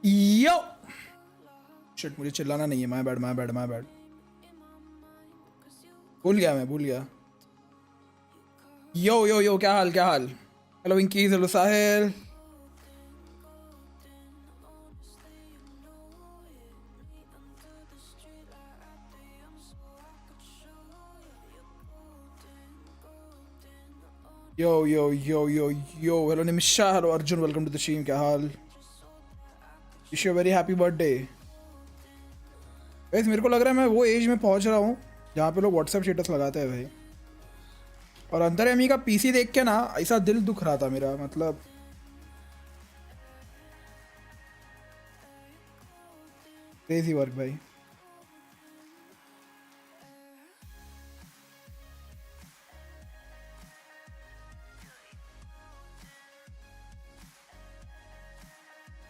यो shit, मुझे चिल्लाना नहीं है। My bad my bad my bad, भूल गया। यो यो यो, क्या हाल क्या हाल। Hello Winkies, hello Sahil. Yo yo yo yo yo, hello Nimisha, hello Arjun, welcome to the stream. क्या हाल। Wish you very happy birthday. वैसे मेरे को लग रहा है मैं वो एज में पहुंच रहा हूँ जहाँ पे लोग व्हाट्सएप स्टेटस लगाते हैं भाई। और अंतर्यामी का पीसी देख के ना ऐसा दिल दुख रहा था मेरा, मतलब क्रेजी वर्क भाई।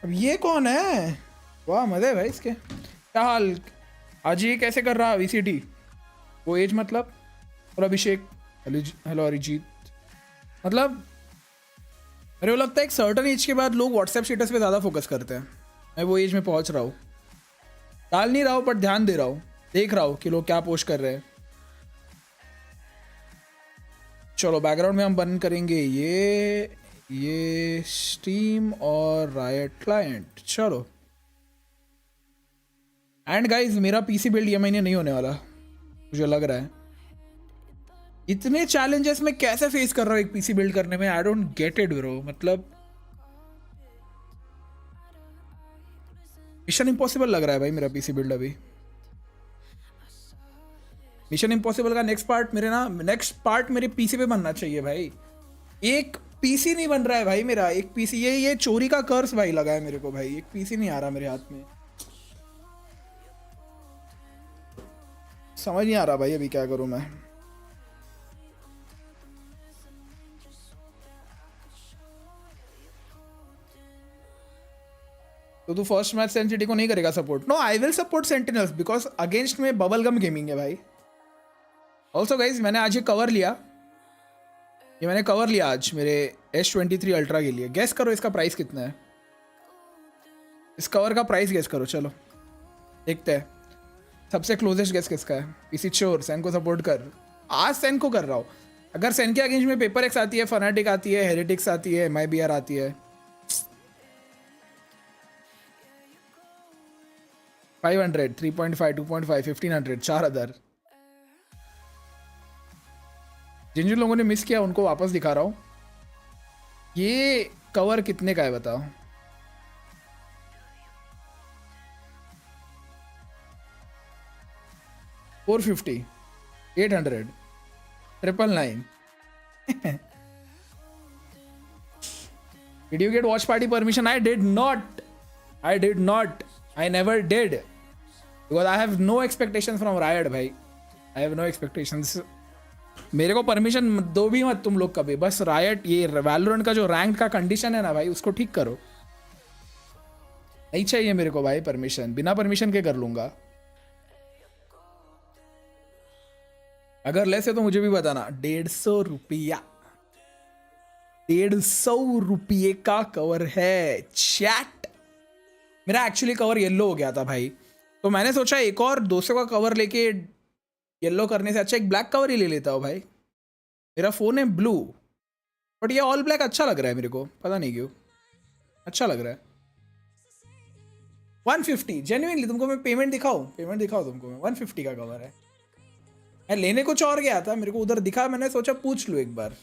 अब ये कौन है, वाह मजे है भाई इसके। क्या हाल। आज ये कैसे कर रहा वीसीटी, वो एज मतलब। और अभिषेक, हेलो अरिजीत। मतलब मेरे को लगता है एक सर्टन एज के बाद लोग व्हाट्सएप स्टेटस पे ज़्यादा फोकस करते हैं। मैं वो एज में पहुंच रहा हूँ, डाल नहीं रहा हूँ पर ध्यान दे रहा हूँ, देख रहा हूँ कि लोग क्या पोस्ट कर रहे हैं। चलो बैकग्राउंड में हम बंद करेंगे ये स्टीम और रायट क्लाइंट। चलो एंड गाइज, मेरा पीसी बिल्ड ये महीने नहीं होने वाला, मुझे लग रहा है। इतने चैलेंजेस मैं कैसे फेस कर रहा हूँ एक पीसी बिल्ड करने में, I don't get it bro. मतलब मिशन इम्पॉसिबल लग रहा है भाई मेरा पीसी बिल्ड अभी। मिशन इम्पॉसिबल का नेक्स्ट पार्ट मेरे पीसी पे बनना चाहिए भाई। एक पीसी नहीं बन रहा है भाई मेरा, एक पीसी। ये चोरी का कर्स भाई लगा है मेरे को भाई, एक पीसी नहीं आ रहा मेरे हाथ में। समझ नहीं आ रहा भाई अभी क्या करूं मैं। तो तू फर्स्ट मैच सेंसिटी को नहीं करेगा support? No, I will support Sentinels because against में बबल गम गेमिंग है भाई। ऑल्सो गाइज, मैंने आज ये कवर लिया, आज मेरे S23 अल्ट्रा के लिए। गेस करो इसका प्राइस कितना है, इस कवर का प्राइस गेस करो। चलो देखते हैं सबसे क्लोजेस्ट गेस किसका है। पीसी चोर, सैन को सपोर्ट कर। आज सैन को कर रहा हूँ। अगर सैन के अगेंस्ट में पेपर एक्स आती है, फनाटिक आती है, हेरिटिक्स आती है, MyBR आती है। 500, 3.5, 2.5, 1500, 4000। जिन जिन लोगों ने मिस किया उनको वापस दिखा रहा हूँ। ये कवर कितने का है बताओ। $450, $800, $999। Did you get watch party permission? I did not. I never did. Because I have no expectations from Riot भाई। I have no expectations. मेरे को परमिशन दो भी मत तुम लोग कभी, बस रायट ये वैलोरेंट का जो रैंक का कंडीशन है ना भाई, उसको ठीक करो। नहीं चाहिए मेरे को भाई परमिशन, बिना परमिशन के कर लूंगा। अगर लेस है तो मुझे भी बताना। 150 रुपया, 150 रुपये का कवर है चैट। मेरा एक्चुअली कवर येलो हो गया था भाई, तो मैंने सोचा एक और 200 का कवर लेके येलो करने से अच्छा एक ब्लैक कवर ही ले लेता हूँ भाई। मेरा फ़ोन है ब्लू, बट ये ऑल ब्लैक अच्छा लग रहा है मेरे को, पता नहीं क्यों अच्छा लग रहा है। 150 जेन्युइनली, तुमको मैं पेमेंट दिखाऊँ तुमको मैं। 150 का कवर है। मैं लेने कुछ और गया था, मेरे को उधर दिखा, मैंने सोचा पूछ लूँ एक बार।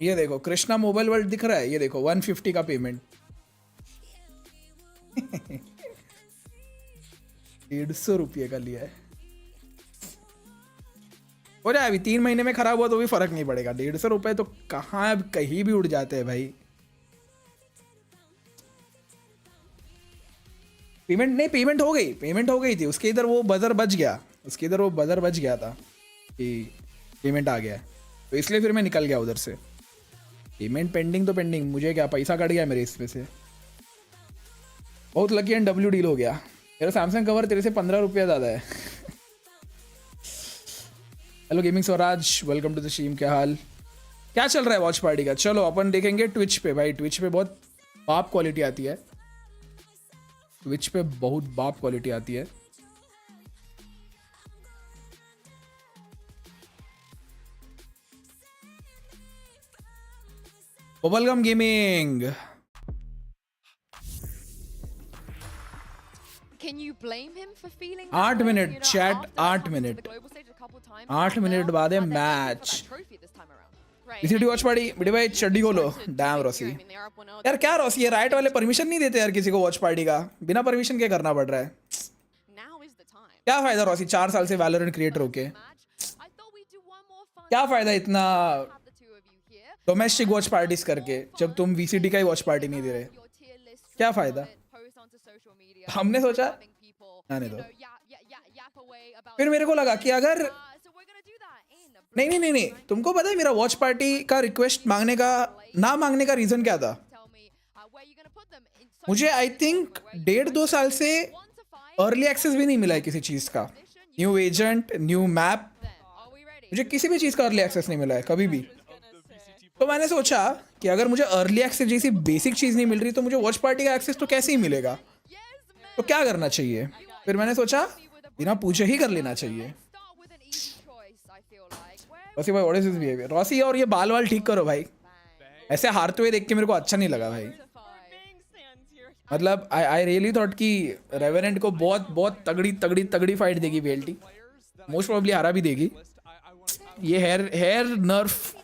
ये देखो कृष्णा मोबाइल वर्ल्ड दिख रहा है, ये देखो 150 का पेमेंट। 150 रुपये का लिया है। हो जाए, अभी 3 महीने में खराब हुआ तो भी फर्क नहीं पड़ेगा। 150 रुपये तो कहाँ अब कहीं भी उड़ जाते हैं भाई। पेमेंट हो गई थी। उसके इधर वो बजर बच गया था कि पेमेंट आ गया है, तो इसलिए फिर मैं निकल गया उधर से। पेमेंट पेंडिंग तो पेंडिंग, मुझे क्या, पैसा कट गया मेरे इसमें से। बहुत लकी एंड डब्ल्यू डील हो गया। मेरा सैमसंग कवर तेरे से 15 रुपया ज़्यादा है। Hello gaming Swaraj, welcome to the stream. क्या हाल। क्या चल रहा है वॉच पार्टी का? चलो अपन देखेंगे ट्विच पे भाई। ट्विच पे बहुत बाप क्वालिटी आती है, ट्विच पे बहुत बाप क्वालिटी आती है। Bubblegum gaming, Can you blame him for feeling 8 minute you know, chat, after 8 coming to minute, the global stage a couple times 8 now, minute बाद है they're aiming for match. that trophy this time around. Right. VCD watch party बड़े भाई, चड्डी खोलो। Dam Rossi, I mean, they're up 1-0. यार क्या Rossi, ये right वाले परमिशन नहीं देते यार किसी को वॉच पार्टी का, बिना परमिशन के करना पड़ रहा है। Now is the time. क्या फायदा रॉसी 4 साल से वैलोरेंट क्रिएटर होके, Match. I thought we'd do one more fun. क्या फायदा इतना Have the two of you here. Domestic watch parties करके जब तुम वीसीडी का ही वॉच पार्टी नहीं दे रहे? Your tier list, क्या stream फायदा? of it, post onto social media, हमने सोचा having people, आने you दो। know, yap away about फिर मेरे को लगा कि अगर so we're gonna do that in a नहीं, तुमको पता है मेरा वॉच पार्टी का रिक्वेस्ट मांगने का ना मांगने का रीजन क्या था? tell me where you're gonna put them in मुझे आई थिंक 1.5-2 साल से 1 to 5. अर्ली एक्सेस भी नहीं मिला है किसी चीज़ का। New agent, new map, Then are we ready? मुझे किसी भी चीज़ का अर्ली एक्सेस नहीं मिला है कभी भी। तो मैंने सोचा कि अगर मुझे अर्ली एक्सेस जैसी बेसिक चीज़ नहीं मिल रही तो मुझे वॉच पार्टी का एक्सेस तो कैसे ही मिलेगा? तो क्या करना चाहिए? फिर मैंने सोचा बिना पूछे ही कर लेना चाहिए। Start with an easy choice, I feel like. Where Rossi भाई, what is this behaviour? Rossi, और ये बाल वाल ठीक करो भाई, ऐसे हारते हुए देख के मेरे को अच्छा नहीं लगा भाई। मतलब आई रियली थॉट कि रेवेनेंट को बहुत तगड़ी फाइट देगी वीएलटी, मोस्ट प्रोबेबली हारा भी देगी। ये hair nerf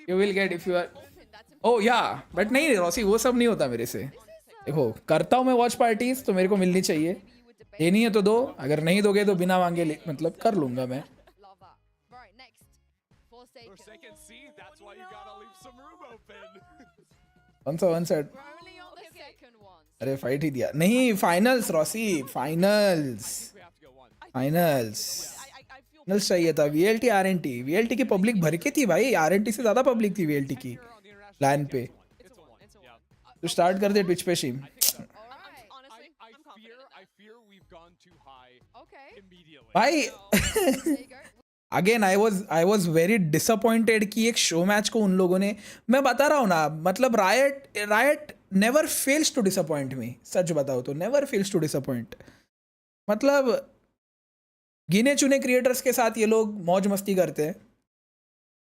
you will get if you are, oh yeah, but नहीं रॉसी वो सब नहीं होता मेरे से। देखो करता हूँ मैं वॉच पार्टीज तो मेरे को मिलनी चाहिए, देनी है तो दो, अगर नहीं दोगे तो बिना मांगे मतलब कर लूंगा मैं। love that. Right, next. Forsaken. Forsaken C, that's why you gotta leave some room open. One side, We're only on the second one. अरे फाइट ही दिया नहीं। Finals Rossi, finals We have to go one. Finals finals चाहिए था। VLT RNT, VLT की public भर के थी भाई, आरएनटी से ज्यादा पब्लिक थी वीएलटी की लैन पे। It's a one. Yeah. तो स्टार्ट कर दे ट्विच पे stream. Honestly, I fear we've gone too high okay. immediately. भाई There you go. Again I was very disappointed कि एक शो मैच को उन लोगों ने, मैं बता रहा हूँ ना, मतलब Riot never fails to disappoint me. सच बताओ तो नेवर फेल्स टू डिसअपॉइंट। मतलब गिने चुने क्रिएटर्स के साथ ये लोग मौज मस्ती करते हैं।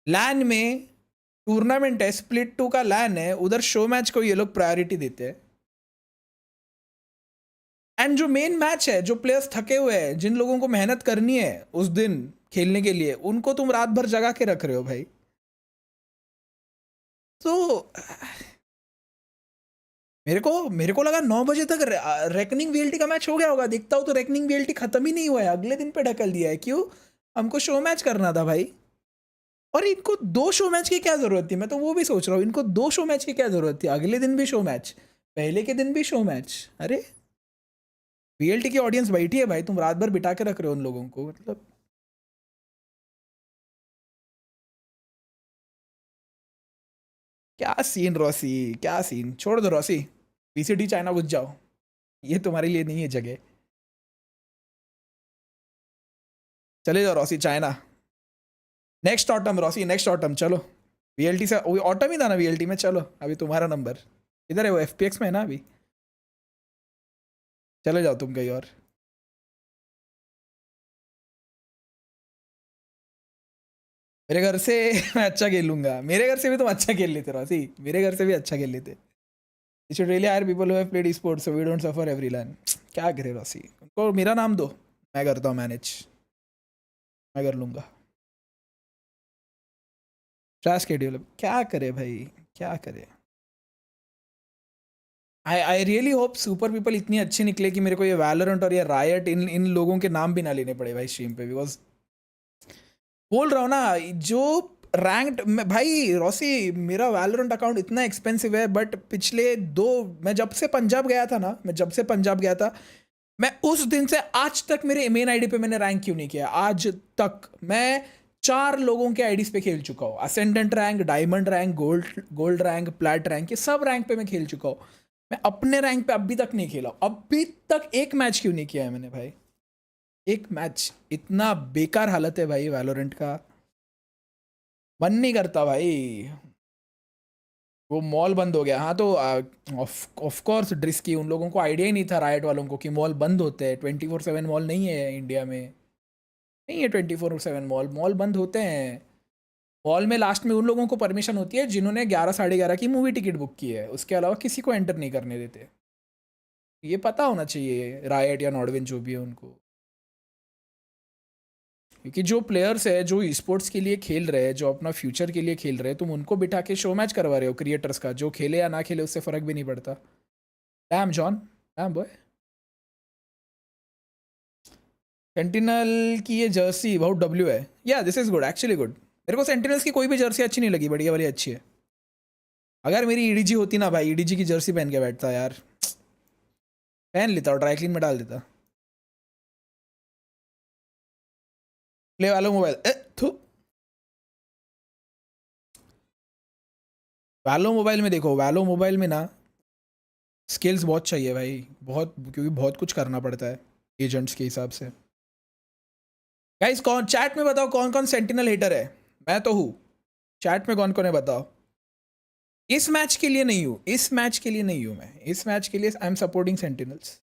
लैन में टूर्नामेंट है, स्प्लिट 2 का लैन है, उधर शो मैच को ये लोग प्रायोरिटी देते हैं। एंड जो मेन मैच है, जो प्लेयर्स थके हुए हैं, जिन लोगों को मेहनत करनी है उस दिन खेलने के लिए, उनको तुम रात भर जगा के रख रहे हो भाई। तो मेरे को लगा 9 बजे तक रेकनिंग वीएलटी का मैच हो गया होगा। देखता हूँ तो रेकनिंग वीएलटी खत्म ही नहीं हुआ है, अगले दिन पे ढकल दिया है। क्यों? हमको शो मैच करना था भाई। और इनको 2 शो मैच की क्या जरूरत थी? मैं तो वो भी सोच रहा हूँ, इनको 2 शो मैच की क्या जरूरत थी? अगले दिन भी शो मैच, पहले के दिन भी शो मैच। अरे वीएलटी की ऑडियंस बैठी है भाई, तुम रात भर बिठा के रख रहे हो उन लोगों को। मतलब क्या सीन रॉसी, क्या सीन। छोड़ दो रॉसी, पीसीडी चाइना घुस जाओ, ये तुम्हारे लिए नहीं है जगह। चले जाओ Rossi China, next autumn Rossi, next autumn. चलो वीएलटी से, ऑटम ही था ना वीएलटी में। चलो अभी तुम्हारा नंबर इधर है, वो एफपीएक्स में है ना अभी। चले जाओ तुम कहीं और। मेरे घर से मैं अच्छा खेल लूंगा, मेरे घर से भी तुम अच्छा खेल लेते रॉसी, मेरे घर से भी अच्छा खेल लेते। You should really hire people who have played esports so we don't suffer every LAN. क्या करे रॉसी, उनको मेरा नाम दो, मैं करता हूँ मैनेज, मैं कर लूंगा। ट्रैश शेड्यूल क्या करे भाई, क्या करे। I really hope super people इतनी अच्छी निकले कि मेरे को ये वैलोरेंट और ये रायट इन लोगों के नाम भी ना लेने पड़े भाई स्ट्रीम पे। बिकॉज बोल रहा हूँ ना, जो रैंक्ड भाई रॉसी, मेरा वैलोरेंट अकाउंट इतना एक्सपेंसिव है, बट पिछले 2, मैं जब से पंजाब गया था ना, मैं उस दिन से आज तक मेरे मेन आईडी पे मैंने रैंक क्यों नहीं किया? आज तक मैं 4 लोगों के आईडीज पे खेल चुका हूँ। Ascendant rank, diamond rank, gold rank, plat rank, ये सब रैंक पे मैं खेल चुका हूँ। मैं अपने रैंक पे अभी तक नहीं खेला, अभी तक एक मैच क्यों नहीं किया है मैंने भाई? एक मैच। इतना बेकार हालत है भाई वैलोरेंट का। मन नहीं करता भाई, वो मॉल बंद हो गया। हाँ तो ऑफ कोर्स ड्रिस्की, उन लोगों को आइडिया ही नहीं था राइट वालों को कि मॉल बंद होते हैं। 24/7 मॉल नहीं है इंडिया में, नहीं है 24/7 मॉल, मॉल बंद होते हैं। मॉल में लास्ट में उन लोगों को परमिशन होती है जिन्होंने 11 11:30 की मूवी टिकट बुक की है, उसके अलावा किसी को एंटर नहीं करने देते। ये पता होना चाहिए रायट या नॉर्डविन जो भी है उनको, क्योंकि जो प्लेयर्स है जो स्पोर्ट्स के लिए खेल रहे हैं, जो अपना फ्यूचर के लिए खेल रहे हैं, तुम उनको बिठा के शो मैच करवा रहे हो क्रिएटर्स का। जो खेले या ना खेले उससे फ़र्क भी नहीं पड़ता। Dam John, dam boy. Sentinel की ये जर्सी बहुत डब्ल्यू है, या this is good, actually good. मेरे को सेंटिनल्स की कोई भी जर्सी अच्छी नहीं लगी, बढ़िया वाली अच्छी है। अगर मेरी ईडीजी होती ना भाई, ईडीजी की जर्सी पहन के बैठता यार, पहन लेता और ड्राई क्लीन में डाल देता। प्ले वालो मोबाइल थू, वैलो मोबाइल में देखो, वैलो मोबाइल में ना स्किल्स बहुत चाहिए भाई, बहुत, क्योंकि बहुत कुछ करना पड़ता है एजेंट्स के हिसाब से। गाइस कौन चैट में बताओ कौन कौन सेंटिनल हेटर है? मैं तो हूँ, चैट में कौन कौन है बताओ। इस मैच के लिए नहीं हूँ, इस मैच के लिए नहीं हूँ मैं, इस मैच के लिए आई एम सपोर्टिंग सेंटिनल्स।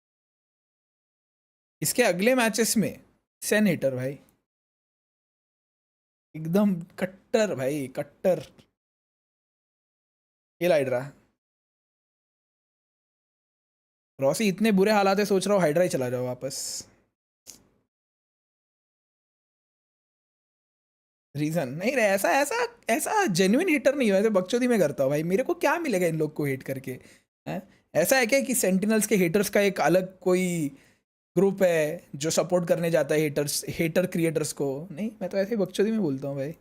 इसके अगले मैचेस में सेन हेटर भाई, एकदम कट्टर भाई, कट्टर। ये हाइड्रा रॉसी, इतने बुरे हालात है, सोच रहा हूँ हाइड्रा ही चला जाओ वापस। रीजन नहीं रहे, ऐसा ऐसा ऐसा जेन्युइन हिटर नहीं हो, ऐसे बकचोदी में करता हूँ भाई। मेरे को क्या मिलेगा इन लोग को हेट करके, हैं? ऐसा है क्या कि सेंटिनल्स के हेटर्स का एक अलग कोई ग्रुप है जो सपोर्ट करने जाता है हेटर्स, हेटर क्रिएटर्स को? नहीं, मैं तो ऐसे ही बकचोदी में बोलता हूँ भाई।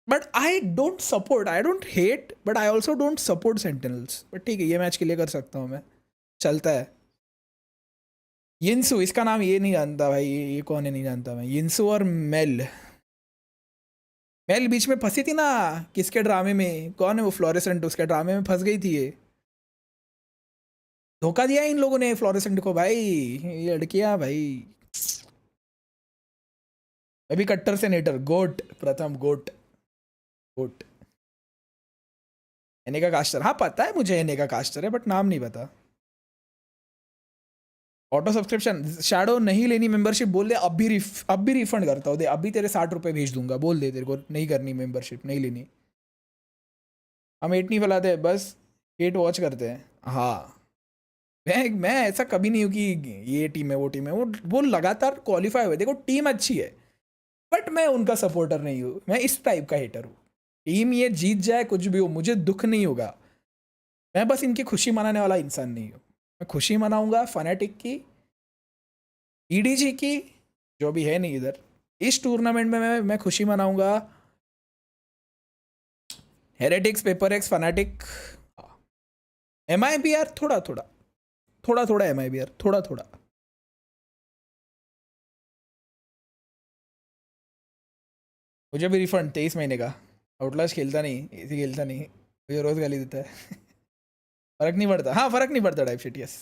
But I don't support, I don't hate, but I also don't support sentinels. But ठीक है, ये मैच के लिए कर सकता हूँ मैं, चलता है। यिंसु, इसका नाम ये नहीं जानता भाई, ये कौन है नहीं जानता मैं। यिंसु और मेल, मेल बीच में फंसी थी ना किसके ड्रामे में, कौन है वो, फ्लोरेसेंट, उसके ड्रामे में फंस गई थी ये। धोखा दिया इन लोगों ने फ्लोरेसेंट को भाई, ये लड़कियां भाई। अभी कट्टर से नेटर, गोट प्रथम, गोट गोट। एने का कास्टर, हाँ पता है मुझे एने का कास्टर है, बट नाम नहीं पता। ऑटो सब्सक्रिप्शन, शैडो नहीं लेनी मेंबरशिप, बोल दे अब भी रिफंड करता हूँ, दे अभी तेरे 60 रुपये भेज दूंगा, बोल दे तेरे को नहीं करनी मेंबरशिप, नहीं लेनी। हम एट नहीं फैलाते, बस एट वॉच करते हैं। हाँ, मैं ऐसा कभी नहीं हूँ कि ये टीम है वो टीम है, वो लगातार क्वालिफाई हुए, देखो टीम अच्छी है, बट मैं उनका सपोर्टर नहीं हूँ, मैं इस टाइप का हेटर हूँ। टीम ये जीत जाए कुछ भी हो, मुझे दुख नहीं होगा, मैं बस इनकी खुशी मनाने वाला इंसान नहीं हूँ। मैं खुशी मनाऊंगा फनेटिक की, ईडीजी की, जो भी है नहीं इधर। इस टूर्नामेंट में मैं खुशी मनाऊंगा Heretics, Paper Rex, Fnatic, M I B R, थोड़ा थोड़ा थोड़ा थोड़ा एम आई बी आर, थोड़ा थोड़ा। मुझे भी रिफंड 23 महीने का। आउटलास्ट खेलता नहीं, इसी खेलता नहीं, मुझे रोज गाली देता है। फर्क नहीं पड़ता, हाँ फर्क नहीं पड़ता टाइप शिट, यस।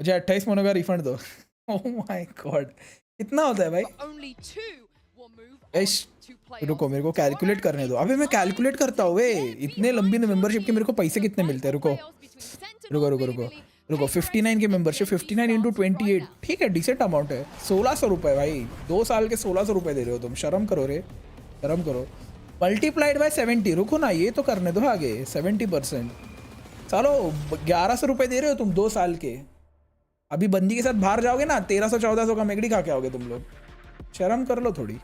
मुझे 28 महीनों का रिफंड दो। ओह माय गॉड, कितना होता है भाई? Only two will move guys on to playoffs. रुको, मेरे को कैलकुलेट करने दो। अबे मैं कैलकुलेट करता हूँ वे, इतने लंबी मेंबरशिप के मेरे को पैसे कितने मिलते हैं? रुको रुको रुको रुको रुको, 59 की मेंबरशिप, 59 इंटू 28, ठीक है, डिसेंट अमाउंट है। 1600 रुपये भाई, 2 साल के 1600 रुपये दे रहे हो तुम, शर्म करो रे, शर्म करो। मल्टीप्लाइड बाय 70, रुको ना, ये तो करने दो आगे। 70%, चलो 1100 रुपये दे रहे हो तुम 2 साल के। अभी बंदी के साथ बाहर जाओगे ना, 1300-1400 का मेगड़ी खा के आओगे तुम लोग, शर्म कर लो थोड़ी।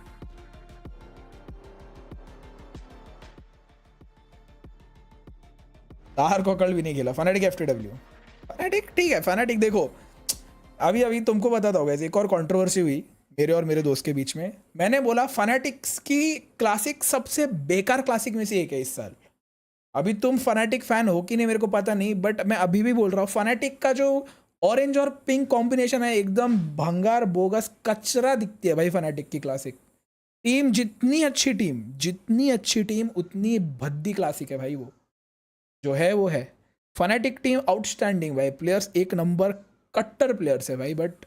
तार को कल भी नहीं खेला। फनाटिक FTW, फनाटिक ठीक है, फनाटिक देखो, अभी अभी तुमको बताता होगा, एक और कंट्रोवर्सी हुई मेरे और मेरे दोस्त के बीच में। मैंने बोला फनाटिक्स की क्लासिक सबसे बेकार क्लासिक में से एक है इस साल। अभी तुम फनाटिक फैन हो कि नहीं मेरे को पता नहीं, बट मैं अभी भी बोल रहा हूँ, फनाटिक का जो ऑरेंज और पिंक कॉम्बिनेशन है, एकदम भंगार बोगस कचरा दिखती है भाई फनाटिक की क्लासिक। टीम जितनी अच्छी टीम, जितनी अच्छी टीम उतनी भद्दी क्लासिक है भाई। वो जो है वो है। फनाटिक टीम आउटस्टैंडिंग भाई, प्लेयर्स एक नंबर कट्टर प्लेयर्स है भाई, बट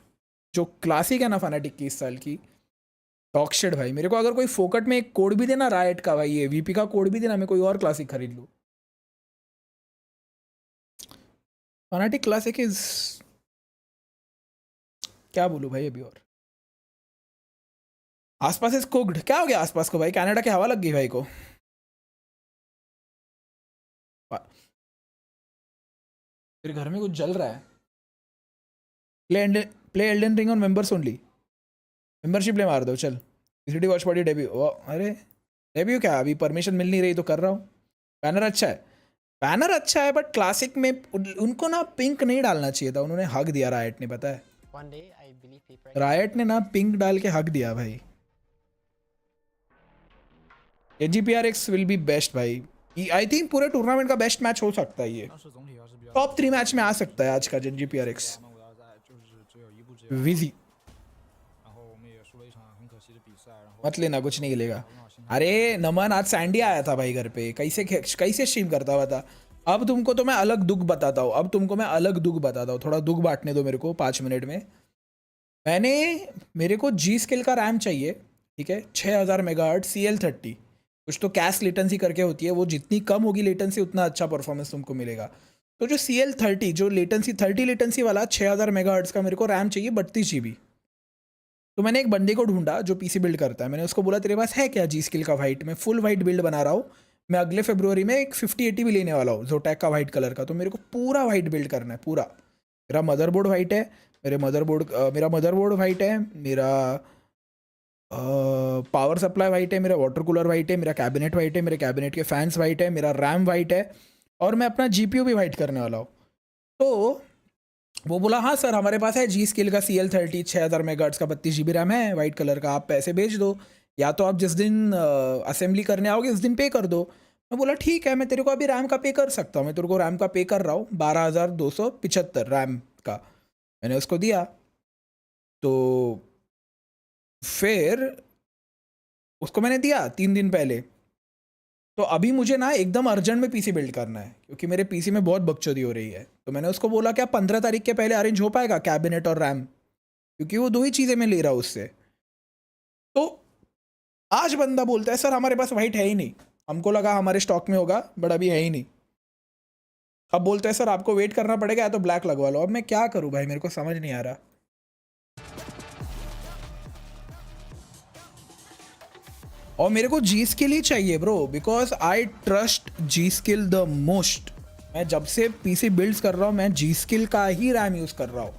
जो क्लासिक है ना फनाटिक की इस साल की, टॉक शिट भाई, मेरे को अगर कोई फोकट में एक कोड भी देना रायट का भाई, ये वीपी का कोड भी देना, मैं कोई और क्लासिक खरीद लूँ। फनाटिक क्लासिक इज, क्या बोलूँ भाई अभी। और आसपास इज कुक्ड, क्या हो गया आसपास को भाई, कनाडा की हवा लग गई भाई को। फिर घर में कुछ जल रहा है। Play Elden ring on members only, membership ले मार दो चल। पीसीडी वॉच पार्टी डेब्यू, ओ अरे डेब्यू क्या, अभी परमिशन मिल नहीं रही तो कर रहा हूँ। बैनर अच्छा है, बैनर अच्छा है, बट क्लासिक में उनको ना पिंक नहीं डालना चाहिए था, उन्होंने हक दिया रायट ने, पता है। रायट ने ना पिंक डाल के हक दिया भाई। GPRX विल बी बेस्ट भाई, आई थिंक पूरे टूर्नामेंट का बेस्ट मैच हो सकता है ये, टॉप 3 मैच में आ सकता है आज का GPRX। विजी मत लेना, कुछ नहीं लेगा। अरे नमन आज सैंडी आया था भाई घर पे, कैसे स्ट्रीम करता हुआ था। अब तुमको तो मैं अलग दुख बताता हूँ, अब तुमको मैं अलग दुख बताता हूँ, थोड़ा दुख बांटने दो मेरे को 5 मिनट में। मेरे को जी स्किल का रैम चाहिए, ठीक है, 6000 मेगाहर्ट्ज़ CL30, कुछ तो कैश लेटेंसी करके होती है, वो जितनी कम होगी लेटेंसी उतना अच्छा परफॉर्मेंस तुमको मिलेगा। तो जो CL30 जो लेटेंसी 30 लेटेंसी वाला 6000 मेगाहर्ट्ज़ का मेरे को रैम चाहिए 32 GB। तो मैंने एक बंदे को ढूंढा जो पीसी बिल्ड करता है, मैंने उसको बोला तेरे पास है क्या जी स्किल का वाइट, मैं फुल वाइट बिल्ड बना रहा हूँ, मैं अगले फरवरी में एक 5080 भी लेने वाला हूँ जोटैक का वाइट कलर का, तो मेरे को पूरा वाइट बिल्ड करना है पूरा। मेरा मदरबोर्ड वाइट है, मेरा मदरबोर्ड वाइट है, मेरा पावर सप्लाई वाइट है, मेरा वाटर कूलर वाइट है, मेरा कैबिनेट वाइट है, मेरे कैबिनेट के फैंस वाइट है, मेरा रैम वाइट है, और मैं अपना GPU भी वाइट करने वाला हूँ। तो वो बोला हाँ सर हमारे पास है जी स्किल का CL30 6000 मेगाहर्ट्ज़ का 32 GB रैम है वाइट कलर का, आप पैसे भेज दो, या तो आप जिस दिन असेंबली करने आओगे उस दिन पे कर दो। मैं बोला ठीक है, मैं तेरे को अभी रैम का पे कर सकता हूँ, मैं तेरे को रैम का पे कर रहा हूँ 12275 रैम का, मैंने उसको दिया। तो फिर उसको मैंने दिया 3 दिन पहले। तो अभी मुझे ना एकदम अर्जेंट में पीसी बिल्ड करना है, क्योंकि मेरे पीसी में बहुत बकचोदी हो रही है। तो मैंने उसको बोला क्या 15 तारीख के पहले अरेंज हो पाएगा कैबिनेट और रैम, क्योंकि वो 2 ही चीज़ें मैं ले रहा हूँ उससे। तो आज बंदा बोलता है सर हमारे पास वाइट है ही नहीं, हमको लगा हमारे स्टॉक में होगा बट अभी है ही नहीं। अब बोलता है सर आपको वेट करना पड़ेगा या तो ब्लैक लगवा लो। अब मैं क्या करूँ भाई, मेरे को समझ नहीं आ रहा। और मेरे को जी स्किल ही चाहिए bro, because I trust G skill the most. मैं जब से पीसी बिल्ड्स कर रहा हूँ मैं जी स्किल का ही रैम यूज़ कर रहा हूँ।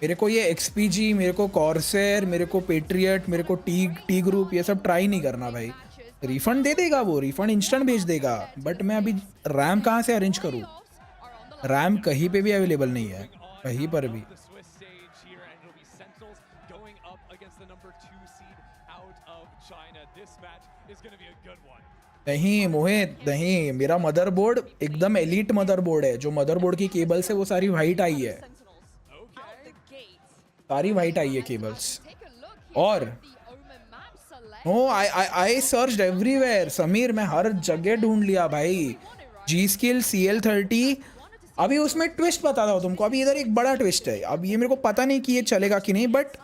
मेरे को ये XPG, मेरे को कॉर्सेर, मेरे को पेट्रियट, मेरे को टी ग्रुप, ये सब ट्राई नहीं करना भाई। रिफंड दे देगा वो, रिफंड इंस्टेंट भेज देगा, बट मैं अभी रैम कहाँ से अरेंज करूँ। रैम कहीं पे भी अवेलेबल नहीं है, कहीं पर भी। नहीं मोहित नहीं, मेरा मदरबोर्ड एकदम एलीट मदरबोर्ड है, जो मदरबोर्ड की केबल्स है वो सारी वाइट आई है, सारी वाइट आई है केबल्स। और नो आई सर्च्ड एवरीवेयर समीर, मैं हर जगह ढूंढ लिया भाई। जी स्किल CL30, अभी उसमें ट्विस्ट बताता हूँ तुमको, अभी इधर एक बड़ा ट्विस्ट है, अब ये मेरे को पता नहीं कि ये चलेगा कि नहीं, बट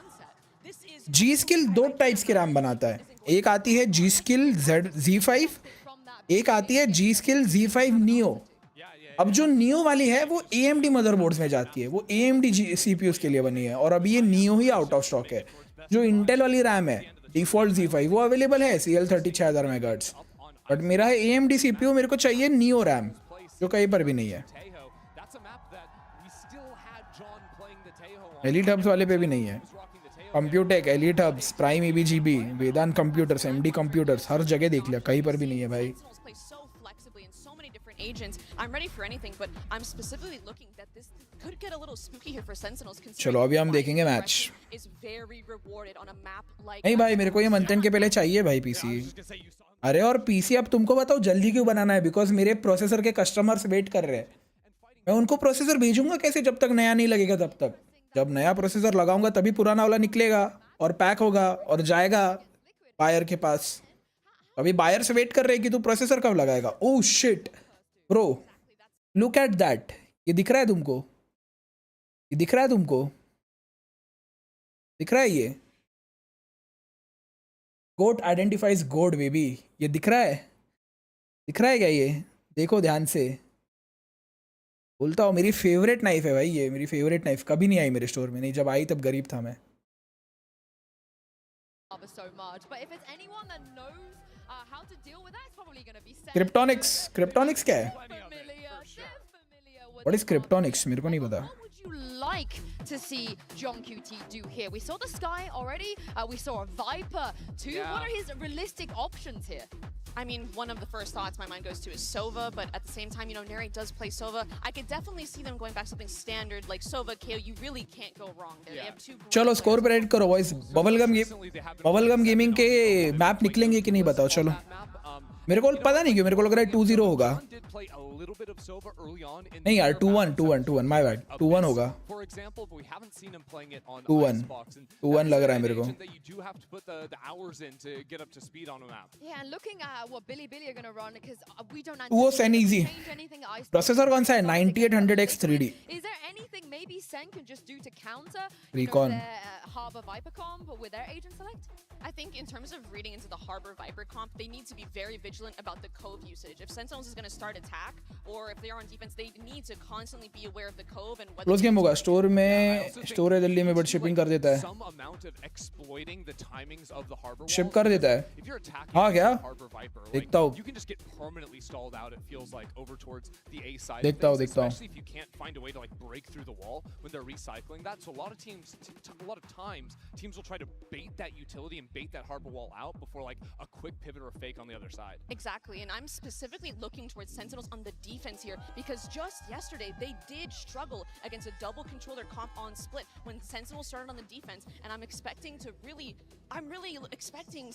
जी स्किल 2 टाइप्स के रैम बनाता है। एक आती है जी स्किल Z5, एक आती है जी स्किल Z5 नियो। अब जो नियो वाली है वो AMD मदरबोर्ड्स में जाती है, वो AMD CPUs के लिए बनी है, और अभी ये neo he out of stock है। जो इंटेल वाली रैम है डिफॉल्ट Z5 वो अवेलेबल है CL30 6000 मेगाहर्ट्ज़, बट मेरा है AMD CPU, मेरे को चाहिए नियो रैम जो कहीं पर भी नहीं है। एलीट हब्स वाले पे भी नहीं है। कंप्यूटेक, एलीट हब्स, प्राइम EBGB, वेदांत कंप्यूटर्स, MD कंप्यूटर्स, हर जगह देख लिया, कहीं पर भी नहीं है भाई। चलो अभी हम देखेंगे मैच। नहीं भाई मेरे को ये मंथन के पहले चाहिए भाई पीसी। अरे और पीसी अब तुमको बताओ जल्दी क्यों बनाना है, बिकॉज मेरे प्रोसेसर के कस्टमर्स वेट कर रहे हैं। मैं उनको प्रोसेसर भेजूंगा कैसे जब तक नया नहीं लगेगा, तब तक जब नया प्रोसेसर लगाऊंगा तभी पुराना वाला निकलेगा और पैक होगा और जाएगा बायर के पास। अभी बायर से वेट कर रहे हैं कि तू प्रोसेसर कब लगाएगा। Oh shit bro, look at that, ये दिख रहा है तुमको, ये दिख रहा है तुमको, दिख रहा है ये गोट आइडेंटिफाइज गोड बेबी। ये दिख रहा है क्या ये? देखो ध्यान से। बोलता हूँ मेरी फेवरेट नाइफ है भाई, ये मेरी फेवरेट नाइफ। कभी नहीं आई मेरे स्टोर में, नहीं जब आई तब गरीब था मैं। so much, but if it's anyone that knows how to deal with that, it's probably going to be क्रिप्टोनिक्स क्या है? familiar. They're familiar with what is the क्रिप्टोनिक्स? मेरे को नहीं पता। What would you like to see John QT do here? We saw the Sky already. We saw a Viper too. Yeah. What are his realistic options here? I mean, one of the first thoughts my mind goes to is Sova, but at the same time, Neri does play Sova. I could definitely see them going back something standard like Sova, KO. You really can't go wrong there. They have two great चलो players. Score पे red करो boys. Bubblegum gaming के map निकलेंगे कि नहीं बताओ। चलो मेरे को पता नहीं क्यों मेरे को लग रहा है 2-0 होगा। नहीं यार 2-1 माय बैड। 2-1 होगा। 2-1 लग रहा है मेरे को। Yeah, and looking at what Billy are going to run, because we don't वो Sen easy। change anything. Processor कौन सा है? 9800X 3D। Is there anything maybe Sen can just do to counter Recon। their Harbor Viper comp with their agent select? I think in terms of reading into the Harbor Viper comp, they need to be very vigilant about the Cove usage. If Sentinels is going to start attack, or if they are on defense, they need to constantly be aware of the Cove and whether close game होगा। Store में store है दिल्ली में, but shipping कर देता है। Ship कर देता है। हाँ क्या? देखता हूँ देखता हूँ। Especially if you can't find a way to like break through the wall when they're recycling that. So a lot of times teams will try to bait that utility and bait that harbor wall out before like a quick pivot or a fake on the other side. Exactly, and I'm specifically looking towards Sentinels on the defense here because just yesterday they did struggle against a double controller comp on split when Sentinels started on the defense, and I'm really expecting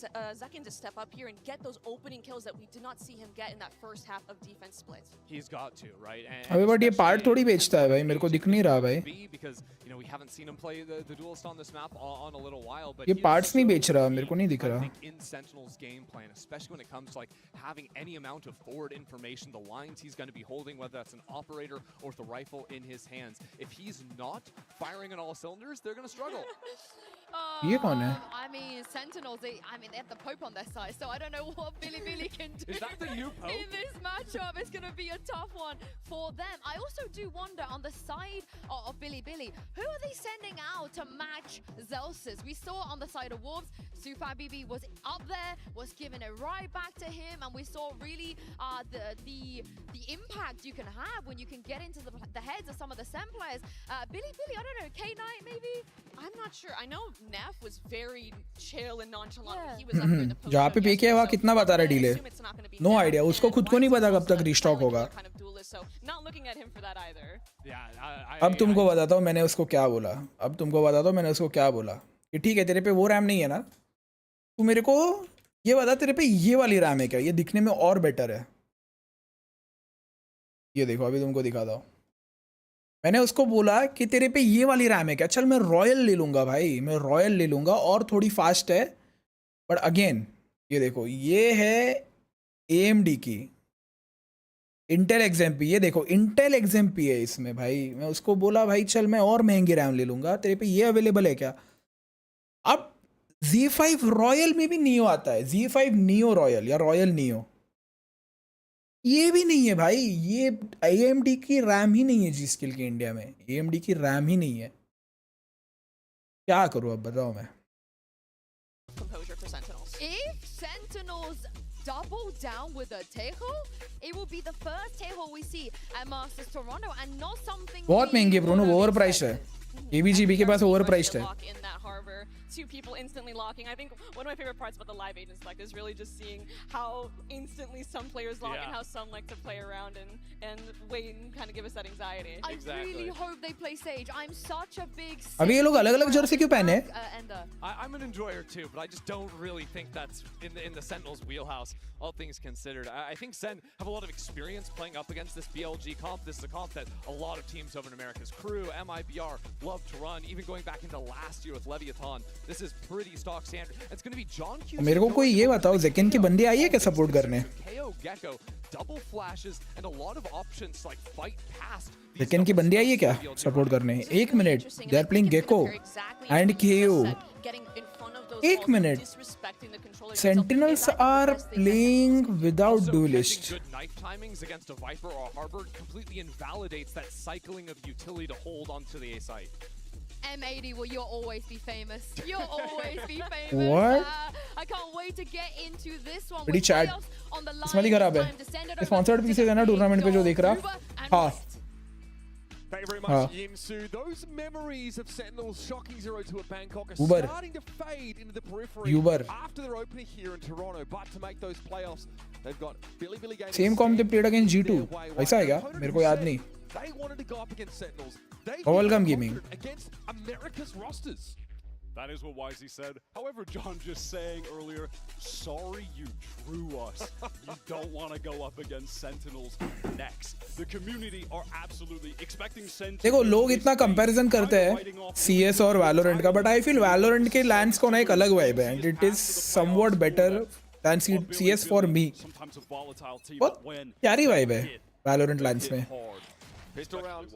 Zekin to step up here and get those opening kills that we did not see him get in that first half of defense split. He's got to, right? अबे but ये part थोड़ी बेचता है भाई, मेरे को दिख नहीं रहा भाई। Because we haven't seen him play the duelist on this map on a little while, but ये पार्ट्स नहीं बेच रहा, मेरे को नहीं दिख I रहा। think in Sentinel's game plan, especially when it comes to like having any amount of forward information, the lines he's going to be holding, whether that's an operator or with the rifle in his hands, if he's not firing on all cylinders, they're going to struggle. ये कौन है? I mean, Sentinels, they have the Pope on their side, so I don't know what Billy can do. Is that the new Pope? In this matchup, it's going to be a tough one for them. I also do wonder on the side of Billy, who are they sending out to match Zelsis? We saw on the side of Wolves, Sufa BB was up there, was giving it right back to him, and we saw really the impact you can have when you can get into the heads of some of the Sen players. Billy, I don't know, K9 maybe? I'm not sure. I know Neff was very chill and nonchalant when he was up there in the post. जहाँ पे पीके है वहाँ कितना बता रहा है delay? No idea, उसको खुद को नहीं पता कब तक रिस्टॉक होगा। अब तुमको बताता हूँ मैंने उसको क्या बोला। कि ठीक है तेरे पे वो रैम नहीं है ना, तू मेरे को ये बता तेरे पे ये वाली रैम है क्या? ये दिखने में और बेटर है। ये देखो अभी तुमको दिखाता हूँ। मैंने उसको बोला कि तेरे पे ये वाली रैम है क्या? चल मैं रॉयल ले लूँगा भाई, मैं रॉयल ले लूँगा और थोड़ी फास्ट है। बट अगेन ये देखो, ये है AMD की इंटेल XMP। ये देखो इंटेल XMP है इसमें भाई। मैं उसको बोला भाई चल मैं और महंगी रैम ले लूँगा, तेरे पे ये अवेलेबल है क्या? अब Z5 रॉयल में भी नियो आता है, Z5 नियो रॉयल या रॉयल नियो, ये भी नहीं है भाई। ये AMD की रैम ही नहीं है Gskill की इंडिया में, AMD की रैम ही नहीं है। क्या करूँ अब बताओ मैं? If Sentinels double down with a Tejo, it will be the first Tejo we see at Masters Toronto and not something बहुत महंगी है ब्रूनो, ओवर प्राइस्ड है। ABGB के पास ओवर प्राइस्ड है। Two people instantly locking. I think one of my favorite parts about the live agent select is really just seeing how instantly some players lock and how some like to play around and wait and kind of give us that anxiety. I really hope they play Sage. I'm such a big अभी ये लोग अलग-अलग Jersey क्यों पहने? I'm an enjoyer too, but I just don't really think that's in the Sentinels wheelhouse, all things considered. I think Sen have a lot of experience playing up against this BLG comp. This is a comp that a lot of teams over in America's Crew, MIBR, love to run, even going back into last year with Leviathan. This is pretty stock standard. It's going to be John Q. मेरे को कोई ये बताओ, ज़ेकिन की बंदी आई है क्या support करने? KO Gecko, double flashes and a lot of options to like fight past. ज़ेकिन की बंदी आई है क्या सपोर्ट करने? एक minute, they are playing Gecko and KO. एक minute, Sentinels are playing without Also, duelist. catching good knife timings against a Viper or a Harbor completely invalidates that cycling of utility to hold onto the A site. M80, well, you'll always be famous. You'll always be famous. What? I can't wait to get into this one. बड़ी with chat. playoffs on the line. इसमें ही खराब है. Time to send it over Sponsored to pieces है ना the tournament पे जो देख रहा. Uber and हाँ. West. Thank you very much, Yinsu. Those memories of Sentinels shocking 0-2 at Bangkok are Uber. starting to fade into the periphery Uber. after their opening here in Toronto. But to make those playoffs, they've got Billy Gaming. Same comp they played against G2. ऐसा है क्या? मेरे को याद नहीं. They wanted to go up against Sentinels. They Welcome Gaming. against America's rosters. That is what Wisey said. However, John just saying earlier, sorry you drew us. You don't want to go up against Sentinels next. The community are absolutely expecting Sentinels. देखो लोग इतना comparison करते हैं CS और Valorant का, but I feel Valorant के lands को ना एक अलग vibe है, and it is somewhat better than CS for me. बहुत प्यारी vibe है Valorant lands में. Pistol round.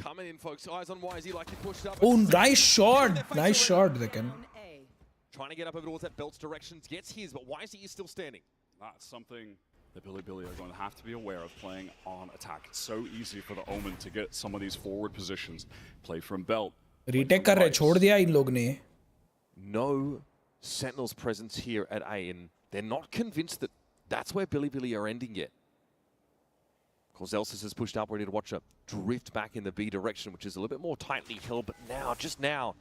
Coming in, folks. Eyes on YZ like he pushed up. Oh, nice shot! Nice shot, Dekan. Trying to get up over towards that belt's directions. Gets his, but YZ is still standing. That's something that Billy are going to have to be aware of playing on attack. It's so easy for the Omen to get some of these forward positions. Play from belt. Retake कर रहे, छोड़ दिया इन लोग ने. No Sentinels presence here at A, and they're not convinced that that's where Billy are ending yet. Of course, Elsis has pushed up, ready to watch a drift back in the B direction, which is a little bit more tightly held, but now, just now,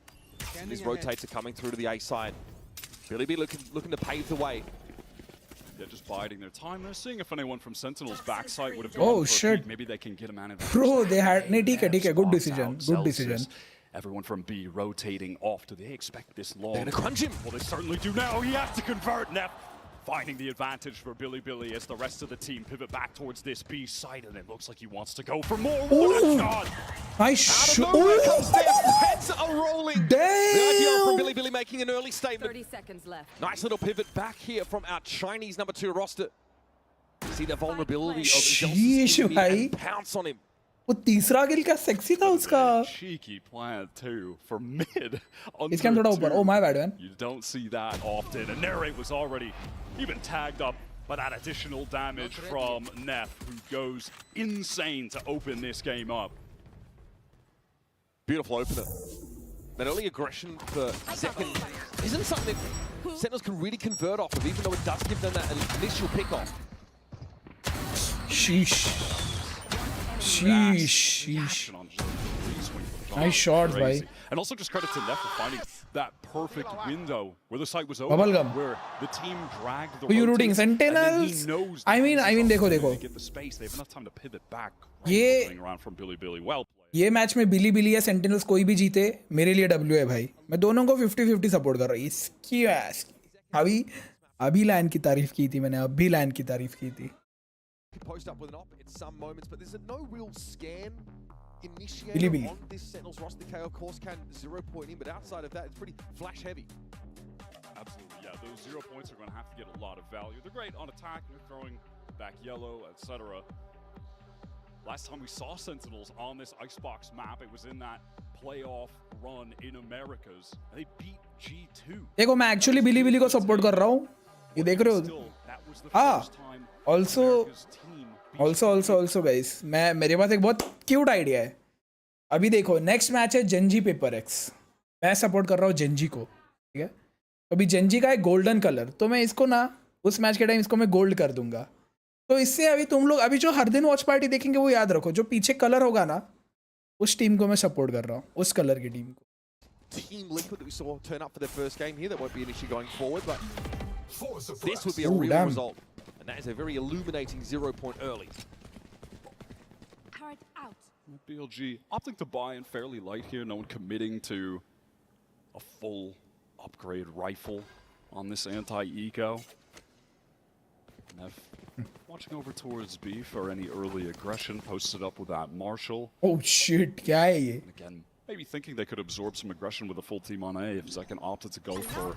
these rotates are coming through to the A side. Billy looking to pave the way. They're just biding their time. They're seeing if anyone from Sentinel's backside would have gone Oh for a shit! peek. Maybe they can get a man advantage. Bro, they had नहीं ठीक है, good decision, good Zelsis. decision. Everyone from B rotating off. Do they expect this long? They're gonna crunch him. Well, they certainly do now. He has to convert. Neff finding the advantage for Billy as the rest of the team pivot back towards this B side, and it looks like he wants to go for more. What a shot! Nice shot! Heads are rolling. The idea from Damn! Billy making an early statement. 30 seconds left. Nice little pivot back here from our Chinese number 2 roster. See the vulnerability of Sheesh, Zelsis bhai. and pounce on him. वो तीसरा किल क्या sexy था उसका. Cheeky plant too for mid. इसके हम थोड़ा ऊपर. Oh my bad man. You don't see that often. And Narrate was already even tagged up by that additional damage from Neff, who goes insane to open this game up. Beautiful opener. That early aggression for second isn't something that Sentinels can really convert off of, even though it does give them that initial pick-off. Sheesh. Sheesh. Nice shot, bhai. And also just credit to Neff for finding that perfect window where the site was open, Bubblegum. where the team dragged the Who you rooting? rotates, and then he Sentinels? knows I mean, देखो. they get the space. They have enough time to pivot back. ये- Playing around from Billy. Well played. ये match में बिली या sentinels कोई भी जीते मेरे लिए W है भाई. मैं दोनों को 50-50 सपोर्ट कर रहा हूँ. इसकी अभी लाइन की तारीफ की थी मैंने. अभी लाइन की तारीफ की थी. Post up with an op at some moments, but there's no real scan initiator Billy. on this Sentinels roster. The KO, of course, can 0 point in, but outside of that, it's pretty flash heavy. Absolutely, yeah. Those 0 points are going to have to get a lot of value. They're great on attack, they're throwing back yellow, etc. Last time we saw Sentinels on this Icebox map, it was in that playoff run in Americas. And they beat G2. देखो मैं actually बिली को support कर रहा हूँ. ये देख रहे हो. Still, that was the Ah, first time also America's team beat also guys, मेरे पास एक बहुत क्यूट आइडिया है. अभी देखो नेक्स्ट मैच है जेनजी पेपर एक्स. मैं सपोर्ट कर रहा हूँ जेनजी को, ठीक है. अभी जेनजी का है गोल्डन कलर, तो मैं इसको ना उस मैच के टाइम इसको मैं गोल्ड कर दूंगा. तो इससे अभी तुम लोग अभी जो हर दिन वॉच पार्टी देखेंगे वो याद रखो, जो पीछे कलर होगा ना उस टीम को मैं सपोर्ट कर रहा हूँ, उस कलर की टीम को. Team Liquid that we saw turn up for their first game here, that won't be an issue going forward, but this would be a Ooh, real damn. result. And that is a very illuminating 0 point early. Turret out. BLG opting to buy in fairly light here. No one committing to a full upgrade rifle on this anti-eco. Neff watching over towards B for any early aggression. Posted up with that Marshall. Oh shit, क्या है ये? And again, maybe thinking they could absorb some aggression with a full team on A if Zekan opted to go for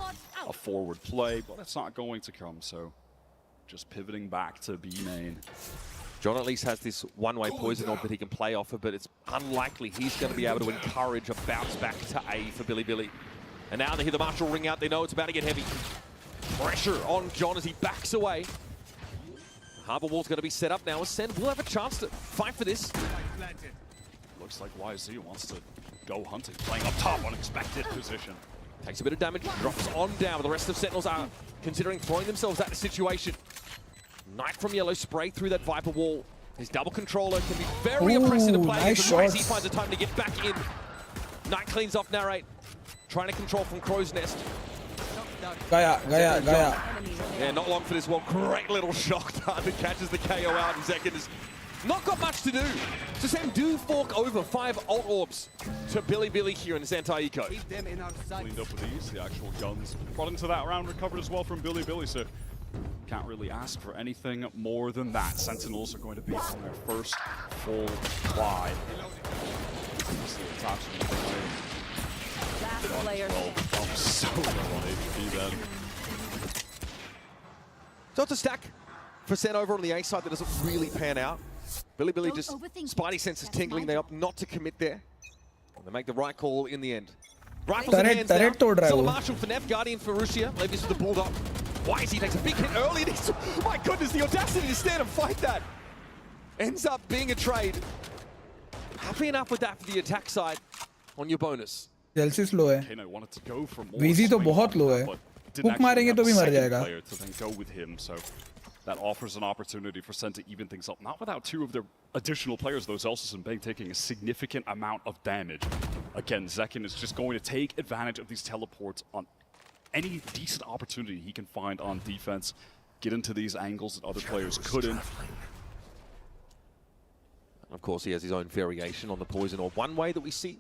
a forward play, but it's not going to come, so just pivoting back to B main. John at least has this one-way poison orb that he can play off of, but it's unlikely he's going to be able to encourage a bounce back to A for Billy. And now they hear the Marshall ring out, they know it's about to get heavy. Pressure on John as he backs away. Harbor wall's going to be set up now. Sen will have a chance to fight for this. Looks like YZ wants to go hunting, playing up top, unexpected position. Takes a bit of damage, drops on down, but the rest of Sentinels are considering throwing themselves at the situation. Knight from Yellow spray through that Viper wall. His double controller can be very oppressive to play. Nice YZ shots. finds the time to get back in. Knight cleans off Narrate, trying to control from Crow's Nest. Gaya. Yeah, not long for this one. Great little shock dart that catches the KO out in seconds. Not got much to do. So Sam do fork over 5 ult orbs to Billy here in this anti-eco. Cleaned up with these, the actual guns brought into that round, recovered as well from Billy, so can't really ask for anything more than that. Sentinels are going to be on their first full buy. Last player. I'm so low on HP then. So it's a stack for Sen over on the A side that doesn't really pan out. Billy just, Spidey senses tingling, they opt not to commit there. And they make the right call in the end. Rifles in hands now. Still a Marshall for Neff, Guardian for Rusia. Levi's with the Bulldog. YZ takes a big hit early. And he's, my goodness, the audacity to stand and fight that. Ends up being a trade. Happy enough with that for the attack side on your bonus. Chelsea slow है. Kano wanted to go for more VZ तो बहुत low है. Hook मारेंगे तो भी मर जाएगा. To then go with him, so that offers an opportunity for Sen to even things up. Not without 2 of their additional players, though. Zelsis and Bang taking a significant amount of damage. Again, Zekin is just going to take advantage of these teleports on any decent opportunity he can find on defense. Get into these angles that other players couldn't. Of course, he has his own variation on the poison orb. One way that we see.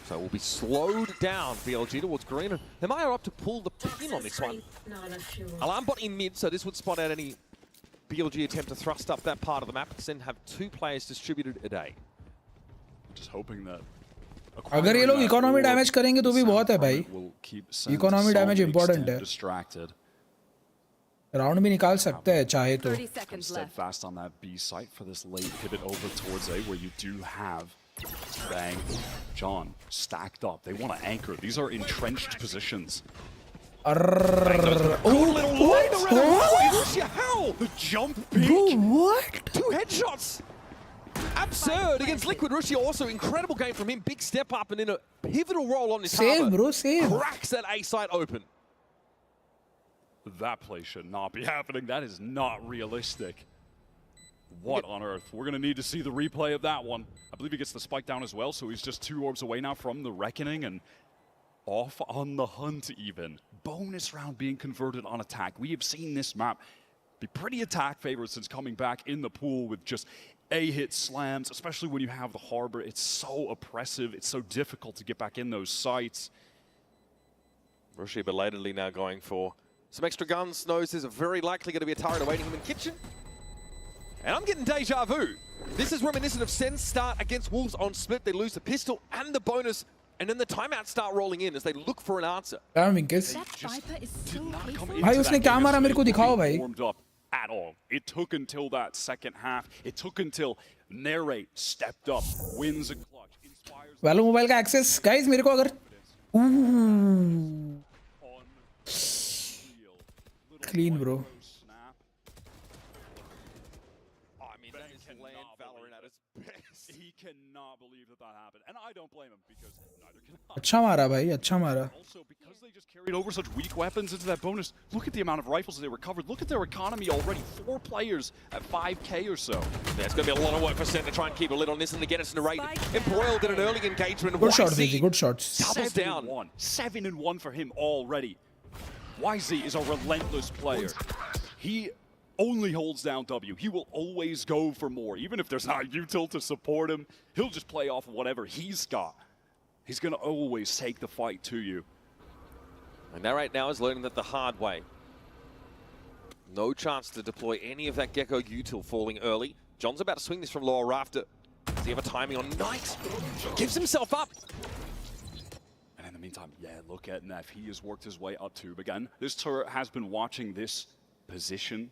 So we'll be slowed down, BLG, towards green. They might are up to pull the pin on this one. Alarm bot in mid, so this would spot out any BLG attempt to thrust up that part of the map. Then have 2 players distributed a day. Just hoping that अगर ये लोग economy damage करेंगे तो भी बहुत है भाई. Economy damage important है. राउंड भी निकाल सकते हैं चाहे तो. Steadfast on that B site for this late pivot over towards A, where you do have Bang, John stacked up. They want to anchor. These are entrenched positions. How? The jump peak. What? 2 headshots. Absurd against Liquid Rusia. Also incredible game from him. Big step up and in a pivotal role on this Save, harbor. bro, save. Cracks that A site open. That play should not be happening. That is not realistic. What on earth? We're going to need to see the replay of that one. I believe he gets the spike down as well, so he's just 2 orbs away now from the Reckoning and off on the hunt even. Bonus round being converted on attack. We have seen this map be pretty attack favored since coming back in the pool with just A-hit slams, especially when you have the harbor. It's so oppressive. It's so difficult to get back in those sites. Rusia belatedly now going for some extra guns. Knows there's a very likely going to be a turret awaiting him in kitchen. And I'm getting deja vu. This is reminiscent of Sen's start against Wolves on split. They lose the pistol and the bonus, and then the timeouts start rolling in as they look for an answer. भाई उसने क्या मारा मेरे को दिखाओ भाई. At all. It took until that second half. It took until Narrate stepped up, wins a clutch, inspires. VALO mobile का access guys मेरे को अगर clean bro. He cannot believe that happened, and I don't blame him because neither can I. अच्छा मारा भाई, अच्छा मारा. Also, because they just carried over such weak weapons into that bonus, look at the amount of rifles they recovered. Look at their economy already. 4 players at 5K or so. Yeah, it's going to be a lot of work for Sen to try and keep a lid on this and to get us in a raid. Embroiled in an early engagement. Good shots, VZ, good shots. Doubles down. 7-1 for him already. YZ is a relentless player. He only holds down W. He will always go for more. Even if there's not a util to support him, he'll just play off whatever he's got. He's going to always take the fight to you. And that right now is learning that the hard way. No chance to deploy any of that Gecko util falling early. John's about to swing this from lower rafter. Does he have a timing on Knight? Gives himself up. And in the meantime, yeah, look at Neff. He has worked his way up tube again. This turret has been watching this position.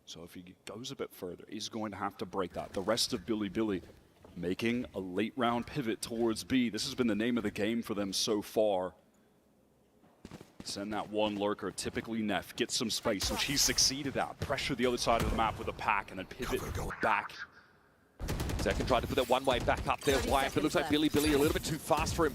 So if he goes a bit further, he's going to have to break that. The rest of Billy making a late round pivot towards B. This has been the name of the game for them so far. Send that one lurker, typically Neff, get some space, which he succeeded at. Pressure the other side of the map with a pack and then pivot back. Second tried to put that one way back up there wide, but it looks like Billy a little bit too fast for him.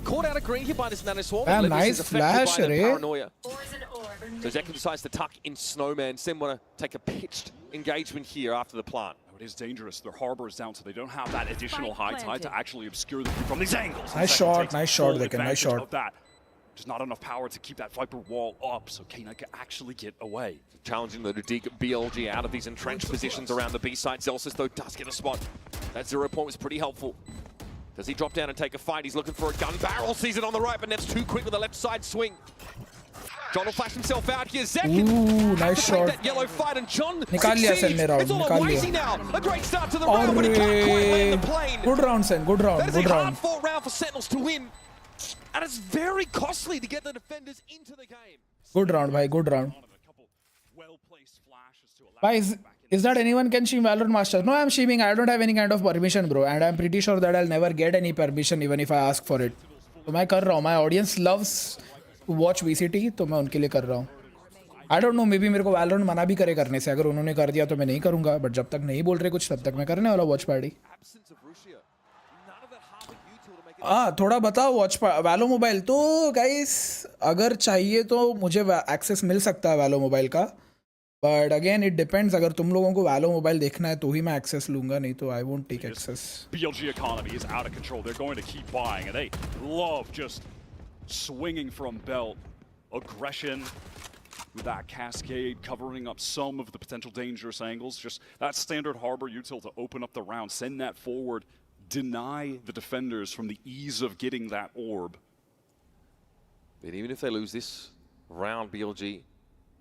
Caught out of green here by this Nano Swarm. Man, nice flash, paranoia. So Zekin decides to tuck in Snowman. Sim want to take a pitched engagement here after the plant. Oh, it is dangerous. Their harbor is down, so they don't have that additional high tide to actually obscure the view from these angles. Nice shot, Zekin, nice shot. There's not enough power to keep that Viper wall up, so K9 can actually get away. Challenging them to dig BLG out of these entrenched positions around the B side. Zelsis, though, does get a spot. That 0 point was pretty helpful. Does he drop down and take a fight? He's looking for a gun barrel. Sees it on the right, but Neff's too quick with the left side swing. John will flash himself out here. Zekin. Ooh, nice shot. That yellow fight, and John निकाल लिया Sen ने round, It's all निकाल Wisey लिया. now. A great start to the round, but he can't quite land the plane. Good round, Sen. Good round. That is Good a round. hard-fought round for Sentinels to win. And it's very costly to get the defenders into the game. Good round, bhai. Good round. Bhai, is that anyone can stream Valorant Masters? No, I'm streaming. I don't have any kind of permission, bro. And I'm pretty sure that I'll never get any permission even if I ask for it. So मैं कर रहा हूँ. My audience loves to watch VCT, तो मैं उनके लिए कर रहा हूँ. I don't know, maybe मेरे को Valorant मना भी करे करने से. अगर उन्होंने कर दिया तो मैं नहीं करूँगा. But जब तक नहीं बोल रहे कुछ, तब तक मैं करने वाला watch party. थोड़ा बताओ वॉच वैलो मोबाइल. तो गाइस अगर चाहिए तो मुझे एक्सेस मिल सकता है वैलो मोबाइल का, बट अगेन इट डिपेंड्स. अगर तुम लोगों को वैलो मोबाइल देखना है तो ही मैं एक्सेस लूंगा, नहीं तो I won't take access. BLG economy is out of control. They're going to keep buying, and they love just swinging from belt. Aggression with that cascade, covering up some of the potential dangerous angles. Just that standard harbor util to open up the round, send that forward, deny the defenders from the ease of getting that orb. But even if they lose this round, BLG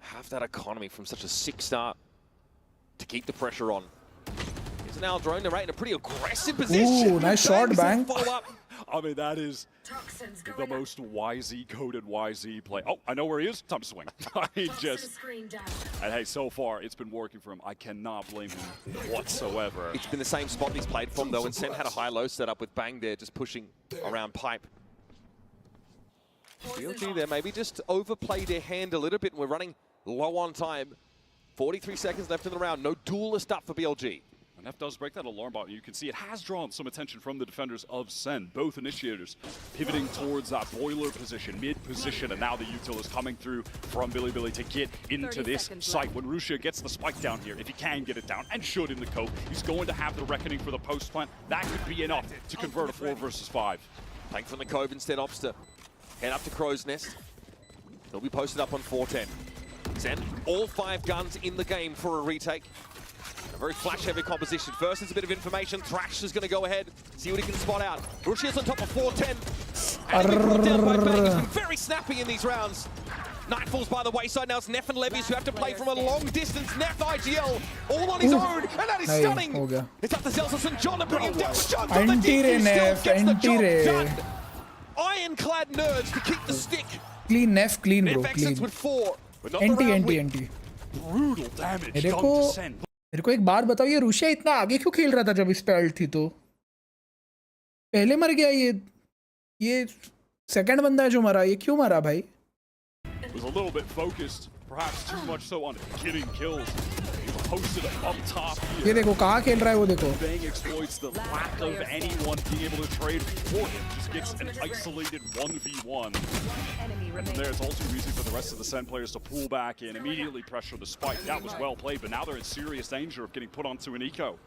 have that economy from such a sick start to keep the pressure on. It's now drone the rate in a pretty aggressive position. Ooh, nice shot, bang. I mean, that is the most YZ coded YZ play. Oh, I know where he is. Time to swing. And hey, so far it's been working for him. I cannot blame him whatsoever. It's been the same spot he's played from though, and Sen had a high-low setup with Bang there, just pushing around pipe. BLG there maybe just overplay their hand a little bit, and we're running low on time. 43 seconds left in the round. No duelist up for BLG. And F does break that alarm bot. You can see it has drawn some attention from the defenders of Sen. Both initiators pivoting towards that boiler position, mid position, and now the util is coming through from Billy to get into this site. When Rusia gets the spike down here, if he can get it down, and should in the cope, he's going to have the reckoning for the post plant. That could be enough to convert a 4 versus 5. Playing from the cove instead, Obster. Head up to Crow's Nest. They'll be posted up on 410. Sen, all 5 guns in the game for a retake. A very flash-heavy composition. First, it's a bit of information. Thrash is going to go ahead, see what he can spot out. Rushia's on top of 410. And he's been brought down by Bang. He's been very snappy in these rounds. Nightfall's by the wayside. Now it's Neff and Levius who have to play from a long distance. Neff IGL all on his own, and that is stunning. It's up to Zelsis and John to bring him down. John from the deep, he still gets the job done. Ironclad nerds to keep the stick. Clean Neff, clean bro, clean. With 4, but not NT. Brutal damage going to Sen. मेरे को एक बात बताओ, ये रूशिया इतना आगे क्यों खेल रहा था जब इस पे अल्ट थी? तो पहले मर गया ये सेकंड बंदा है जो मरा. ये क्यों मरा भाई? Was a little bit focused, perhaps too much so on getting kills. He posted up top here. ये देखो कहाँ खेल रहा है वो देखो. Bang exploits the lack of anyone being able to trade for him. Just gets an isolated 1v1. And from there, it's all too easy for the rest of the Sen players to pull back in, immediately pressure the spike. That was well played, but now they're in serious danger of getting put onto an eco.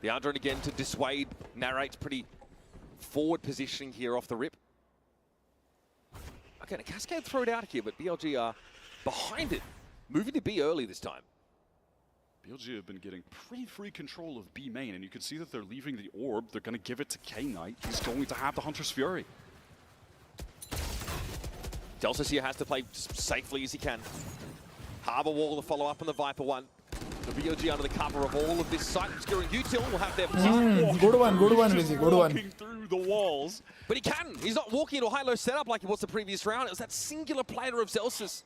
The Ardron again to dissuade. Narrates pretty forward positioning here off the rip. Okay, a cascade throw it out here, but BLG are behind it. Moving to B early this time. BLG have been getting pretty free control of B main, and you can see that they're leaving the orb. They're going to give it to K-Knight. He's going to have the Hunter's Fury. Delsis here has to play as safely as he can. Harbor wall to follow up on the Viper one. The BLG under the cover of all of this site. Obscuring util will have their good one, Vizzy, good one. Walking through the walls. But he can. He's not walking into a high-low setup like he was the previous round. It was that singular player of Zelsis.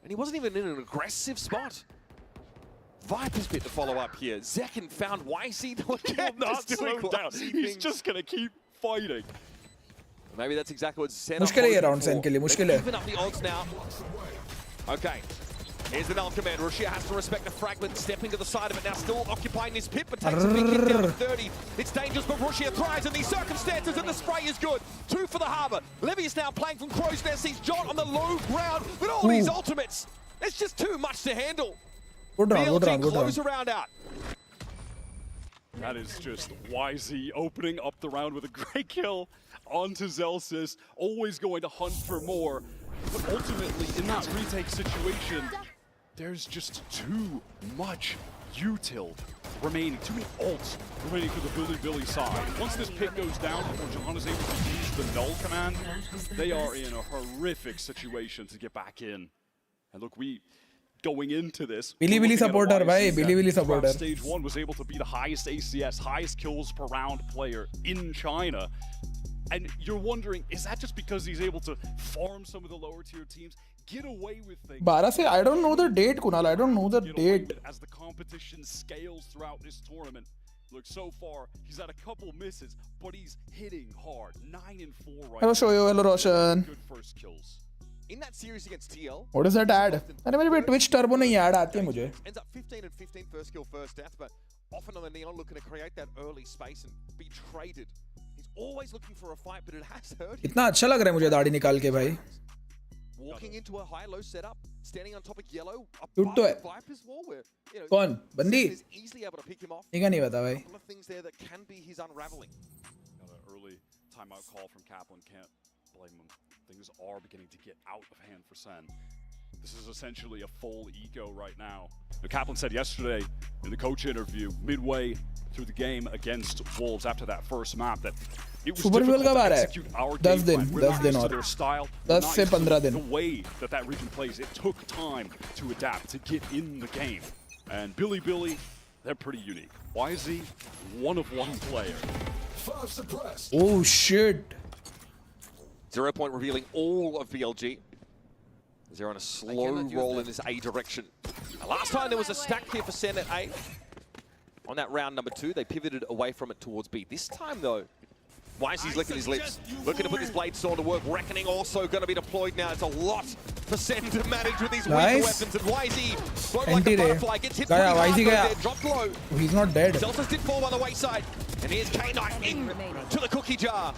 And he wasn't even in an aggressive spot. Viper's bit to follow up here. Zekin found YC. Not slow down. He's just gonna keep fighting. Maybe that's exactly what Sen मुश्किल है ये round Sen के लिए मुश्किल है. Even up the odds now. Okay. Here's the null command. Russia has to respect the fragment, stepping to the side of it now, still occupying this pit, but takes a big hit down to 30. It's dangerous, but Russia thrives in these circumstances, and the spray is good. 2 for the Harbour. Levy's now playing from Crow's Nest. Sees John on the low ground with all these ultimates. It's just too much to handle. Good round. Close around out. That is just YZ opening up the round with a great kill onto Zelsis, always going to hunt for more. But ultimately, in that retake situation, there's just too much util remaining, too many ults remaining for the Billy side. Once this pick goes down before John is able to use the null command, they are in a horrific situation to get back in. And look, going into this, Billy supporter, bhai. Billy supporter. Stage 1 was able to be the highest ACS, highest kills per round player in China. And you're wondering, is that just because he's able to farm some of the lower tier teams, get away with things? 12 से I don't know the date, Kunal. I don't know the date. As the competition scales throughout this tournament, look, so far he's had a couple misses, but he's hitting hard. 9 and 4 right Hello, show you. Hello, Roshan. Good first kills. In that series against TL, What is that ad? अरे मेरे पे Twitch Turbo नहीं ad आती है मुझे. ends up 15 and 15, first kill, first death, but often on the Neon looking to create that early space and be traded. He's always looking for a fight, but it has hurt him. इतना अच्छा लग रहा है मुझे दाढ़ी निकाल के भाई. Walking into a high-low setup, standing on top of yellow, Cute above तो the है. Viper's wall, where कौन? बंदी? is easily able to pick him off. ठीक है नहीं पता भाई. A couple of things there that can be his unraveling. Got an early timeout call from Kaplan, can't blame him. Things are beginning to get out of hand for Sen. This is essentially a full eco right now. Kaplan said yesterday in the coach interview, midway through the game against Wolves after that first map, that it was Super difficult Bowl to कब आ रहा है? execute our 10 game दिन, plan. We're 10 not दिन used to और. their style. 10 से 15 दिन. The way that that region plays, it took time to adapt, to get in the game. And Billy, they're pretty unique. YZ, one of one player. Oh shit. 0 point revealing all of BLG. They're on a slow roll in this A direction. Last time there was a stack here for Sen at A. On that round number 2, they pivoted away from it towards B. This time though, YZ's licking his lips, looking to put this blade sword to work. Reckoning also going to be deployed now. It's a lot for Sen to manage with these weaker Nice. weapons. And YZ, float like a butterfly, gets hit Gaya, pretty hard YZ though gaya. there, dropped low. Oh, he's not dead. Zeltas did fall by the wayside. And here's K9 in to the cookie jar.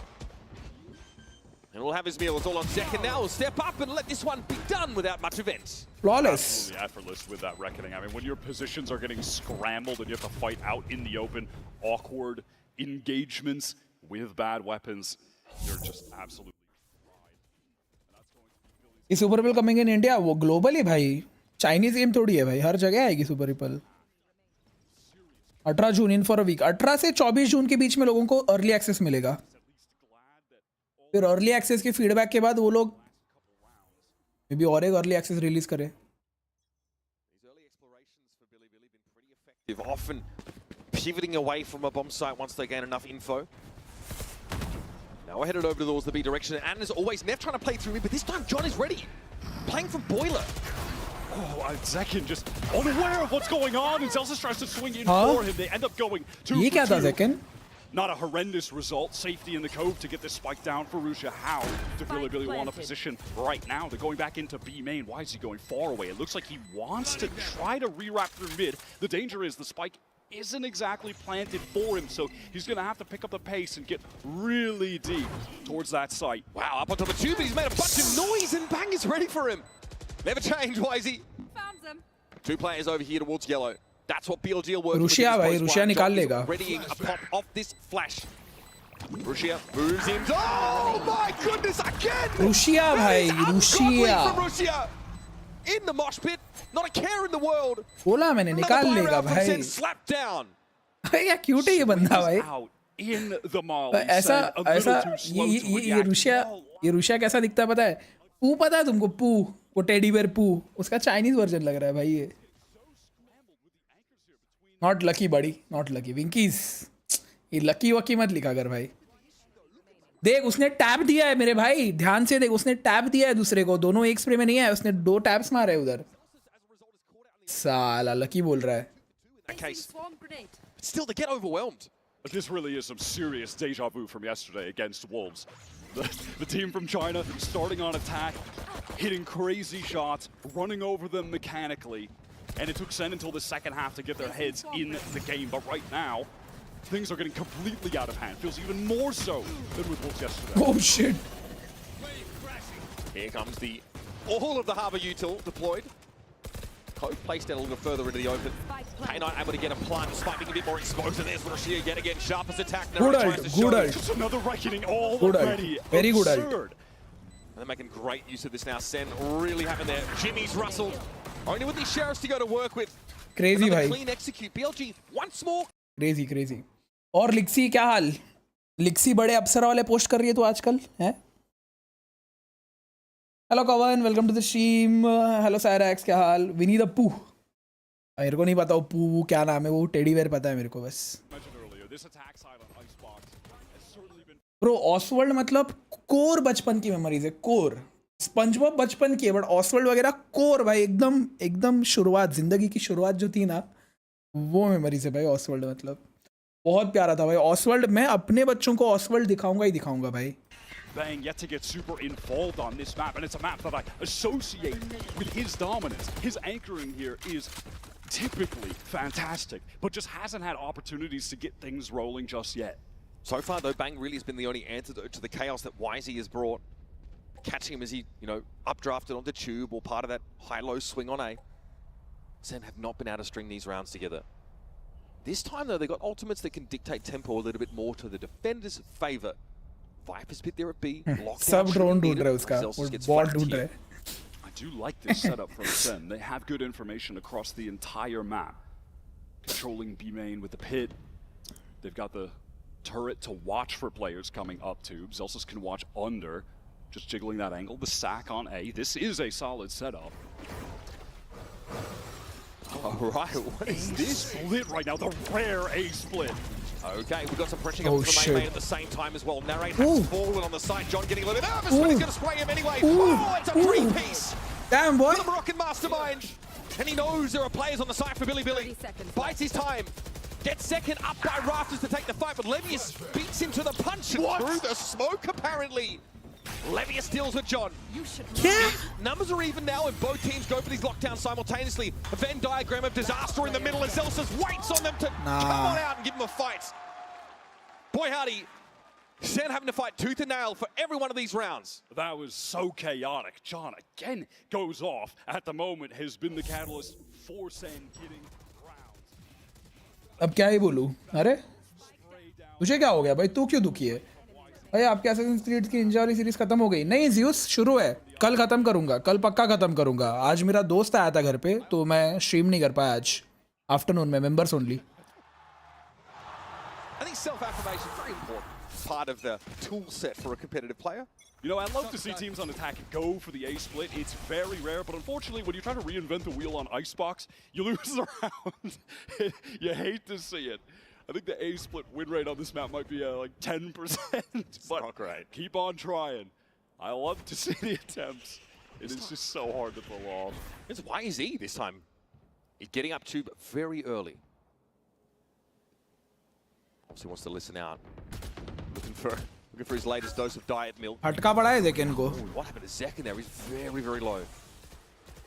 And we'll have his meal. It's all on second now. We'll step up and let this one be done without much events. Flawless. Absolutely effortless with that reckoning. I mean, when your positions are getting scrambled and you have to fight out in the open, awkward engagements with bad weapons, you're just absolutely fried. Is Super Bowl coming in India? वो globally भाई. Chinese game थोड़ी है भाई. हर जगह आएगी Super Bowl. 18 June in for a week. 18 से 24 जून के बीच में लोगों को early access मिलेगा. फिर अर्ली एक्सेस के फीडबैक के बाद वो लोग मे बी और एक अर्ली एक्सेस रिलीज करे. These early explorations for Billy been pretty effective, often pivoting away from a bomb site once they gain enough info. Now we're headed over towards the B direction, and as always, Nev trying to play through me, but this time John is ready. Playing from Boiler. Oh, Zekin just unaware of what's going on, and Zelsis tries to swing in Huh? for him. They end up going 2 ये for क्या था 2. Second? Not a horrendous result. Safety in the cove to get this spike down for Russia. How do Billy want a position right now? They're going back into B main. Why is he going far away? It looks like he wants to try to re-wrap through mid. The danger is the spike isn't exactly planted for him, so he's going to have to pick up the pace and get really deep towards that site. Wow, up on top of 2, but he's made a bunch of noise, and bang is ready for him. Never change, YZ. Found them. 2 players over here towards yellow. That's what BLG are working Russia with. भाई, Russia निकाल लेगा. Readying a pop off this flash. Russia moves in. Oh my goodness, again! Russia भाई, Russia. From Russia. In the mosh pit, not a care in the world. बोला मैंने निकाल Another लेगा fire round from भाई. Sen, slapped down. भाई क्या cute है ये बंदा भाई. Out in the mall. ऐसा ये रूसिया कैसा दिखता है पता है? पू पता है तुमको? पू, वो टेडी बेयर पू, उसका चाइनीज वर्जन लग रहा है भाई ये. नॉट लकी बड़ी, नॉट लकी विंकीज. ये लकी वकी मत लिखा कर भाई. देख उसने टैप दिया है मेरे भाई, ध्यान से देख, उसने टैप दिया है दूसरे को. दोनों एक स्प्रे में नहीं है, उसने 2 टैप्स मारे उधर. साला लकी बोल रहा है. In that case, but still they get overwhelmed. But this really is some serious deja vu from yesterday against Wolves. The team from China starting on attack, hitting crazy shots, running over them mechanically, and it took Sen until the second half to get their heads in the game. But right now, things are getting completely out of hand. Feels even more so than with Wolves yesterday. Oh shit. Here comes all of the Harbour util deployed. Code placed out a little further into the open. K9 able to get a plant, despite being a bit more exposed. And there's Roshia yet again, sharpest attack. Good ult, good ult. Just another reckoning Good already. ult. Very good ult. Absurd. And they're making great use of this now. Sen really having their Jimmy's rustled. Only with these sheriffs to go to work with. Crazy Another भाई. clean execute. BLG once more. Crazy crazy. और लिक्सी क्या हाल? लिक्सी बड़े अप्सरा वाले post कर रही है तो आजकल हैं? Hello Kavan, welcome to the stream. Hello Cyrax, क्या हाल? विनी द पू. मेरे को नहीं पता वो पू क्या नाम है, वो टेडी वेयर पता है मेरे को बस. ब्रो ऑसवर्ल्ड मतलब कोर बचपन की मेमोरीज है. कोर स्पंजबॉब बचपन की है, बट ऑसवर्ल्ड वगैरह कोर भाई एकदम शुरुआत, जिंदगी की शुरुआत जो थी ना, वो मेमोरीज है भाई. ऑसवर्ल्ड मतलब बहुत प्यारा था भाई. ऑसवर्ल्ड मैं अपने बच्चों को ऑसवर्ल्ड दिखाऊंगा ही दिखाऊंगा भाई. Bang yet to get super involved on this map, and it's a map that I associate with his dominance. His anchoring here is typically fantastic, but just hasn't had opportunities to get things rolling just yet. So far though, Bang really has been the only antidote to the chaos that YZ has brought. Catching him as he, updrafted onto Tube or part of that high-low swing on A. Sen have not been able to string these rounds together. This time though, they got ultimates that can dictate tempo a little bit more to the defenders' favor. Viper's bit there at B. सब drone ढूंढ रहा है उसका, और bot ढूंढ रहा है. I do like this setup from Sen. They have good information across the entire map. Controlling B main with the pit. They've got the turret to watch for players coming up tube. Zelsis can watch under, just jiggling that angle. The sack on A. This is a solid setup. All right, what is this? Split right now, the rare A split. Okay, we've got some pressure coming from the main at the same time as well. Narrate has fallen on the side. John getting a little bit nervous, but he's going to spray him anyway. Oh, it's a three-piece. Damn boy. The Moroccan mastermind. And he knows there are players on the side for Billy. Bites his time. Gets second up by Rafters to take the fight, but Levius beats him to the punch and through the smoke apparently. Levius deals with John. Yeah. Numbers are even now, and both teams go for these lockdowns simultaneously. A Venn diagram of disaster in the middle, and Zelsis waits on them to come on out and give them a fight. Boy howdy, Sen having to fight tooth and nail for every one of these rounds. That was so chaotic. John again goes off. At the moment has been the catalyst for Sen getting rounds. अब क्या ही बोलूं? अरे तुझे क्या हो गया भाई? तू क्यों दुखी है भाई? आपके असैसिन्स क्रीड की इंजरी सीरीज खत्म हो गई? नहीं ज़्यूस, शुरू है. कल खत्म करूंगा, कल पक्का खत्म करूंगा. आज मेरा दोस्त आया था घर पे, तो मैं स्ट्रीम नहीं कर पाया आज आफ्टरनून में. Members only. I think self-affirmation is very important part of the tool set for a competitive player. I'd love to see teams on attack go for the A split. It's very rare, but unfortunately, when you try to reinvent the wheel on Icebox, you lose the round. You hate to see it. I think the A split win rate on this map might be like 10%. But not great. Keep on trying. I love to see the attempts. It is just so hard to pull off. It's YZ this time. He's getting up tube very early. Obviously wants to listen out. Looking for his latest dose of diet milk. हटका पड़ा है देखें इनको. What happened to Zek in there? He's very, very low.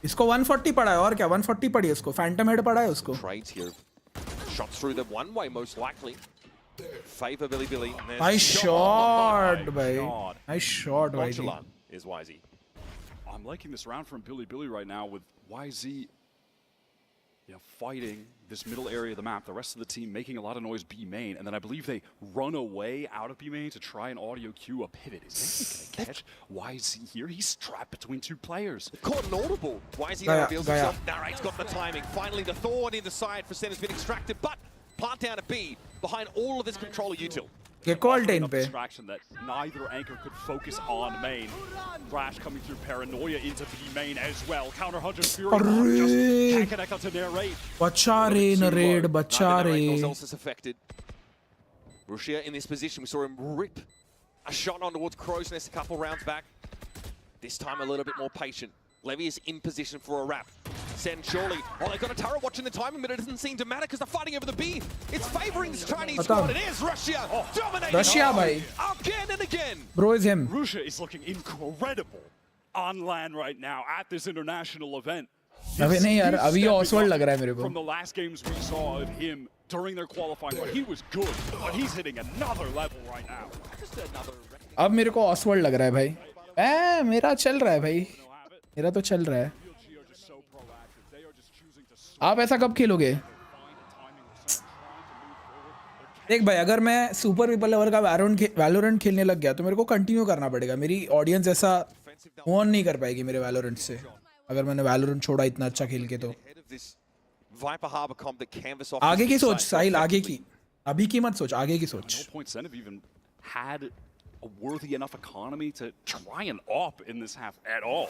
इसको 140 पड़ा है, और क्या 140 पड़ी है उसको. फैंटम हेड पड़ा है उसको. Trades here. Shots through the one way most likely. Favor Billy. Nice shot, bhai. Nice shot, bhai. Nonchalant is YZ. I'm liking this round from Billy right now with YZ fighting this middle area of the map. The rest of the team making a lot of noise B main, and then I believe they run away out of B main to try and audio cue a pivot. Is they going to catch YZ here? He's trapped between two players. Caught an audible. YZ now reveals himself. Narrate's got the timing. Finally, the thorn in the side for Sen has been extracted, but plant down a B behind all of this controller util. ये call ten पे. Distraction that neither anchor could focus on main. Flash coming through paranoia into B main as well. Counter 100 Fury just can't connect to narrate. बच्चा रे narrate, बच्चा रे. Zelsis affected. Rushia in this position, we saw him rip a shot on towards Crow's Nest a couple rounds back. This time a little bit more patient. Levy is in position for a wrap. Sen surely. Oh, they've got a turret watching the timing, but it doesn't seem to matter because they're fighting over the B. It's favoring this Chinese squad. It is Russia dominating. Russia, bhai. Again and again. Bro is him. Russia is looking incredible on LAN right now at this international event. अबे नहीं यार, अभी ये Oswald लग रहा है मेरे को. From the last games we saw of him during their qualifying, but he was good, but he's hitting another level right now. Just another अब मेरे को Oswald लग रहा है भाई. मेरा चल रहा है भाई. मेरा तो चल रहा है. आप ऐसा कब खेलोगे? देख भाई, अगर मैं सुपर पीपल लेवल का वैलोरेंट खेलने लग गया तो मेरे को कंटिन्यू करना पड़ेगा. मेरी ऑडियंस ऐसा ऑन नहीं कर पाएगी मेरे वैलोरेंट से, अगर मैंने वैलोरेंट छोड़ा इतना अच्छा खेल के. तो आगे की सोच साहिल, आगे की. अभी की मत सोच, आगे की सोच. Had a worthy enough economy to try and op in this half at all.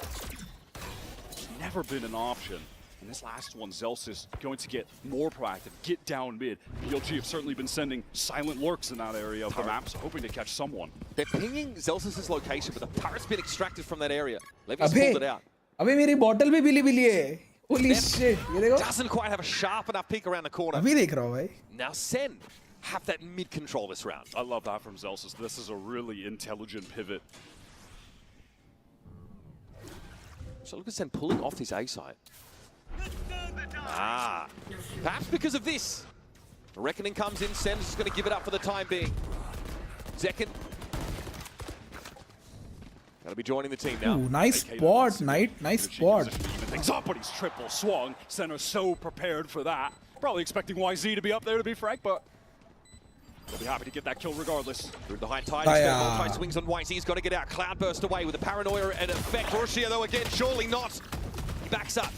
It's never been an option. In this last one, Zelsis going to get more proactive, get down mid. BLG have certainly been sending silent lurks in that area of the map, so hoping to catch someone. They're pinging Zelsis' location, but the turret's been extracted from that area. Levy's pulled it out. अबे मेरी bottle भी बिली बिली है. Holy shit. ये देखो. Doesn't quite have a sharp enough peek around the corner. अभी देख रहा हूँ भाई. Now Sen have that mid control this round. I love that from Zelsis. This is a really intelligent pivot. So look at Sen pulling off this A side. Perhaps because of this. The reckoning comes in. Sen is just going to give it up for the time being. Zekin. Gotta be joining the team now. Ooh, nice spot, nice spot. Even things up, but he's triple swung. Center so prepared for that. Probably expecting YZ to be up there, to be frank, but they'll be happy to get that kill regardless. Through the high tide, multi swings on YZ. He's got to get out. Cloudburst away with the paranoia and effect. Russia, though, again, surely not. He backs up.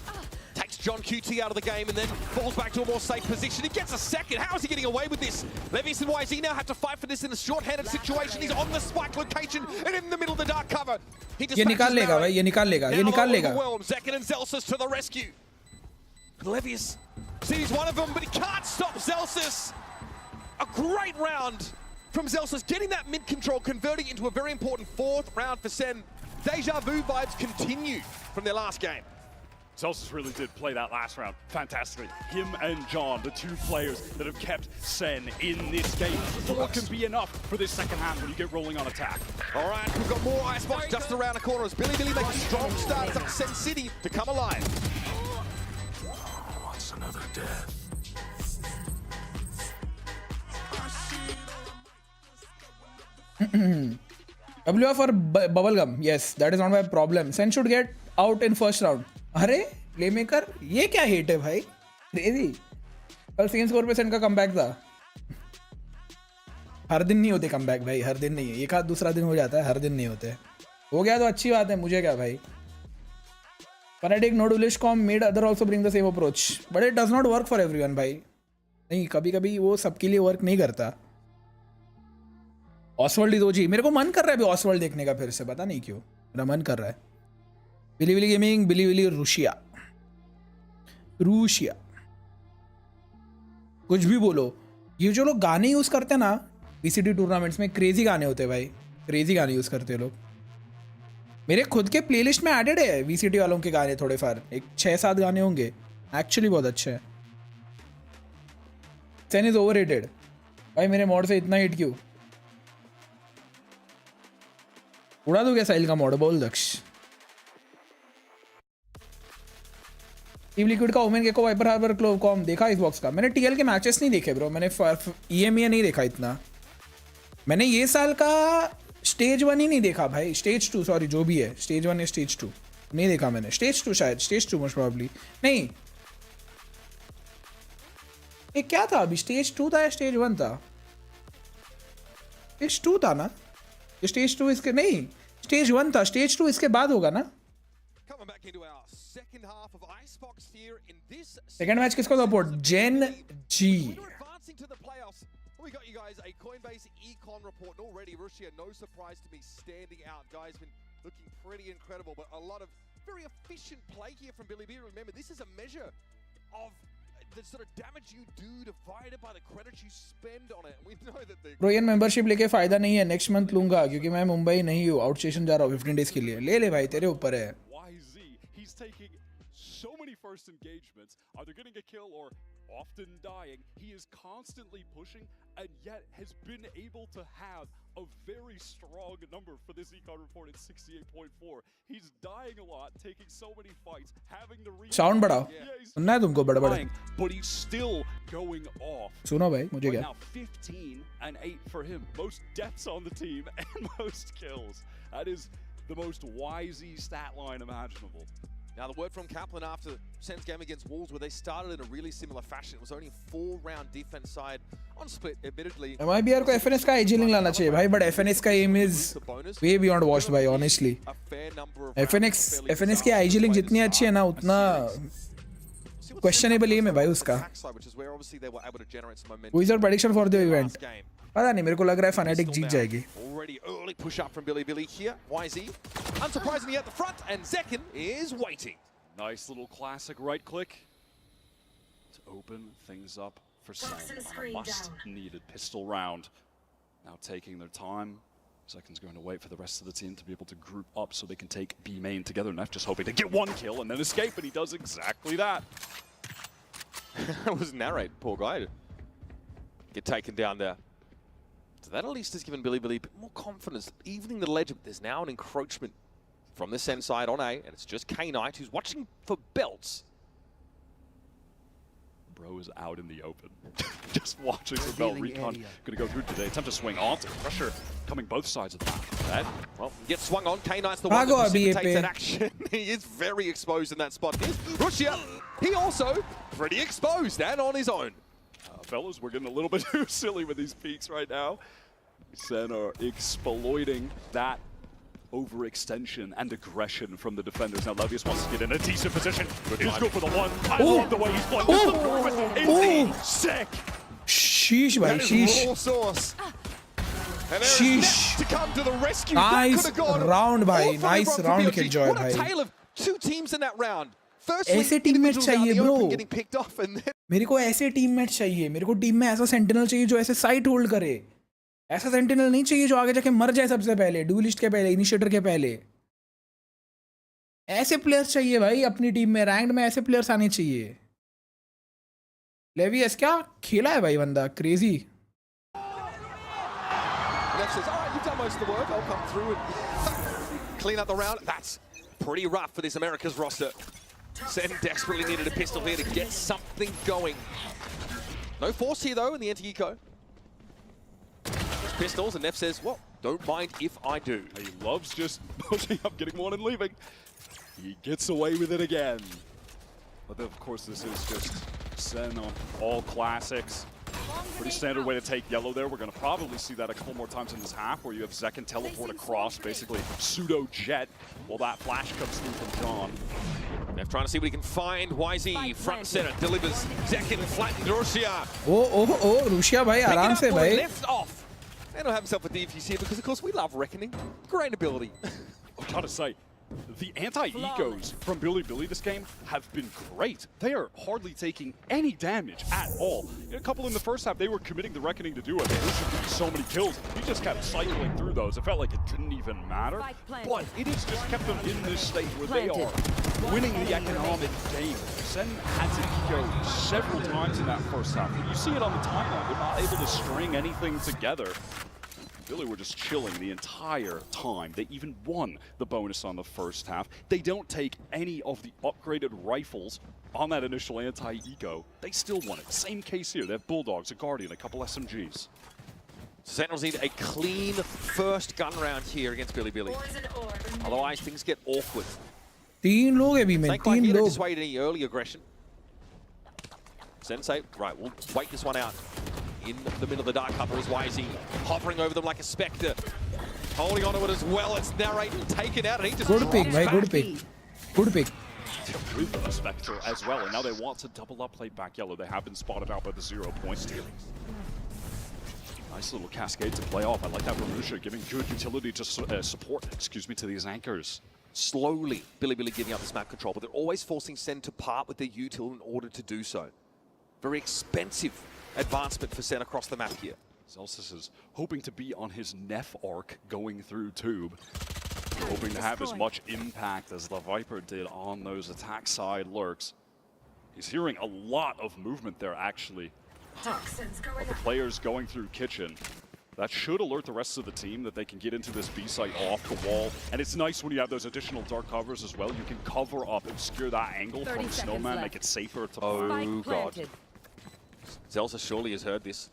Takes John QT out of the game and then falls back to a more safe position. He gets a second. How is he getting away with this? Levius and YZ now have to fight for this in a short-handed situation. He's on the spike location and in the middle of the dark cover. He ये निकाल लेगा भाई, ये निकाल लेगा, ये निकाल लेगा. Zekin and Zelsis to the rescue. Levius sees one of them, but he can't stop Zelsis. A great round from Zelsis, getting that mid control, converting into a very important fourth round for Sen. Deja vu vibes continue from their last game. Zelsis really did play that last round fantastically. Him and John, the two players that have kept Sen in this game. What can be enough for this second half when you get rolling on attack? All right, we've got more icebox just around the corner as Billy makes a strong start. It's up Sen City to come alive. What's another death? WF for bubblegum. Yes, that is not my problem. Sen should get out in first round. अरे playmaker, ये क्या hate है भाई? Crazy. कल same score पे सेन का comeback था. हर दिन नहीं होते कमबैक भाई, हर दिन नहीं है. एक आध दूसरा दिन हो जाता है, हर दिन नहीं होते. हो गया तो अच्छी बात है, मुझे क्या भाई. Fanatic no duelish com made other also bring the same approach, but it does not work for everyone भाई. नहीं, कभी कभी वो सबके लिए वर्क नहीं करता. ऑसवर्ल्ड जी, मेरे को मन कर रहा है अभी ऑसवर्ल्ड देखने का फिर से, पता नहीं क्यों मेरा मन कर रहा है. बिली गेमिंग, बिली रूसिया कुछ भी बोलो. ये जो लोग गाने यूज करते हैं ना वीसीटी टूर्नामेंट्स में, क्रेजी गाने होते हैं भाई, क्रेजी गाने यूज करते हैं लोग. मेरे खुद के प्लेलिस्ट में एडेड है वीसीटी वालों के गाने, थोड़े फार, एक 6-7 गाने होंगे. एक्चुअली बहुत अच्छे हैं. सेन इज ओवररेटेड भाई, मेरे मॉड से इतना हिट क्यों? उड़ा दो क्या साहिल का मॉड? बोल दक्ष. टीम लिक्विड का Omen Gekko Viper Harbor Clove कॉम देखा इस बॉक्स का? मैंने टीएल के मैचेस नहीं देखे ब्रो, मैंने ईएमए नहीं देखा इतना. मैंने ये साल का स्टेज 1 ही नहीं देखा भाई, स्टेज 2 सॉरी, जो भी है स्टेज 1 या स्टेज 2 नहीं देखा मैंने. स्टेज 2 शायद, स्टेज 2 मोस्ट प्रोबेबली नहीं. ये क्या था अभी, स्टेज 2 था या स्टेज 1 था? स्टेज 2 था ना? स्टेज 2 इसके नहीं, स्टेज 1 था. स्टेज 2 इसके बाद होगा ना. सेकंड मैच किसको support? Gen G. We got you guys a Coinbase econ report already. Russia, no surprise to me, standing out. Guys, been looking pretty incredible, but a lot of very efficient play here from Billy B. Remember, this is a measure of the sort of damage you do divided by the credits you spend on it. We know that the रोयन membership लेके फायदा नहीं है, next month लूंगा क्योंकि मैं मुंबई नहीं हूँ, आउट स्टेशन जा रहा हूँ 15 डेज के लिए. ले भाई, तेरे ऊपर है. YZ, he's taking so many first engagements, either getting a kill or often dying. He is constantly pushing and yet has been able to have a very strong number for this econ report at 68.4. He's dying a lot, taking so many fights, having the Sound बढ़ाओ सुनना है तुमको बड़े बड़े but he's still going off. सुनो भाई मुझे क्या Now 15 and 8 for him. Most deaths on the team and most kills. That is the most wisey stat line imaginable. Now, the word from Kaplan after Sen's game against Wolves, where they started in a really similar fashion. It was only a 4-round defense side on split, admittedly. MIBR को FNS का IG link लाना चाहिए भाई, but FNS का aim is way beyond watched by, honestly. A fair number of FNS की IG link जितनी अच्छी है ना, उतना questionable aim है भाई उसका. Who is your prediction for the event? पता नहीं, मेरे को लग रहा है Fnatic जीत जाएगी. Already early push up from Billy here. YZ, unsurprisingly at the front, and Zekin is waiting. Nice little classic right click to open things up for Sen on a must-needed pistol round. Now taking their time. Zekin's going to wait for the rest of the team to be able to group up so they can take B main together. Neff just hoping to get one kill and then escape, and he does exactly that. That was narrate, poor guy, to get taken down there. So that at least has given Billy a bit more confidence. Evening the ledge, there's now an encroachment from the Sen side on A, and it's just K-Knight who's watching for belts. Bro is out in the open. Just watching for belt. Recon gonna go through today. Attempt to swing onto pressure coming both sides of the map. That, well, gets swung on. K-Knight's the one that precipitates that action. He is very exposed in that spot. Here's Russia. He also pretty exposed and on his own. Fellas, we're getting a little bit too silly with these peaks right now. Sen are exploiting that overextension and aggression from the defenders. Now Levius wants to get in a decent position. He's go for the one. I love the way he's playing. It's sick. Sheesh, bhai, sheesh. Raw sauce. And sheesh. To come to the rescue. Nice round, bhai. Nice round, Killjoy, bhai. What a tale of two teams in that round. ऐसे teammate चाहिए bro. मेरे को ऐसे teammate चाहिए. मेरे को team में ऐसा सेंटिनल चाहिए जो ऐसे साइट होल्ड करे. ऐसा सेंटिनल नहीं चाहिए जो आगे जाके मर जाए सबसे पहले, ड्यूलिस्ट के पहले, इनिशिएटर के पहले. ऐसे प्लेयर्स चाहिए भाई अपनी टीम में. रैंक्ड में ऐसे प्लेयर्स आने चाहिए. लेवियस क्या खेला है भाई बंदा, crazy. Clean up the round. That's pretty rough for this America's roster. Sen desperately needed a pistol here to get something going. No force here though in the anti-eco. Pistols, and Neff says, well, don't mind if I do. He loves just pushing up, getting one and leaving. He gets away with it again. But of course this is just Sen on all classics. Pretty standard way to take yellow there. We're going to probably see that a couple more times in this half where you have Zekin teleport across, basically pseudo-jet, while that flash comes through from John. Neff trying to see what he can find. YZ, front and center, delivers. Zekin flattened Russia. Oh, Russia, bhai, aram se, bhai. Left off. And he'll have himself a defuse here because, of course, we love Reckoning. Great ability. I've got to say, the anti-ecos from Billy this game have been great. They are hardly taking any damage at all. A couple in the first half, they were committing the Reckoning to do it. There should be so many kills. He just kept cycling through those. It felt like it didn't even matter. But it has just kept them in this state where they are winning the economic game. Sen had to eco several times in that first half. You see it on the timeline. They're not able to string anything together. Billy were just chilling the entire time. They even won the bonus on the first half. They don't take any of the upgraded rifles on that initial anti-eco. They still won it. Same case here. They have Bulldogs, a Guardian, a couple SMGs. Sentinels need a clean first gun round here against Billy. Otherwise, things get awkward. तीन लोग हैं भी में, तीन लोग. Dissuade any early aggression. Sensei, right, we'll wait this one out. In the middle of the dark cover is YZ, hovering over them like a spectre. Holding onto it as well, it's narrate and taken out, and he just... Good pick, mate, good pick. Good pick. With the Spectre as well, and now they want to double up play back yellow. They have been spotted out by the 0 point stealing. Nice little cascade to play off. I like that Ramusha giving good utility to support, to these anchors. Slowly, Billy giving up this map control, but they're always forcing Sen to part with their util in order to do so. Very expensive advancement for Sen across the map here. Zelsis is hoping to be on his Neff arc going through Tube. Hoping to have as much impact as the Viper did on those attack side lurks. He's hearing a lot of movement there, actually. Of the players going through kitchen. That should alert the rest of the team that they can get into this B site off the wall. And it's nice when you have those additional dark covers as well. You can cover up, obscure that angle from Snowman, make it safer to... Oh, God. Zelsa surely has heard this.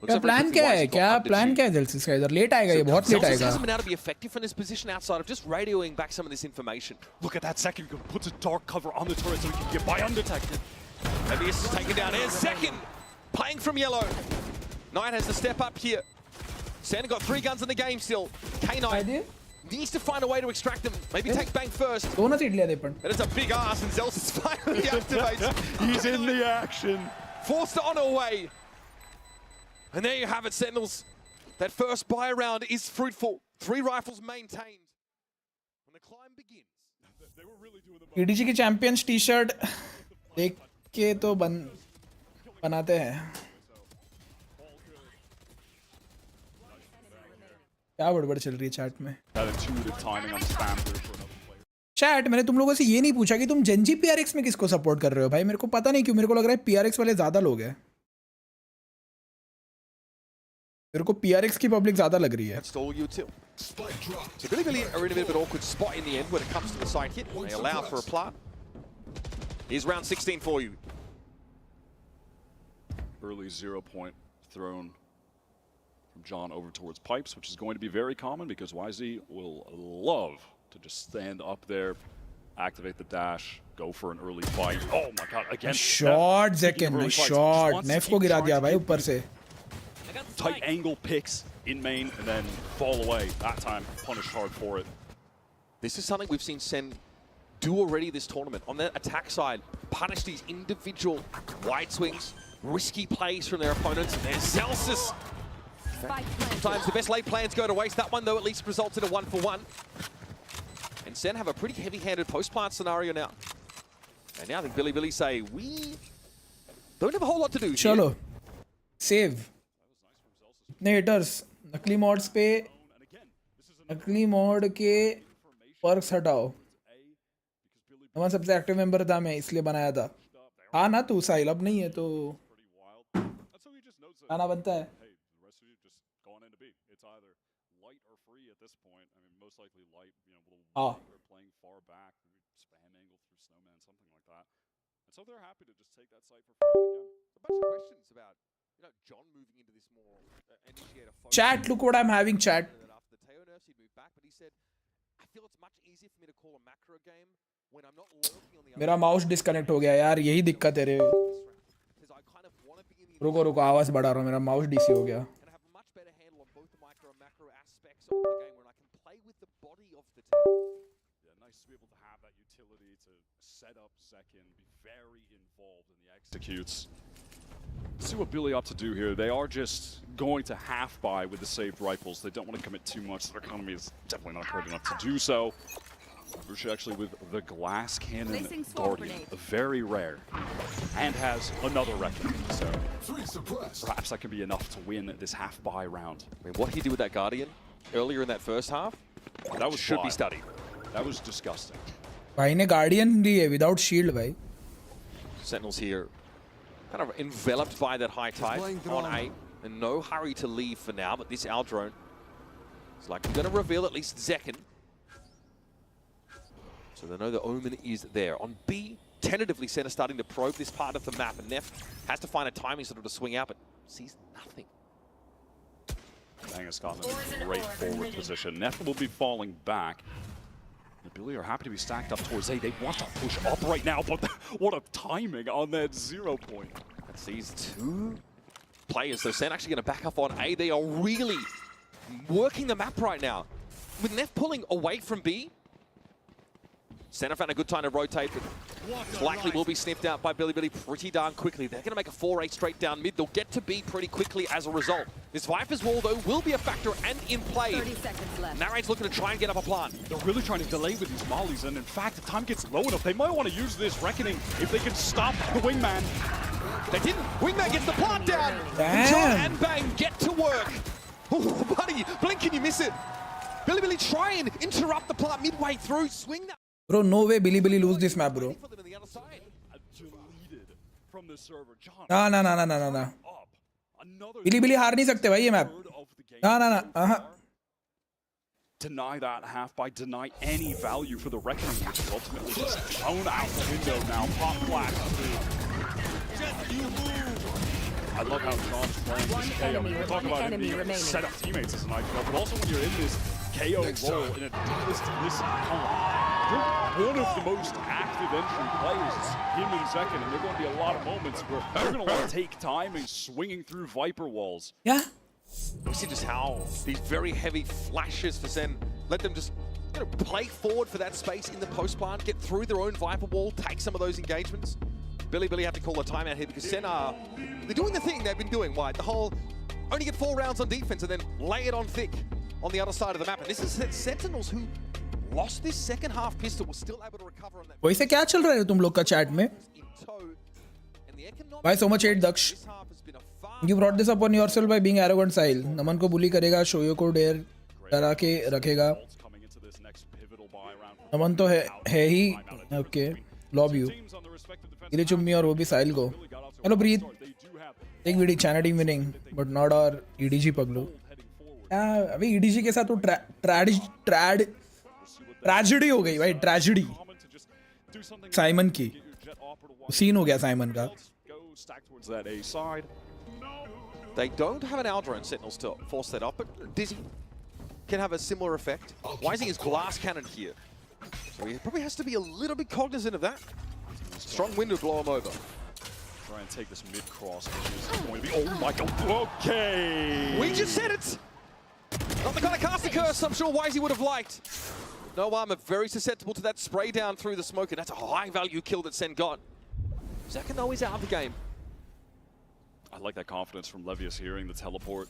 क्या plan क्या है Zelsis का इधर late आएगा ये बहुत late आएगा hasn't been able to be effective from this position outside of just radioing back some of this information. Look at that second, puts a dark cover on the turret so he can get by undetected. Maybe this is taken down here. Second, playing from yellow. Knight has to step up here. Sen got 3 guns in the game still. K9 needs to find a way to extract them. Maybe take Bang first. दोनों seat लिया दे पण. That is a big ass and Zelsis finally activates. He's in the action. Forced on away. And there you have it, Sentinels. That first buy round is fruitful. 3 rifles maintained. And the climb begins. EDG की champions T-shirt देख के तो बनाते हैं. क्या बड़बड़ चल रही है चैट में? चैट मैंने तुम लोगों से ये नहीं पूछा कि तुम जेनजी PRX में किसको सपोर्ट कर रहे हो भाई. मेरे को पता नहीं क्यों मेरे को लग रहा है PRX वाले ज्यादा लोग हैं. मेरे को PRX की पब्लिक ज्यादा लग रही है. So Billy are in a bit of an awkward spot in the end when it comes to the side hit. They allow for a plant. Here's round 16 for you. Early 0 point thrown from John over towards pipes, which is going to be very common because YZ will love to just stand up there, activate the dash, go for an early fight. Oh my God! Again, shot Zekin, shot. Nef को गिरा दिया भाई ऊपर से. Tight angle picks in main and then fall away. That time punished hard for it. This is something we've seen Sen do already this tournament. On the attack side, punish these individual wide swings, risky plays from their opponents. And there's Zelsis. Sometimes the best late plans go to waste. That one, though, at least results in a 1-for-1. And Sen have a pretty heavy-handed post-plant scenario now. And now I think Billy say, we don't have a whole lot to do here. Chalo. Save. इतने hitters नकली mods पे नकली mod के perks हटाओ. मैं सबसे active member था मैं इसलिए बनाया था. हाँ ना तू साहिल अब नहीं है तो खाना बनता है. हाँ John moving into this more chat, look what I'm having, chat. After the Teo nerfs, he moved back, but he said, I feel it's much easier for me to call a macro game when I'm not lurking on the मेरा mouse disconnect हो गया यार, यही दिक्कत है रे. रुको रुको आवाज बढ़ा रहा हूँ, मेरा माउस डीसी हो गया. Nice to be able to have that utility to set up second, be very involved in the executes. See what Billy up to do here. They are just going to half buy with the saved rifles. They don't want to commit too much. Their economy is definitely not great enough to do so. Vershi actually with the glass cannon Guardian, very rare, and has another Reckoning. So perhaps that can be enough to win this half buy round. I mean, what he did with that Guardian earlier in that first half, that was should be studied. That was disgusting. भाई ने Guardian दी है without shield भाई. Sentinels here. Kind of enveloped by that high tide on A, and no hurry to leave for now, but this Al drone is likely going to reveal at least Zekin. So they know the Omen is there. On B, tentatively Sen is starting to probe this part of the map, and Neff has to find a timing sort of to swing out, but sees nothing. Bang has gotten in a great forward position. Neff will be falling back. Billy are happy to be stacked up towards A. They want to push up right now, but what a timing on that 0 point. That sees 2 players. So Sen actually going to back up on A. They are really working the map right now. With Neff pulling away from B, Sen have found a good time to rotate, but likely will be sniffed out by Billy pretty darn quickly. They're going to make a 4-8 straight down mid. They'll get to B pretty quickly as a result. This Viper's wall, though, will be a factor and in play. 30 seconds left. Narrate's looking to try and get up a plant. They're really trying to delay with these mollies, and in fact, if time gets low enough, they might want to use this Reckoning if they can stop the Wingman. They didn't. Wingman gets the plant down. Damn. John and Bang get to work. Oh, buddy, blink can you miss it? Billy try and interrupt the plant midway through. Swing that. Bro, no way Billy lose this map, bro. the server. John, ना ना ना ना ना ना up. Another बिली हार नहीं सकते भाई ये map third of the game ना ना so ना far. Deny that half by deny any value for the reckoning, which is ultimately just thrown out the window now. Pop flash through. I love how John's playing this KO. We're talking about him being able to set up teammates as an IPO, but also when you're in this KO role in a deepest you're one of the most active entry players, him and Zekin, and there are going to be a lot of moments where you're going to want to take time and swinging through Viper walls. yeah We see just how these very heavy flashes for Zen let them just play forward for that space in the post plant, get through their own Viper wall, take some of those engagements. Billy have to call a timeout here because Sen they're doing the thing they've been doing, right? The whole only get 4 rounds on defense and then lay it on thick on the other side of the map. And this is Sentinels who lost this second half pistol was still able to recover on that. वैसे क्या चल रहा है तुम लोग का chat में Why so much hate Daksh? You brought this upon yourself by being arrogant, Sahil. नमन को बुली करेगा, शोयो को डेयर डरा के रखेगा. नमन तो है ही. Okay, love you. गिरी चुम्मी और वो भी साहिल को. Hello Breathe. Think we Chanity winning, but not our EDG पगलू. अभी EDG के साथ तो ट्रेजेडी हो गई भाई, ट्रेजेडी. साइमन की सीन हो गया साइमन का. They don't have an Aldrone Sentinels to force that up, but Dizzy can have a similar effect. Wising is glass cannon here, so he probably has to be a little bit cognizant of that. Strong wind will blow him over. Try and take this mid cross, which is going to be, oh my god, okay! We just said it! Not the kind of caster curse I'm sure Wisey would have liked. No armor, very susceptible to that spray down through the smoke, and that's a high value kill that Sen got. Zekin though is out of the game. I like that confidence from Levius hearing the teleport,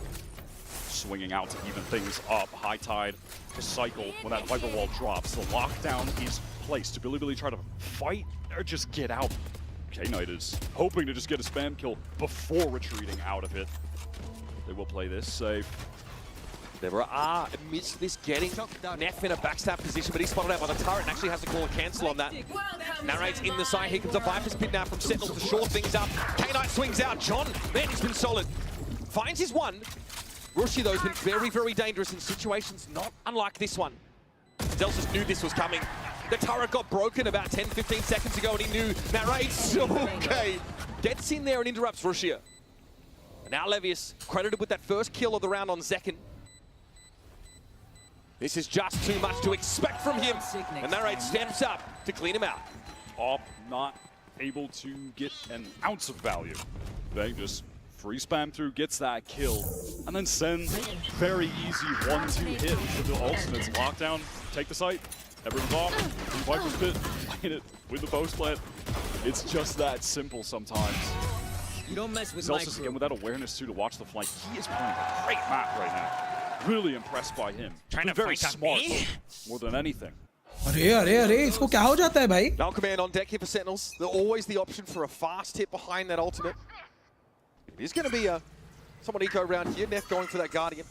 swinging out to even things up. High tide to cycle when that Viper wall drops. The lockdown is placed. To Billy try to fight or just get out. K-Knight is hoping to just get a spam kill before retreating out of it. They will play this safe. There are, amidst this, getting Neff in a backstab position, but he's spotted out by the turret and actually has to call a cancel on that. Narrates in the side. Here comes a Viper's pit now from Sentinels to shore things up. K-Knight swings out. John, man, he's been solid. Finds his one. Rushi, though, has been very, very dangerous in situations not unlike this one. Zelsus knew this was coming. The turret got broken about 10-15 seconds ago, and he knew Narrates. Okay. Gets in there and interrupts Rushia. Now Levius credited with that first kill of the round on Zekin. This is just too much to expect from him. And Narrate steps up to clean him out. Op not able to get an ounce of value. They just free spam through, gets that kill. And then Sen, very easy 1-2 hit with the ultimates. Lockdown, take the site. Everyone's off. Viper's pit, fight it with the post plant. It's just that simple sometimes. You don't mess with Zelsus again with that awareness too to watch the flank. He is playing a great map right now. Really impressed by him. Trying to very fight smart me? more than anything. अरे इसको क्या हो जाता है भाई? Null command on deck here for Sentinels. They're always the option for a fast hit behind that ultimate. It is going to be a somewhat eco round here. Neff going for that Guardian.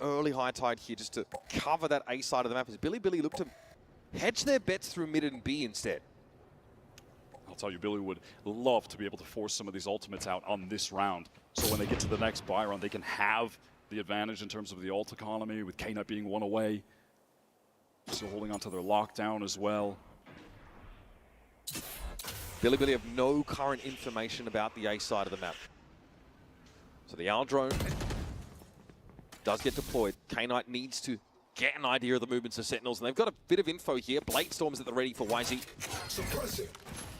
Early high tide here just to cover that A side of the map as Billy look to hedge their bets through mid and B instead. I'll tell you, Billy would love to be able to force some of these ultimates out on this round. So when they get to the next buy round, they can have the advantage in terms of the ult economy, with K-Nut being one away. Still holding on to their lockdown as well. Billy have no current information about the A side of the map. So the Aldrone does get deployed. K-Knight needs to get an idea of the movements of Sentinels, and they've got a bit of info here. Blade Storm's at the ready for YZ.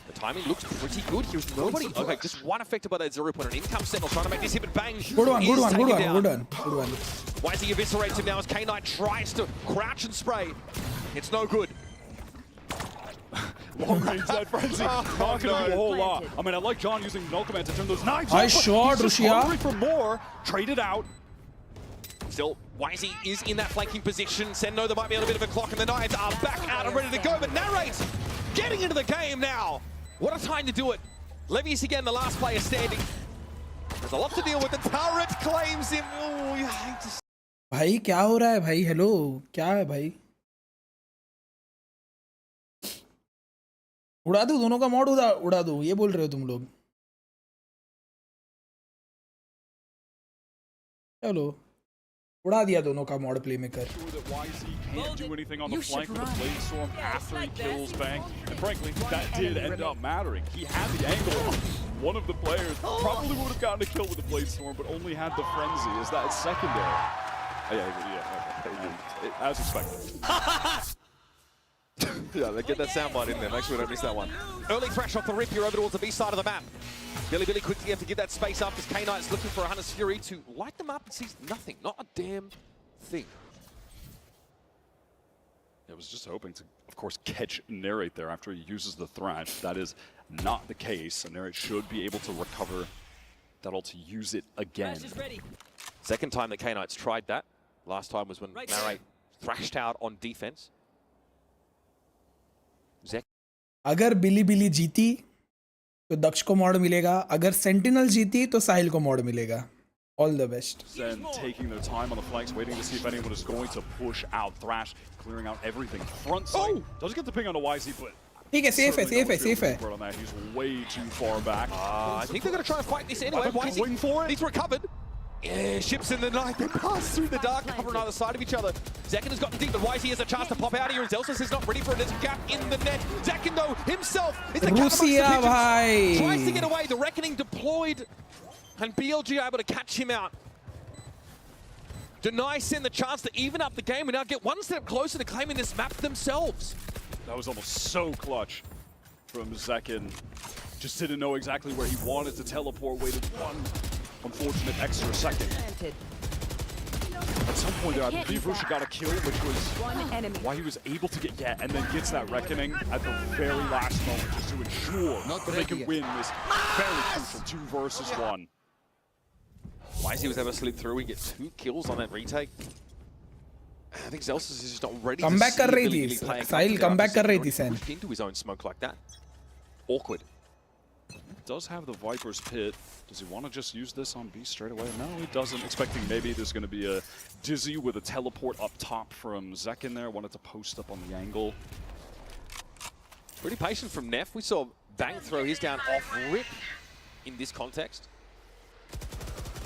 The timing looks pretty good. Here's nobody. Okay, just one affected by that 0 point. An income Sentinel trying to make this hit, but bang. Good one. YZ eviscerates him now as K-Knight tries to crouch and spray. It's no good. Long range that frenzy. Not going to do a whole lot. I mean, I like John using null command to turn those knives Nice shot, Rushia. Hungry for more. Traded out. Still, YZ is in that flanking position. Sendo, there might be a little bit of a clock, and the Knights are back out and ready to go. But Narrate's getting into the game now. What a time to do it. Levius again, the last player standing. There's a lot to deal with. The turret claims him. Oh, you hate to see. भाई क्या हो रहा है भाई? Hello क्या है भाई? उड़ा दूं दोनों का मॉड उड़ा दूं ये बोल रहे हो तुम लोग? चलो उड़ा दिया दोनों का mod play maker. Sure that YZ can't do anything on the flank with the Bladestorm after he kills Bang. And frankly, that did end up mattering. He had the angle. One of the players probably would have gotten a kill with the Bladestorm, but only had the Frenzy as that secondary. Yeah, as expected. Yeah, they get that soundbite in there. Make sure we don't miss that one. Early thrash off the rip here over towards the B side of the map. Billy quickly have to give that space up as K-Knight's looking for a Hunter's Fury to light them up and sees nothing. Not a damn thing. I was just hoping to, of course, catch Narrate there after he uses the thrash. That is not the case, and Narrate should be able to recover that ult to use it again. Second time that K-Knight's tried that. Last time was when Narrate thrashed out on defense. Zek. अगर बिली जीती तो दक्ष को mod मिलेगा. अगर sentinel जीती तो साहिल को mod मिलेगा. All the best. Then taking their time on the flanks, waiting to see if anyone is going to push out Thrash, clearing out everything. Front side doesn't get the ping on the YZ, but ठीक है, safe है. On that. He's way too far back. I think they're going to try and fight this anyway. Waiting for it. He's recovered. Yeah, ships in the night. They pass through the dark cover on either side of each other. Zekin has gotten deep, but YZ has a chance to pop out here, and Zelsis is not ready for it. There's a gap in the net. Zekin, though, himself is the cat amongst the pigeons. Tries to get away. The Reckoning deployed, and BLG able to catch him out. Deny Sen the chance to even up the game and now get one step closer to claiming this map themselves. That was almost so clutch from Zekin. Just didn't know exactly where he wanted to teleport. Waited one unfortunate extra second. At some point there, I believe Rusha got a kill, which was why he was able to get and then gets that Reckoning at the very last moment just to ensure that they can win this very crucial 2 versus 1. YZ was able to slip through and get 2 kills on that retake. I think Zelsis is just not ready Come to back see कर रही Billy थी. playing साहिल come back कर रही थी Sen. pushed into his own smoke like that. Awkward. Does have the Viper's Pit. Does he want to just use this on B straight away? No, he doesn't. Expecting maybe there's going to be a Dizzy with a teleport up top from Zekin there. Wanted to post up on the angle. Pretty patient from Neff. We saw Bang throw his down off rip in this context.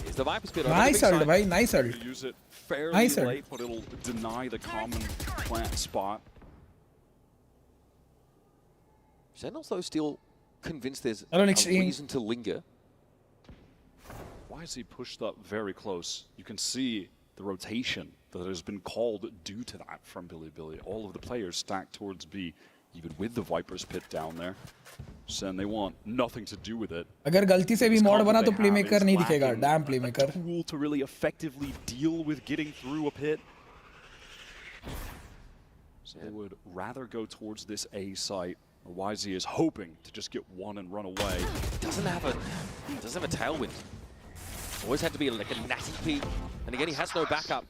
Here's the Viper's Pit. Nice ult, bhai. Nice ult. Use it fairly Nice late, but it'll deny the common plant spot. Sentinels, though, still convinced there's I don't a actually- reason to linger. Why is he pushed up very close? You can see the rotation that has been called due to that from Billy. All of the players stacked towards B, even with the Viper's Pit down there. So they want nothing to do with it. अगर गलती से भी mod बना तो playmaker नहीं दिखेगा. Dam A playmaker. tool to really effectively deal with getting through a pit. So they would rather go towards this A site. YZ is hoping to just get one and run away. Doesn't have a tailwind. Always had to be like a natty peak. And again, he has no backup.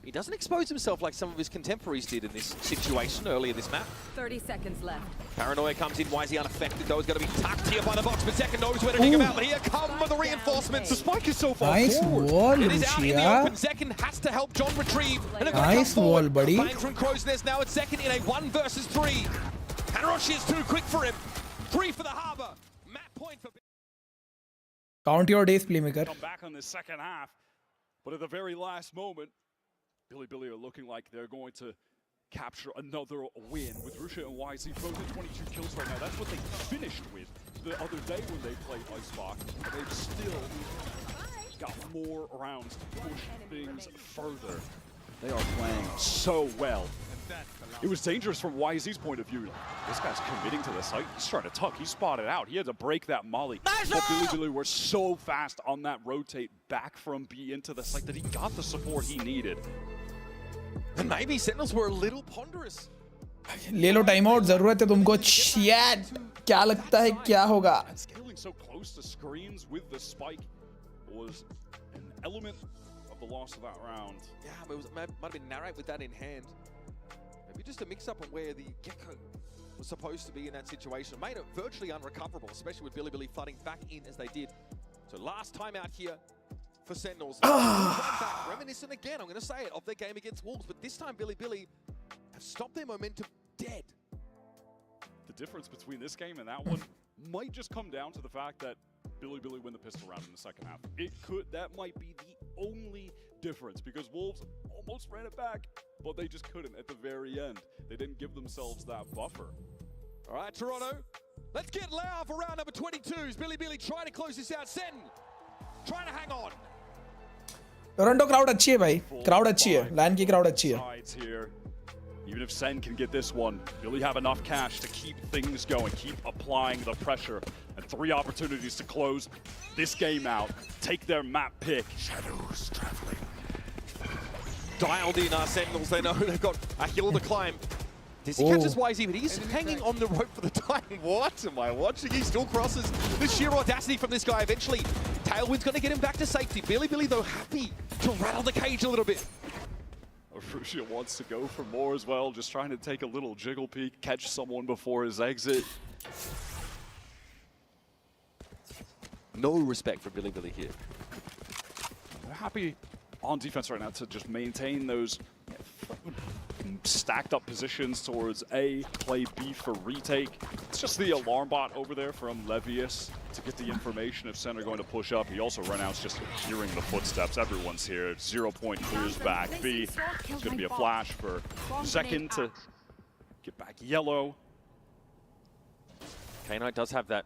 He doesn't expose himself like some of his contemporaries did in this situation earlier this map. 30 seconds left. Paranoia comes in, YZ unaffected though, is going to be tucked here by the box, but Zekin knows where to dig him out, but here come the reinforcements. The spike is so far Nice forward. wall, It is out in the Lucia. open. Zekin has to help John retrieve. And Nice wall, buddy. Bang from Crow's Nest now. It's Zekin in a 1 versus 3. Hanaroshi is too quick for him. 3 for the Harbor. Map point for... Count your days, playmaker. Come back on the second half, but at the very last moment, Billy are looking like they're going to capture another win with Rusha and YZ both at 22 kills right now. That's what they finished with the other day when they played Icebox, and they've still got more rounds to push things further. They are playing so well. It was dangerous from YZ's point of view. This guy's committing to the site. He's trying to tuck. He spotted out. He had to break that molly. But Billy were so fast on that rotate back from B into the site that he got the support he needed. And maybe Sentinels were a little ponderous. ले लो time out. जरूरत है तुमको. Shit. क्या लगता है क्या होगा? And scaling so close to screens with the spike was an element of the loss of that round. Yeah, but it might have been Narrate with that in hand. Maybe just a mix-up on where the Gecko was supposed to be in that situation. Made it virtually unrecoverable, especially with Billy flooding back in as they did. So last time out here for Sentinels. Reminiscent again, I'm going to say it, of their game against Wolves. But this time Billy have stopped their momentum dead. The difference between this game and that one might just come down to the fact that Billy win the pistol round in the second half. That might be the only difference, because Wolves almost ran it back, but they just couldn't at the very end. They didn't give themselves that buffer. All right, Toronto, let's get loud for round number 22. Billy trying to close this out. Sen trying to hang on. Toronto crowd अच्छी है भाई, crowd अच्छी है, लैन की crowd अच्छी है. Sides here. Even if Sen can get this one, Billy have enough cash to keep things going, keep applying the pressure, and 3 opportunities to close this game out. Take their map pick. Shadows traveling. Dialed in our Sentinels. They know they've got a hill to climb. Does he catch his YZ? But he's hanging on the rope for the time. What am I watching? He still crosses. The sheer audacity from this guy. Eventually, Tailwind's going to get him back to safety. Billy, though, happy to rattle the cage a little bit. Arusha wants to go for more as well, just trying to take a little jiggle peek, catch someone before his exit. No respect for Billy here. They're happy on defense right now to just maintain those stacked up positions towards A, play B for retake. It's just the alarm bot over there from Levius to get the information if Sen are going to push up. He also ran out just hearing the footsteps. Everyone's here. 0 point clears back B. It's going to be a flash for second to get back yellow. K-Knight does have that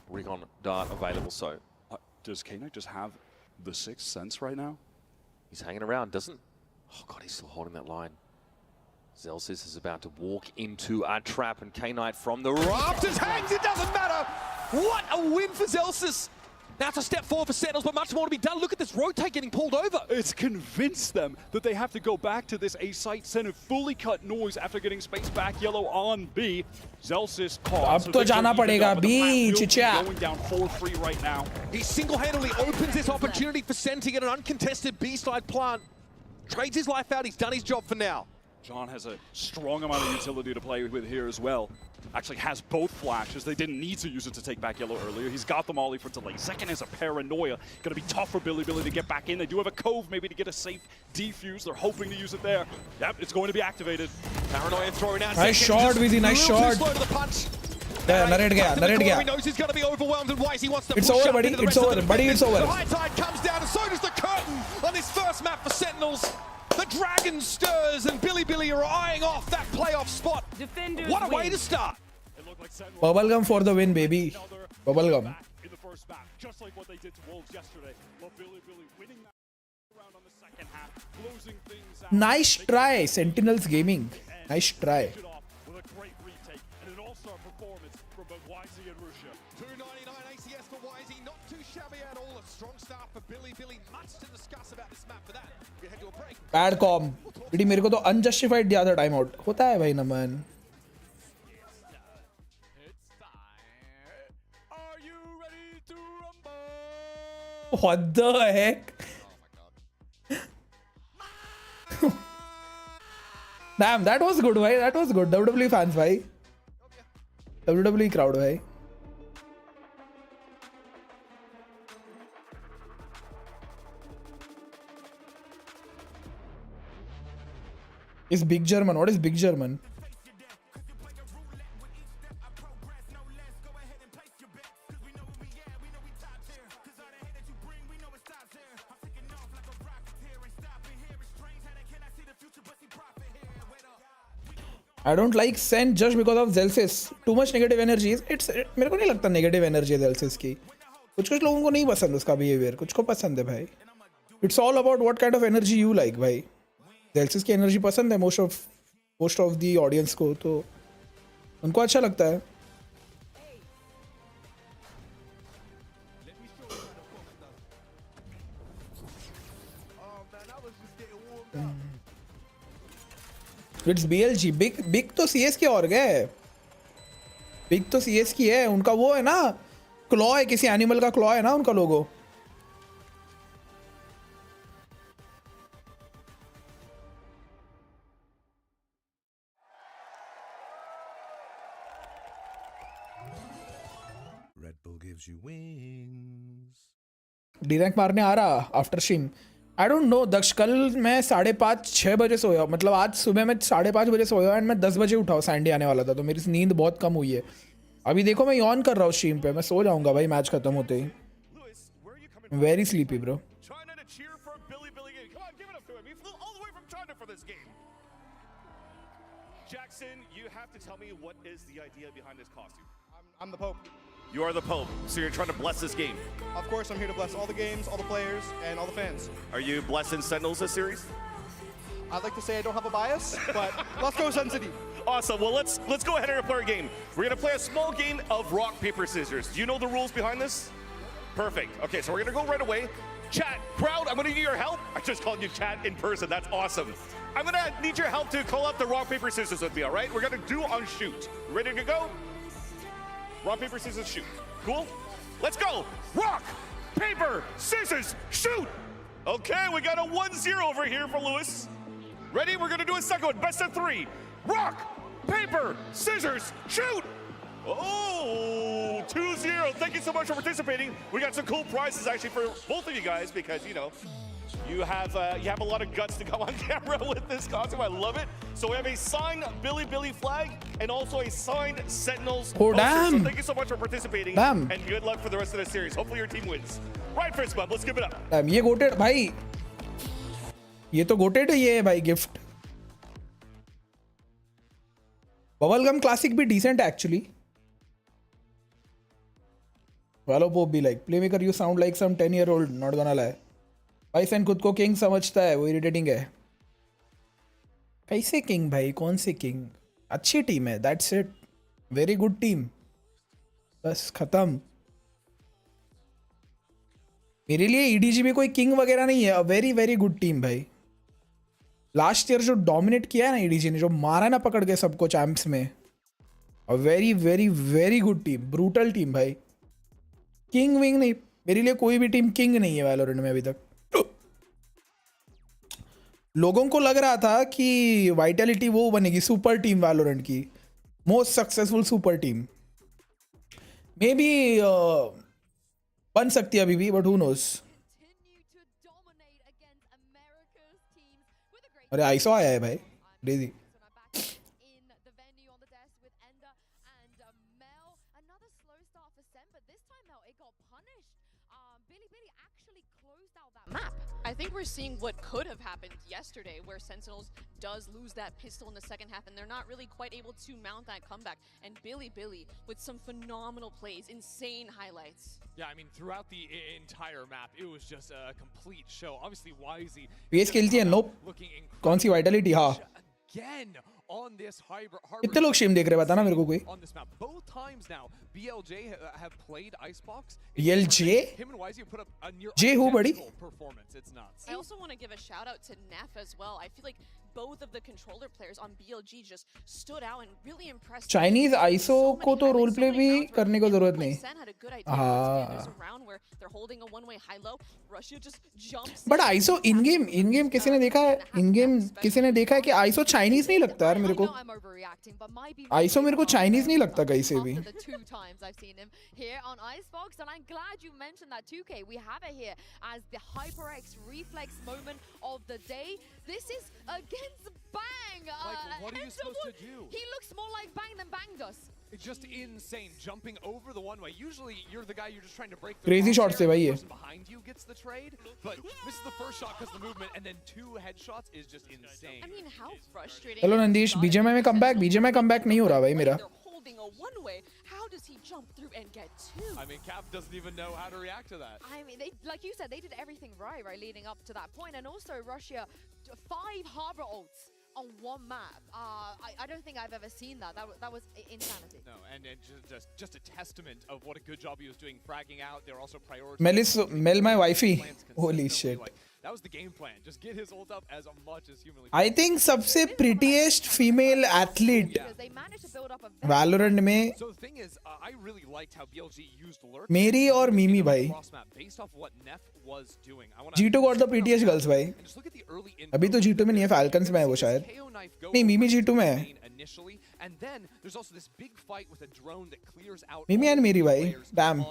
Recon dart available, so Does K-Knight just have the sixth sense right now? he's hanging around, doesn't? Oh god, he's still holding that line. Zellsis is about to walk into a trap, and K-Knight from the rafters hangs. It doesn't matter. What a win for Zellsis. Now it's a step forward for Sentinels, but much more to be done. Look at this rotate getting pulled over. It's convinced them that they have to go back to this A site center, fully cut noise after getting space back yellow on B. Zellsis caught. अब तो जाना पड़ेगा B, चिचा. Going down 4-3 right now. He single-handedly opens this opportunity for Sen to get an uncontested B-side plant. Trades his life out. He's done his job for now. John has a strong amount of utility to play with here as well. Actually has both flashes. They didn't need to use it to take back yellow earlier. He's got the molly for delay. Second is a paranoia. Gonna be tough for Billy to get back in. They do have a cove maybe to get a safe defuse. They're hoping to use it there. Yep, it's going to be activated. Paranoia throwing out. Nice shot, Vizi, nice shot. Slow to the punch. narrate gaya. He knows he's going to be overwhelmed, and Wise, he wants to It's push over, up buddy. into the It's rest of over, the buddy. It's defenders. over. The high tide comes down, and so does the curtain on this first map for Sentinels. The dragon stirs, and Billy are eyeing off that playoff spot. What a way to start. Bubblegum for the win, baby. Bubblegum. In the first map, just like what they did to Wolves yesterday. But Billy winning that round on the second half, closing things out. Nice try, Sentinels Gaming. Nice try. With a great retake and an all-star performance from both YZ and Russia. 299 ACS for YZ, not too shabby at all. A strong start for Billy. Much to discuss about this map for that. We head to a break. Bad com. बेटी मेरे को तो unjustified दिया था time out. होता है भाई नमन. What the heck? Damn, that was good, bhai. That was good. WWE fans, bhai. WWE crowd, bhai. Is Big German? What is Big German? I don't like Sen just because of Zellsis. Too much negative energy. मेरे को नहीं लगता negative energy है Zellsis की. कुछ लोगों को नहीं पसंद उसका behavior. कुछ को पसंद है भाई. It's all about what kind of energy you like भाई. Zellsis की energy पसंद है most of the audience को, तो उनको अच्छा लगता है. It's BLG. Big तो CS के और गए. Big तो CS की है. उनका वो है ना, क्लॉ है, किसी एनिमल का क्लॉ है ना उनका लोगो. Red Bull gives you wings. D-Rank मारने आ रहा after stream. I don't know Daksh, कल मैं 5:30-6 बजे सोया, मतलब आज सुबह मैं 5:30 बजे सोया एंड मैं 10 बजे उठा हूँ, सैंडी आने वाला था तो मेरी नींद बहुत कम हुई है। अभी देखो मैं यॉन कर रहा हूँ स्ट्रीम पे, मैं सो जाऊंगा भाई मैच खत्म होते ही। Very sleepy bro. China to cheer for Billy game. Come on, give it up to him. He flew all the way from China for this game. Jackson, you have to tell me what is the idea behind this costume. I'm the Pope. You are the Pope, so you're trying to bless this game. Of course, I'm here to bless all the games, all the players, and all the fans. Are you blessing Sentinels this series? I'd like to say I don't have a bias, but let's go Sun City. Awesome. Well, let's go ahead and play a game. We're gonna play a small game of rock paper scissors. Do you know the rules behind this? Perfect. Okay, so we're gonna go right away. Chat, crowd, I'm gonna need your help. I just called you chat in person. That's awesome. I'm gonna need your help to call out the rock paper scissors with me. All right? We're gonna do on shoot. Ready to go? Rock paper scissors shoot. Cool. Let's go. Rock paper scissors shoot. Okay, we got a 1-0 over here for Lewis. Ready? We're gonna do a second one. Best of 3. Rock paper scissors shoot. Oh, 2-0. Thank you so much for participating. We got some cool prizes actually for both of you guys because, you know, you have a lot of guts to come on camera with this costume. I love it. So we have a signed Billy flag and also a signed Sentinels Oh, poster. damn. So thank you so much for participating. Damn. And good luck for the rest of the series. Hopefully your team wins. Right, Fritz Bub, let's give it up. ये goated भाई, ये तो goated ही है भाई gift. Bubblegum classic भी decent है actually. वालो पोप भी like playmaker you sound like some 10-year-old, not gonna lie. भाई सेन खुद को किंग समझता है, वो इरिटेटिंग है। कैसे किंग भाई, कौन से किंग? अच्छी टीम है, that's it, very good team, बस खत्म। मेरे लिए ईडीजी में कोई किंग वगैरह नहीं है, वेरी वेरी गुड टीम भाई। लास्ट ईयर जो डोमिनेट किया है ना ईडीजी ने, जो मारा ना पकड़ के सबको चैंप्स में, very very very good team, brutal team भाई। किंग विंग नहीं, मेरे लिए कोई भी टीम किंग नहीं है वैलोरेंट में अभी तक। लोगों को लग रहा था कि वाइटैलिटी वो बनेगी सुपर टीम वैलोरेंट की, most successful super team. May be बन सकती है अभी भी, बट हु नोस। अरे आइसो आया है भाई, crazy. I think we're seeing what could have happened yesterday, where Sentinels does lose that pistol in the second half, and they're not really quite able to mount that comeback. And Billy with some phenomenal plays, insane highlights. Yeah, I mean, throughout the entire map, it was just a complete show. Obviously, YZ PS खेलती है, nope. कौन सी vitality? हाँ, again on this कितने लोग stream देख रहे हैं बताना मेरे को कोई। on this map. Both times now, BLJ have played Icebox. BLJ? Him and YZ put up a near J who, buddy? identical performance. It's nuts. I also want to give a shout out to Neff as well. I feel like both of the controller players on BLG just stood out and really impressed. Chinese iso को तो role play भी करने को जरूरत नहीं। But iso in game किसी ने देखा है, इन गेम किसी ने देखा है कि आइसो चाइनीज नहीं लगता यार मेरे को। आइसो मेरे को चाइनीज नहीं लगता कहीं से भी। This is against Bang. Like, what are you supposed to do? He looks more like Bang than Bang does. It's just insane, jumping over the one way. Usually, you're the guy, you're just trying to break the Crazy shots से भाई ये। person behind you gets the trade, but misses the first shot because of the movement, and then 2 headshots is just insane. I mean, how frustrating. Hello Nandish, BGMI में comeback नहीं हो रहा भाई मेरा। Holding a one-way, how does he jump through and get 2? I mean, Cap doesn't even know how to react to that. I mean, they, like you said, they did everything right leading up to that point, and also Russia 5 harbor ults on one map. I don't think I've ever seen that. That was insanity. No, and just a testament of what a good job he was doing, fragging out. They're also prioritizing. Mel my wifey. Holy shit. Like, that was the game plan. Just get his ult up as much as humanly possible. I think सबसे prettiest female athlete Valorant में So the thing is, I really liked how BLG used lurk. मेरी और Mimi भाई। Based off what Neff was doing. G2 got the prettiest girls भाई। अभी तो G2 में नहीं है, Falcons में है वो शायद। नहीं, मीमी G2 में है। And then there's also this big fight with a drone that clears out. Mimi and मेरी भाई, damn,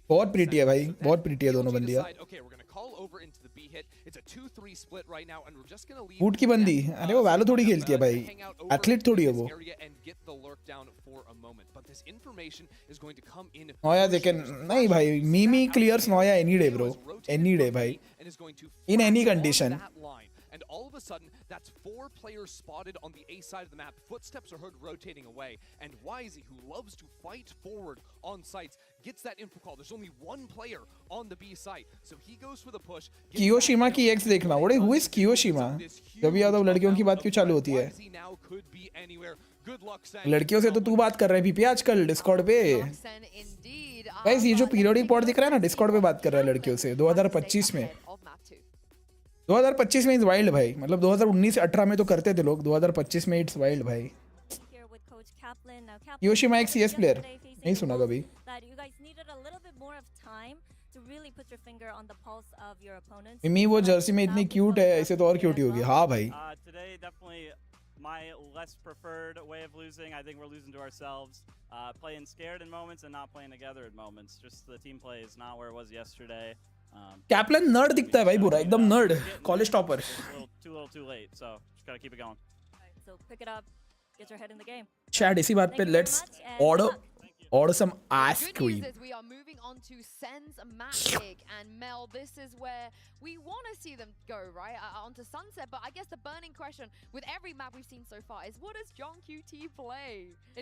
बहुत pretty है भाई, बहुत pretty है दोनों बंदियाँ। Okay, we're going to call over into the B hit. It's a 2-3 split right now, and we're just gonna leave. Boot की बंदी, अरे वो वैलो थोड़ी खेलती है भाई, एथलीट थोड़ी है वो। And get the lurk down for a moment, but this information is going to come in. Noah देखें नहीं भाई, Mimi clears Noah any day bro, any day भाई, in any condition. And all of a sudden, that's 4 players spotted on the A side of the map. Footsteps are heard rotating away. And Wisey, who loves to fight forward on sites, gets that info call. There's only 1 player on the B site. So he goes for the push. कियोशिमा की x देखना, what who is कियोशिमा? कभी यादव लड़कियों की बात क्यों चालू होती है? लड़कियों से तो तू बात कर रहा है पीपी आजकल डिस्कॉर्ड पे। गाइस ये जो पीरियोडिक पॉड दिख रहा है ना, डिस्कॉर्ड पे बात कर रहा है लड़कियों से 2025 में। 2025 में इज वाइल्ड भाई, मतलब 2019 से 18 में तो करते थे लोग, 2025 में इट्स वाइल्ड भाई। योशिमा एक सीएस प्लेयर, नहीं सुना कभी। मिमी वो जर्सी में इतनी क्यूट है, ऐसे तो और क्यूट ही होगी। हाँ भाई my less preferred way of losing. I think we're losing to ourselves. Playing scared in moments and not playing together in moments. Just the team play is not where it was yesterday. Kaplan nerd दिखता है भाई पूरा, एकदम nerd, college topper. Too little too late. So just gotta keep it going. So pick it up, get your head in the game. Chat इसी बात पे let's order some ice cream. We are moving on to Sen's Magic, and Mel, this is where we want to see them go, right? Onto Sunset, but I guess the burning question with every map we've seen so far is, what does John QT play?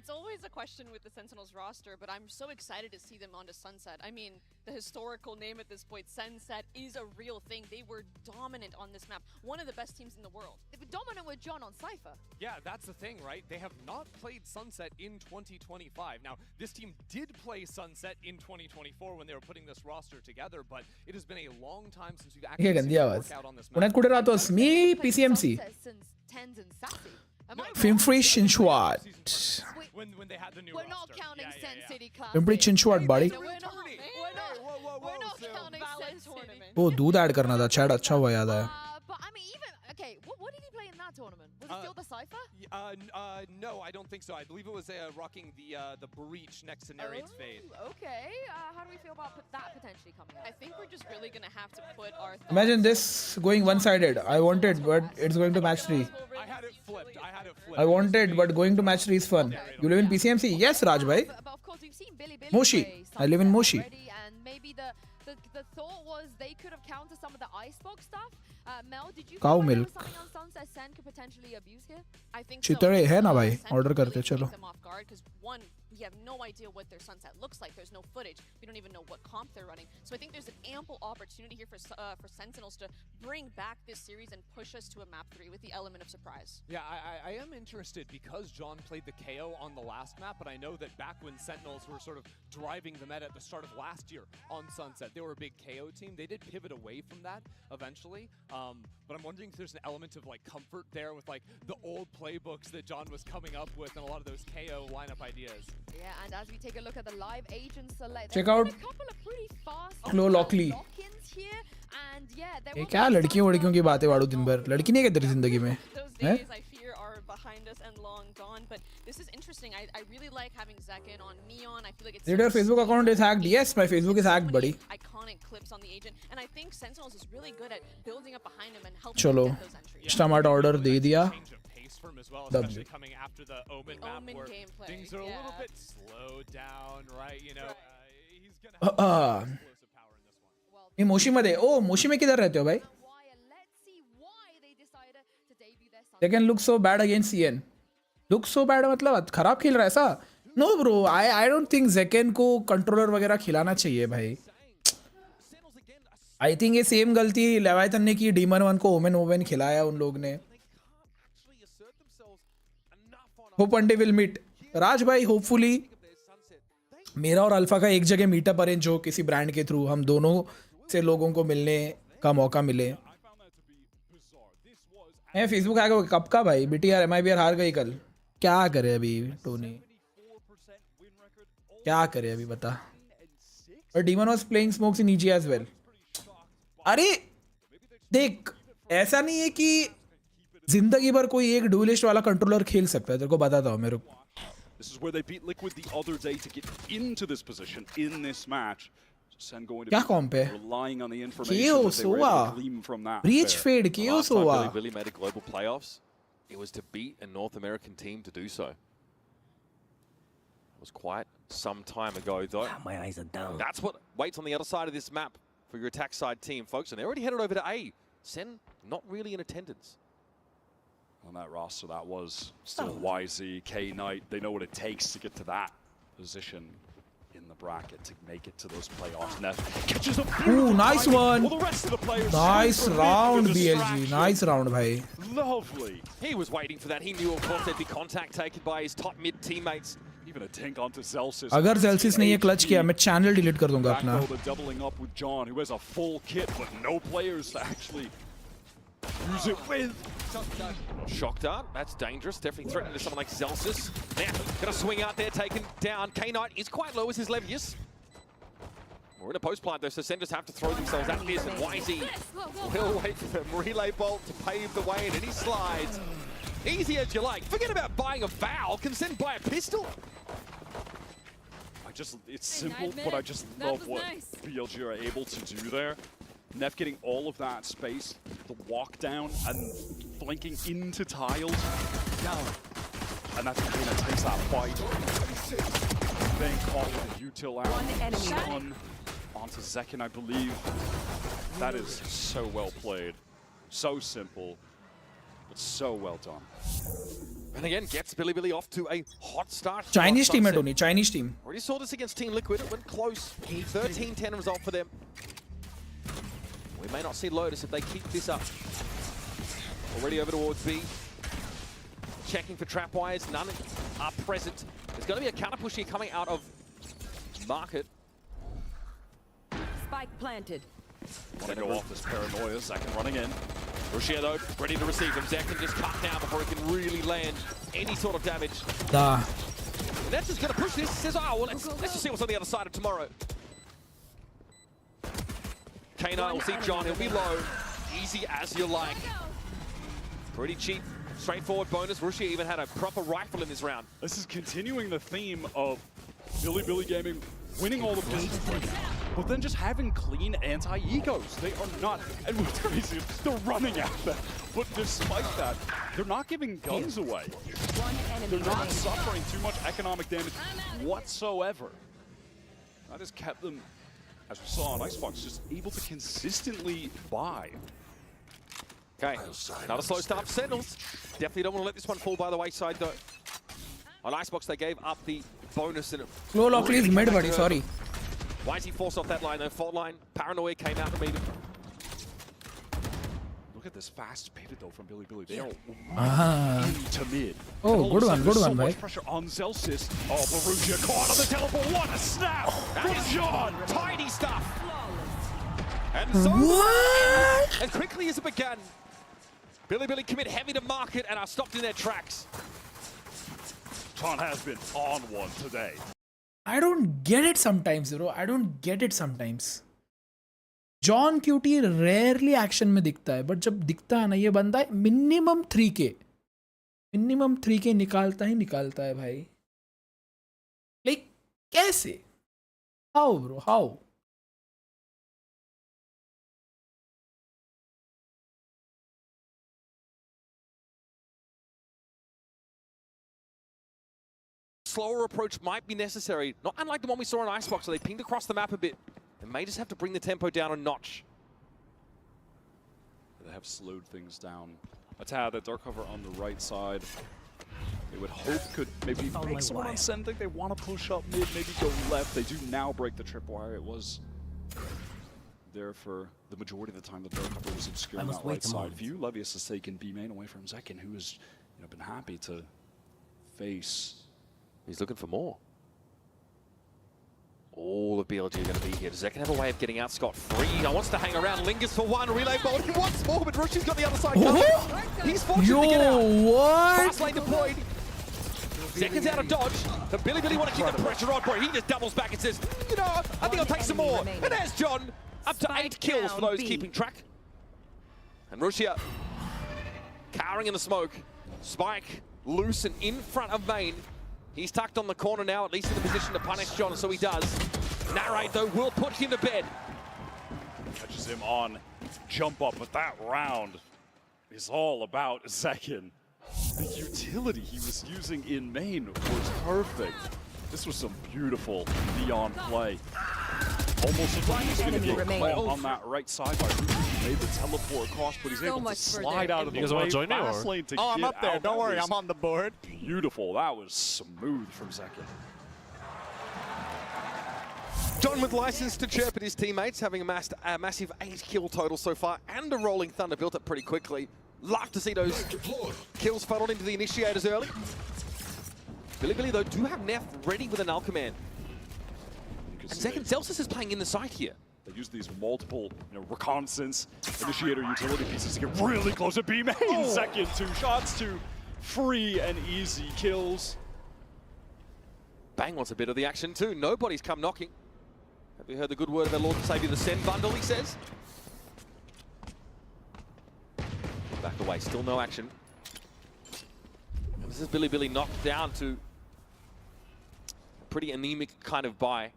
It's always a question with the Sentinels roster, but I'm so excited to see them onto Sunset. I mean, the historical name at this point, Sunset, is a real thing. They were dominant on this map. One of the best teams in the world. They were dominant with John on Cypher. Yeah, that's the thing, right? They have not played Sunset in 2025. Now, this team did play Sunset in 2024 when they were putting this roster together, but it has been a long time since we've actually seen them work out on this map. पुण्यात कुठे राहतोस? मी PCMC. Pimpri Chinchwad. When they had the new We're not roster. counting Sen City Club. Pimpri Chinchwad buddy. We're not counting Sen City. वो दूध add करना था, chat अच्छा हुआ याद आया। But I mean, even okay, what did he play in that tournament? Was it still the Cypher? No, I don't think so. I believe it was rocking the breach next to Narrate's Fade. Okay. How do we feel about that potentially coming up? I think we're just really gonna have to put our Imagine this going one-sided. I want it, but it's going to match 3. I had it flipped. I want it, but going to match 3 is fun. You live in PCMC? Yes, Raj bhai. But of course, we've seen Billy Moshi. I live in Moshi. And maybe the thought was they could have countered some of the icebox stuff. Mel, did you Cow feel like there milk. was something on Sunset Sen could potentially abuse here? I think चितड़े है ना भाई, order करते चलो। Because one, we have no idea what their Sunset looks like. There's no footage. We don't even know what comp they're running. So I think there's an ample opportunity here for Sentinels to bring back this series and push us to a map 3 with the element of surprise. Yeah, I am interested because John played the KO on the last map, but I know that back when Sentinels were sort of driving the meta at the start of last year on Sunset, they were a big KO team. They did pivot away from that eventually, but I'm wondering if there's an element of like comfort there with like the old playbooks that John was coming up with and a lot of those KO lineup ideas. Yeah, and as we take a look at the live agent select, Check out a couple of pretty fast Chloe Lockley. lock-ins here, and yeah, there ये was क्या लड़कियों की बातें वाड़ू दिन भर, लड़की नहीं है क्या तेरी जिंदगी में? Those days I fear are behind us and long gone, but this is interesting. I really like having Zekin on Neon. I feel like it's Did your Facebook account is hacked? Yes, my Facebook is hacked, buddy. Iconic clips on the agent, and I think Sentinels is really good at building up behind him and helping चलो, get those entries. Start order दे दिया। Change of pace for him as well, especially coming after the Omen map Omen where gameplay, things are a little yeah. bit slowed down, right? You know, he's gonna have explosive power in this one. ये मोशी में दे। ओ मोशी में किधर रहते हो भाई? Let's see why they decided to debut their son. They can look so bad against CN. Look so bad मतलब खराब खेल रहा है ऐसा? No bro, I don't think Zekin को कंट्रोलर वगैरह खिलाना चाहिए भाई। I think ये सेम गलती लेवाइथन ने की, डीमन 1 को ओमेन खिलाया उन लोग ने। Hope one day we'll meet. राज भाई होपफुली मेरा और अल्फा का एक जगह मीटअप अरेंज हो किसी ब्रांड के थ्रू, हम दोनों से लोगों को मिलने का मौका मिले। मैं फेसबुक आ गया कब का भाई, BTR MIBR हार गई कल, क्या करे अभी टोनी, क्या करे अभी बता। और Demon was playing smokes in EG as well. अरे देख ऐसा नहीं है कि जिंदगी भर कोई एक डुअलिस्ट वाला कंट्रोलर खेल सकता है, तेरे को बताता हूँ मेरे को। This is where they beat Liquid the other day to get into this position in this match. Sen going to क्या be कॉम्प है? relying on the information Chaos that they were able हुआ. to glean from that. Breach there. fade, The chaos last time हुआ. Billy Billy made a global playoffs, it was to beat a North American team to do so. It was quite some time ago, though. My eyes are down. That's what waits on the other side of this map for your attack side team, folks. And they're already headed over to A. Sen not really in attendance. On that roster, that was still YZ, K Knight. They know what it takes to get to that position in the bracket to make it to those playoffs. Neff catches a Ooh, nice one. Well, the rest of the players Nice super round, big with BLG. distraction. Nice round, bhai. Lovely. He was waiting for that. He knew, of course, there'd be contact taken by his top mid teammates. Even a tank onto Zelsis. अगर Zelsis ने ये clutch किया, मैं channel delete कर दूंगा अपना. Back row, they're doubling up with John, who has a full kit, but no players to actually use it with. Shock dart, that's dangerous. Definitely threatening to someone like Zelsis. Now, gonna swing out there, taken down. K Knight is quite low as his Levius. We're in a post plant though, so Sen just have to throw themselves at this, and YZ will wait for them. Relay bolt to pave the way, and he slides. Easy as you like. Forget about buying a Val. Can Sen buy a pistol? It's simple, but I just love what BLG are able to do there. Neff getting all of that space, the walk down, and flanking into tiles. And that's the thing that takes that fight. Then caught with the util out. One onto Zekin, I believe. That is so well played. So simple, but so well done. And again, gets Billy Billy off to a hot start. Chinese team है Tony, Chinese team. Already saw this against Team Liquid. It went close. 13-10 result for them. We may not see Lotus if they keep this up. Already over towards B. Checking for trap wires. None are present. There's going to be a counter push here coming out of Market. Spike planted. Want to go off this paranoia, Zekin running in. Russia though, ready to receive him. Zach can just cut down before he can really land any sort of damage. Da. That's just going to push this. Says, oh, well, let's just see what's on the other side of tomorrow. K9 will see John. He'll be low. Easy as you like. Pretty cheap, straightforward bonus. Russia even had a proper rifle in this round. This is continuing the theme of Billy Billy Gaming winning all the builds, but then just having clean anti-ecos. They are not, and what's crazy is they're running at them. But despite that, they're not giving guns away. They're not suffering too much economic damage whatsoever. That has kept them, as we saw on Icebox, just able to consistently buy. Okay, another slow start for Sentinels. Definitely don't want to let this one fall by the wayside though. On Icebox, they gave up the bonus and it Slow lock is mid buddy, sorry. Why is he forced off that line though? Fault line, Paranoia came out to meet him. Look at this fast pivot though from Billy Billy. They are into mid. Oh, good one, so bhai. much pressure on Zelsis. Oh, Borussia caught on the teleport. What a snap from John. Tidy stuff. And so, What? as quickly as it began, Billy Billy commit heavy to Market and are stopped in their tracks. John has been on one today. I don't get it sometimes, bro. I don't get it sometimes. John QT rarely action में दिखता है, but जब दिखता है ना ये बंदा है minimum 3K निकालता है भाई. Like कैसे? How bro? How? Slower approach might be necessary, not unlike the one we saw on Icebox, so they pinged across the map a bit. They may just have to bring the tempo down a notch. They have slowed things down. A tad, that dark cover on the right side. They would hope could maybe make someone on sending. They want to push up mid, maybe go left. They do now break the tripwire. It was there for the majority of the time. The dark cover was obscured on that right side view. Levius has taken B main away from Zekin, who has been happy to face. He's looking for more. All of BLG are going to be here. Does Zekin have a way of getting out scot-free? He wants to hang around, lingers for one, relay bolt. He wants more, but Rushi's got the other side covered. He's fortunate to get out. What? Fast lane deployed. Zekin's out of dodge. But Billy Billy want to keep the pressure on, bro. He just doubles back and says, you know, I think I'll take some more. And there's John. Up to 8 kills for those keeping track. And Russia cowering in the smoke. Spike loose and in front of main. He's tucked on the corner now, at least in the position to punish John, so he does. Narrate, though, will put him to bed. Catches him on jump up, but that round is all about Zekin. The utility he was using in main was perfect. This was some beautiful neon play. Almost looked like he was going to get caught on that right side by Ruby. He made the teleport across, but he's able to slide out of the way. Fast lane to I'm get up there. out. Don't worry, I'm on the board. Beautiful. That was smooth from Zekin. John with license to chirp at his teammates, having amassed a massive 8 kill total so far, and a rolling thunder built up pretty quickly. Love to see those kills funneled into the initiators early. Billy, though, do have Neff ready with a null command. And second, Celsius is playing in the site here. They use these multiple, reconnaissance, initiator utility pieces to get really close to B main. Second, 2 shots to free and easy kills. Bang wants a bit of the action too. Nobody's come knocking. Have you heard the good word of our Lord and Savior, the Send bundle, he says? Back away, still no action. And this is Billy knocked down to a pretty anemic kind of buy.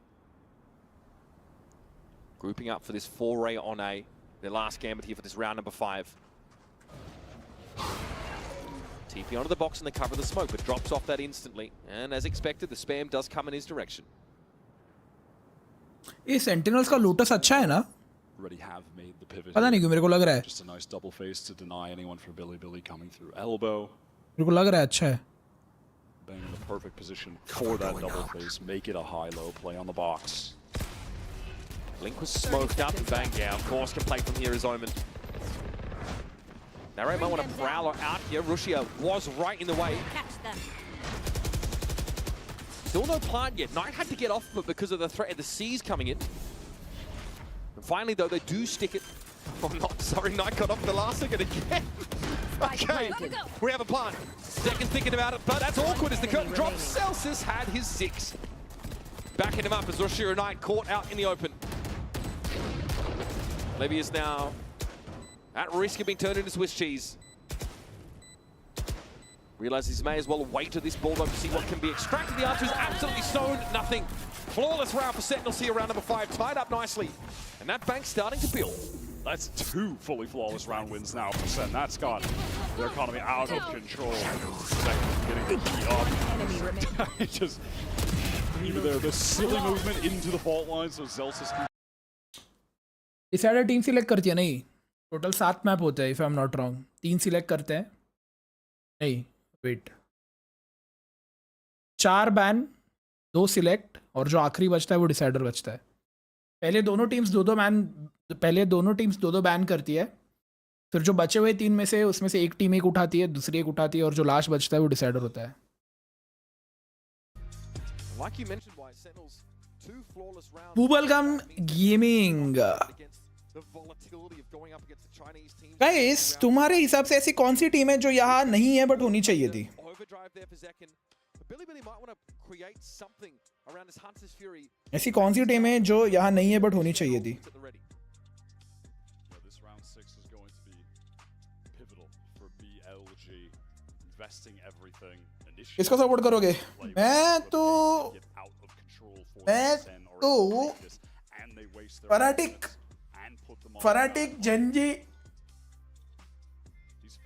Grouping up for this foray on A. Their last gambit here for this round number 5. TP onto the box and they cover the smoke, but drops off that instantly. And as expected, the spam does come in his direction. ये sentinels का lotus अच्छा है ना? Already have made the pivot. पता नहीं क्यों मेरे को लग रहा है. Just a nice double face to deny anyone for Billy coming through elbow. मेरे को लग रहा है अच्छा है. Bang in the perfect position for that double face. Make it a high-low play on the box. Link was smoked up and Bang, yeah, of course, can play from here as Omen. Narrate might want to prowler out here. Rushia was right in the way. Still no plant yet. Knight had to get off of it because of the threat of the C's coming in. And finally, though, they do stick it. Oh, not sorry, Knight got off the last second again. Okay, we have a plant. Second thinking about it, but that's awkward as the curtain drops. Celsius had his 6. Backing him up as Rushia and Knight caught out in the open. Levy is now at risk of being turned into Swiss cheese. Realizes he may as well wait to this ball to see what can be extracted. The answer is absolutely sown, nothing. Flawless round for Sentinels here, round number 5, tied up nicely. And that bank's starting to build. That's 2 fully flawless round wins now for Sen. That's got their economy out of control. Getting the key up. Just even there, the silly movement into the fault line, so Celsius can... decider team select करती है नहीं. Total 7 map होते हैं, if I am not wrong. 3 select करते हैं. नहीं, wait. 4 ban, 2 select, और जो आखिरी बचता है वो डिसाइडर बचता है. पहले दोनों टीम्स 2-2 बैन करती है. फिर जो बचे हुए 3 में से उसमें से एक टीम एक उठाती है, दूसरी एक उठाती है, और जो लास्ट बचता है वो डिसाइडर होता है. Like you mentioned, why Sentinels 2 flawless rounds. Bubblegum Gaming. Guys, तुम्हारे हिसाब से ऐसी कौन सी टीम है जो यहाँ नहीं है बट होनी चाहिए थी? ऐसी कौन सी टीम है जो यहाँ नहीं है बट होनी चाहिए थी? किसको सपोर्ट करोगे? मैं तो fanatic Gen Z.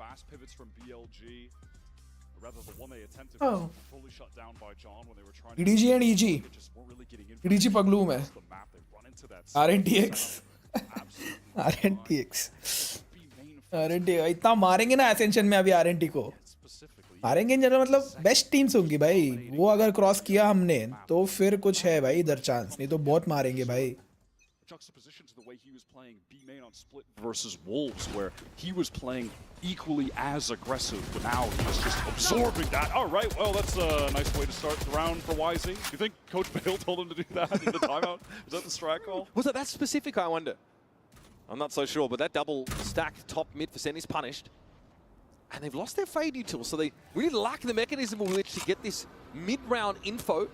Fast pivots from BLG, or rather the one they attempted Oh. fully shut down by John when they were trying EDG and EG. They just weren't really getting in. EDG पगलू में. The map, they run into that RNTX. RNT इतना मारेंगे ना ascension में अभी RNT को. मारेंगे general मतलब best teams होंगी भाई. वो अगर क्रॉस किया हमने तो फिर कुछ है भाई इधर चांस, नहीं तो बहुत मारेंगे भाई. Juxtaposition to the way he was playing B main on split versus Wolves, where he was playing equally as aggressive, but now he's just absorbing that. All right, well, that's a nice way to start the round for YZ. You think Coach Bale told him to do that in the timeout? Is that the strat call? Was it that specific, I wonder? I'm not so sure, but that double stack top mid for Sen is punished. And they've lost their fade util, so they really lack the mechanism with which to get this mid-round info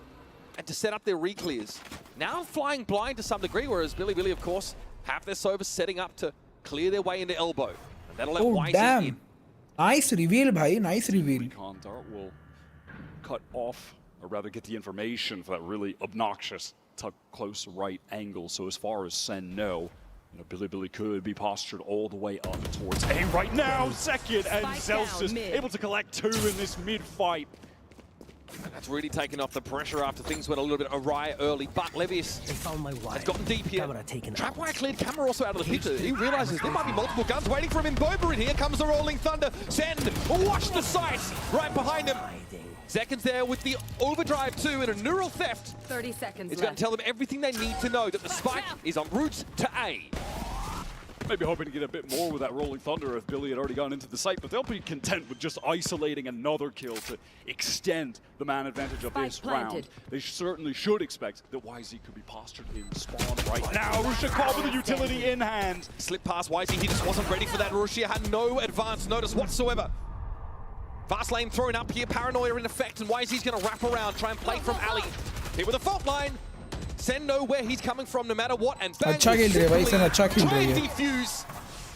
and to set up their re-clears. Now flying blind to some degree, whereas Billy, of course, have their Sova setting up to clear their way into elbow. And that'll let YZ damn. in. Nice reveal, bhai. Nice reveal. Dart will cut off, or rather get the information for that really obnoxious tuck close right angle. So as far as Sen know, Billy could be postured all the way up towards A right now. Second, and Zelsis able to collect 2 in this mid fight. And that's really taken off the pressure after things went a little bit awry early. But Levius has gotten deep here. Trapwire cleared, camera also out of the picture. He realizes there might be multiple guns waiting for him in Boba, and here comes the Rolling Thunder. Send, watch the sights right behind him. Seconds there with the overdrive 2 and a neural theft. 30 seconds It's going to tell them everything they need to know, that the spike is en route to A. Maybe hoping to get a bit more with that Rolling Thunder if Billy had already gone into the site, but they'll be content with just isolating another kill to extend the man advantage of this round. They certainly should expect that YZ could be postured in spawn right now. Rushia called with the utility in hand. Slip past YZ, he just wasn't ready for that. Rushia had no advance notice whatsoever. Fast lane thrown up here, paranoia in effect, and YZ's going to wrap around, try and play from alley. Here with a fault line. Sen know where he's coming from no matter what, and bang, अच्छा खेल रही है भाई, Sen अच्छा खेल try रही and है. defuse.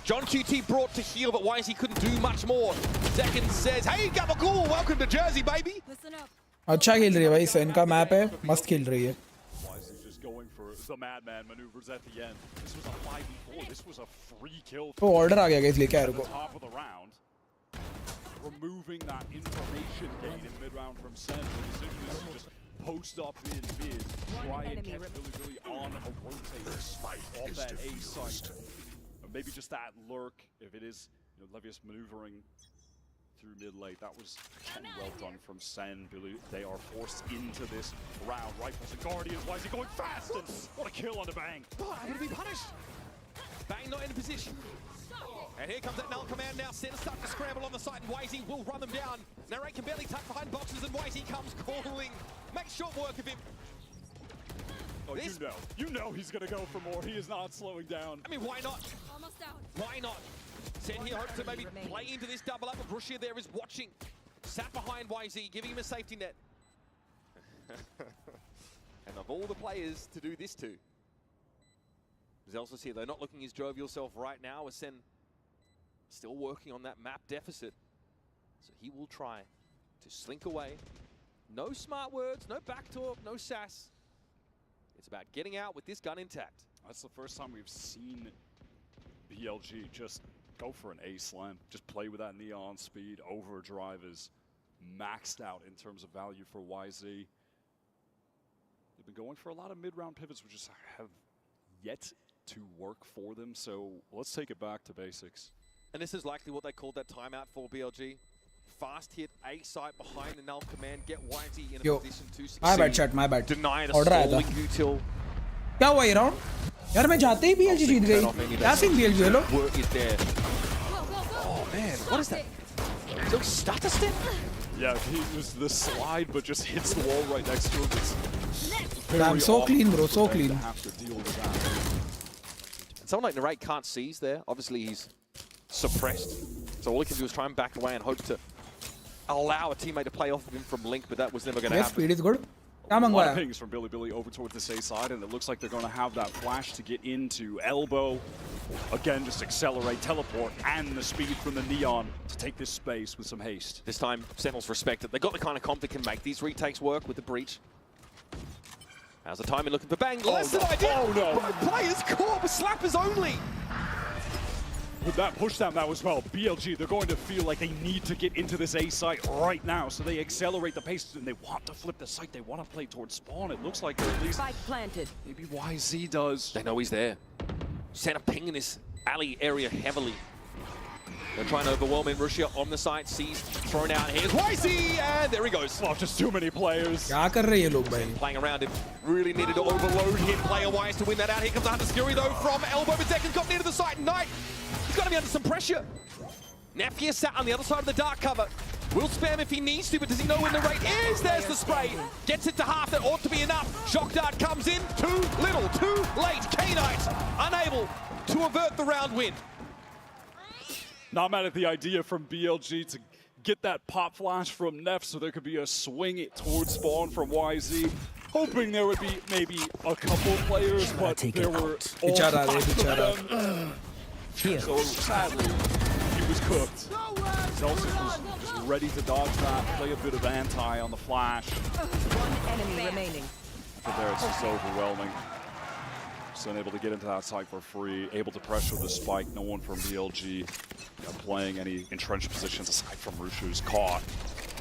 John QT brought to heal, but YZ couldn't do much more. Second says, hey Gabagool, welcome to Jersey, baby. अच्छा खेल रही है भाई, Sen का मैप है, मस्त खेल रही है. YZ just going for the madman maneuvers at the end. This was a 5v4. This was a free kill. तो ऑर्डर आ गया गाइस, लेके आया रुको. Top of the round. Removing that information gate in mid-round from Sen. The decision is to just post up in mid, try and catch Billy on a rotator off that A site. Or maybe just that lurk, if it is Levius maneuvering through mid late. That was well done from Sen. Billy, they are forced into this round. Rifles and Guardians. Why is he going fast? And what a kill on the Bang. Oh, I'm going to be punished. Bang not in a position. And here comes that null command now. Sen starting to scramble on the site, and YZ will run them down. Narrate can barely tuck behind boxes, and YZ comes calling. Make short work of him. Oh, you know he's going to go for more. He is not slowing down. I mean, why not? Almost out. Why not? Sen here hopes to maybe play into this double up, but Rushia there is watching. Sat behind YZ, giving him a safety net. And of all the players to do this to, Zelsis here, they're not looking his jovial self right now, as Sen still working on that map deficit. So he will try to slink away. No smart words, no back talk, no sass. It's about getting out with this gun intact. That's the first time we've seen BLG just go for an A slam. Just play with that neon speed. Overdrive is maxed out in terms of value for YZ. They've been going for a lot of mid-round pivots, which just have yet to work for them. So let's take it back to basics. And this is likely what they called that timeout for BLG. Fast hit A site behind the null command, get YZ in a position to succeed. My bad chat, my bad. Deny the Order आया था. stalling util. क्या हुआ ये round? यार मैं जाते ही BLG जीत गई. क्या scene BLG hello? Work is there. Oh man, what is that? So stutter step? Yeah, he was the slide, but just hits the wall right next to him. Damn, so clean, bro, so clean. Have to deal with that. And someone like Narrate can't seize there. Obviously, he's suppressed. So all he can do is try and back away and hope to allow a teammate to play off of him from Link, but that was never going to Yes, happen. speed is good. क्या A lot of मंगवाया? pings from Billy over towards the safe side, and it looks like they're going to have that flash to get into elbow. Again, just accelerate, teleport, and the speed from the neon to take this space with some haste. This time, Sentinels respect it. They've got the kind of comp that can make these retakes work with the breach. How's the timing looking for Bang? Less than ideal. Oh no! Players caught, but slappers only. With that push down now as well, BLG, they're going to feel like they need to get into this A site right now, so they accelerate the pace, and they want to flip the site. They want to play towards spawn. It looks like they're at least... Spike planted. Maybe YZ does. They know he's there. Sent a ping in this alley area heavily. They're trying to overwhelm him. Rushia on the site, sees, thrown out. Here's YZ, and there he goes. Oh, just too many players. क्या कर रहे हैं ये लोग भाई? Playing around him. Really needed to overload him player-wise to win that out. Here comes Hunter Scurry, though, from elbow. But Zekin's got near to the site. Knight, he's got to be under some pressure. Napier sat on the other side of the dark cover. Will spam if he needs to, but does he know when the rate is? There's the spray. Gets it to half. That ought to be enough. Shock Dart comes in. Too little, too late. K-Knight unable to avert the round win. Not mad at the idea from BLG to get that pop flash from Neff so there could be a swing towards spawn from YZ. Hoping there would be maybe a couple players, but there were all of them. So sadly, he was cooked. Zelsis was just ready to dodge that, play a bit of anti on the flash. One enemy remaining. From there, it's just overwhelming. Just unable to get into that site for free, able to pressure the spike. No one from BLG playing any entrenched positions aside from Rusha, who's caught.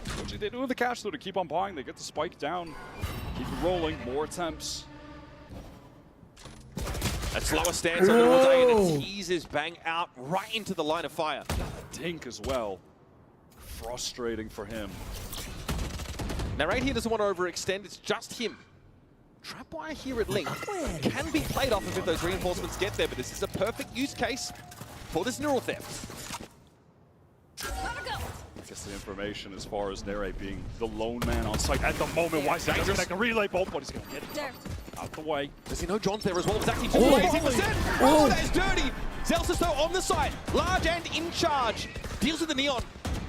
BLG, they do have the cash though to keep on buying. They get the spike down, keep it rolling, more attempts. That slower stance on all day, and it teases Bang out right into the line of fire. Dink as well. Frustrating for him. Now right here doesn't want to overextend, it's just him. Trapwire here at Link can be played off of if those reinforcements get there, but this is a perfect use case for this neural theft. I guess the information as far as Nere being the lone man on site at the moment. Why is he doesn't make a relay bolt, but he's going to get it out the way. Does he know John's there as well? It's actually 80%. Oh, that is dirty. Zelsis though on the side, large and in charge. Deals with the Neon.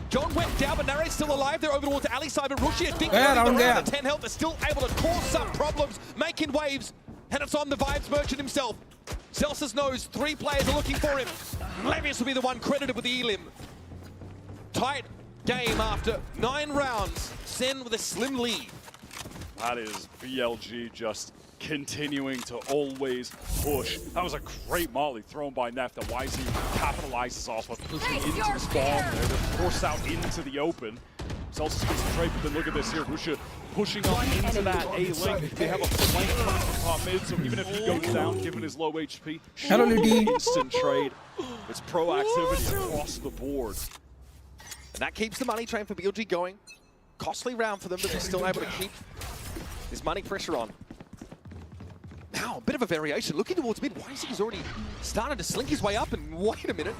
John went down, but Nare's still alive. They're over towards Ali side, but Rushi is thinking around the 10 health. They're still able to cause some problems, making waves, and it's on the Vibes Merchant himself. Zelsis knows 3 players are looking for him. Levius will be the one credited with the elim. Tight game after 9 rounds. Sen with a slim lead. That is BLG just continuing to always push. That was a great molly thrown by Neff that YZ capitalizes off of, pushing into the spawn there, to force out into the open. Celsius gets a trade, but then look at this here. Rusha pushing up into that A-link. They have a flank coming from top mid, so even if he goes down, given his low HP, instant trade. It's proactivity across the board. And that keeps the money train for BLG going. Costly round for them, but they're still able to keep this money pressure on. Now, a bit of a variation. Looking towards mid, YZ's already started to slink his way up, and wait a minute.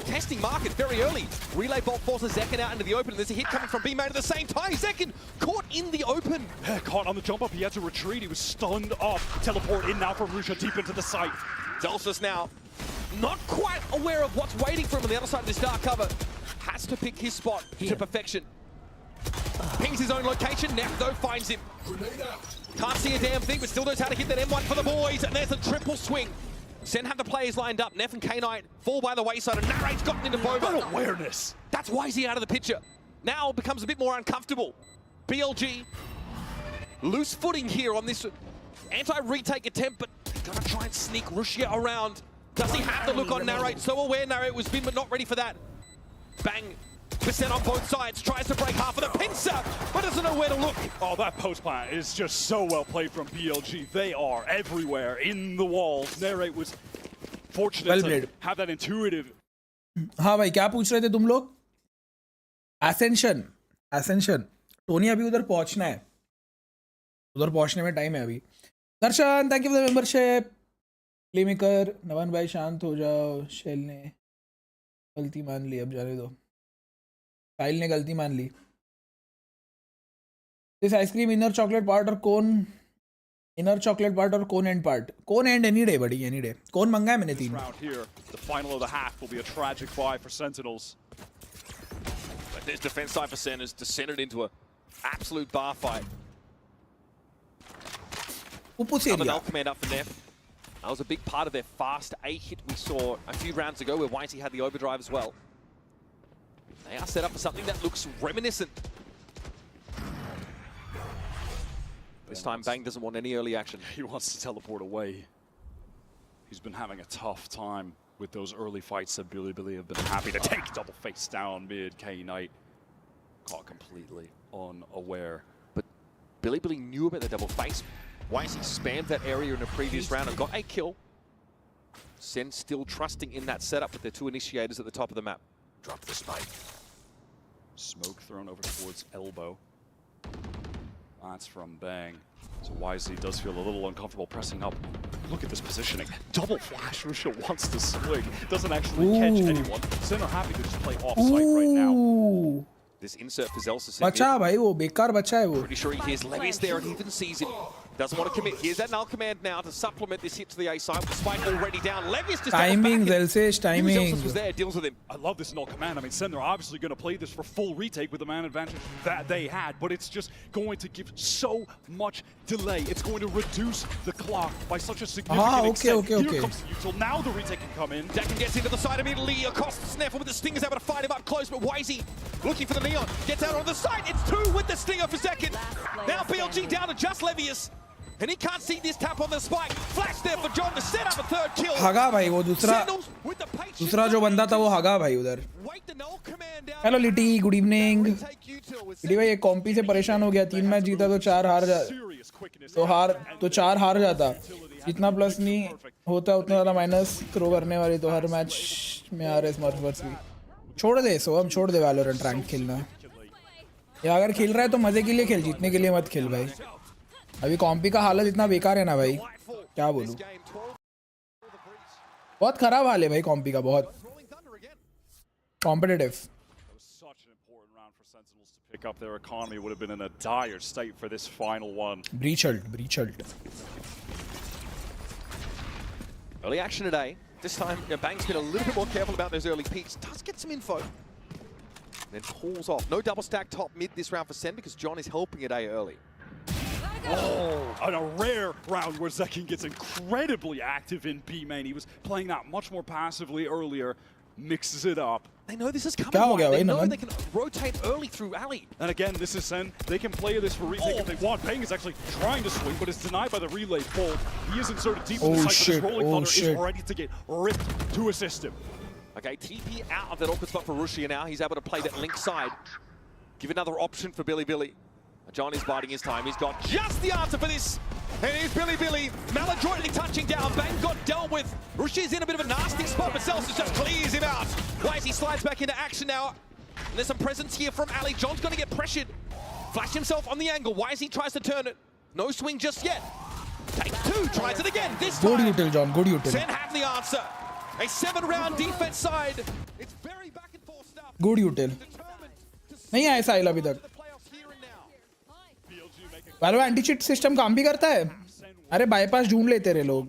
Testing market very early. Relay bolt forces Zekin out into the open, and there's a hit coming from B-Man at the same time. Zekin caught in the open. Caught on the jump up, he had to retreat. He was stunned up. Teleport in now from Rusha deep into the site. Zelsis now not quite aware of what's waiting for him on the other side of this dark cover. Has to pick his spot to perfection. Pings his own location, Neff though finds him. Can't see a damn thing, but still knows how to hit that M1 for the boys, and there's a triple swing. Sen have the players lined up. Neff and K-Knight fall by the wayside, and Narrate's gotten into Boba. Awareness. That's why he's out of the picture. Now becomes a bit more uncomfortable. BLG, loose footing here on this anti-retake attempt, but gonna try and sneak Rushia around. Does he have the look on Narrate? So aware Narrate was been, but not ready for that. Bang. Percent on both sides, tries to break half of the pincer, but doesn't know where to look. Oh, that post plant is just so well played from BLG. They are everywhere in the walls. Narrate was fortunate to have that intuitive. हाँ भाई, क्या पूछ रहे थे तुम लोग? Ascension. Tony अभी उधर पहुंचना है. उधर पहुंचने में टाइम है अभी. Darshan, thank you for the membership. Playmaker, Navan भाई शांत हो जाओ. शेल ने गलती मान ली, अब जाने दो. साहिल ने गलती मान ली. This ice cream inner chocolate part और कोन इनर चॉकलेट पार्ट और cone and part. Cone and any day बड़ी, एनी डे. कोन मंगा है मैंने 3. The final of the half will be a tragic buy for Sentinels. But this defense side for Sen has descended into an absolute bar fight. Another null command up for Neff. That was a big part of their fast A hit we saw a few rounds ago where YZ had the overdrive as well. They are set up for something that looks reminiscent. This time Bang doesn't want any early action. He wants to teleport away. He's been having a tough time with those early fights that Billy have been happy to take. Double face down mid, K-Knight caught completely unaware. But Billy knew about the double face. YZ spammed that area in a previous round and got a kill. Sen still trusting in that setup with their 2 initiators at the top of the map. Drop the spike. Smoke thrown over towards elbow. That's from Bang. So YZ does feel a little uncomfortable pressing up. Look at this positioning. Double flash. Rusha wants to swing. Doesn't actually catch anyone. Sen are happy to just play off-site right now. This insert for Zelsis. बचा भाई वो, बेकार बचा है वो. Pretty sure he hears Levius there and he even sees him. Doesn't want to commit. Here's that null command now to supplement this hit to the A side. With Spike already down. Levius just timing, Zelsis, timing. Zelsis was there, deals with him. I love this null command. I mean, Sen, they're obviously going to play this for full retake with the man advantage that they had, but it's just going to give so much delay. It's going to reduce the clock by such a significant extent. Here comes the util. Now the retake can come in. Decken gets into the side immediately. Across the Sneffel with the Stingers able to fight him up close, but YZ looking for the Neon. Gets out on the side. It's 2 with the Stinger for second. Now BLG down to just Levius. And he can't see this tap on the spike. Flash there for John to set up a third kill. हगा भाई वो दूसरा जो बंदा था वो हगा भाई उधर. Hello लिटी, good evening. लिटी भाई एक कॉम्पी से परेशान हो गया. 3 मैच जीता तो 4 हार जाता. जितना प्लस नहीं होता उतना ज़्यादा माइनस थ्रो करने वाली तो हर मैच में आ रहे स्मर्फर्स भी. छोड़ दे सोहम, छोड़ दे वैलोरेंट रैंक खेलना. या अगर खेल रहा है तो मजे के लिए खेल, जीतने के लिए मत खेल भाई. अभी कॉम्पी का हालत इतना बेकार है ना भाई, क्या बोलूं. बहुत खराब हाल है भाई कॉम्पी का, बहुत competitive. Pick up their economy would have been in a dire state for this final one. Breach ult. Early action today. This time, Bang's been a little bit more careful about those early peaks. Does get some info. Then pulls off. No double stack top mid this round for Sen because John is helping it A early. Oh, and a rare round where Zekin gets incredibly active in B main. He was playing that much more passively earlier. Mixes it up. They know this is coming. They know they can rotate early through alley. And again, this is Sen. They can play this for retake if they want. Bang is actually trying to swing, but it's denied by the relay pull. He is inserted deep in the site, but his rolling thunder is ready to get ripped to assist him. Okay, TP out of that awkward spot for Rushia now. He's able to play that link side. Give another option for Billy. John is biding his time. He's got just the answer for this. And here's Billy. Maladroitly touching down. Bang got dealt with. Rushia's in a bit of a nasty spot, but Celsius just clears him out. Wisey slides back into action now. And there's some presence here from Ali. John's going to get pressured. Flash himself on the angle. Wisey tries to turn it. No swing just yet. Takes 2. Tries it again. This time. Good util, John. Good util. Sen have the answer. A 7-round defense side. It's very back and forth stuff. Good util. नहीं आया साहिल अभी तक. वालो anti cheat system काम भी करता है. अरे बाईपास ढूंढ लेते रहे लोग.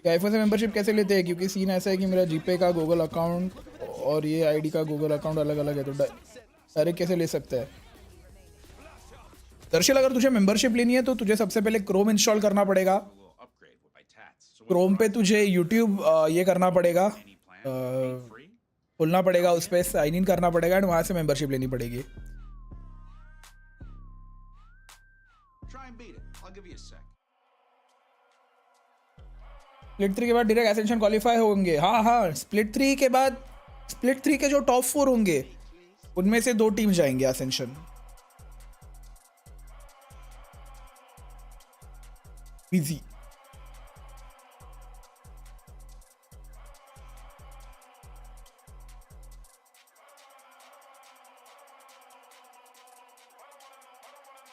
कैफे से मेंबरशिप कैसे लेते हैं, क्योंकि सीन ऐसा है कि मेरा जीपे का गूगल अकाउंट और ये आईडी का गूगल अकाउंट अलग है, तो डायरेक्ट कैसे ले सकते हैं. दर्शल, अगर तुझे मेंबरशिप लेनी है तो तुझे सबसे पहले क्रोम इंस्टॉल करना पड़ेगा. क्रोम पे तुझे यूट्यूब ये करना पड़ेगा, खोलना पड़ेगा, उस पर साइन इन करना पड़ेगा एंड वहाँ से मेंबरशिप लेनी पड़ेगी. स्प्लिट 3 के बाद डायरेक्ट एसेंशन क्वालिफाई होंगे. हाँ, स्प्लिट 3 के बाद स्प्लिट 3 के जो टॉप 4 होंगे उनमें से 2 टीम जाएंगे एसेंशन. इजी.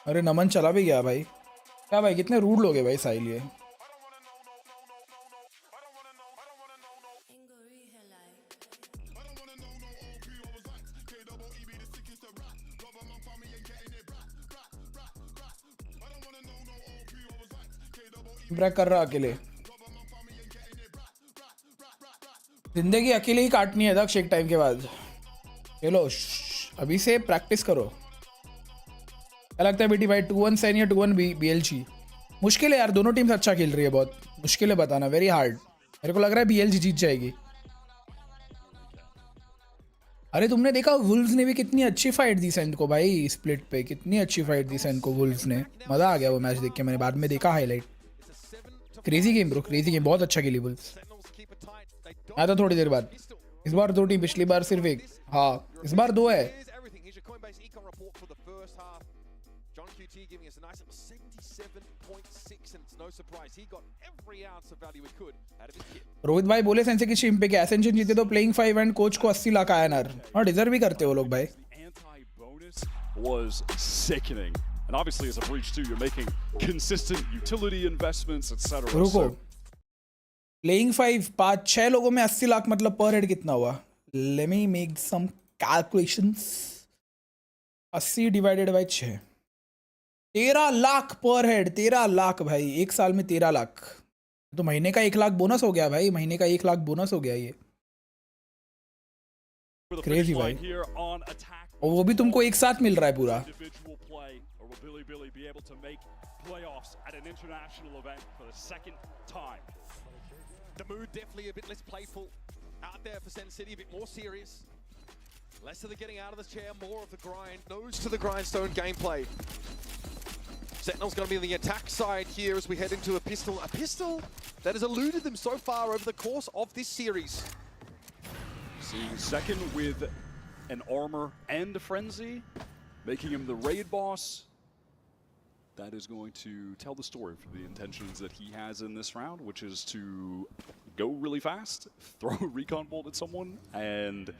अरे नमन चला भी गया भाई. क्या भाई, कितने रूड लोग हैं भाई साहिल ये. ब्रेक कर रहा अकेले. जिंदगी अकेले ही काटनी है दक्ष एक टाइम के बाद. चलो अभी से प्रैक्टिस करो. क्या लगता है बेटी भाई, 2-1 सैन या 2-1 BLG? मुश्किल है यार, दोनों टीम्स अच्छा खेल रही है. बहुत मुश्किल है बताना, वेरी हार्ड. मेरे को लग रहा है BLG जीत जाएगी. अरे तुमने देखा वुल्व्स ने भी कितनी अच्छी फाइट दी सेंट को भाई. स्प्लिट पे कितनी अच्छी फाइट दी सेंट को वुल्व्स ने. मजा आ गया वो मैच देख के. मैंने बाद में देखा highlight. Crazy game bro, crazy game. बहुत अच्छा खेली वुल्व्स. आया था थोड़ी देर बाद. इस बार 2 टीम, पिछली बार सिर्फ 1. हाँ इस बार 2 है. रोहित भाई बोले सेंसे की टीम पे कि एसेंशन जीते तो प्लेइंग 5 एंड कोच को 80 लाख INR. और डिजर्व भी करते वो लोग भाई. Was sickening. And obviously as a breach too, you're making consistent utility investments, etc. रुको. प्लेइंग 5 5-6 लोगों में 80 लाख मतलब पर हेड कितना हुआ? Let me make some calculations. 80 divided by 6, 13 lakh पर हेड. 13 लाख भाई, एक साल में 13 लाख. तो महीने का 1 लाख बोनस हो गया भाई. महीने का 1 लाख बोनस हो गया ये. क्रेजी भाई. और वो भी तुमको एक साथ मिल रहा है पूरा. The mood definitely a bit less playful out there for Sen City, a bit more serious. Less of the getting out of the chair, more of the grind. Nose to the grindstone gameplay. Sentinel's going to be on the attack side here as we head into a pistol. A pistol that has eluded them so far over the course of this series. Seeing second with an armor and a frenzy, making him the raid boss. That is going to tell the story for the intentions that he has in this round, which is to go really fast, throw a recon bolt at someone, and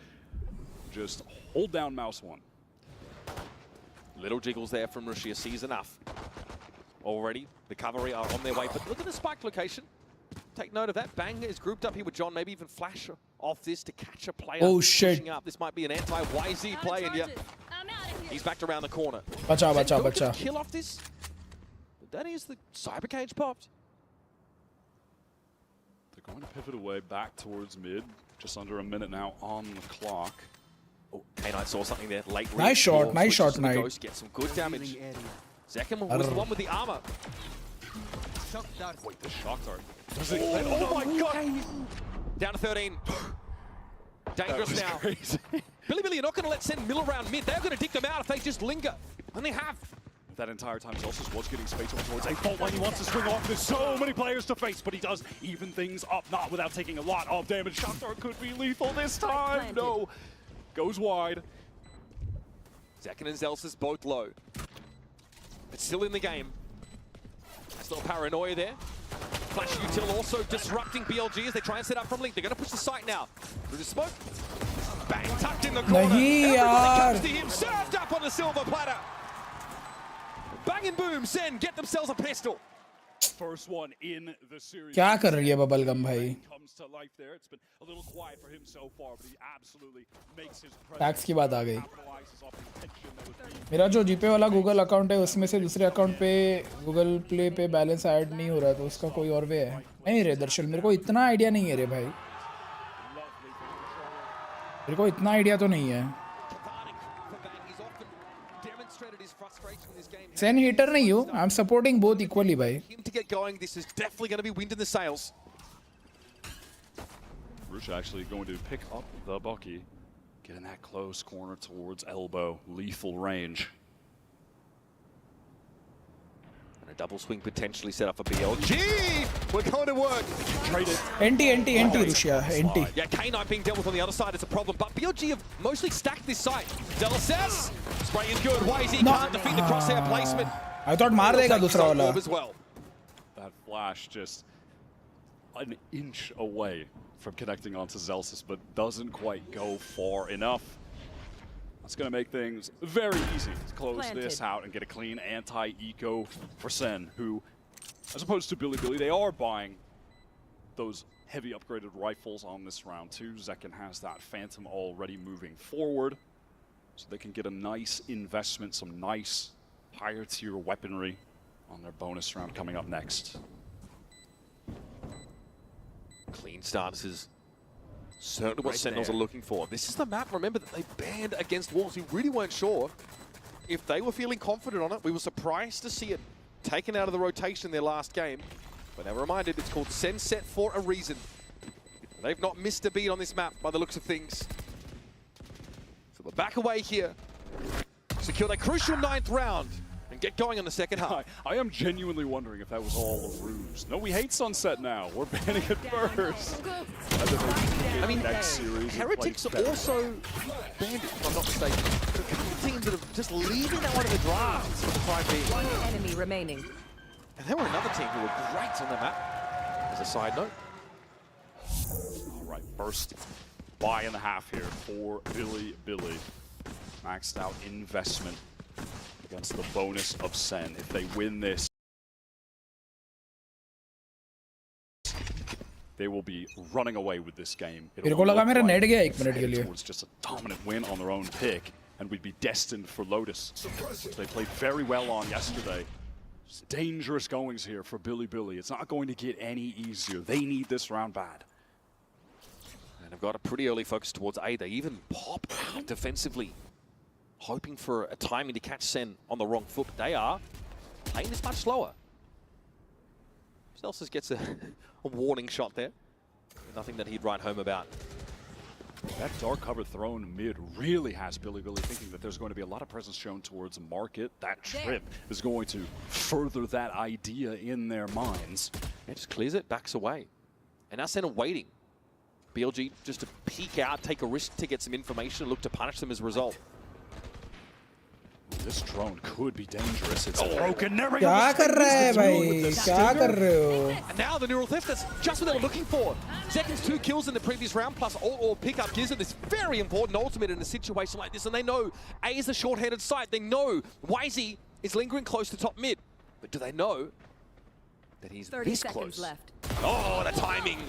just hold down mouse 1. Little jiggles there from Russia, sees enough. Already, the cavalry are on their way, but look at the spike location. Take note of that. Bang is grouped up here with John, maybe even flash off this to catch a player. Oh shit. Pushing up. This might be an anti-YZ play, and yet he's backed around the corner. Bacha. Kill off this. But that is the cyber cage popped. They're going to pivot away back towards mid. Just under a minute now on the clock. Oh, K-Knight saw something there. Late Nice shot, Knight. Ghost gets some good damage. Zekin was the one with the armor. Wait, the shock dart. Oh my god! Down to 13. Dangerous now. Crazy. Billy, you're not going to let Sen mill around mid. They're going to dig them out if they just linger. And they have. That entire time, Zelsis was getting space on towards a fault line. He wants to swing off. There's so many players to face, but he does even things up, not without taking a lot of damage. Shock dart could be lethal this time. No. Goes wide. Zekin and Zelsis both low. But still in the game. Nice little paranoia there. Flash util also disrupting BLG as they try and set up from Link. They're going to push the site now. Through the smoke. Bang, tucked in the corner. Everybody comes to him, served up on the silver platter. Bang and boom, Sen get themselves a pistol. First one in the series. क्या कर रही है bubblegum भाई? Comes to life there. It's been a little quiet for him so far, but he absolutely makes his tax की बात आ गई. capitalizes off the tension that was being मेरा जो जीपे वाला गूगल अकाउंट है उसमें से दूसरे अकाउंट पे गूगल प्ले पे बैलेंस ऐड नहीं हो रहा, तो उसका कोई और वे है? नहीं रे दर्शन, मेरे को इतना आइडिया नहीं है रे भाई. मेरे को इतना आइडिया तो नहीं है. Sen hater नहीं हूँ. I'm supporting both equally भाई. To get going, this is definitely going to be wind in the sails. Rusha actually going to pick up the Bucky, get in that close corner towards elbow, lethal range. And a double swing potentially set up for BLG. We're going to work. Traded. NT Russia. NT. Yeah, K9 being dealt with on the other side is a problem, but BLG have mostly stacked this site. Delces, spray is good. YZ can't defeat the crosshair placement. I thought मार देगा दूसरा वाला. As well. That flash just an inch away from connecting onto Zelsis, but doesn't quite go far enough. That's going to make things very easy to close this out and get a clean anti-eco for Sen, who, as opposed to Billy, they are buying those heavy upgraded rifles on this round too. Zekin has that Phantom already moving forward, so they can get a nice investment, some nice higher tier weaponry on their bonus round coming up next. Clean starts is certainly what Sentinels are looking for. This is the map, remember, that they banned against walls. We really weren't sure if they were feeling confident on it. We were surprised to see it taken out of the rotation in their last game. But now reminded, it's called Sen Set for a reason. They've not missed a beat on this map by the looks of things. So we're back away here. Secure that crucial 9th round and get going on the second half. I am genuinely wondering if that was all a ruse. No, we hate Sunset now. We're banning it first. I mean, Heretics are also banned, if I'm not mistaken. There are a couple of teams that are just leaving that one in the draft for the time being. One enemy remaining. And there were another team who were great on the map, as a side note. All right, first buy and a half here for Billy. Maxed out investment against the bonus of Sen. If they win this, they will be running away with this game. मेरे को लगा मेरा net गया 1 minute के लिए. Towards just a dominant win on their own pick, and we'd be destined for Lotus, which they played very well on yesterday. It's dangerous goings here for Billy. It's not going to get any easier. They need this round bad. And they've got a pretty early focus towards A. They even pop out defensively, hoping for a timing to catch Sen on the wrong foot. They are playing this much slower. Zelsis gets a warning shot there. Nothing that he'd write home about. That dark cover thrown mid really has Billy thinking that there's going to be a lot of presence shown towards market. That trip is going to further that idea in their minds. Yeah, just clears it, backs away. And now Senna waiting. BLG just to peek out, take a risk to get some information, and look to punish them as a result. This drone could be dangerous. It's broken. क्या कर रहा है भाई? क्या कर रहे हो? And now the neural theft, that's just what they were looking for. Seconds, 2 kills in the previous round, plus all pickup gives them this very important ultimate in a situation like this. And they know A is a short-handed site. They know YZ is lingering close to top mid. But do they know that he's 30 this seconds close? left. Oh, the timing.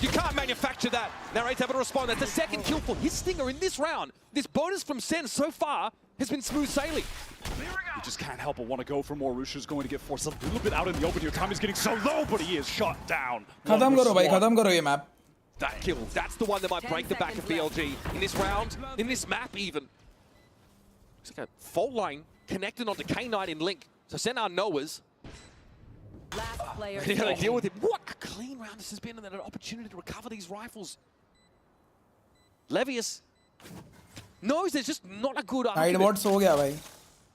You can't manufacture that. Narrate's able to respond. That's the second kill for his Stinger in this round. This bonus from Sen so far has been smooth sailing. You just can't help but want to go for more. Rusha's going to get forced a little bit out in the open here. Time is getting so low, but he is shot down. खत्म करो भाई, खत्म करो ये map. That kill, that's the one that might break the back of BLG in this round, in this map even. Looks like a fault line connected onto K9 in Link. So send our knowers. Last player. Yeah, they deal with it. What a clean round this has been, and then an opportunity to recover these rifles. Levius knows there's just not a good Side bots हो गया भाई.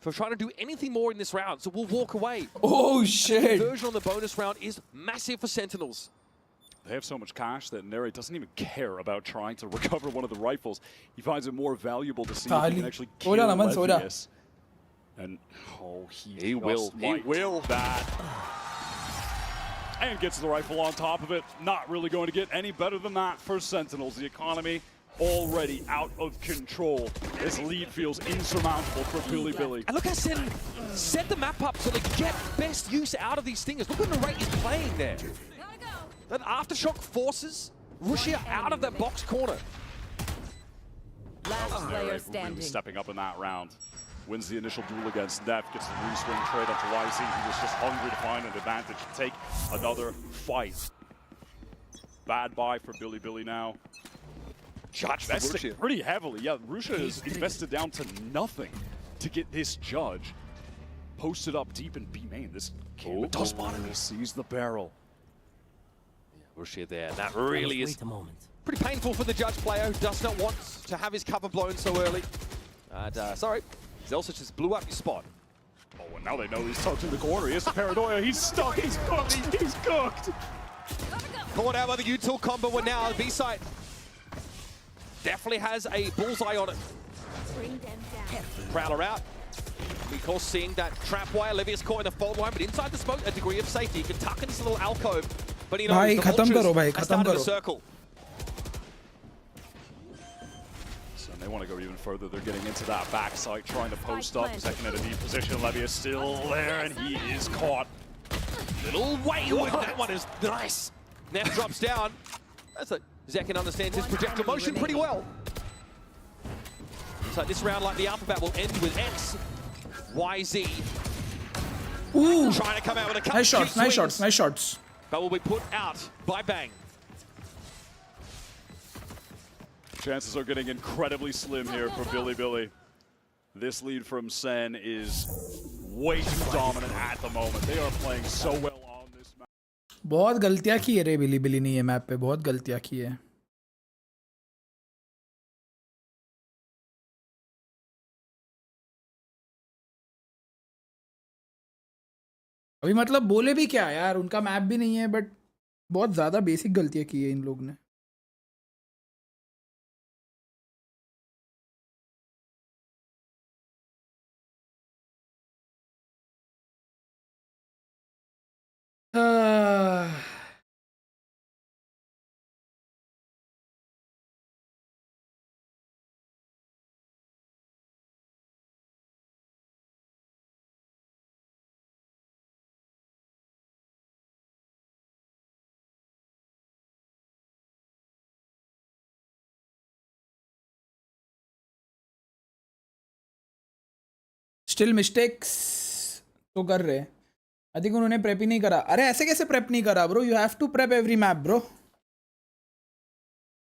for trying to do anything more in this round, so we'll walk away. Oh shit! The conversion on the bonus round is massive for Sentinels. They have so much cash that Neri doesn't even care about trying to recover one of the rifles. He finds it more valuable to see if he can actually kill Levius. And he will that. And gets the rifle on top of it. Not really going to get any better than that for Sentinels. The economy already out of control. This lead feels insurmountable for Billy. And look how Sen set the map up so they get best use out of these Stingers. Look when the rate is playing there. That Aftershock forces Russia out of that box corner. Last player standing. Really stepping up in that round. Wins the initial duel against Neff, gets the re-swing trade onto YZ, who was just hungry to find an advantage to take another fight. Bad buy for Billy now. Judge investing pretty heavily. Yeah, Rusha is invested down to nothing to get this judge posted up deep in B main. This kid does sees the barrel. Yeah, Rusha there. That really is pretty painful for the judge player who does not want to have his cover blown so early. And sorry, Zelsa just blew up his spot. Oh, and now they know he's touching the corner. He has the paranoia. He's stuck. He's cooked. He's cooked. Caught out by the util combo. We're now on the B side. Definitely has a bullseye on it. Prowler out. Of course, seeing that trap wire. Levius caught in the fault line, but inside the smoke, a degree of safety. You can tuck in this little alcove. But you know, the vultures have started a circle. So they want to go even further. They're getting into that backside, trying to post up. Second at a deep position. Levius still there, and he is caught. Little wayward. That one is nice. Neff drops down. That's a Zekin understands his projectile motion pretty well. So this round, like the alphabet, will end with X, YZ. Ooh! Trying to come out with a couple nice shots, nice shots, nice shots. But will be put out by Bang. Chances are getting incredibly slim here for Billy. This lead from Sen is way too dominant at the moment. They are playing so well on this map. बहुत गलतियां की है रे बिली ने ये map पे बहुत गलतियां की है. अभी मतलब बोले भी क्या यार, उनका मैप भी नहीं है, बट बहुत ज़्यादा बेसिक गलतियां की है इन लोग ने. स्टिल मिस्टेक्स तो कर रहे हैं. आई थिंक उन्होंने प्रेप ही नहीं करा. अरे ऐसे कैसे प्रेप नहीं करा bro? You have to prep every map bro,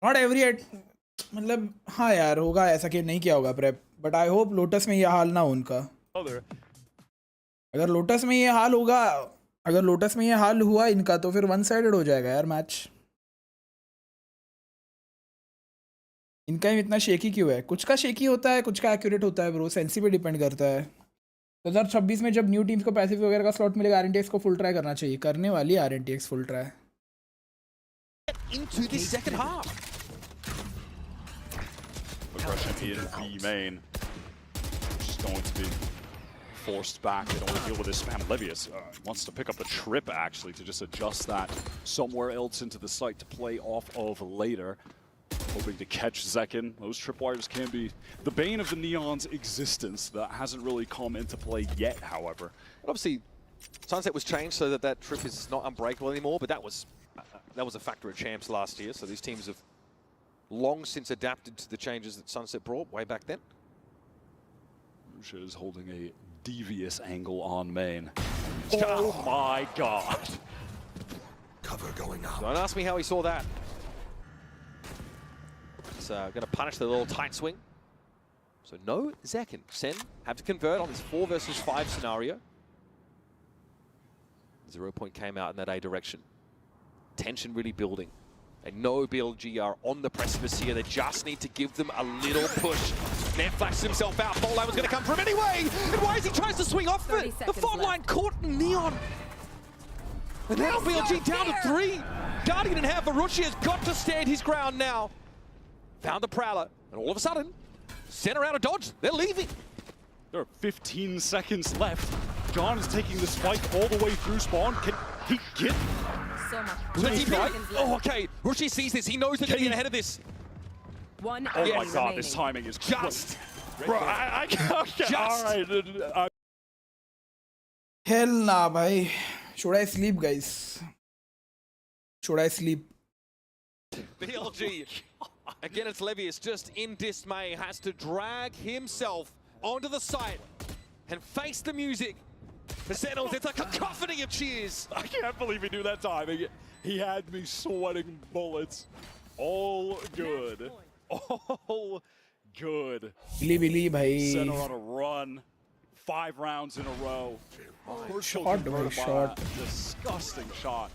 not every. मतलब हाँ यार, होगा ऐसा कि नहीं किया होगा prep, but I hope Lotus में ये हाल ना हो उनका. अगर लोटस में ये हाल होगा, अगर लोटस में ये हाल हुआ इनका, तो फिर वन साइडेड हो जाएगा यार मैच. इनका ही इतना शेकी क्यों है? कुछ का शेकी होता है, कुछ का एक्यूरेट होता है ब्रो, सेंसी पे डिपेंड करता है। 2026 में जब न्यू टीम्स को पैसिव वगैरह का स्लॉट मिलेगा, RTX को फुल ट्राई करना चाहिए। करने वाली है RTX full try. Into this second half. Aggression in B main. Just going to be forced back. They don't want to deal with this spam. Levius wants to pick up the trip, actually, to just adjust that somewhere else into the site to play off of later. Hoping to catch Zekin. Those tripwires can be the bane of the Neon's existence. That hasn't really come into play yet, however. But obviously, Sunset was changed so that trip is not unbreakable anymore, but that was a factor of champs last year, so these teams have long since adapted to the changes that Sunset brought way back then. Rusha is holding a devious angle on main. Oh my god. Cover going up. Don't ask me how he saw that. It's going to punish the little tight swing. So no Zekin. Sen have to convert on this 4 versus 5 scenario. 0 point came out in that A direction. Tension really building. They know BLG are on the precipice here. They just need to give them a little push. There flashes himself out. Bowline was going to come from anyway. And Wisey tries to swing off it. The fault line caught Neon. And now BLG down to 3. Guardian in hand for Rushi has got to stand his ground now. Found the Prowler. And all of a sudden, center out of dodge. They're leaving. There are 15 seconds left. John is taking this fight all the way through spawn. Can he get... So much. Let's see, right? Oh, okay. Rushi sees this. He knows they're going to get ahead of this. One Oh enemy my god, remaining. this timing is Just. Bro, I okay, Just. all right. Hell nah, bhai. Should I sleep, guys? Should I sleep? BLG. Again, it's Levius just in dismay. Has to drag himself onto the site and face the music. The Sentinels, it's a cacophony of cheers. I can't believe he knew that timing. He had me sweating bullets. All good. All good. Billy, bhai. Center on a run. 5 rounds in a row. Shot, bro, shot. Disgusting shot.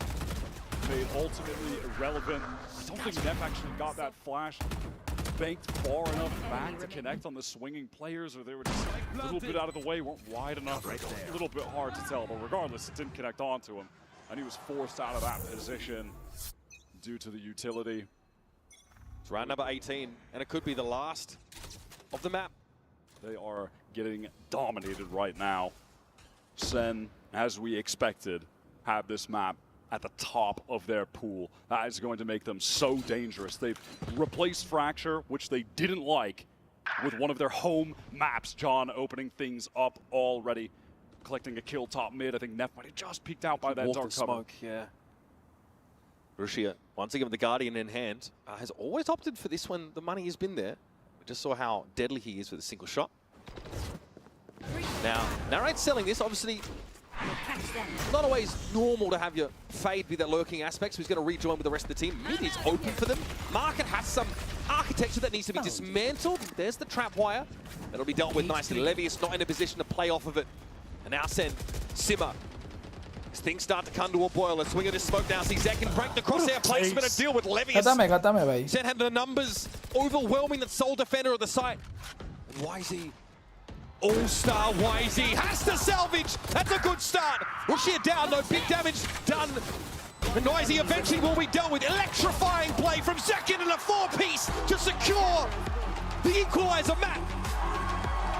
Made ultimately irrelevant. I don't think Neff actually got that flash banked far enough back to connect on the swinging players, or they were just a little bit out of the way, weren't wide enough. A little bit hard to tell, but regardless, it didn't connect onto him. And he was forced out of that position due to the utility. It's round number 18, and it could be the last of the map. They are getting dominated right now. Sen, as we expected, have this map at the top of their pool. That is going to make them so dangerous. They've replaced Fracture, which they didn't like, with one of their home maps. John opening things up already, collecting a kill top mid. I think Neff might have just peeked out by that dark cover. Smoke, yeah. Rushia, once again with the Guardian in hand, has always opted for this when the money has been there. We just saw how deadly he is with a single shot. Now, Narrate's selling this, obviously. Not always normal to have your fade be that lurking aspect, so he's going to rejoin with the rest of the team. Mid is open for them. Market has some architecture that needs to be dismantled. There's the trap wire. That'll be dealt with nicely. Levius not in a position to play off of it. And now Sen, Simmer. As things start to come to a boil, let's swing at his smoke now. See Zekin break the crosshair placement and deal with Levius. खत्म है भाई. Sen had the numbers overwhelming that sole defender of the site. And Wisey. All-star Wisey has to salvage. That's a good start. Rushia down, no big damage done. And Wisey eventually will be dealt with. Electrifying play from Zekin in a 4-piece to secure the equalizer map.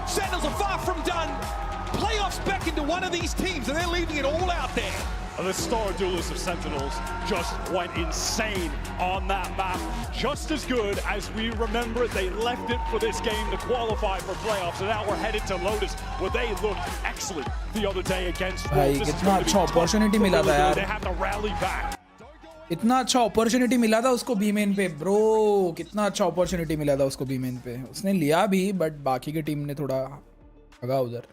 Sentinels are far from done. Playoffs beckon to one of these teams, and they're leaving it all out there. The star duelist of Sentinels just went insane on that map. Just as good as we remember, they left it for this game to qualify for playoffs, and now we're headed to Lotus, where they looked excellent the other day against Wolves. This is going to be tough opportunity for मिला था यार. They have to rally back. इतना अच्छा opportunity मिला था उसको B main पे bro. कितना अच्छा अपॉर्चुनिटी मिला था उसको बी मेन पे. उसने लिया भी, बट बाकी की टीम ने थोड़ा भगा उधर.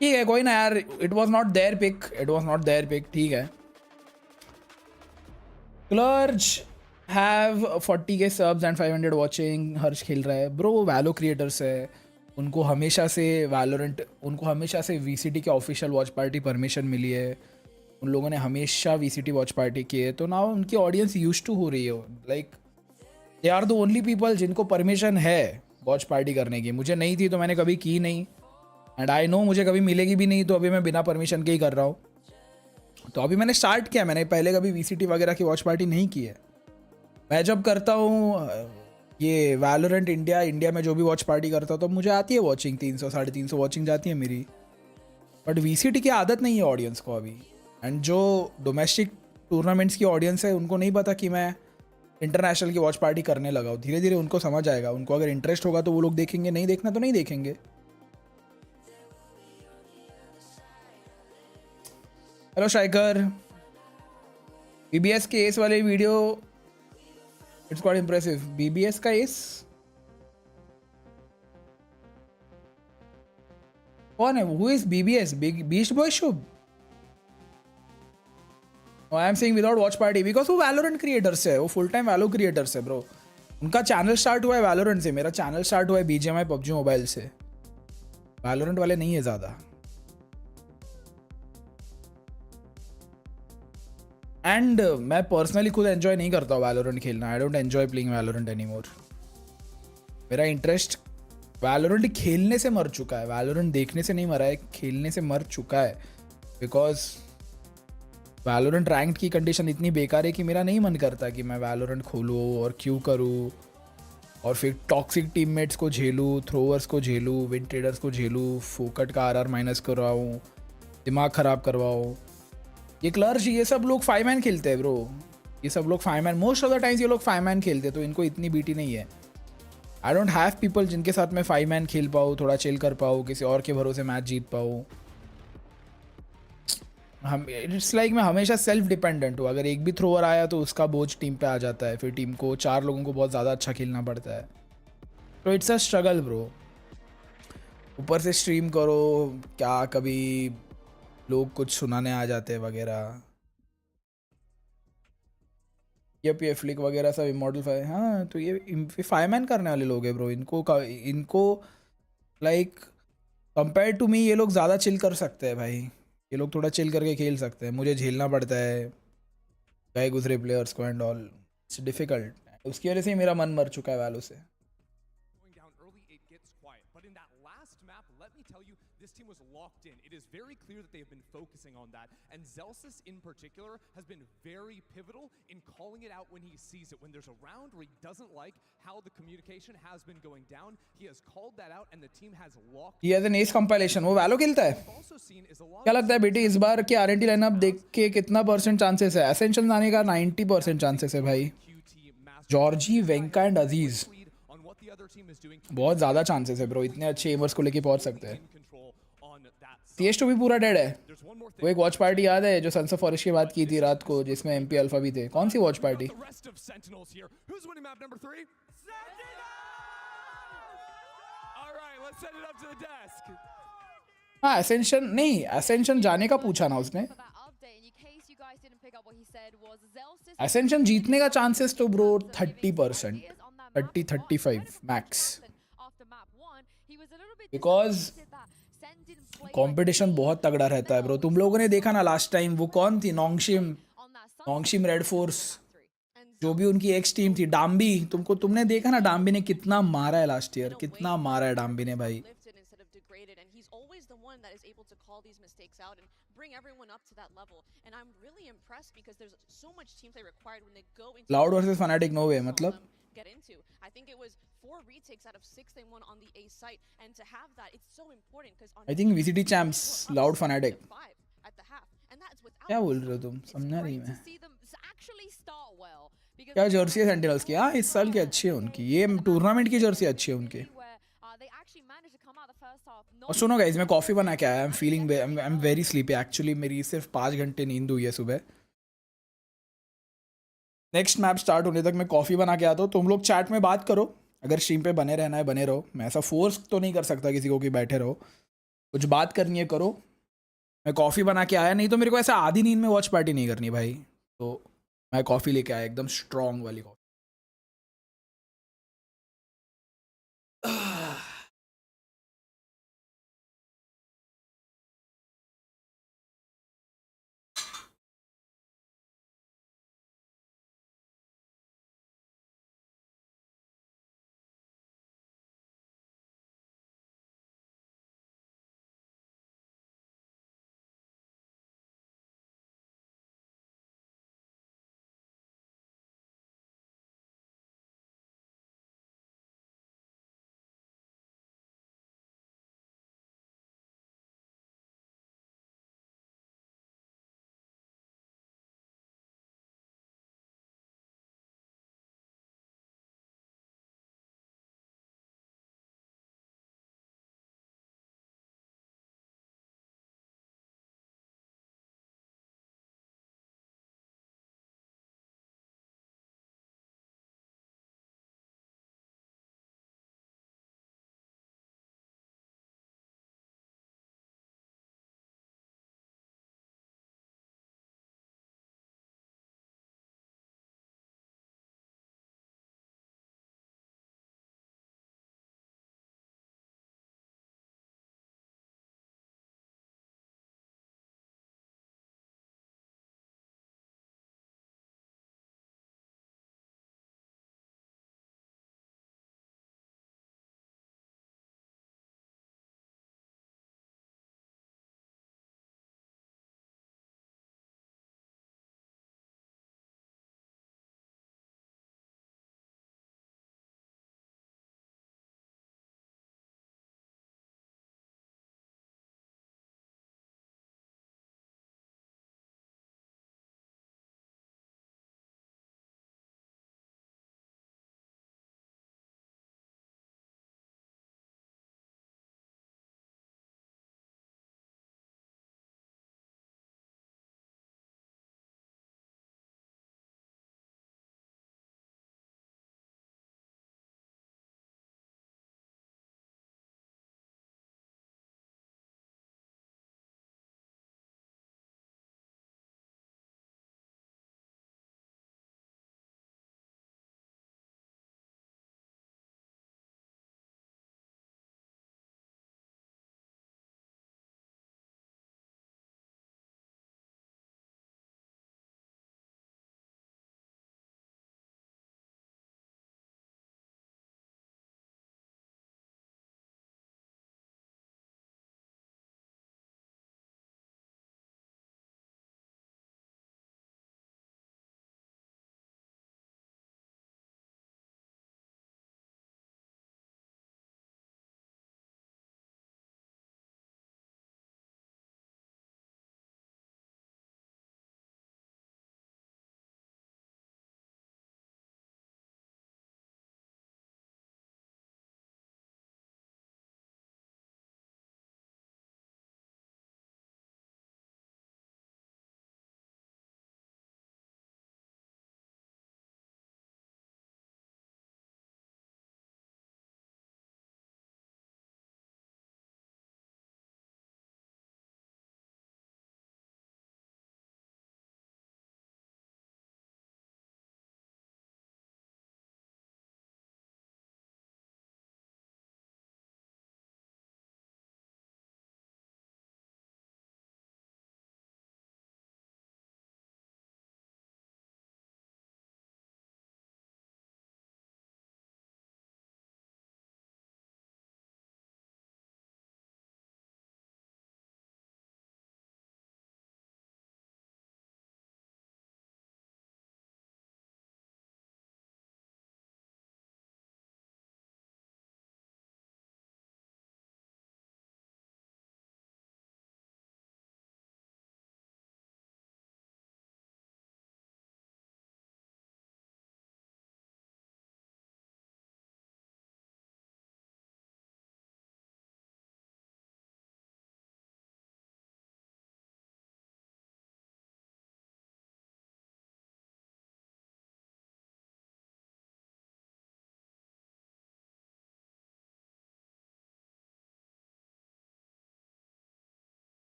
ठीक है, कोई ना यार. It was not there pick. ठीक है. क्लर्ज have 40K subs and 500 watching. Harsh खेल रहा है ब्रो. वैलो क्रिएटर्स है, उनको हमेशा से वैलोरेंट, उनको हमेशा से VCT के ऑफिशियल वॉच पार्टी परमिशन मिली है. उन लोगों ने हमेशा VCT वॉच पार्टी की है, तो ना उनकी ऑडियंस यूज्ड टू हो रही है. Like they are the only people जिनको परमिशन है वॉच पार्टी करने की. मुझे नहीं थी तो मैंने कभी की नहीं, एंड आई नो मुझे कभी मिलेगी भी नहीं, तो अभी मैं बिना परमिशन के ही कर रहा हूँ. तो अभी मैंने स्टार्ट किया, मैंने पहले कभी VCT वगैरह की वॉच पार्टी नहीं की है. मैं जब करता हूँ ये वैलोरेंट इंडिया में जो भी वॉच पार्टी करता हूँ तो मुझे आती है वॉचिंग, 300 350 वॉचिंग जाती है मेरी. बट VCT की आदत नहीं है ऑडियंस को अभी. एंड जो डोमेस्टिक टूर्नामेंट्स की ऑडियंस है उनको नहीं पता कि मैं इंटरनेशनल की वॉच पार्टी करने लगा हूँ. धीरे धीरे उनको समझ आएगा. उनको अगर इंटरेस्ट होगा तो वो लोग देखेंगे, नहीं देखना तो नहीं देखेंगे. हेलो शाइकर. BBS के एस वाले video it's quite impressive. BBS का एस कौन है? Who is BBS? Beast boy Shubh? I am saying without watch party because वो वैलोरेंट क्रिएटर्स है, वो फुल टाइम वैलो क्रिएटर्स है ब्रो. उनका चैनल स्टार्ट हुआ है वैलोरेंट से, मेरा चैनल स्टार्ट हुआ है BGMI PUBG मोबाइल से. वैलोरेंट वाले नहीं है ज़्यादा. एंड मैं पर्सनली खुद एंजॉय नहीं करता हूँ वैलोरेंट खेलना. I don't enjoy playing Valorant anymore. मेरा इंटरेस्ट वैलोरेंट खेलने से मर चुका है. वैलोरेंट देखने से नहीं मरा है, खेलने से मर चुका है. बिकॉज वैलोरेंट रैंक की कंडीशन इतनी बेकार है कि मेरा नहीं मन करता कि मैं वैलोरेंट खोलूँ और क्यों करूँ और फिर टॉक्सिक टीममेट्स को झेलूँ, थ्रोवर्स को झेलूँ, विन ट्रेडर्स को झेलूँ, फोकट का RR माइनस करवाऊँ, दिमाग ख़राब करवाऊँ. ये क्लर्च ये सब लोग 5 मैन खेलते हैं ब्रो. ये सब लोग 5 man most of the times ये लोग 5 मैन खेलते हैं, तो इनको इतनी बीटी नहीं है. आई डोंट हैव पीपल जिनके साथ मैं 5 मैन खेल पाऊँ, थोड़ा चिल कर पाऊँ, किसी और के भरोसे मैच जीत पाऊँ. हम इट्स लाइक मैं हमेशा सेल्फ डिपेंडेंट हूँ. अगर एक भी थ्रोअर आया तो उसका बोझ टीम पे आ जाता है, फिर टीम को 4 लोगों को बहुत ज़्यादा अच्छा खेलना पड़ता है. तो इट्स अ स्ट्रगल ब्रो. ऊपर से स्ट्रीम करो, क्या कभी लोग कुछ सुनाने आ जाते हैं वगैरह. ये फ्लिक वगैरह सब इमॉर्टल 5. हाँ तो ये 5 मैन करने वाले लोग हैं ब्रो. इनको लाइक कंपेयर टू मी ये लोग ज़्यादा चिल कर सकते हैं भाई. ये लोग थोड़ा चिल करके खेल सकते हैं. मुझे झेलना पड़ता है गए गुजरे प्लेयर्स को एंड ऑल. It's difficult. उसकी वजह से ही मेरा मन मर चुका है वैलो से. This team was locked in. It is very clear that they have been focusing on that. And Zelsis in particular has been very pivotal in calling it out when he sees it. When there's a round where he doesn't like how the communication has been going down, he has called that out and the team has locked. He has an ace compilation. वो वैलो खेलता है. क्या लगता है बेटी इस बार की RNT lineup देख के कितना % चांसेस है? एसेंशियल आने का 90% चांसेस है भाई. जॉर्जी, वेंका एंड अजीज बहुत ज़्यादा चांसेस है ब्रो. इतने अच्छे एमर्स को लेके पहुंच सकते हैं. CS2 भी पूरा डेड है. वो एक वॉच पार्टी याद है जो सन्स ऑफ फॉरेस्ट की बात की थी रात को, जिसमें MP अल्फा भी थे. कौन सी वॉच पार्टी? हाँ एसेंशन नहीं, एसेंशन जाने का पूछा ना उसने. एसेंशन जीतने का चांसेस तो ब्रो 30%, 30-35 मैक्स. बिकॉज कंपटीशन बहुत तगड़ा रहता है ब्रो. तुम लोगों ने देखा ना लास्ट टाइम वो कौन थी? नोंगशिम रेड फोर्स, जो भी उनकी एक्स टीम थी. डाम्बी, तुमने देखा ना डाम्बी ने कितना मारा है लास्ट ईयर. कितना मारा है डाम्बी ने भाई. लाउड वर्सेस फनाटिक नो वे. मतलब get into. I think it was 4 retakes out of 6 they won on the A site, and to have that, it's so important because I think VCT champs loud fanatic. क्या बोल रहे हो तुम? समझा नहीं मैं. क्या जर्सी है सेंटिनल्स की? हाँ इस साल की अच्छी है उनकी. ये टूर्नामेंट की जर्सी अच्छी है उनकी. और सुनो गाइस, मैं कॉफ़ी बना के आया. I am very sleepy actually. मेरी सिर्फ 5 घंटे नींद हुई है सुबह. नेक्स्ट मैप स्टार्ट होने तक मैं कॉफ़ी बना के आता हूँ. तुम लोग चैट में बात करो. अगर स्ट्रीम पे बने रहना है बने रहो. मैं ऐसा फोर्स तो नहीं कर सकता किसी को कि बैठे रहो. कुछ बात करनी है करो. मैं कॉफ़ी बना के आया, नहीं तो मेरे को ऐसा आधी नींद में वॉच पार्टी नहीं करनी भाई. तो मैं कॉफ़ी लेके आया, एकदम स्ट्रॉन्ग वाली coffee.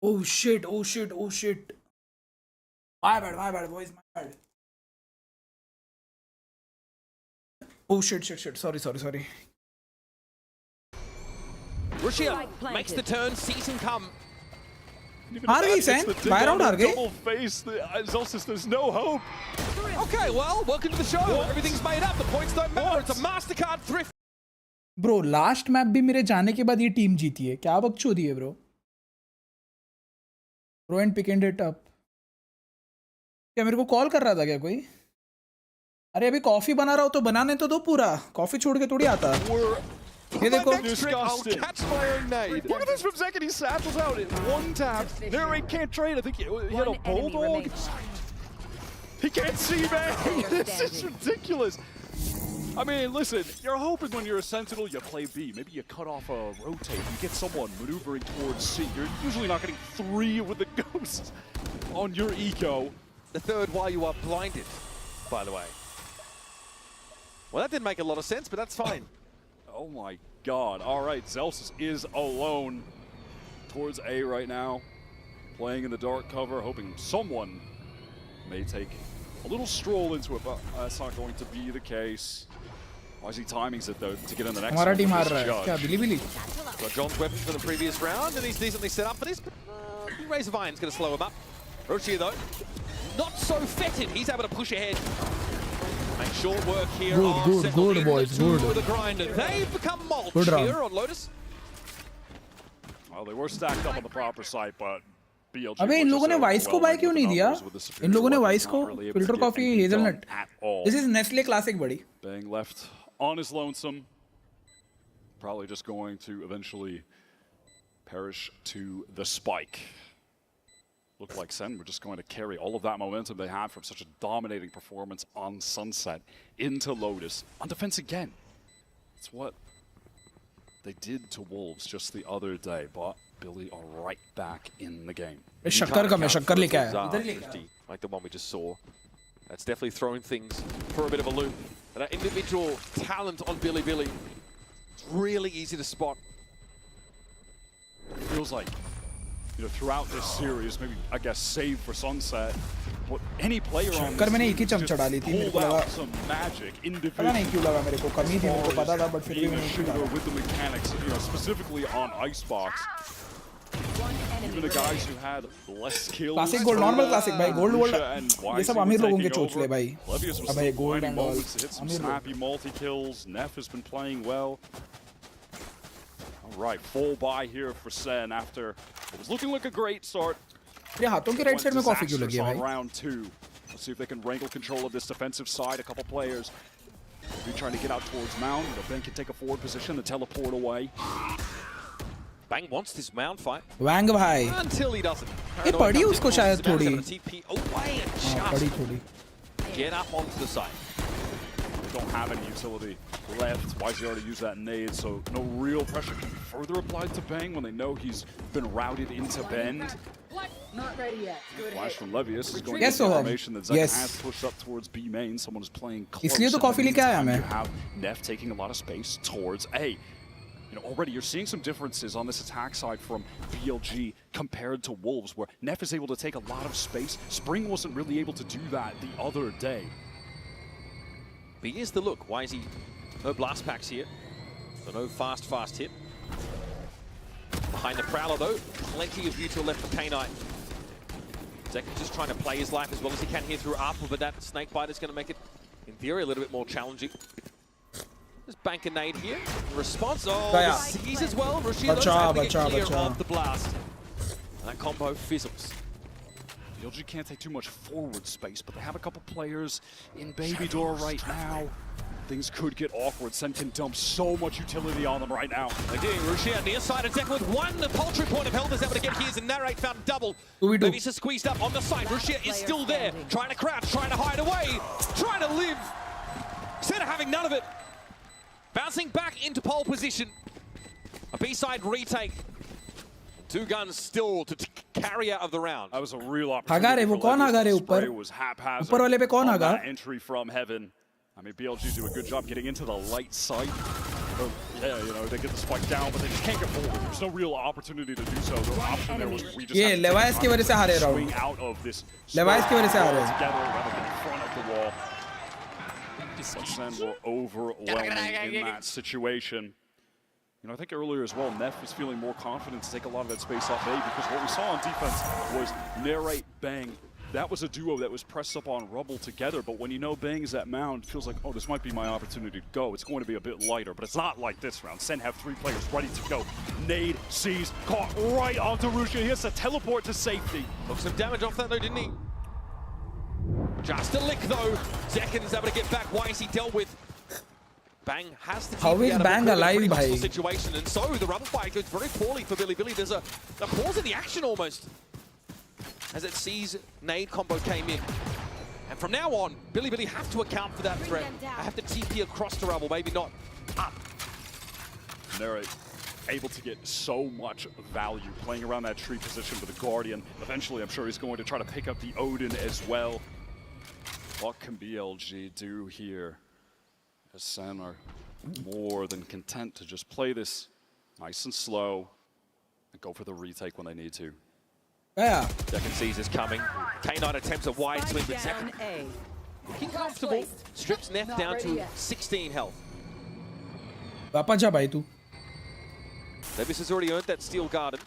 Oh shit, oh shit, oh shit. My bad, boys, my bad. Oh shit. Sorry. Russia makes the turn, sees him come. हार गई सैन, बाय राउंड हार गई. Double face, Zelsis, there's no hope. Okay, well, welcome to the show. Everything's made up. The points don't matter. It's a MasterCard thrift. Bro last map भी मेरे जाने के बाद ये टीम जीती है. क्या बकचोदी है bro. Bro and pick and it up. क्या मेरे को कॉल कर रहा था क्या कोई? अरे अभी कॉफी बना रहा हो तो बनाने तो दो पूरा. कॉफी छोड़ के थोड़ी आता. ये देखो. Disgusting. Look at this from Zek, and he saddles out in one tap. Narrate can't trade. I think he had a bulldog. He can't see, man. This is ridiculous. I mean, listen, you're hoping when you're a Sentinel, you play B. Maybe you cut off a rotate. You get someone maneuvering towards C. You're usually not getting 3 with the ghosts on your eco. The third while you are blinded, by the way. Well, that didn't make a lot of sense, but that's fine. Oh my god. All right, Zelsis is alone towards A right now. Playing in the dark cover, hoping someone may take a little stroll into it, but that's not going to be the case. Wisely timings it though to get in the next हमारा one. Team हार रहा है. क्या बिली? Got John's weapons from the previous round, and he's decently set up for this. Razor Vine's going to slow him up. Roshi, though, not so fetid. He's able to push ahead. Make short work here. Good, boys, good. The grinder. They've become mulch here on Lotus. Well, they were stacked up on the proper side, but BLG. अबे इन लोगों ने vice को bye क्यों नहीं दिया? इन लोगों ने vice को filter coffee hazelnut. This is Nestle Classic, buddy. Being left on his lonesome. Probably just going to eventually perish to the spike. Looked like Sen were just going to carry all of that momentum they had from such a dominating performance on Sunset into Lotus. On defense again. It's what they did to Wolves just the other day, but Billy are right back in the game. शक्कर का मैं शक्कर लेके आया. Like the one we just saw. That's definitely throwing things for a bit of a loop. But that individual talent on Billy, it's really easy to spot. It feels like, you know, throughout this series, maybe I guess save for Sunset, what any player on this मैंने एक ही team चम चढ़ा ली थी. मेरे को pulled लगा out some magic पता नहीं individual. क्यों लगा मेरे को कमी थी. मेरे को पता था but फिर भी Being a मैंने shooter क्यों with the mechanics, you know, specifically on Icebox. Even the guys who had less skills. Classic gold, normal classic भाई. Gold world. ये सब अमीर लोगों के चोचले भाई. Levius was अबे still gold finding and all. moments to hit some snappy multi-kills. Neff has been playing well. All right, full buy here for Sen after it was looking like a great start. ये हाथों के right side में coffee क्यों लगी है भाई? Round 2. Let's see if they can wrangle control of this defensive side. A couple players be trying to get out towards Mound, but Ben can take a forward position to teleport away. Bang wants this Mound fight. Wang भाई. Until he doesn't. ये पड़ी उसको शायद थोड़ी. TP away and पड़ी just थोड़ी. get up onto the side. They don't have any utility left. Wisely already used that nade, so no real pressure can be further applied to Bang when they know he's been routed into Bend. Not ready yet. Flash from Levius is going Yes, to get Soham. information that Zek Yes. has pushed up towards B main. Someone is playing close. इसलिए तो In the coffee लेके आया meantime, मैं. You have Neff taking a lot of space towards A. You know, already you're seeing some differences on this attack side from BLG compared to Wolves, where Neff is able to take a lot of space. Spring wasn't really able to do that the other day. But here's the look. Why is he? No blast packs here. So no fast hit. Behind the Prowler though, plenty of util left for K-Knight. Zek just trying to play his life as well as he can here through Apple, but that Snakebite is going to make it, in theory, a little bit more challenging. Just bank a nade here. Response. Oh, the C's as well. Rashid able to get clear of the blast. And that combo fizzles. BLG can't take too much forward space, but they have a couple players in Baby Door right now. Things could get awkward. Sen can dump so much utility on them right now. They do. Rushia near side of Zek with one paltry point of health is able to get his and Narrate found double. Levi's is squeezed up on the side. Rushia is still there. Trying to crouch, trying to hide away, trying to live. Instead of having none of it. Bouncing back into pole position. A B-side retake. 2 guns still to carry out of the round. That was a real opportunity. Spray was haphazard on that entry from heaven. I mean, BLG do a good job getting into the light side. there, you know, they get the spike down, but they just can't get forward. There's no real opportunity to do so. The option there was we just ये Levi's की वजह से हारे रहा हूँ. swing out of this. Levi's की वजह से हारे. Together, rather than in front of the wall. But Sen were overwhelming in that situation. You know, I think earlier as well, Neff was feeling more confident to take a lot of that space off A, because what we saw on defense was Narrate, Bang. That was a duo that was pressed up on Rubble together, but when you know Bang is at Mound, it feels like, oh, this might be my opportunity to go. It's going to be a bit lighter, but it's not like this round. Sen have 3 players ready to go. Nade, sees, caught right onto Rusha. He has to teleport to safety. Took some damage off that though, didn't he? Just a lick though. Zekin's able to get back. Why is he dealt with? Bang has to How is Bang alive, bhai? Situation, and so the rubble fight goes very poorly for Bilibili. There's a pause in the action almost as it sees nade combo came in. And from now on, Bilibili have to account for that threat. I have to TP across to rubble, maybe not up. Narrate able to get so much value playing around that tree position with the Guardian. Eventually, I'm sure he's going to try to pick up the Odin as well. What can BLG do here? As Sen are more than content to just play this nice and slow and go for the retake when they need to. Yeah. Zekin sees this coming. K9 attempts a wide swing, but Zekin looking comfortable. Strips Neff down to 16 health. वापस जा भाई तू. Levis has already earned that steel garden.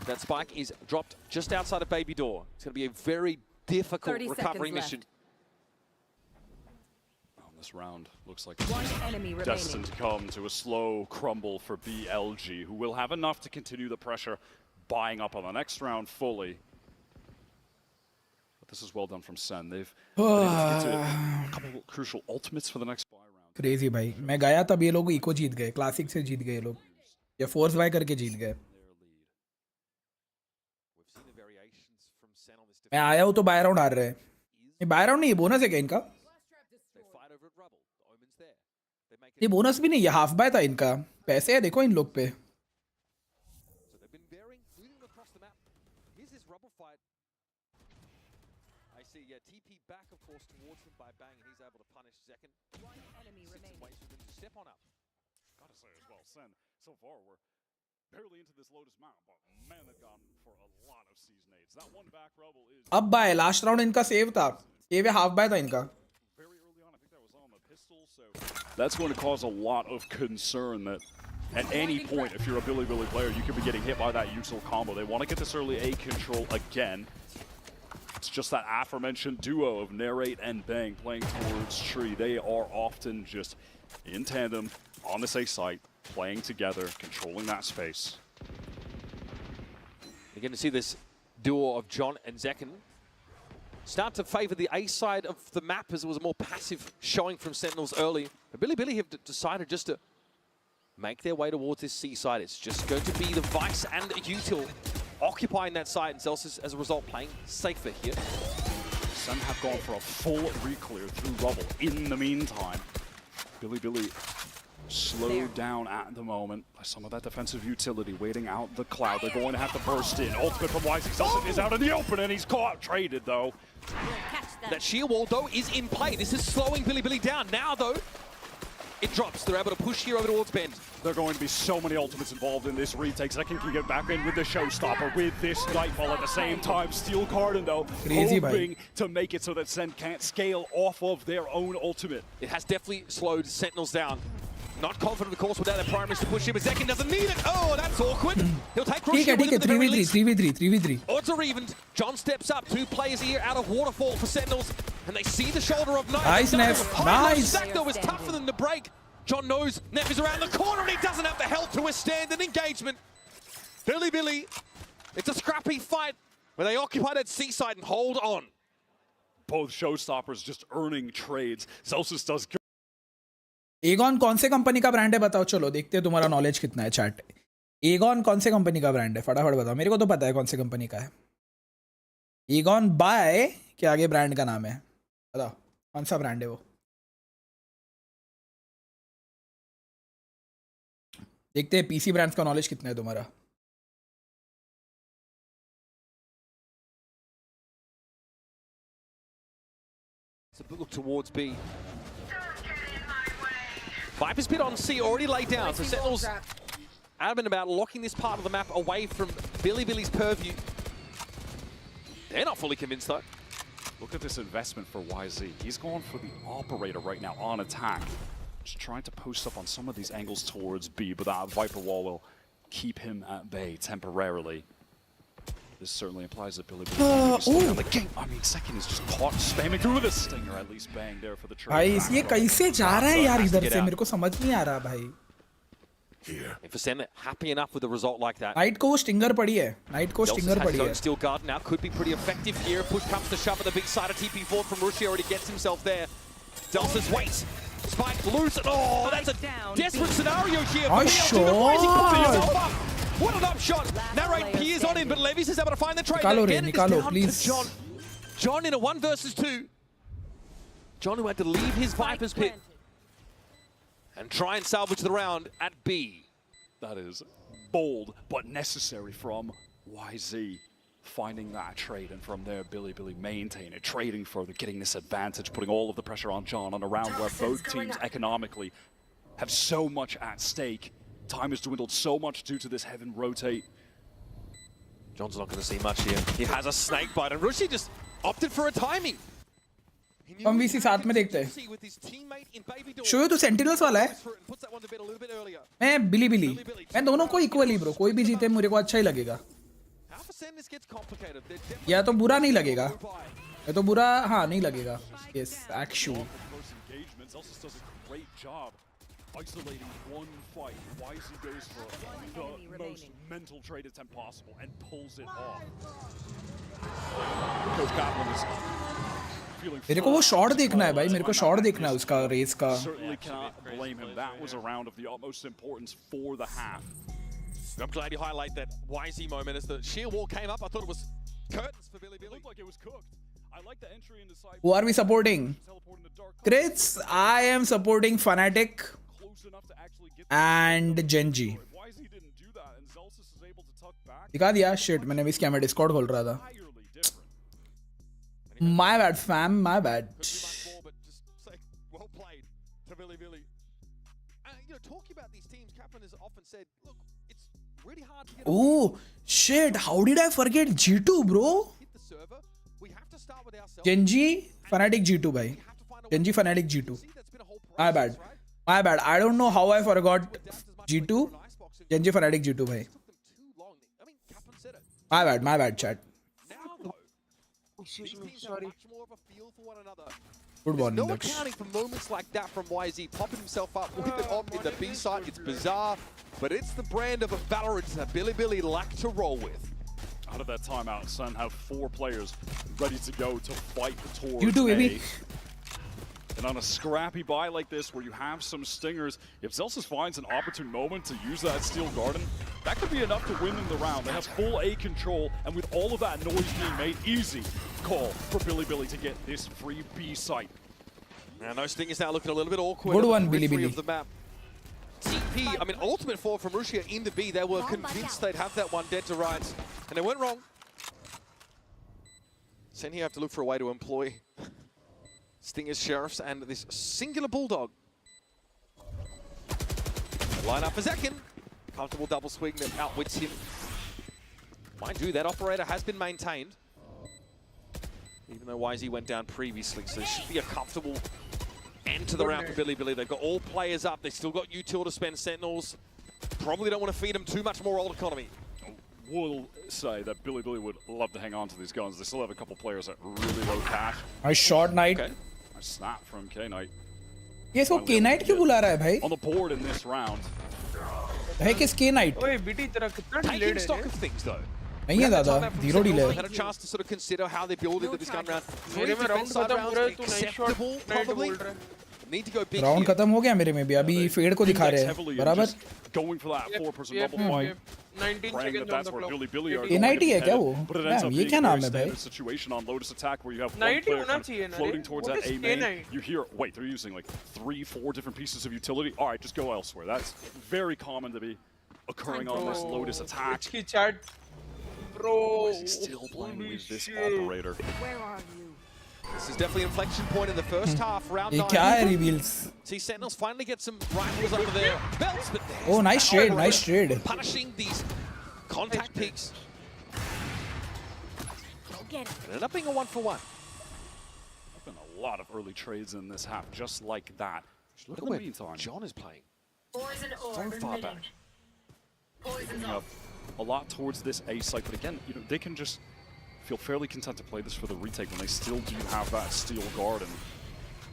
That spike is dropped just outside of Baby Door. It's going to be a very difficult recovery mission. This round looks like it's destined to come to a slow crumble for BLG, who will have enough to continue the pressure, buying up on the next round fully. But this is well done from Sen. They've been able to get to a couple of crucial ultimates for the next buy round. Crazy भाई. मैं गया तब ये लोग eco जीत गए. Classic से जीत गए ये लोग. या फोर्स बाय करके जीत गए. मैं आया हूँ तो बाय राउंड हार रहे हैं. ये बाय राउंड नहीं, बोनस है क्या इनका? ये बोनस भी नहीं, ये हाफ बाय था इनका. पैसे है देखो इन लोग पे. So far, we're barely into this Lotus Mount, but man, they've gone for a lot of siege nades. That one back rubble is अब बाय. लास्ट राउंड इनका सेव था. ये भी हाफ बाय था इनका. very early on. I think that was on the pistol, so that's going to cause a lot of concern that at any point, if you're a Bilibili player, you could be getting hit by that util combo. They want to get this early A control again. It's just that aforementioned duo of Narrate and Bang playing towards Tree. They are often just in tandem on this A site, playing together, controlling that space. You're going to see this duo of John and Zekin start to favor the A side of the map, as it was a more passive showing from Sentinels early. But Bilibili have decided just to make their way towards this C side. It's just going to be the Vice and Util occupying that side, and Celsius, as a result, playing safer here. Sen have gone for a full reclear through rubble. In the meantime, Bilibili slowed down at the moment by some of that defensive utility, waiting out the cloud. They're going to have to burst in. Ultimate from Wisey. Celsius is out in the open, and he's caught. Traded, though. That shield wall, though, is in play. This is slowing Bilibili down. Now, though, it drops. They're able to push here over towards Bend. There are going to be so many ultimates involved in this retake. Zekin can get back in with the showstopper, with this Nightfall at the same time. Steel Garden, though, hoping to make it so that Sen can't scale off of their own ultimate. It has definitely slowed Sentinels down. Not confident, of course, without their primaries to push him, but Zekin doesn't need it. Oh, that's awkward. He'll take Crush here with him at the very least. 3v3. Odds are evened. John steps up. 2 players here out of Waterfall for Sentinels, and they see the shoulder of Knight. Nice, Neff. Nice. Stack, though, was tough for them to break. John knows Neff is around the corner, and he doesn't have the health to withstand an engagement. Bilibili, it's a scrappy fight where they occupy that seaside and hold on. Both showstoppers just earning trades. Celsius does good. Aegon कौन से company का brand है बताओ. चलो देखते हैं तुम्हारा knowledge कितना है. चैट. एगॉन कौन से कंपनी का ब्रांड है फटाफट बताओ. मेरे को तो पता है कौन से कंपनी का है. एगॉन बाय के आगे ब्रांड का नाम है. बताओ कौन सा ब्रांड है वो. देखते हैं पीसी ब्रांड्स का नॉलेज कितना है तुम्हारा. Look towards B. Viper's pit on C already laid down, so Sentinels adamant about locking this part of the map away from Billy's purview. They're not fully convinced though. Look at this investment for YZ. He's going for the operator right now on attack. Just trying to post up on some of these angles towards B, but that Viper wall will keep him at bay temporarily. This certainly implies that Billy on the game. I mean, second is just caught spamming through the stinger, at least bang there for the trade. भाई ये कैसे जा रहा है यार इधर से मेरे को समझ नहीं आ रहा भाई. If Sen happy enough with a result like that. Night को स्टिंगर पड़ी है. नाइट को स्टिंगर पड़ी है. Steel guard now could be pretty effective here. Push comes to shove at the big side of TP4 from Rushi already gets himself there. Delsa's wait. Spike loose. Oh, that's a desperate scenario here. What an upshot! Narrate peers on him, but Levis is able to find the trade. Nikalo, please. John in a 1 versus 2. John who had to leave his Viper's pit and try and salvage the round at B. That is bold but necessary from YZ. Finding that trade, and from there Billy maintain it, trading further, getting this advantage, putting all of the pressure on John on a round where both teams economically have so much at stake. Time has dwindled so much due to this heaven rotate. John's not going to see much here. He has a snake bite, and Rushi just opted for a timing. हम VC साथ में देखते हैं. Show तो sentinels वाला है. मैं बिली. मैं दोनों को इक्वली ब्रो. कोई भी जीते मेरे को अच्छा ही लगेगा. या तो बुरा नहीं लगेगा. या तो बुरा हाँ नहीं लगेगा. Yes, actually. Isolating one fight, YZ goes for the most mental trade attempt possible and pulls it off. Coach Goblin is feeling. मेरे को वो शॉट देखना है भाई. मेरे को शॉट देखना है उसका रेस का. Certainly cannot blame him. That was a round of the utmost importance for the half. I'm glad you highlight that YZ moment as the sheer wall came up. I thought it was curtains for Billy. It looked like it was cooked. I like the entry in the side. Who are we supporting? Crits, I am supporting Fnatic and Genji. दिखा दिया. Shit, मैंने भी इसके में Discord खोल रहा था. My bad fam, my bad. Well played to Billy. You know, talking about these teams, Kaplan has often said, look, it's really hard to get. Oh shit! How did I forget G2, bro? Genji, Fnatic G2, bhai. Genji, Fnatic G2. My bad. I don't know how I forgot G2. Genji, Fnatic G2, bhai. My bad, chat. Sorry. Good morning, no Daksh. accounting for moments like that from YZ, popping himself up with it on in the B side. It's bizarre, but it's the brand of a VALORANT that Billy like to roll with. Out of that timeout, Sun have 4 players ready to go to fight towards You do, A. baby. And on a scrappy buy like this, where you have some stingers, if Zelsis finds an opportune moment to use that Steel Garden, that could be enough to win them the round. They have full A control, and with all of that noise being made, easy call for Billy to get this free B site. Now, no sting is now looking a little bit awkward. Good one, Billy. Of the map. TP, I mean, ultimate fall from Rusia in the B. They were convinced they'd have that one dead to rights, and they went wrong. Sen here have to look for a way to employ Stingers, Sheriffs, and this singular Bulldog. Line up for Zekin. Comfortable double swing that outwits him. Mind you, that operator has been maintained. Even though YZ went down previously, so there should be a comfortable end to the round for Billy. They've got all players up. They've still got util to spend Sentinels. Probably don't want to feed them too much more old economy. Will say that Billy would love to hang on to these guns. They still have a couple players at really low cash. I shot Knight. Okay. A snap from K-Knight. ये इसको K-Knight क्यों बुला रहा है भाई? On the board in this round. है किस K-Knight? ओए बीटी तेरा कितना delayed Taking stock of things though. नहीं है दादा. Zero delay. Had a chance to sort of consider how they build into this gun round. मेरे में राउंड खत्म हो रहा है तू night shot probably. Need to go big. Round खत्म हो गया मेरे में भी. अभी फेड को दिखा रहे हैं. बराबर? Going for that 4-person double fight. 19 seconds on the clock. Billy are K-Knight ही है क्या वो? मैम ये क्या नाम है भाई? Situation on Lotus attack where you have one 90 player होना चाहिए ना. floating towards that A main. K-Knight? You hear, wait, they're using like 3-4 different pieces of utility. All right, just go elsewhere. That's very common to be occurring on this Lotus attack. इसकी chat. Bro. He's still playing with this operator. Where are you? This is definitely an inflection point in the first half, round 9. क्या है reveals? See Sentinels finally get some rifles under their belts, but Oh, nice trade, nice trade. punishing these contact peaks. It ended up being a 1-for-1. There've been a lot of early trades in this half, just like that. Look In at the where meantime, John is playing. so far back. Picking up a lot towards this A site, but again, you know, they can just feel fairly content to play this for the retake when they still do have that steel guard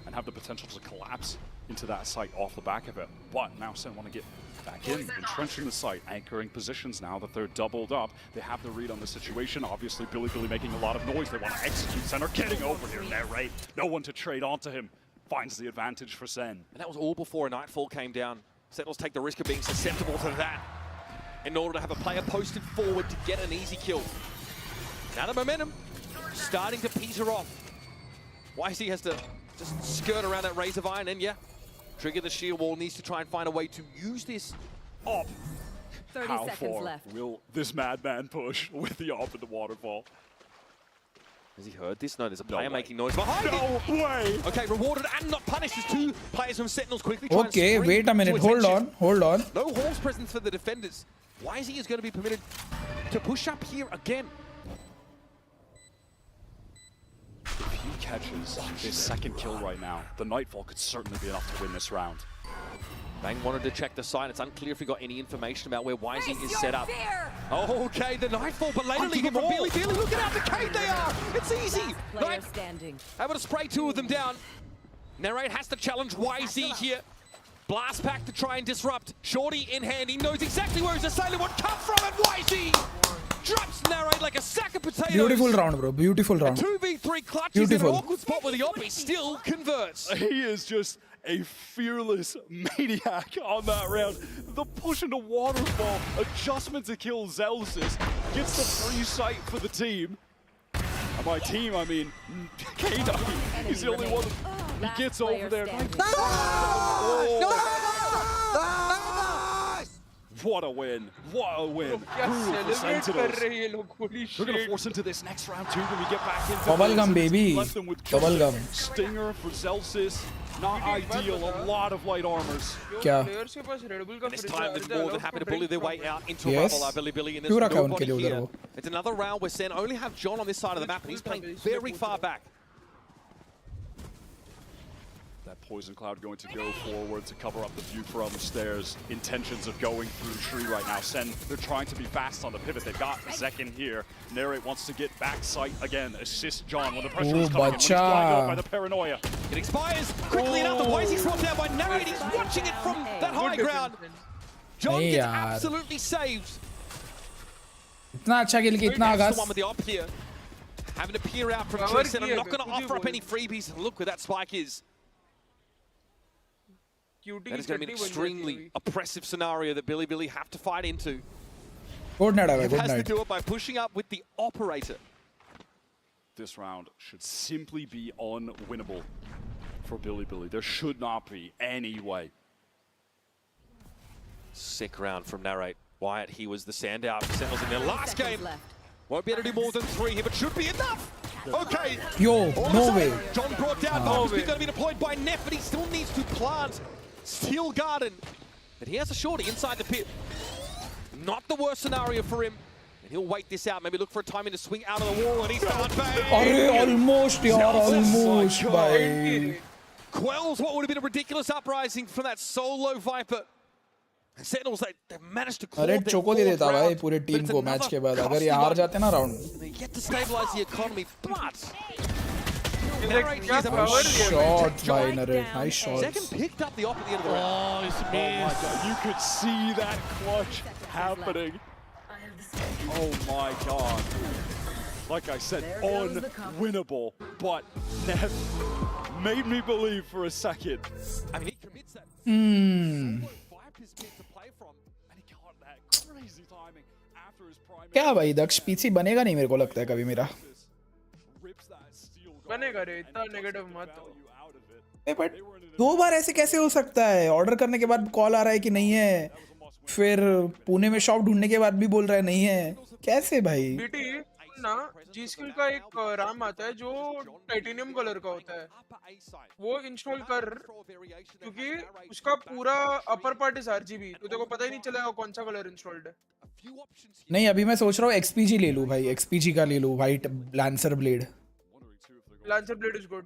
and have the potential to collapse into that site off the back of it. But now Sen want to get back in, entrenching the site, anchoring positions now that they're doubled up. They have the read on the situation. Obviously, Billy making a lot of noise. They want to execute Center, getting over here there, right? No one to trade onto him. Finds the advantage for Sen. And that was all before a Nightfall came down. Sentinels take the risk of being susceptible to that in order to have a player posted forward to get an easy kill. Now the momentum starting to peter off. YC has to just skirt around that razor vine and, yeah, trigger the shield wall. Needs to try and find a way to use this op. 30 How seconds far left. will this madman push with the op in the waterfall? Has he heard this? No, there's a player way. making noise behind him. No way! Okay, rewarded and not punished as 2 players from Sentinels quickly try and Okay, sprint wait a minute. to Hold attention. on, hold on. No Hall's presence for the defenders. YZ is going to be permitted to push up here again. If he catches his second kill right now, the Nightfall could certainly be enough to win this round. Bang wanted to check the site. It's unclear if he got any information about where YZ is set up. Okay, the Nightfall, but later leaving from Billy. Look at how decayed they are. It's easy. Player standing. Able to spray 2 of them down. Narrate has to challenge YZ here. Blast pack to try and disrupt. Shorty in hand. He knows exactly where his assailant would come from, and YZ drops Narrate like a sack of potatoes. Beautiful round, bro. Beautiful round. 2v3 clutches Beautiful. in an awkward spot where the op still converts. He is just a fearless maniac on that round. The push into waterfall, adjustment to kill Zelsis, gets the free sight for the team. And by team, I mean K9. He's the only one that he gets over there. What a win. What a win. Brutal for Sentinels. We're going to force into this next round too when we get back into Bubblegum, baby. Left them with Bubblegum. Stinger for Zelsis. Not ideal. A lot of light armors. क्या? And this time there's more than happy to bully their way out into Yes. a bubble. Billy, and क्यों there's रखा उनके nobody लिए उधर here. वो? It's another round where Sen only have John on this side of the map, and he's playing very far back. That poison cloud going to go forward to cover up the view from the stairs. Intentions of going through tree right now. Sen, they're trying to be fast on the pivot. They've got Zek in here. Narrate wants to get back sight again. Assist John when the pressure is coming in. When he's flying out by the paranoia. It expires quickly enough. The Wazy swapped out by Narrate. He's watching it from that high ground. John नहीं gets यार. absolutely saved. इतना अच्छा खेल के इतना That's आगाज. the one with the op here. Having to peer out from Cover Tristan. I'm किया not going to खुद ही offer up बोल. any freebies. Look where that spike is. That is going to be an extremely oppressive scenario that Billy have to fight into. Good night, He good has to night. do it by pushing up with the operator. This round should simply be unwinnable for Billy. There should not be any way. Sick round from Narrate. Wyatt, he was the standout for Sentinels in their last game. Left. Won't be able to do more than 3 here, but should be enough. Okay. Yo, All of a no sudden, way. John brought down Bombs. He's going to be deployed by Neff, but he still needs to plant Steel Garden. But he has a shorty inside the pit. Not the worst scenario for him. And he'll wait this out. Maybe look for a timing to swing out of the wall, and he's found bang. अरे almost यार, almost भाई. Quells what would have been a ridiculous uprising from that solo Viper. Sentinels, they managed to claw अरे their choco they forward देता भाई round, पूरे but team it's को another match के बाद अगर costly ये हार one. जाते ना round. They get to stabilize the economy, but Narrate क्या Nice power दिया shot भाई Narrate. Nice shots. Second picked up the op at the end of the round. Oh my god, you could see that clutch happening. Oh my god. Like I said, unwinnable. But Neff made me believe for a second. I mean, he commits that. Crazy timing after his prime. क्या भाई दक्ष PC बनेगा नहीं मेरे को लगता है कभी मेरा. बनेगा रे इतना नेगेटिव मत हो. बट 2 बार ऐसे कैसे हो सकता है? ऑर्डर करने के बाद कॉल आ रहा है कि नहीं है, फिर पुणे में शॉप ढूंढने के बाद भी बोल रहा है नहीं है. कैसे भाई? बीटी ना Gskill का एक RAM आता है जो टाइटेनियम कलर का होता है, वो इंस्टॉल कर, क्योंकि उसका पूरा अपर पार्ट इज RGB, तो देखो पता ही नहीं चलेगा कौन सा कलर इंस्टॉल्ड है। नहीं अभी मैं सोच रहा हूँ XPG ले लूँ भाई, XPG का ले लूँ, white lancer blade. Lancer blade is good,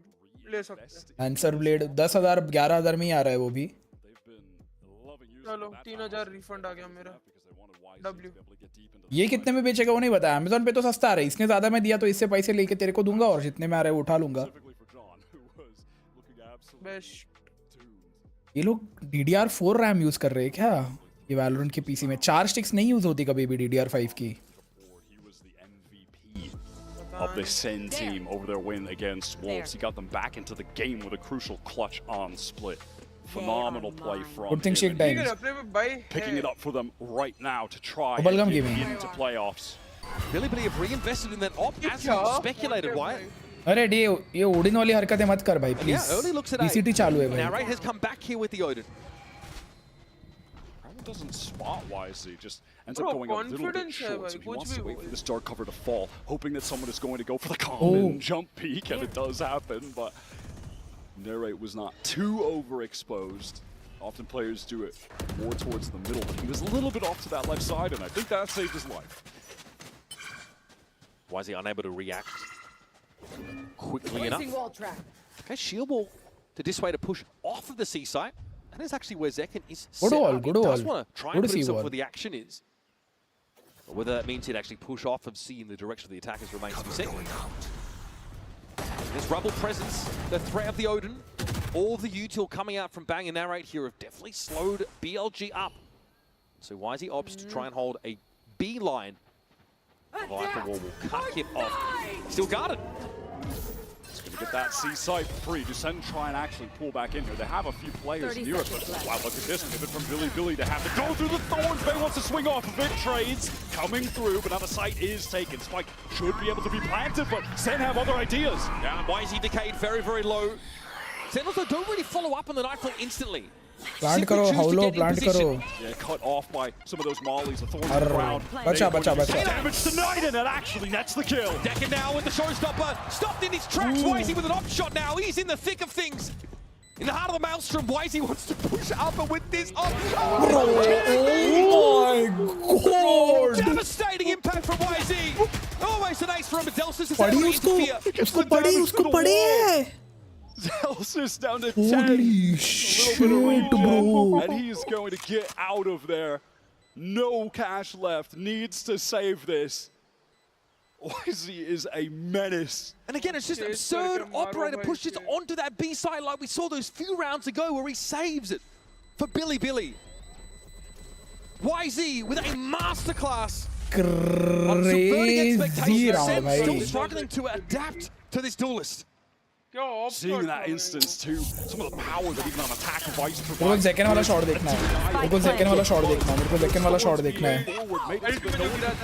ले सकते हैं। लैंसर ब्लेड 10,000 11,000 में ही आ रहा है वो भी। चलो 3,000 रिफंड आ गया मेरा। W ये कितने में बेचेगा वो नहीं बताया, अमेज़न पे तो सस्ता आ रहा है, इसने ज़्यादा में दिया तो इससे पैसे लेके तेरे को दूंगा और जितने में आ रहा है वो उठा लूंगा। बेस्ट। ये लोग DDR4 रैम यूज़ कर रहे हैं क्या ये वैलोरेंट के पीसी में? 4 स्टिक्स नहीं यूज़ होती कभी भी DDR5 की। Of the Sen team over their win against Wolves. He got them back into the game with a crucial clutch on split. Phenomenal play from Good thing him. shake And times. he's picking it up for them right now to try Bubblegum and get gaming. into playoffs. Billy have reinvested in that op as you speculated, Wyatt. अरे ये Odin वाली हरकतें मत कर भाई please. Yeah, early looks at PCT चालू है भाई। Now Ray has come back here with the Odin. Doesn't spot wisely, just ends up going a little bit short, so he wants to wait for this dark cover to fall, hoping that someone is going to go for the common jump peek, and it does happen, but Narrate was not too overexposed. Often players do it more towards the middle, but he was a little bit off to that left side, and I think that saved his life. Why is he unable to react quickly enough? Okay, shield wall to dissuade a push off of the C site. That is actually where Zekken is set up. He does want to try and put himself where the action is. But whether that means he'd actually push off from C in the direction of the attackers remains to be seen. There's Rubble presence, the threat of the Odin. All the util coming out from Bang and Narrate here have definitely slowed BLG up. So Wisey opts to try and hold a B line. Viper Wall will cut him off. Still guarded. Going to get that C site free. Descend try and actually pull back in here. They have a few players near it, but wow, look at this pivot from Billy to have to go through the thorns. Bay wants to swing off of it. Trades coming through, but now the site is taken. Spike should be able to be planted, but Sen have other ideas. Yeah, Wisey decayed very, very low. Sen also don't really follow up on the Nightfall instantly. Plant karo, howlo, plant karo. Yeah, cut off by some of those mollies. The thorns on the ground. Bacha. Damage denied, and it actually nets the kill. Decker now with the showstopper. Stopped in his tracks. Wisey with an op shot now. He's in the thick of things. In the heart of the maelstrom, Wisey wants to push up, and with this op shot. Oh my god! Devastating impact from Wisey. Almost an ace from Adelsis. पड़ी उसको पड़ी है। Zelsis down to 10. Holy shit, bro! And he's going to get out of there. No cash left. Needs to save this. Wisey is a menace. And again, it's just absurd. Operator pushes onto that B side like we saw those few rounds ago where he saves it for Billy. Wisey with a masterclass. Crazy round, bhai. Still struggling to adapt to this duelist. Seeing that instance too, some of the power that even on attack Vice मेरे को provides. Second वाला shot देखना है, मेरे को second वाला shot देखना है, मेरे को सेकंड वाला शॉट देखना है।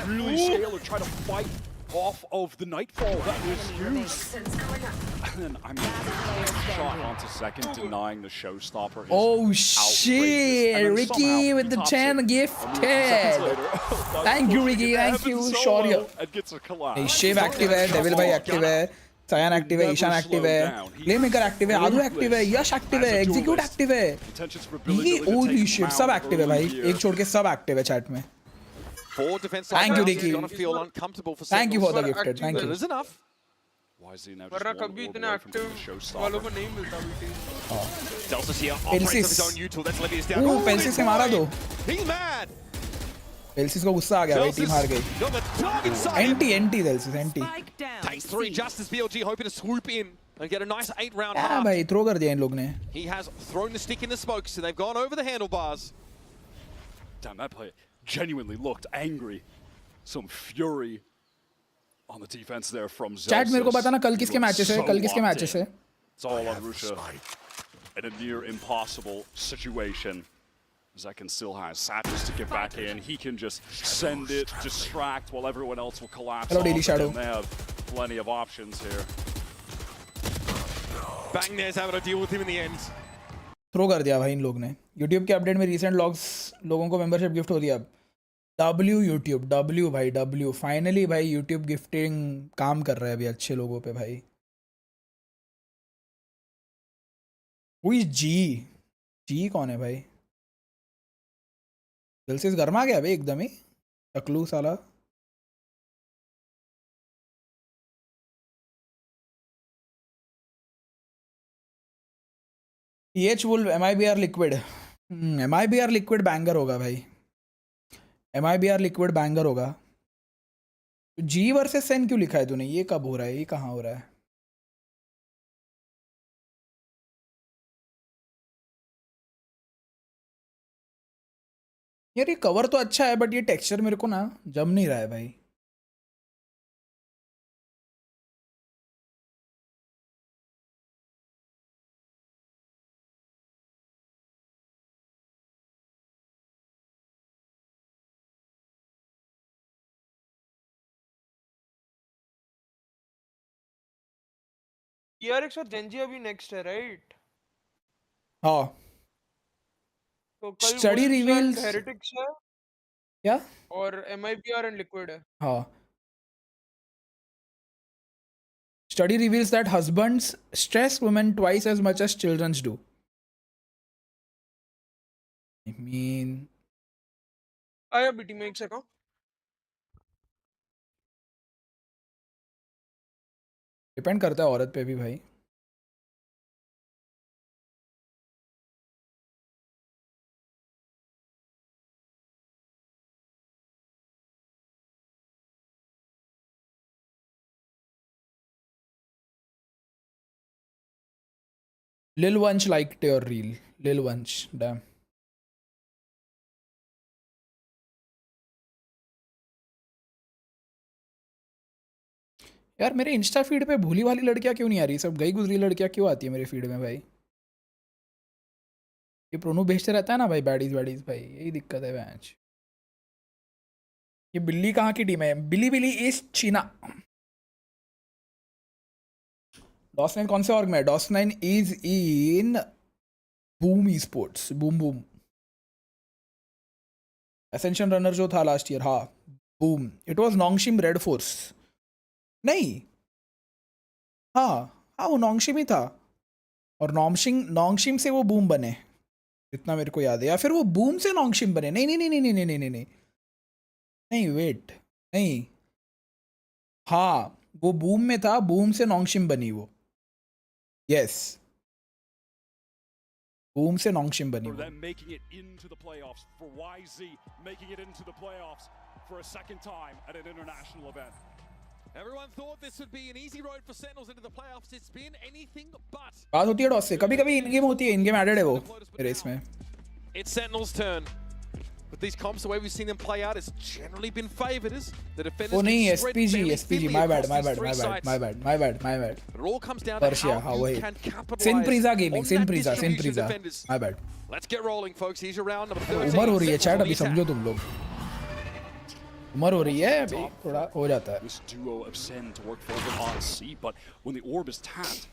Really scale or try to fight off of the Nightfall. That was huge. And I'm shot onto second, denying the showstopper. Oh shit! Ricky with the 10 gifted. Thank you, Ricky. Thank you. Shorya. And gets a collapse. Shiv active है, Devil भाई active है, Sayan active है, Ishaan active है, playmaker active है, आदू active है, Yash active है, execute active है। ये होली शिट सब एक्टिव है भाई, एक छोड़ के सब एक्टिव है चैट में। Thank you, Ricky. Thank you for the gifted. Thank you. That is enough. वरना कभी इतना एक्टिव वालों को नहीं मिलता BT. Delsis here operates of his own util. That's Livia's down. पेल्सिस से मारा दो। He's mad. पेल्सिस को गुस्सा आ गया भाई, टीम हार गई। Anti dialysis anti. Takes 3 just as BLG hoping to swoop in and get a nice 8-round क्या half. भाई थ्रो कर दिया इन लोग ने। He has thrown the stick in the smokes and they've gone over the handlebars. Damn, that play genuinely looked angry. Some fury on the defense there from Zelsis. Chat मेरे को बताना कल किसके मैचेस है, कल किसके मैचेस है। It's all on Rusha in a near impossible situation. Zekken still has Satchers to get back in. He can just send it, distract while everyone else will collapse. Hello, Daily Shadow. They have plenty of options here. Bangnair's having to deal with him in the end. Throw कर दिया भाई इन लोग ने। YouTube के update में recent logs लोगों को membership gift हो रही है अब। W YouTube W भाई W फाइनली भाई YouTube गिफ्टिंग काम कर रहा है अभी अच्छे लोगों पे भाई. Who is G? G कौन है भाई? दिल से गर्मा गया भाई एकदम ही टकलू साला. TH Wolf MIBR liquid. MIBR liquid banger होगा भाई. MIBR liquid banger होगा. G वर्सेस सेन क्यों लिखा है तूने? ये कब हो रहा है? ये कहाँ हो रहा है? यार ये कवर तो अच्छा है बट ये टेक्सचर मेरे को ना जम नहीं रहा है भाई. TRX और जेंजी अभी नेक्स्ट है राइट? हाँ. तो कल Study reveals हेरिटिक्स है क्या? और MIBR एंड लिक्विड है. हाँ. Study reveals that husbands stress women twice as much as children do. I mean, आया बीटी में एक सेकंड. डिपेंड करता है औरत पे भी भाई. Lil Wunsch liked your reel. Lil Wunsch, damn. यार मेरे इंस्टा फीड पे भूली वाली लड़कियां क्यों नहीं आ रही? सब गई गुजरी लड़कियां क्यों आती है मेरे फीड में भाई? ये प्रोनो भेजते रहता है ना भाई बैडीज भाई, यही दिक्कत है मैच. ये बिल्ली कहाँ की टीम है? बिली इज चीना. DOS9 कौन से ऑर्ग में है? DOS9 is in Boom esports. Boom Ascension runner जो था लास्ट ईयर. हाँ Boom. It was Nongshim Red Force. नहीं, हाँ वो नोंगशिम ही था और नोंगशिम से वो बूम बने इतना मेरे को याद है, या फिर वो बूम से नोंगशिम बने. नहीं वेट, नहीं, हाँ वो बूम में था, बूम से नोंगशिम बनी वो. यस, बूम से नोंगशिम बनी वो. making it into the playoffs for YZ, making it into the playoffs for a second time at an international event. Everyone thought this would be an easy road for Sentinels into the playoffs. It's been anything but. बात होती है DOS से, कभी-कभी इन game होती है, इन game added है वो race में. It's Sentinel's turn. With these comps, the way we've seen them play out, it's generally been favored as the defenders. Oh नहीं, can spread SPG, fairly SPG, thinly my across bad. these three sides. But it all comes down to Persia, how you wait. can capitalize Sinpriza gaming, on that Sinpriza. distribution defenders. My bad. Let's get rolling, folks. Here's your round number 13. उम्र हो रही है chat, अभी Sentinels on समझो the तुम लोग. उम्र हो रही है अभी, थोड़ा हो जाता है. This duo of Sen to work forward on C, but when the orb is tapped,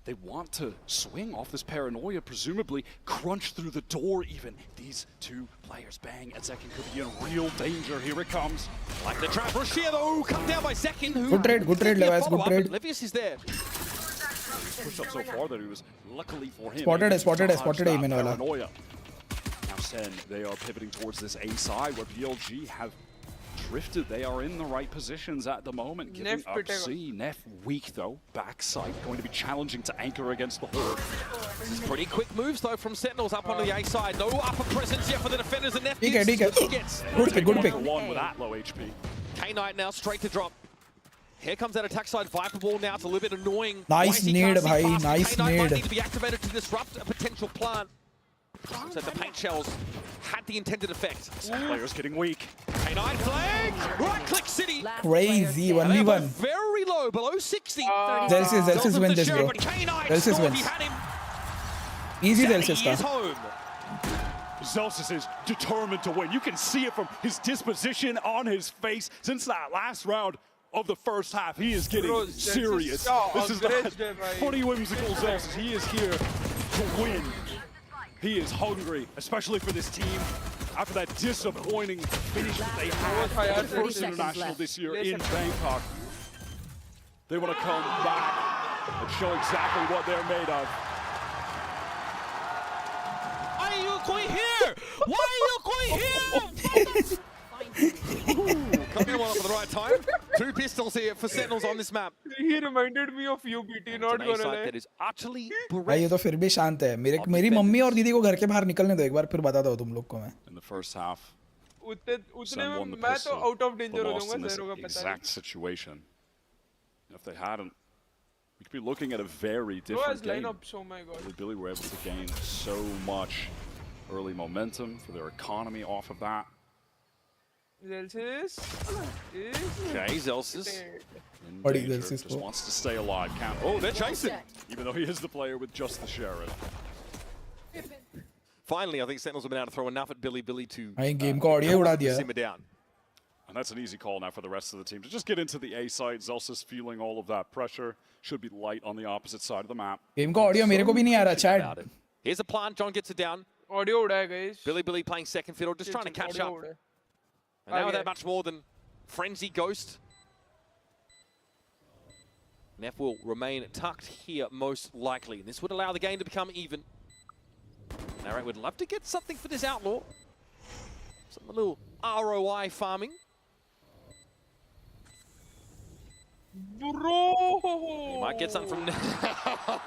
they want to swing off this paranoia, presumably crunch through the door even. These two players bang, and Zekin could be in real danger. Here it comes. Like the trap. Rashia though, come down by Zekin. Good trade, Levi's, good trade. Levius is there. He's pushed up so far that he was luckily for him. Spotted able to dodge spotted that Amen wala. paranoia. Now Sen, they are pivoting towards this A side where BLG have drifted. They are in the right positions at the moment. Giving up C. Neff weak though. Backside going to be challenging to anchor against the horde. This is pretty quick moves though from Sentinels up onto the A side. No upper presence yet for the defenders, and Neff ठीक है. gets Good pick. One with that low HP. K-Knight now straight to drop. Here comes that attack side Viper ball now. It's a little bit annoying. Nice YC nade, can't see bhai. past it. Nice K-Knight might nade. need to be activated to disrupt a potential plant. So the paint shells had the intended effect. Players getting weak. K-Knight flag! Right-click City! Crazy, And they are 1v1. both very low, below 60. Zelsis win this, bro. Zelsis wins. Easy Zelsis He is का. home. Zelsis is determined to win. You can see it from his disposition on his face since that last round of the first half. He is getting Bro, Zelsis serious. so This is not aggressive, bhai. funny whimsical Zelsis. He is here to win. He is hungry, especially for this team. after that disappointing finish that they had for the first international this year in Bangkok. They want to come back and show exactly what they're made of. Why are you going here? Why are you going here? Coming along at the right time. 2 pistols here for Sentinels on this map. He reminded me of you, BT, not gonna lie. That is utterly भाई ये तो फिर भी शांत है मेरी mummy और दीदी को घर के बाहर निकलने दो एक बार फिर बताता हूँ तुम लोग को मैं In the first half, उतने में मैं तो out of danger हो जाऊंगा ज़ेरो का पता है. Exact situation. If they hadn't, we could be looking at a very different game. Lineups, oh my god. Billy were able to gain so much early momentum for their economy off of that. Zelsis Okay, Zelsis. Just wants to stay alive. Oh, they're chasing. Even though he is the player with just the Sheriff. Finally, I think Sentinels have been able to throw enough at Billy to game को audio उड़ा दिया. simmer down. And that's an easy call now for the rest of the team to just get into the A side. Zelsis feeling all of that pressure. Should be light on the opposite side of the map. Game को audio मेरे को भी नहीं आ रहा chat. Here's a plant. John gets it down. Audio उड़ा है guys. Billy playing second fiddle, just trying to catch up. And now they're much more than Frenzy Ghost. Neff will remain tucked here most likely. And this would allow the game to become even. Narrate would love to get something for this Outlaw. Some little ROI farming. Bro! He might get something from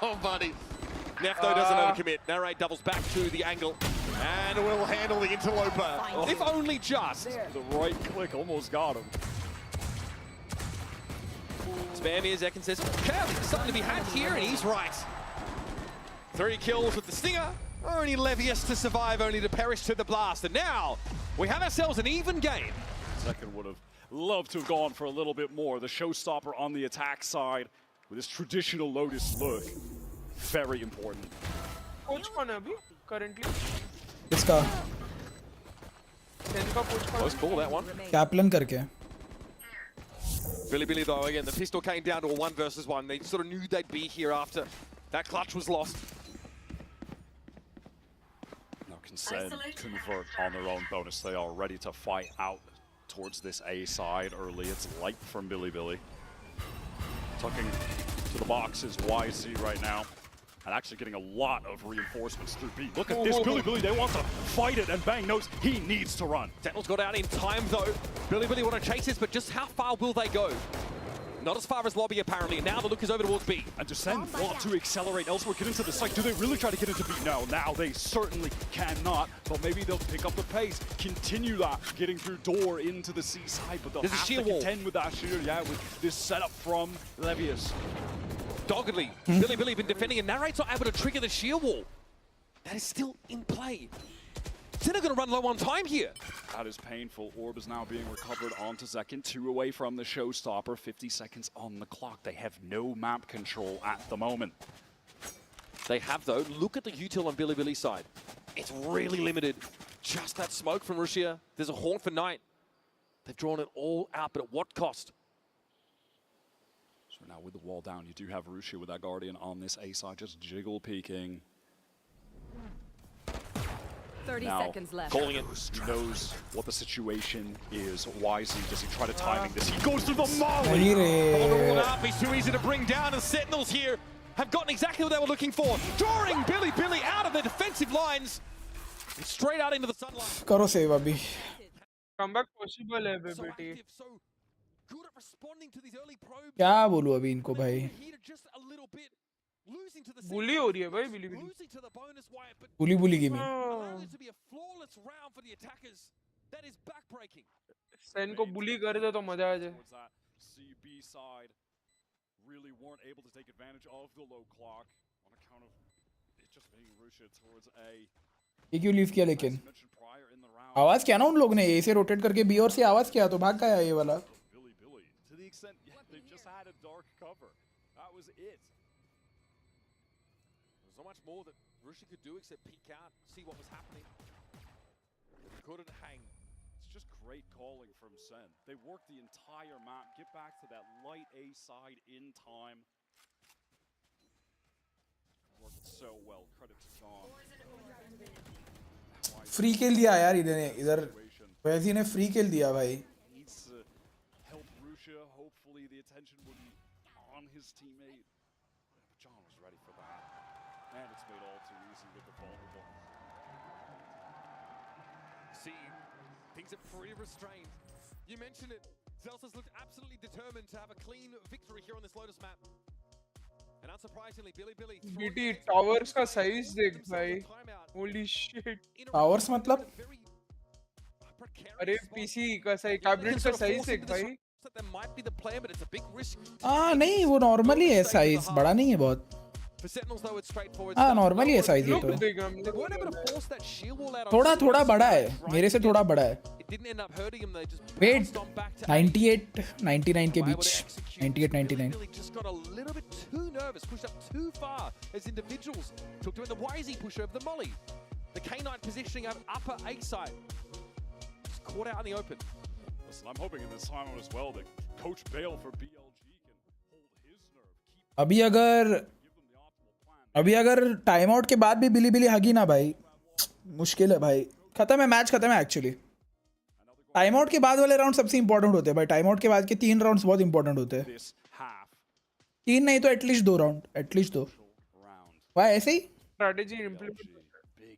oh, buddy. Neff, though, doesn't overcommit. Narrate doubles back to the angle. And will handle the interloper. If only just. The right click almost got him. Spam here, Zekin says, something to be had here, and he's right. 3 kills with the Stinger. Only Levius to survive, only to perish to the blast. And now, we have ourselves an even game. Second would have loved to have gone for a little bit more. The showstopper on the attack side with his traditional Lotus look. Very important. Coach कौन है अभी currently? इसका Close call, that one. Kaplan करके. Billy though, again, the pistol came down to a 1 versus 1. They sort of knew they'd be here after that clutch was lost. Now can Sen convert on their own bonus. They are ready to fight out towards this A side early. It's light from Billy. Tucking to the box is YZ right now. And actually getting a lot of reinforcements through B. Look at this, Billy, they want to fight it, and Bang knows he needs to run. Sentinels got out in time though. Billy want to chase this, but just how far will they go? Not as far as lobby apparently, and now the look is over towards B. And Descend want to accelerate elsewhere, get into the site. Do they really try to get into B? No, now they certainly cannot, but maybe they'll pick up the pace, continue that, getting through door into the C side, but they'll have to contend with that shield, with this setup from Levius. Doggedly, Billy been defending, and Narrate's not able to trigger the shield wall. That is still in play. Senna going to run low on time here. That is painful. Orb is now being recovered onto Zekin. 2 away from the showstopper. 50 seconds on the clock. They have no map control at the moment. They have, though. Look at the util on Billy's side. It's really limited. Just that smoke from Rushia. There's a Haunt for Knight. They've drawn it all out, but at what cost? So now with the wall down, you do have Rushia with that Guardian on this A side, just jiggle peeking. 30 now, seconds left. Calling it. He knows what the situation is. Wisely, does he try to timing this? He goes through the molly! It's too easy to bring down, and Sentinels here have gotten exactly what they were looking for. Drawing Billy out of the defensive lines and straight out into the sunlight. करो save अभी. Comeback possible है बेटी. क्या बोलूं अभी इनको भाई? बुली हो रही है भाई बिली बुली गेमिंग. सेन को बुली कर दे तो मजा आ जाए. CB side really weren't able to take advantage of the low clock on account of it just being Rushia towards A. ये क्यों लीव किया लेकिन? आवाज किया ना उन लोग ने ए से रोटेट करके बी और से आवाज किया तो भाग गया ये वाला. Billy to the extent they just had a dark cover. That was it. There's not much more that Rushia could do except peek out, see what was happening. Couldn't hang. It's just great calling from Sen. They worked the entire map, get back to that light A side in time. Worked so well. Credit to John. Free kill दिया यार इधर वैसी ने free kill दिया भाई. Needs to help Rusha. Hopefully the attention will be on his teammate. But John was ready for that. And it's made all too easy with the vulnerable. See, things are pretty restrained. You mentioned it. Zelsa's looked absolutely determined to have a clean victory here on this Lotus map. And unsurprisingly, Billy BT towers का size देख भाई. Holy shit. Towers मतलब? अरे PC का size, cabinet का size देख भाई. There might be the plan, but it's a big risk. नहीं वो नॉर्मली है साइज, बड़ा नहीं है बहुत. For Sentinels, though, it's straightforward. Normally है साइज ये तो. They weren't able to force that shield wall out. थोड़ा बड़ा है, मेरे से थोड़ा बड़ा है. It didn't end up hurting him. They just Wait, bounced on back to 98 99 के बीच. 98 99. Really just got a little bit too nervous, pushed up too far as individuals. Took to it the YZ push over the molly. The K9 positioning up upper A side. Just caught out in the open. Listen, I'm hoping in this time as well that Coach Bale for BLG can hold his nerve. अभी अगर time out के बाद भी बिली हगी ना भाई, मुश्किल है भाई. खत्म है मैच, खत्म है एक्चुअली. टाइम आउट के बाद वाले राउंड सबसे इंपॉर्टेंट होते हैं भाई. टाइम आउट के बाद के 3 राउंड्स बहुत इंपॉर्टेंट होते हैं. 3 नहीं तो एटलीस्ट 2 राउंड, एटलीस्ट 2. भाई ऐसे ही Strategy implement.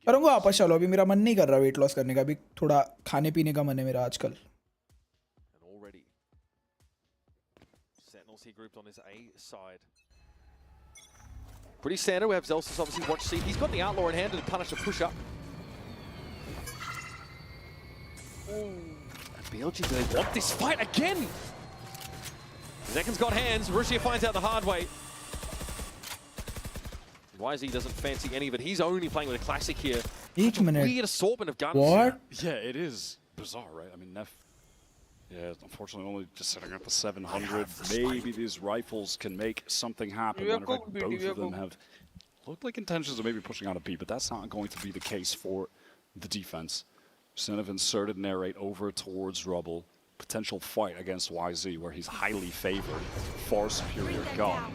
करूँगा वापस. चलो अभी मेरा मन नहीं कर रहा वेट लॉस करने का. अभी थोड़ा खाने पीने का मन है मेरा आजकल. And already, Sentinels here grouped on his A side. Pretty standard. We have Zelsis obviously watch C. He's got the Outlaw in hand to punish a push up. And BLG, do they want this fight again? Zekin's got hands. Russia finds out the hard way. YZ doesn't fancy any of it. He's only playing with a classic here. Each minute. Weird assortment of guns. What? Yeah, it is bizarre, right? I mean, Neff, yeah, unfortunately only just sitting at the 700. Maybe these rifles can make something happen. Whenever both of them have looked like intentions of maybe pushing out a B, but that's not going to be the case for the defense. Senov inserted narrate over towards Rubble. Potential fight against YZ where he's highly favored. Far superior gun.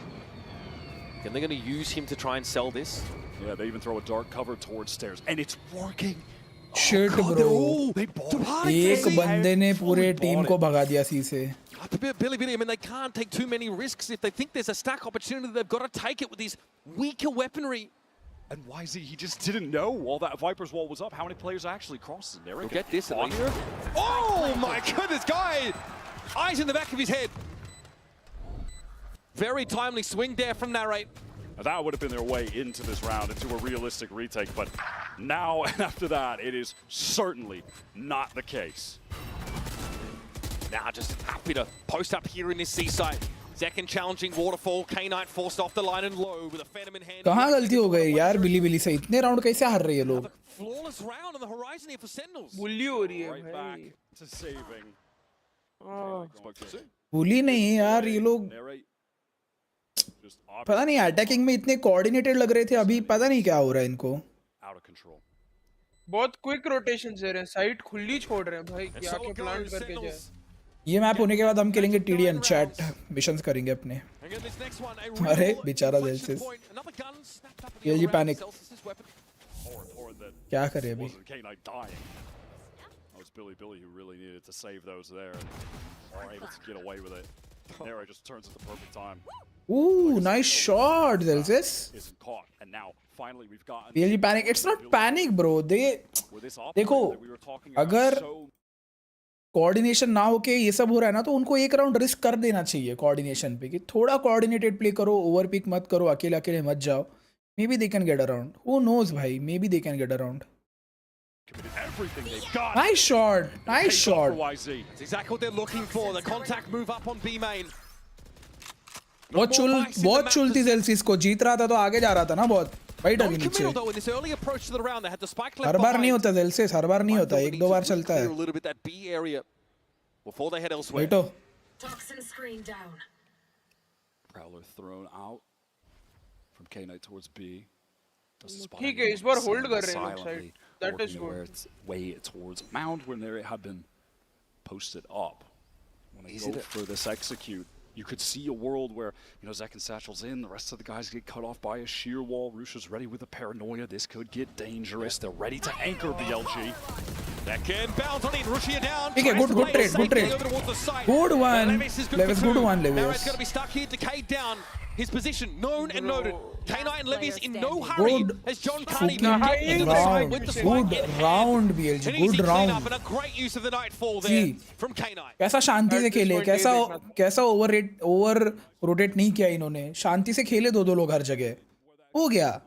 And they're going to use him to try and sell this. Yeah, they even throw a dark cover towards stairs. And it's working. Shit bro. एक बंदे ने पूरे team को भगा दिया सी से. Billy, I mean, they can't take too many risks. If they think there's a stack opportunity, they've got to take it with these weaker weaponry. And YZ, he just didn't know while that Viper's wall was up how many players actually crossed it. There we We'll go. get this at least. Oh my goodness, guy! Eyes in the back of his head. Very timely swing there from Narrate. Now that would have been their way into this round, into a realistic retake, but now and after that, it is certainly not the case. Now just happy to post up here in this seaside. Zekin challenging Waterfall. K9 forced off the line and low with a Phantom in hand. कहाँ गलती हो गई यार बिली से? इतने round कैसे हार रहे हैं लोग? Flawless round on the horizon here for Sentinels. Bully हो रही है Right भाई. back to saving. बुली नहीं यार ये लोग. पता नहीं अटैकिंग में इतने कोऑर्डिनेटेड लग रहे थे. अभी पता नहीं क्या हो रहा है इनको. Out of control. बहुत क्विक रोटेशंस दे रहे हैं. साइड खुली छोड़ रहे हैं भाई. क्या के प्लान करके जाए. ये मैप होने के बाद हम खेलेंगे TDN चैट मिशंस करेंगे अपने. अरे बेचारा Zelsis. BLG panic. क्या करे अभी? That was Billy who really needed to save those there and are able to get away with it. There it just turns at the perfect time. Ooh, nice shot Zelsis. Isn't caught and now finally we've gotten BLG panic. It's not panic bro. देखो अगर coordination ना होके ये सब हो रहा है ना तो उनको एक राउंड रिस्क कर देना चाहिए कोऑर्डिनेशन पे कि थोड़ा कोऑर्डिनेटेड प्ले करो. ओवर पिक मत करो. अकेले मत जाओ. Maybe they can get around. Who knows भाई. Maybe they can get around. Nice shot. Nice shot. That's exactly what they're looking for. The contact move up on B main. बहुत चुल थी Zelsis को. जीत रहा था तो आगे जा रहा था ना बहुत. वाइट आगे नीचे. हर बार नहीं होता Zelsis. हर बार नहीं होता. 1-2 बार चलता है. Veto. Toxin screen down. Prowler thrown out from K-Knight towards B. ठीक है इस बार होल्ड कर रहे हैं लोग side. That is good. Way towards mound when they had been posted up. When they go for this execute, You could see a world where, you know, Zek and Satchel's in, the rest of the guys get cut off by a sheer wall. Rusha's ready with a paranoia. This could get dangerous. They're ready to anchor BLG. Second bounce on in, Rushia down. Okay, good trade, good trade. Good one. Levis, good one, Now Levis. it's going to be stuck here, decayed down. His position known and noted. K9 and Levius in no hurry as John can't even get into the side with the spike in Good round, BLG. An easy Good cleanup round. and a great use of the nightfall there See. from K9. कैसा शांति से खेले, कैसा over rotate नहीं किया इन्होंने, शांति से खेले दो लोग हर जगह, हो गया।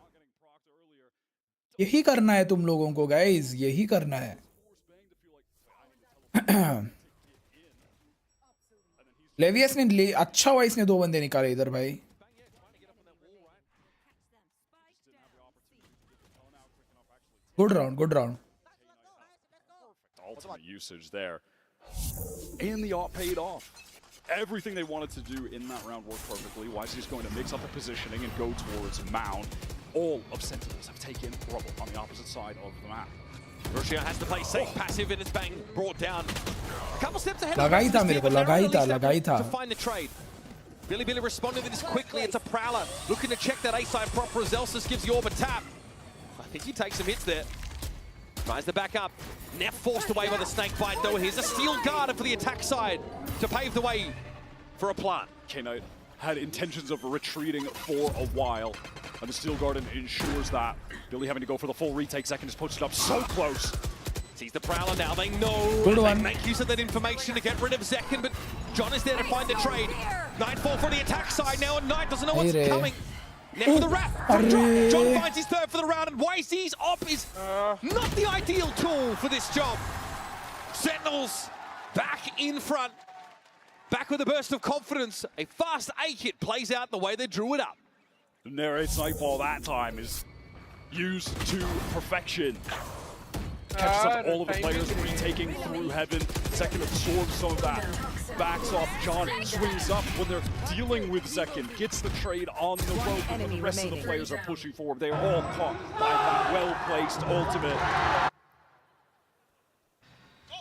यही करना है तुम लोगों को गाइस, यही करना है। लेवियस ने अच्छा वाइस ने 2 बंदे निकाले इधर भाई। Good round, good round. Ultimate usage there. And the op paid off. Everything they wanted to do in that round worked perfectly. YZ's going to mix up the positioning and go towards Mound. All of Sentinels have taken rubble on the opposite side of the map. Russia has to play safe, passive, and it's bang brought down. A couple steps ahead. लगा ही था मेरे को, लगा ही था। To find the trade. Billy responded to this quickly. It's a Prowler looking to check that A side proper as Elsis gives the orb a tap. I think he takes some hits there. Tries to back up. Neff forced away by the snake bite though. Here's a steel guard for the attack side to pave the way for a plant. K9 had intentions of retreating for a while, and the steel garden ensures that. Billy having to go for the full retake. Second is posted up so close. Sees the Prowler now. They know. Good They one. make use of that information to get rid of Zekin, but John is there to find the trade. Nightfall for the attack side now, and Knight doesn't know what's coming. Neff for the wrap from John. John finds his third for the round, and YC's op is not the ideal tool for this job. Sentinels back in front. Back with a burst of confidence. A fast A hit plays out the way they drew it up. The narrates Nightfall that time is used to perfection. Catches up all of the players retaking through heaven. Second absorbs some of that. Backs off. John swings up when they're dealing with Zekin. Gets the trade on the rope. And the rest of the players are pushing forward. They are all caught by that well-placed ultimate.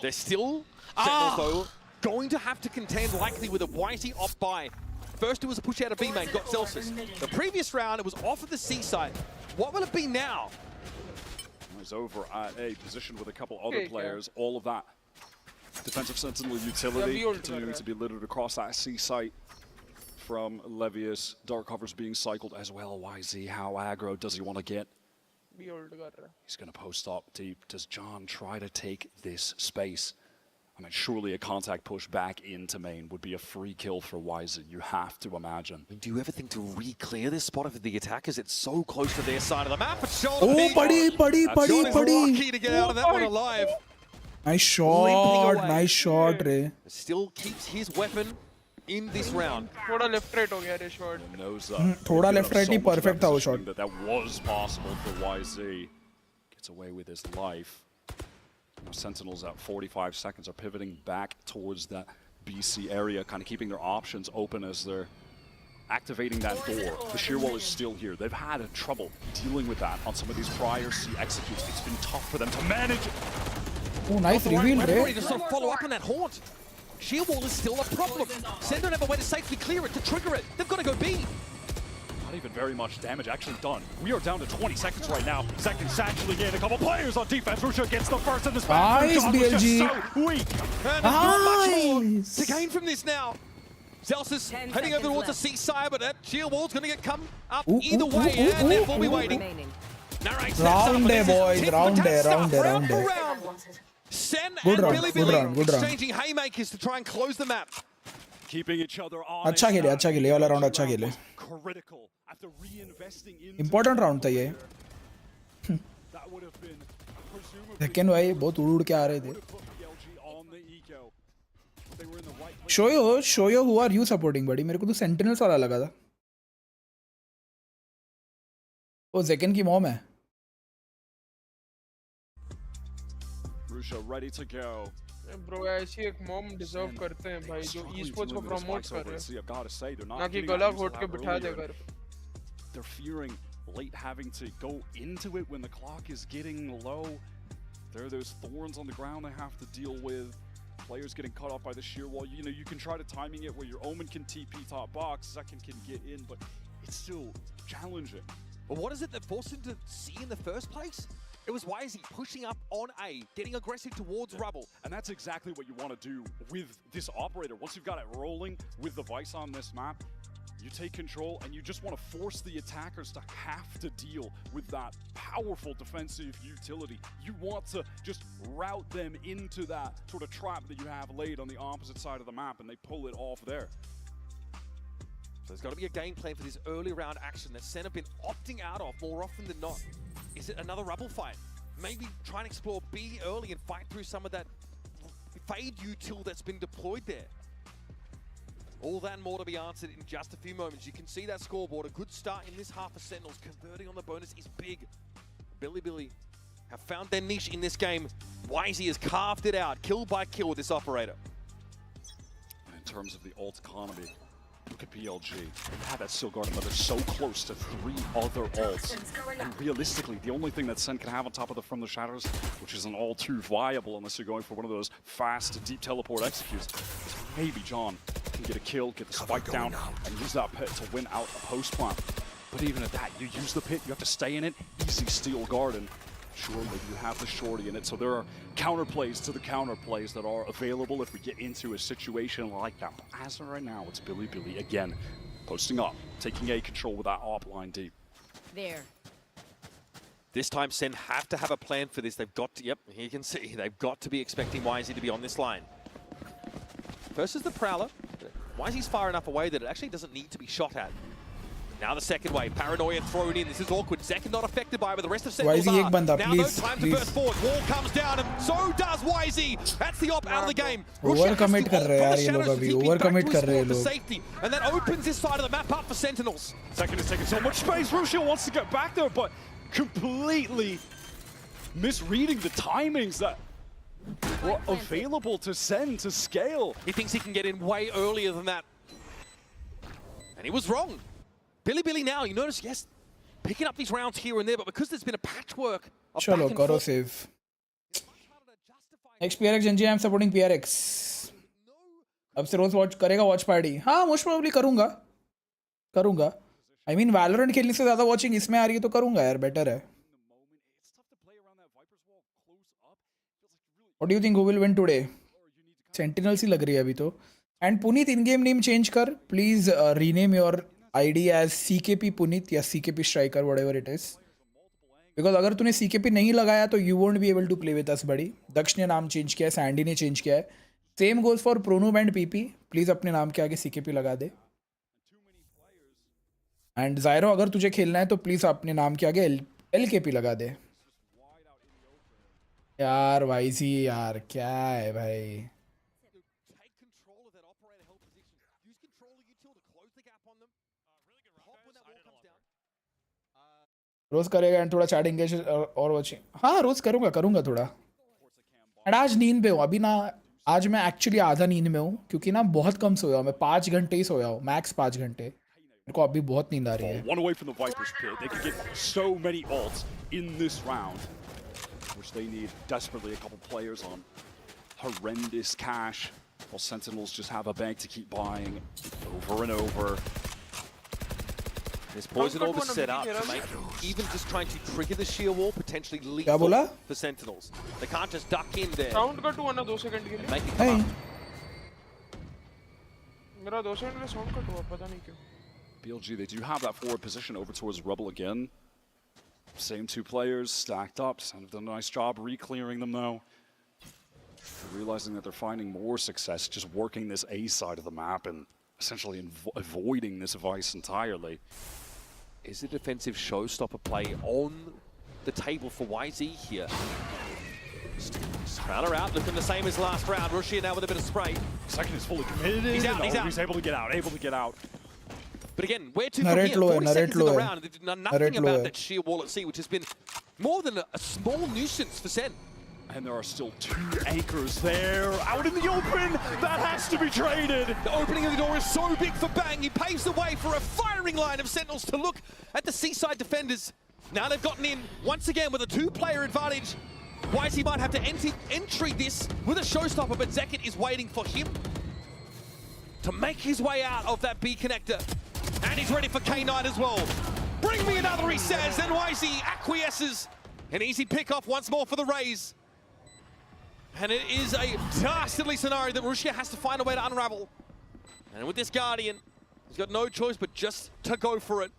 They're still Sentinels though going to have to contend likely with a YC off by. First it was a push out of B main, got Celsius. The previous round it was off of the C side. What will it be now? He's over at a position with a couple other players. All of that defensive sentinel utility to be littered across that C site from Levius. Dark covers being cycled as well. YZ, how aggro does he want to get? He's going to post up deep. Does John try to take this space? I mean, surely a contact push back into main would be a free kill for Ryzen. You have to imagine. Do you ever think to re-clear this spot of the attackers? It's so close to their side of the map. It's Oh, buddy. lucky to get out of that one alive. Nice shot, Ray. Still keeps his weapon in this round. थोड़ा left right हो गया रे shot. थोड़ा left right ही perfect था वो shot. That was possible for YZ. Gets away with his life. Sentinels at 45 seconds are pivoting back towards that BC area, kind of keeping their options open as they're activating that door. The shear wall is still here. They've had trouble dealing with that on some of these prior C executes. It's been tough for them to manage. Oh, nice reveal, Ray. Ready to sort of follow up on that haunt. Shear wall is still a problem. Sen don't have a way to safely clear it, to trigger it. They've got to go B. Not even very much damage actually done. We are down to 20 seconds right now. Second satchel in, a couple players on defense. Rusha gets the first in this battle. Nice, BLG. So weak. And there's not much more to gain from this now. Zelsis heading over towards the C-side, but that sheer wall's going to get come up either way, and Neff will be waiting. Round there, boys. Round there. Sen Good and round, Billy good round. exchanging haymakers to try and close the map. Keeping each other on. अच्छा खेले वाला round अच्छा खेले. Critical after reinvesting in Important round था ये. that would have been लेकिन भाई बहुत उड़ के आ रहे थे. Shoyo, who are you supporting, buddy? मेरे को तो Sentinels वाला लगा था. वो Zekin की mom है. Rusha ready to go. Bro, ऐसी एक mom deserve करते हैं भाई जो esports को promote कर रहे हैं. ना कि गला घोट के बिठा दे घर. They're fearing late having to go into it when the clock is getting low. There are those thorns on the ground they have to deal with. Players getting cut off by the shear wall. You know, you can try to timing it where your Omen can TP top box, second can get in, but it's still challenging. But what is it that forced him to see in the first place? It was Wisey pushing up on A, getting aggressive towards Rubble. And that's exactly what you want to do with this operator. Once you've got it rolling with the Vice on this map, you take control and you just want to force the attackers to have to deal with that powerful defensive utility. You want to just route them into that sort of trap that you have laid on the opposite side of the map, and they pull it off there. So there's got to be a game plan for this early round action that Sen have been opting out of more often than not. Is it another Rubble fight? Maybe try and explore B early and fight through some of that fade util that's been deployed there. All that and more to be answered in just a few moments. You can see that scoreboard. A good start in this half of Sentinels. Converting on the bonus is big. Billy have found their niche in this game. Wisey has carved it out, kill by kill with this operator. And in terms of the ult economy, look at PLG. They have that still guarding, but they're so close to 3 other ults. And realistically, the only thing that Sen can have on top of the From the Shadows, which isn't all too viable unless you're going for one of those fast, deep teleport executes, is maybe John can get a kill, get the spike down, and use that pit to win out a post plant. But even at that, you use the pit, you have to stay in it, easy steal garden. Sure, maybe you have the shorty in it, so there are counterplays to the counterplays that are available if we get into a situation like that. But as of right now, it's Billy again, posting up, taking A control with that op line deep. There. This time, Sen have to have a plan for this. They've got to, yep, here you can see, they've got to be expecting Wisey to be on this line. First is the Prowler. Wisey's far enough away that it actually doesn't need to be shot at. Now the second wave, Paranoia thrown in. This is awkward. Zek not affected by it, but the rest of Sentinels are. Ek banda, now please, no time please. to burst forward. Wall comes down, and so does Wisey. That's the op out of the game. Overcommit कर रहे हैं यार ये लोग अभी. Overcommit कर रहे हैं लोग. Safety, and that opens this side of the map up for Sentinels. Second is taking so much space. Rushiel wants to get back there, but completely misreading the timings that were available to Sen to scale. He thinks he can get in way earlier than that. And he was wrong. Billy now, you notice, yes, picking up these rounds here and there, but because there's been a patchwork of Chalo, back and karo forth, save. Next PRX NG, I'm supporting PRX. अब से रोज watch करेगा watch party. हाँ, most probably करूँगा. I mean, Valorant खेलने से ज़्यादा watching इसमें आ रही है तो करूँगा यार, बेटर है. What do you think who will win today? Sentinels ही लग रही है अभी तो. And Puneet in-game name change कर. Please rename your ID as CKP Puneet या CKP Striker, whatever it is. Because अगर तूने CKP नहीं लगाया तो you won't be able to play with us, buddy. दक्ष ने नाम चेंज किया है, सैंडी ने चेंज किया है. Same goes for Pronoob and PP. Please अपने नाम के आगे CKP लगा दे. And Zyro, अगर तुझे खेलना है तो प्लीज अपने नाम के आगे LKP लगा दे. यार वाईसी यार क्या है भाई. रोज करेगा एंड थोड़ा चैट एंगेज और वाचिंग. हाँ रोज करूँगा थोड़ा. एंड आज नींद पे हूँ अभी ना. आज मैं एक्चुअली आधा नींद में हूँ क्योंकि ना बहुत कम सोया हूँ. मैं 5 घंटे ही सोया हूँ, मैक्स 5 घंटे. मेरे को अभी बहुत नींद आ रही है. One away from the Viper's pit. They could get so many ults in this round, which they need desperately. A couple players on horrendous cash, while Sentinels just have a bank to keep buying over and over. There's poison orb set up to make even just trying to trigger the shear wall potentially lethal for Sentinels. They can't just duck in there. Sound cut हुआ ना 2 second के लिए. Make it come up. मेरा 2 second के लिए sound cut हुआ पता नहीं क्यों. BLG, they do have that forward position over towards Rebel again. Same 2 players stacked up. Sen have done a nice job re-clearing them though. Realizing that they're finding more success just working this A side of the map and essentially avoiding this Vice entirely. Is the defensive showstopper play on the table for YZ here? Prowler out, looking the same as last round. Rushier now with a bit of spray. Second is fully committed. He's out, he's out. He's able to get out, But again, where to from here? 40 seconds in the round. They did nothing about that sheer wall at sea, which has been more than a small nuisance for Sen. And there are still 2 anchors there, out in the open. That has to be traded. The opening of the door is so big for Bang. He paves the way for a firing line of Sentinels to look at the seaside defenders. Now they've gotten in once again with a 2-player advantage. YZ might have to entry this with a showstopper, but Zekit is waiting for him to make his way out of that B connector. And he's ready for K9 as well. Bring me another, he says, and YZ acquiesces. An easy pick-off once more for the Rays. And it is a dastardly scenario that Russia has to find a way to unravel. And with this Guardian, he's got no choice but just to go for it.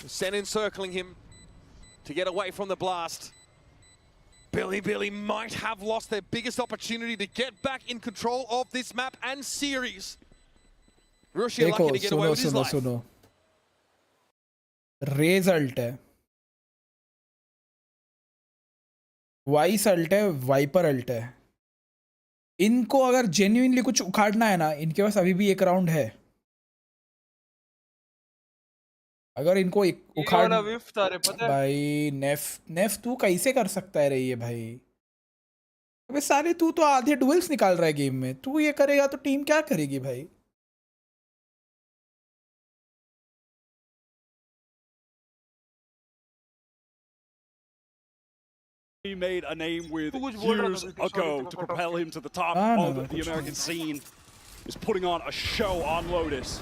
Sen encircling him to get away from the blast. Billy might have lost their biggest opportunity to get back in control of this map and series. Russia lucky to get away with his life. सुनो raise alt है, vice alt है, wiper alt है. इनको अगर genuinely कुछ उखाड़ना है ना, इनके पास अभी भी एक राउंड है. अगर इनको उखाड़ भाई नेफ तू कैसे कर सकता है रे ये भाई? अबे साले तू तो आधे डुएल्स निकाल रहा है गेम में. तू ये करेगा तो टीम क्या करेगी भाई? He made a name with years ago to propel him to the top of the American scene. Is putting on a show on Lotus.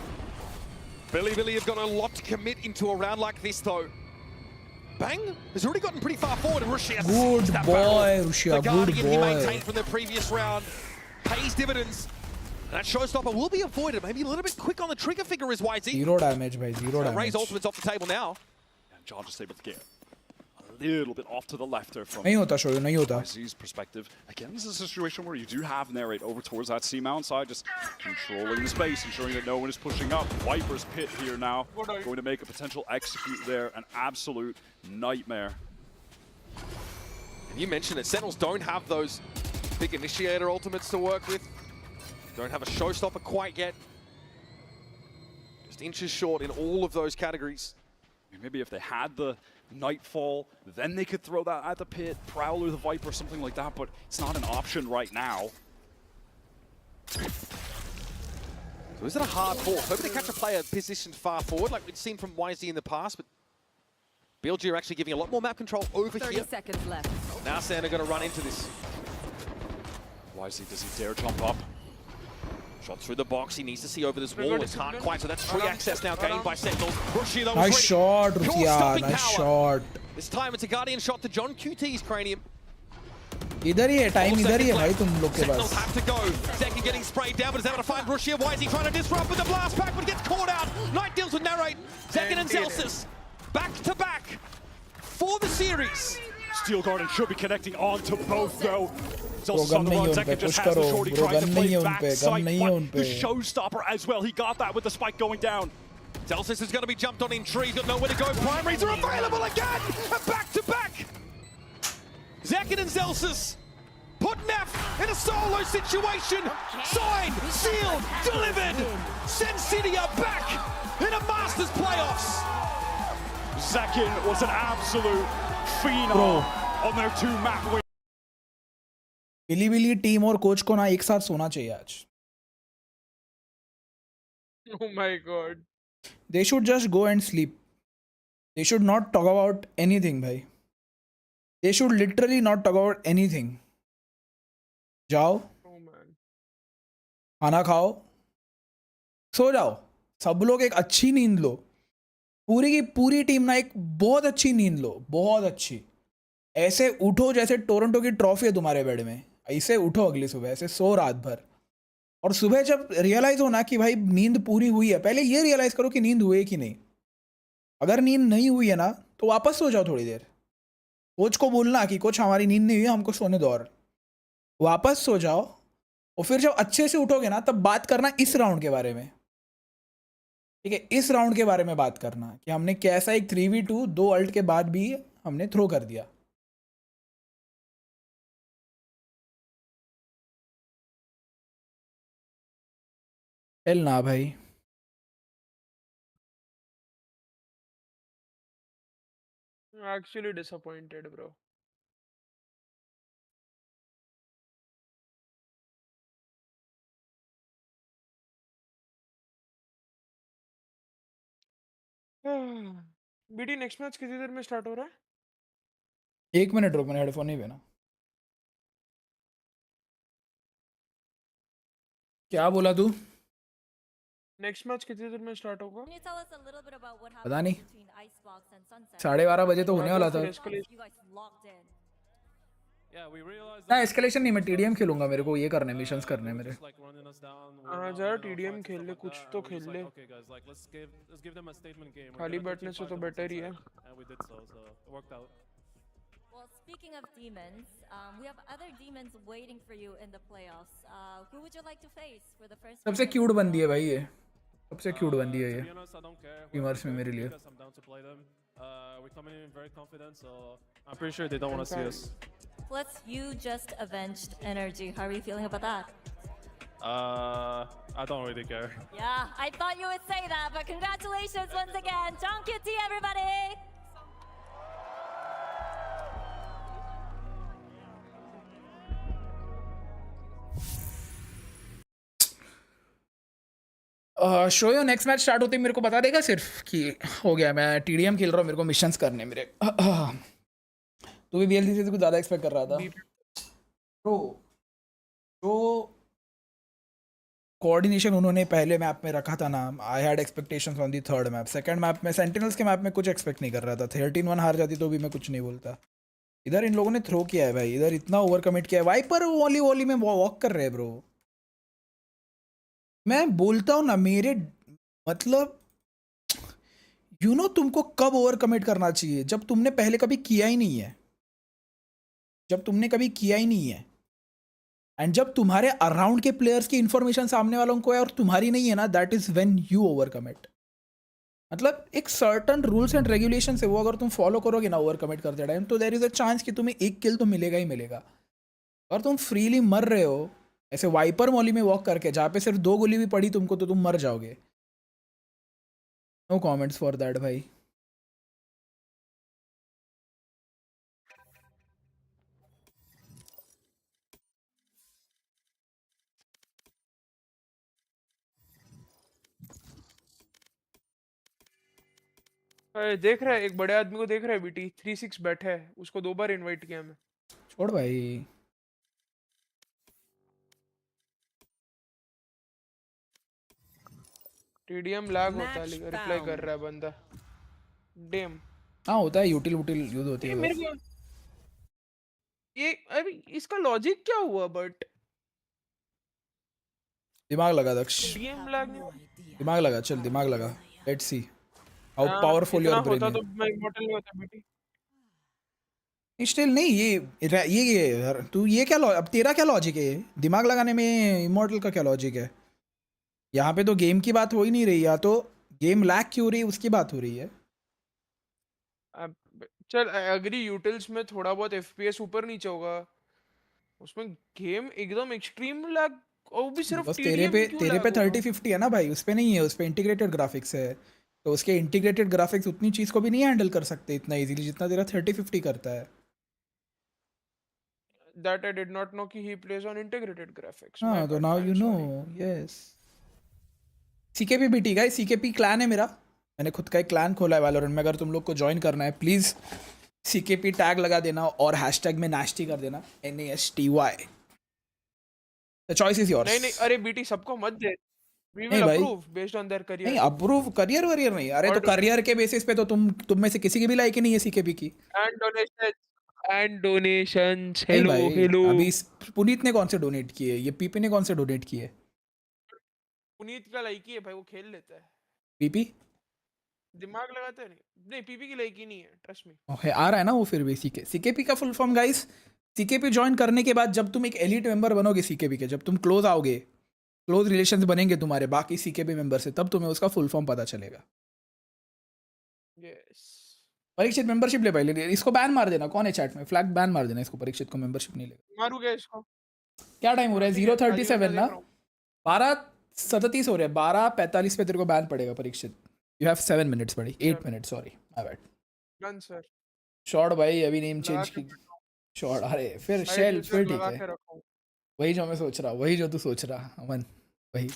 Billy have got a lot to commit into a round like this though. Bang has already gotten pretty far forward, and Russia good boy, Russia, the Guardian good boy. He maintained from the previous round pays dividends. That showstopper will be avoided. Maybe a little bit quick on the trigger finger is YZ. Zero damage, bhai. Zero damage. Ray's ultimate's off the table now. And John just able to get a little bit off to the left there from नहीं होता show, नहीं होता. YZ's perspective. Again, this is a situation where you do have Narrate over towards that C-mount side, just controlling the space, ensuring that no one is pushing up. Viper's pit here now, going to make a potential execute there, an absolute nightmare. And you mentioned it, Sentinels don't have those big initiator ultimates to work with. Don't have a showstopper quite yet. Just inches short in all of those categories. Maybe if they had the Nightfall, then they could throw that at the pit, Prowler, the Viper, something like that, but it's not an option right now. So is it a hard force? Hoping to catch a player positioned far forward, like we've seen from YZ in the past, but BLG are actually giving a lot more map control over 30 here. seconds left. Now Santa going to run into this. YZ, does he dare jump up? Shot through the box, he needs to see over this wall, it can't quite, so that's free access now gained by Sentinels. Rushi, that was Nice shot, Rukia, nice shot. This time it's a Guardian shot to John QT's cranium. इधर ही है, time इधर ही है भाई तुम लोग के Sentinels pass. have to go. Zeki getting sprayed down, but is able to find Rushi. Why is he trying to disrupt with the blast pack, but gets caught out. Knight deals with Narrate. Zeki and Zelsis back to back for the series. Steel Garden should be connecting on to both though. Bro, gun नहीं है उन पे, push करो. Bro, gun नहीं है उन पे, gun नहीं है उन पे. The showstopper as well, he got that with the spike going down. Zelsis is going to be jumped on in tree, got nowhere to go. Primaries are available again, and back to back. Zekin and Zelsis put Neff in a solo situation. Signed, sealed, delivered. Sen City are back in a Masters playoffs. Zekin was an absolute phenom on their two map wins. बिली team और coach को ना एक साथ सोना चाहिए आज. Oh my god. They should just go and sleep. They should not talk about anything, bhai. They should literally not talk about anything. जाओ, Oh man. खाना खाओ, सो जाओ. सब लोग एक अच्छी नींद लो. पूरी की पूरी टीम ना एक बहुत अच्छी नींद लो, बहुत अच्छी. ऐसे उठो जैसे टोरंटो की ट्रॉफी है तुम्हारे बेड में. ऐसे उठो अगली सुबह, ऐसे सो रात भर. और सुबह जब रियलाइज हो ना कि भाई नींद पूरी हुई है, पहले ये रियलाइज करो कि नींद हुई है कि नहीं. अगर नींद नहीं हुई है ना तो वापस सो जाओ थोड़ी देर. कोच को बोलना कि कोच हमारी नींद नहीं हुई, हमको सोने दो. और वापस सो जाओ, और फिर जब अच्छे से उठोगे ना तब बात करना इस राउंड के बारे में. ठीक है, इस राउंड के बारे में बात करना कि हमने कैसा एक 3v2 2 अल्ट के बाद भी हमने थ्रो कर दिया. चल ना भाई. Actually disappointed, bro. BD next match कितनी देर में स्टार्ट हो रहा है? एक मिनट रुक, मैंने हेडफोन नहीं पहना। क्या बोला तू? नेक्स्ट मैच कितनी देर में स्टार्ट होगा? पता नहीं, 12:30 बजे तो होने वाला था। ना एस्केलेशन नहीं, मैं टीडीएम खेलूंगा, मेरे को ये करने मिशंस करने हैं मेरे। हाँ जरा टीडीएम खेल ले, कुछ तो खेल ले, खाली बैठने से तो बेटर ही है। Well, speaking of demons, we have other demons waiting for you in the playoffs. Who would you like to face for the first? सबसे क्यूट बंदी है भाई ये, सबसे क्यूट बंदी है ये टीमर्स में मेरे लिए। We're coming in very confident, so I'm pretty sure they don't want to see us. Plus, you just avenged energy. How are you feeling about that? I don't really care. Yeah, I thought you would say that, but congratulations once again, John Kitty, everybody. शो यो next match start होते ही मेरे को बता देगा सिर्फ कि हो गया, मैं टीडीएम खेल रहा हूँ, मेरे को मिशंस करने मेरे। तू भी बीएलसी से कुछ ज़्यादा एक्सपेक्ट कर रहा था ब्रो। जो कोऑर्डिनेशन उन्होंने पहले मैप में रखा था ना, I had expectations on the third map. Second map में सेंटिनल्स के मैप में कुछ एक्सपेक्ट नहीं कर रहा था। 13-1 हार जाती तो भी मैं कुछ नहीं बोलता। इधर इन लोगों ने थ्रो किया है भाई, इधर इतना ओवर कमिट किया है। वाइपर वॉली में वॉक कर रहे हैं ब्रो। मैं बोलता हूँ ना, मेरे मतलब यू नो तुमको कब ओवर कमिट करना चाहिए, जब तुमने पहले कभी किया ही नहीं है, जब तुमने कभी किया ही नहीं है, एंड जब तुम्हारे अराउंड के प्लेयर्स की इंफॉर्मेशन सामने वालों को है और तुम्हारी नहीं है ना, that is when you over commit. मतलब एक सर्टन रूल्स एंड रेगुलेशन है, वो अगर तुम फॉलो करोगे ना ओवर कमिट करते टाइम, तो देयर इज अ चांस कि तुम्हें एक किल तो मिलेगा ही मिलेगा। और तुम फ्रीली मर रहे हो ऐसे वाइपर मॉली में वॉक करके, जहाँ पे सिर्फ 2 गोली भी पड़ी तुमको तो तुम मर जाओगे। नो कमेंट्स फॉर दैट भाई। अरे देख रहा है, एक बड़े आदमी को देख रहा है बीटी, 3-6 बैठा है, उसको 2 बार इनवाइट किया मैं। छोड़ भाई, टीडीएम लैग होता है, लेकिन रिप्लाई कर रहा है बंदा। डेम हाँ होता है, यूटिल यूज होती है। मेरे को ये अभी इसका लॉजिक क्या हुआ? बट दिमाग लगा दक्ष, टीडीएम लैग नहीं, दिमाग लगा, चल दिमाग लगा। Let's see how powerful your brain होता है। तो मैं इमॉर्टल नहीं होता बेटी। स्टिल नहीं, ये तू ये क्या अब तेरा क्या लॉजिक है दिमाग लगाने में? इमॉर्टल का क्या लॉजिक है? यहाँ पे तो गेम की बात हो ही नहीं रही, या तो गेम लैग क्यों हो रही है उसकी बात हो रही है। अब चल अग्री, यूटिल्स में थोड़ा बहुत एफपीएस ऊपर नीचे होगा, उसमें गेम एकदम एक्सट्रीम लैग। और भी सिर्फ बस तेरे पे 3050 है ना भाई, उस पे नहीं है, उस पे इंटीग्रेटेड ग्राफिक्स है, तो उसके इंटीग्रेटेड ग्राफिक्स उतनी चीज को भी नहीं हैंडल कर सकते इतना इजीली जितना तेरा 3050 करता है। That I did not know कि he plays on integrated graphics. हाँ तो now you know, yes. CKP BT guys, CKP clan है मेरा, मैंने खुद का एक क्लैन खोला है वैलोरेंट में। अगर तुम लोग को ज्वाइन करना है प्लीज CKP टैग लगा देना और हैशटैग में नास्टी कर देना, NASTY। The choice is yours. नहीं अरे बीटी सबको मत दे, we will approve based on their career. नहीं अप्रूव करियर वरियर नहीं, अरे तो करियर के बेसिस पे तो तुम में से किसी की भी लाइक ही नहीं है CKP की। And donations, hello। अभी पुनीत ने कौन से डोनेट किए, ये पीपी ने कौन से डोनेट किए? पुनीत का लाइकी है भाई, वो खेल लेता है। पीपी दिमाग लगाता है नहीं पीपी की लाइकी नहीं है, ट्रस्ट मी। ओके आ रहा है ना वो फिर भी। CKP का full form guys, CKP join करने के बाद जब तुम एक एलिट मेंबर बनोगे CKP के, जब तुम क्लोज आओगे, क्लोज रिलेशंस बनेंगे तुम्हारे बाकी CKP मेंबर से, तब तुम्हें उसका फुल फॉर्म पता चलेगा। यस परीक्षित मेंबरशिप ले पहले, इसको बैन मार देना। कौन है चैट में? फ्लैग बैन मार देना इसको, परीक्षित को मेंबरशिप नहीं लेगा। मारूंगा इसको। क्या टाइम हो रहा है? 0:37 ना, 12:37 हो रहा है, 12:45 पे तेरे को बैन पड़ेगा परीक्षित। यू हैव 7 मिनट्स बड़ी, 8 minutes, sorry my bad. Done sir. Short भाई अभी नेम चेंज की शॉर्ट, अरे फिर शेल, फिर ठीक है, वही जो मैं सोच रहा, वही जो तू सोच रहा अमन, वही।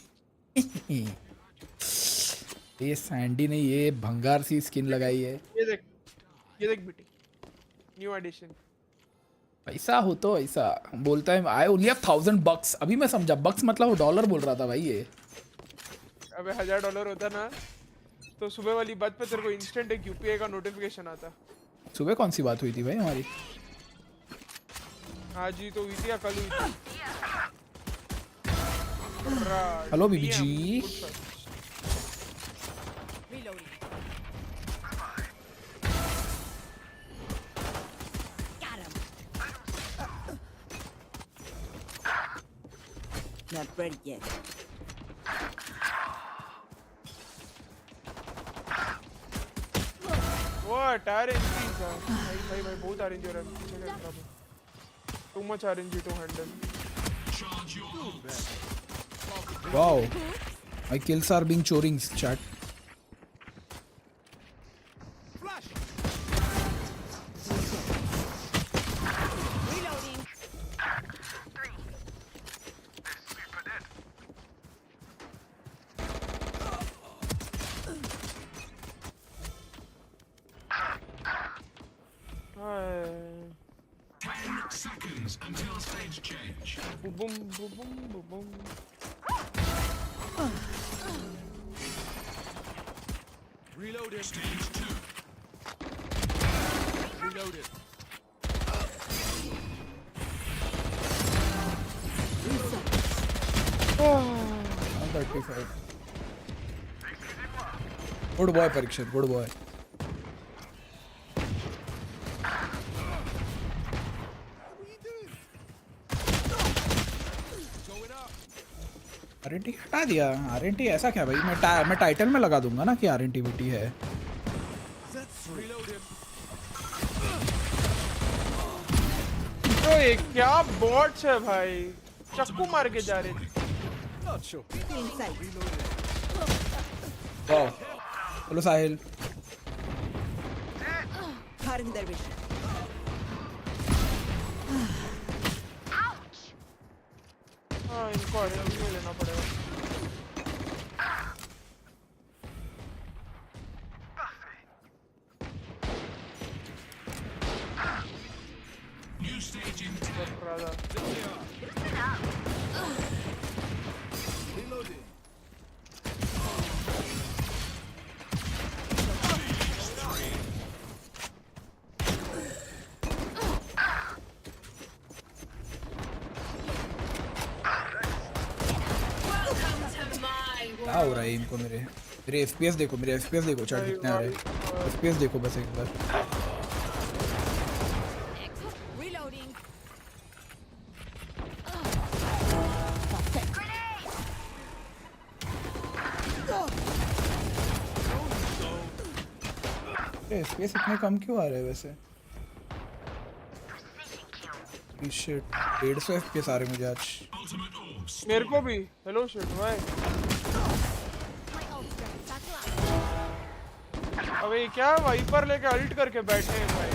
ये सैंडी ने ये भंगार सी स्किन लगाई है। ये देख बेटी, न्यू एडिशन। पैसा हो तो ऐसा बोलता है आई ओनली हैव $1000 अभी मैं समझा बक्स मतलब वो डॉलर बोल रहा था भाई ये अबे $1000 होता ना तो सुबह वाली बात पे तेरे को इंस्टेंट एक यूपीआई का नोटिफिकेशन आता। सुबह कौन सी बात हुई थी भाई हमारी हाँ जी तो हुई थी या कल हुई थी। हेलो बीबी जी Not ready yet. What RNG का भाई बहुत RNG हो रहा है too much RNG to handle. wow my kills are being choring chat Boom, boom, boom, boom, boom. Reloaded. Stage 2. Reloaded. 35 good boy Parikshit good boy RNT हटा दिया RNT ऐसा क्या भाई मैं टाइटल में लगा दूंगा ना कि आरएनटी बीटी है तो ये क्या बॉट्स है भाई चक्कू मार के जा रहे थे वाह हेलो साहिल हाँ इनको आरएनजी में लेना पड़ेगा क्या हो रहा है इनको मेरे FPS देखो चैट कितने आ रहे हैं FPS देखो बस एक बार FPS इतने कम क्यों आ रहे हैं वैसे शिट 150 FPS आ रहे मुझे आज मेरे को भी हेलो शिट भाई अबे क्या वाइपर लेके अल्ट करके बैठे हैं भाई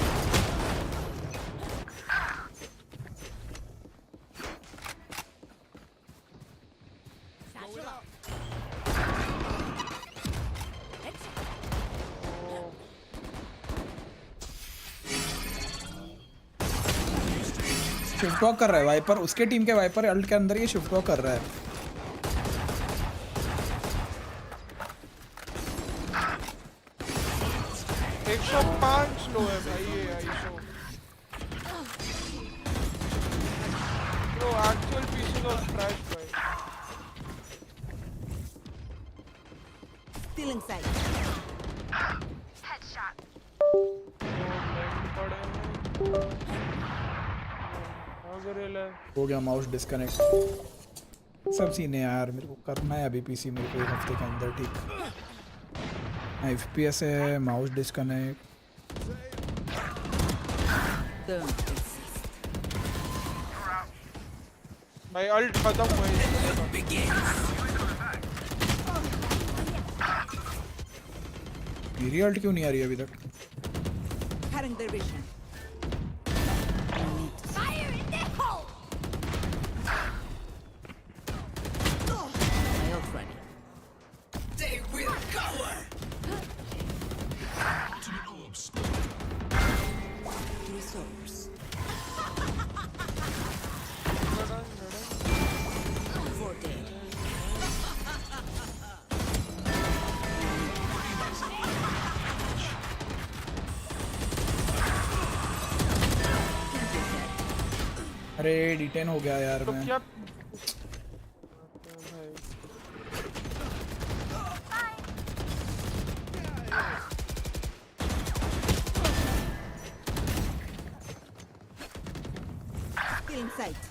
शिफ्ट वॉक कर रहा है वाइपर उसके टीम के वाइपर अल्ट के अंदर ये शिफ्ट वॉक कर रहा है 105 लो है भाई ये आईसो तो एक्चुअल पीसेस ऑफ ट्रैश भाई Still inside. Headshot. हो गया माउस डिस्कनेक्ट सब सीन है यार मेरे को करना है अभी पीसी मेरे को एक हफ्ते के अंदर ठीक FPS है माउस डिस्कनेक्ट भाई अल्ट खत्म हुआ मेरी अल्ट क्यों नहीं आ रही अभी तक अरे डिटेन हो गया यार तो मैं। क्या Feeling sight.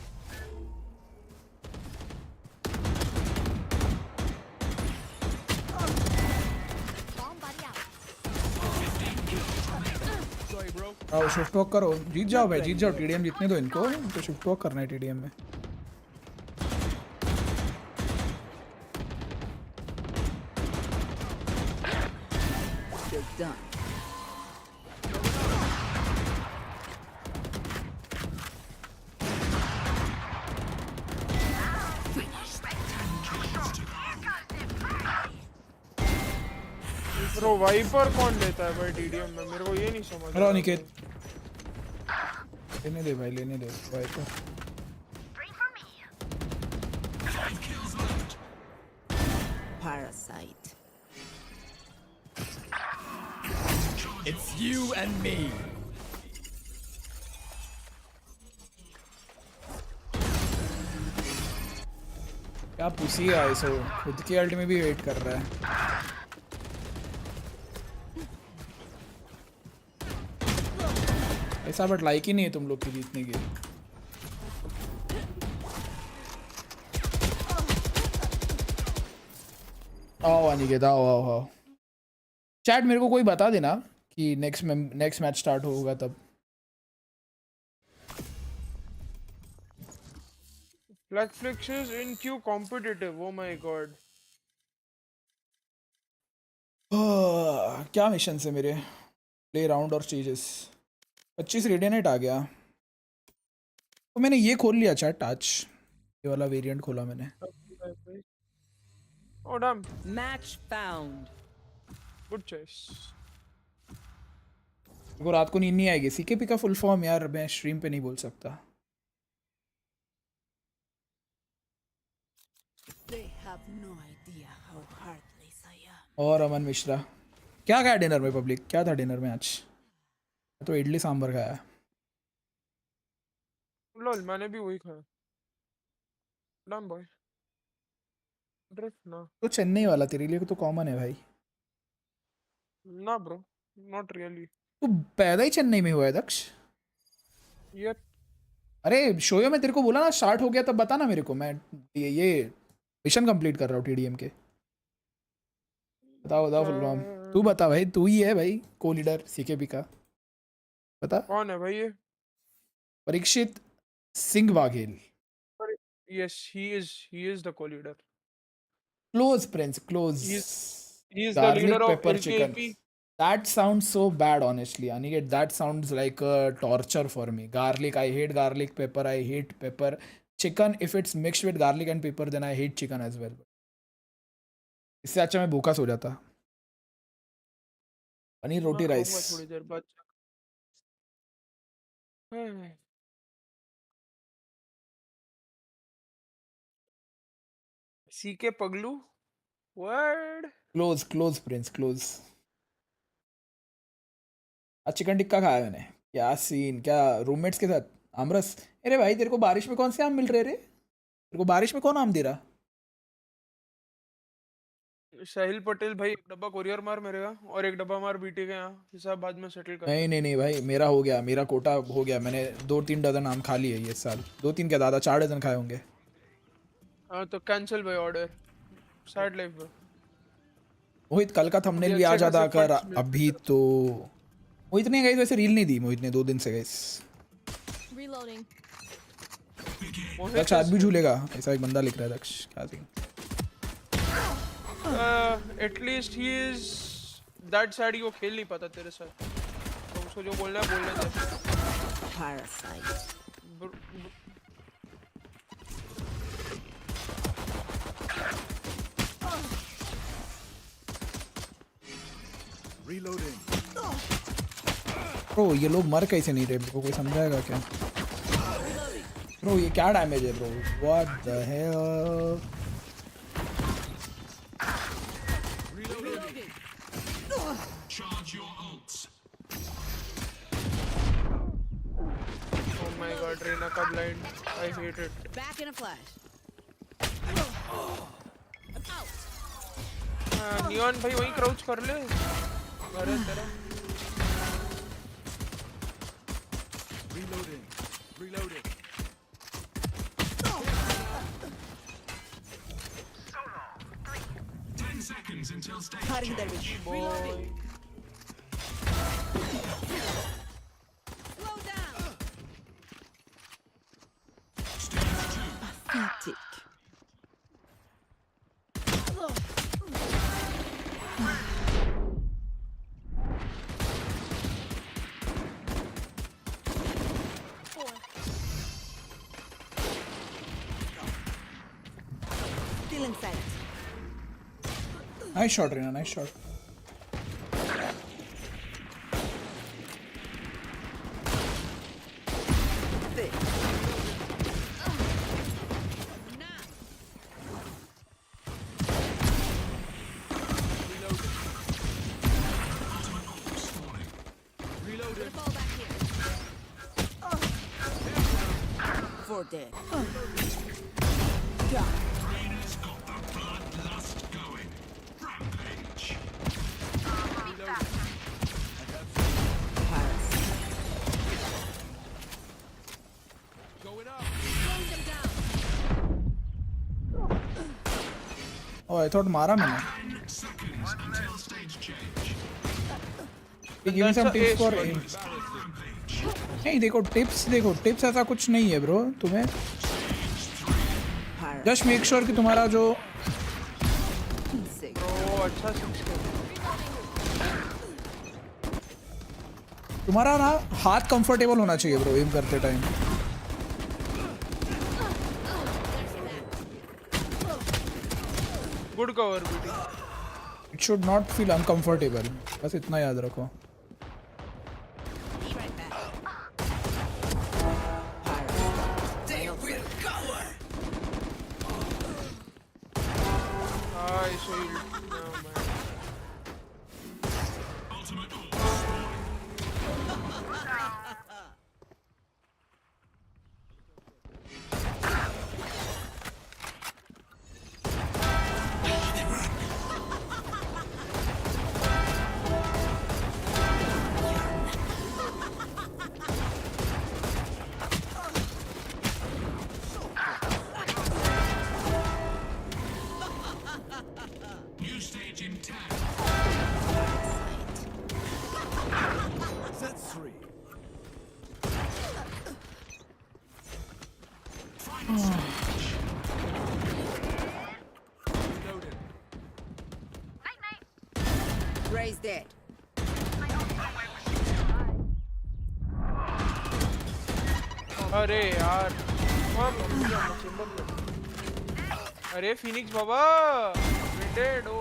आओ शिफ्ट वॉक करो, जीत जाओ भाई, जीत जाओ, टीडीएम जीतने दो इनको, तो शिफ्ट वॉक करना है टीडीएम में। You're done. ब्रो वाइपर कौन लेता है भाई टीडीएम में, मेरे को ये नहीं समझ हेलो निकेत, लेने दे भाई, लेने दे भाई को। Parasite. It's you and me. क्या पुसी है ऐसे, खुद की अल्ट में भी वेट कर रहा है। ऐसा बट लाइक ही नहीं है तुम लोग की जीतने की। आओ अनिकेत, आओ आओ आओ। चैट मेरे को कोई बता देना कि नेक्स्ट मैच स्टार्ट होगा तब। Black Flexes in queue competitive, oh my god. क्या मिशन है मेरे? प्ले राउंड और स्टेजेस। 25 रेडियनेट आ गया, तो मैंने ये खोल लिया चैट आज, ये वाला वेरिएंट खोला मैंने। Oh damn. Match found. Good choice. वो रात को नींद नहीं आएगी। सीकेपी का फुल फॉर्म यार मैं स्ट्रीम पे नहीं बोल सकता। They have no idea how heartless I am. और अमन मिश्रा, क्या खाया डिनर में पब्लिक? क्या था डिनर में आज? तो इडली सांभर खाया। लॉल मैंने भी वही खाया। डम बॉय ड्रिफ्ट ना। तो चेन्नई वाला तेरे लिए तो कॉमन है भाई। ना ब्रो, नॉट रियली। तू पैदा ही चेन्नई में हुआ है दक्ष? ये अरे शोयो में तेरे को बोला ना स्टार्ट हो गया, तब बता ना मेरे को, मैं ये मिशन कंप्लीट कर रहा हूँ टीडीएम के। बताओ बताओ फुल फॉर्म, तू बता भाई, तू ही है भाई को लीडर सीकेपी का, बता। कौन है भाई ये? Parikshit Singh Vaghel. Yes, he is the co-leader. Close Prince, close. He is the Garlic leader of pepper LKP. chicken. That sounds so bad, honestly. Aniket, that sounds like a torture for me. Garlic, I hate garlic. Pepper, I hate pepper. Chicken, if it's mixed with garlic and pepper, then I hate chicken as well. इससे अच्छा मैं भूखा सो जाता। पनीर रोटी rice. थोड़ी देर बाद। सीके पगलू वर्ड। Close Prince close. आज चिकन टिक्का खाया मैंने। क्या सीन, क्या रूममेट्स के साथ आमरस। अरे भाई तेरे को बारिश में कौन से आम मिल रहे रे? तेरे को बारिश में कौन आम दे रहा? साहिल पटेल भाई, एक डब्बा कोरियर मार मेरे का और एक डब्बा मार बीटी के यहाँ, हिसाब बाद में सेटल कर। नहीं भाई, मेरा हो गया, मेरा कोटा हो गया। मैंने 2-3 डजन आम खा लिए ये साल। 2-3 क्या दादा 4 डजन खाए होंगे। हाँ तो कैंसिल भाई order. Sad life bro. Mohit कल का थंबनेल भी आ जाता कर अभी तो। मोहित ने गाइस वैसे रील नहीं दी, मोहित ने 2 दिन से गाइस। Reloading. दक्ष आज भी झूलेगा, ऐसा एक बंदा लिख रहा है दक्ष। क्या scene? At least he is that side, वो खेल नहीं पाता तेरे साथ, तो उसको जो बोलना है बोलने दे। Parasite. Reloading. ब्रो ये लोग मर कैसे नहीं रहे? मेरे को कोई समझाएगा क्या? ब्रो ये क्या डैमेज है bro? What the hell? Oh my god. Reyna ka blind. I hate it. Back in a flash. Neon भाई वहीं crouch कर ले. अरे तेरा. Reloading. Reloading. Cutting their vision. Boy. Slow down. Pathetic. Still in sight. Nice shot, Reyna. Nice shot. For dead. Oh, I thought मारा मैंने. Give me some tips for aim. नहीं देखो tips ऐसा कुछ नहीं है bro तुम्हें. Just make sure कि तुम्हारा जो अच्छा तुम्हारा ना हाथ कंफर्टेबल होना चाहिए ब्रो एम करते time. Good cover, BT. It should not feel uncomfortable. बस इतना याद रखो. Ray's dead. अरे यार अरे फिनिक्स बाबा डेड हो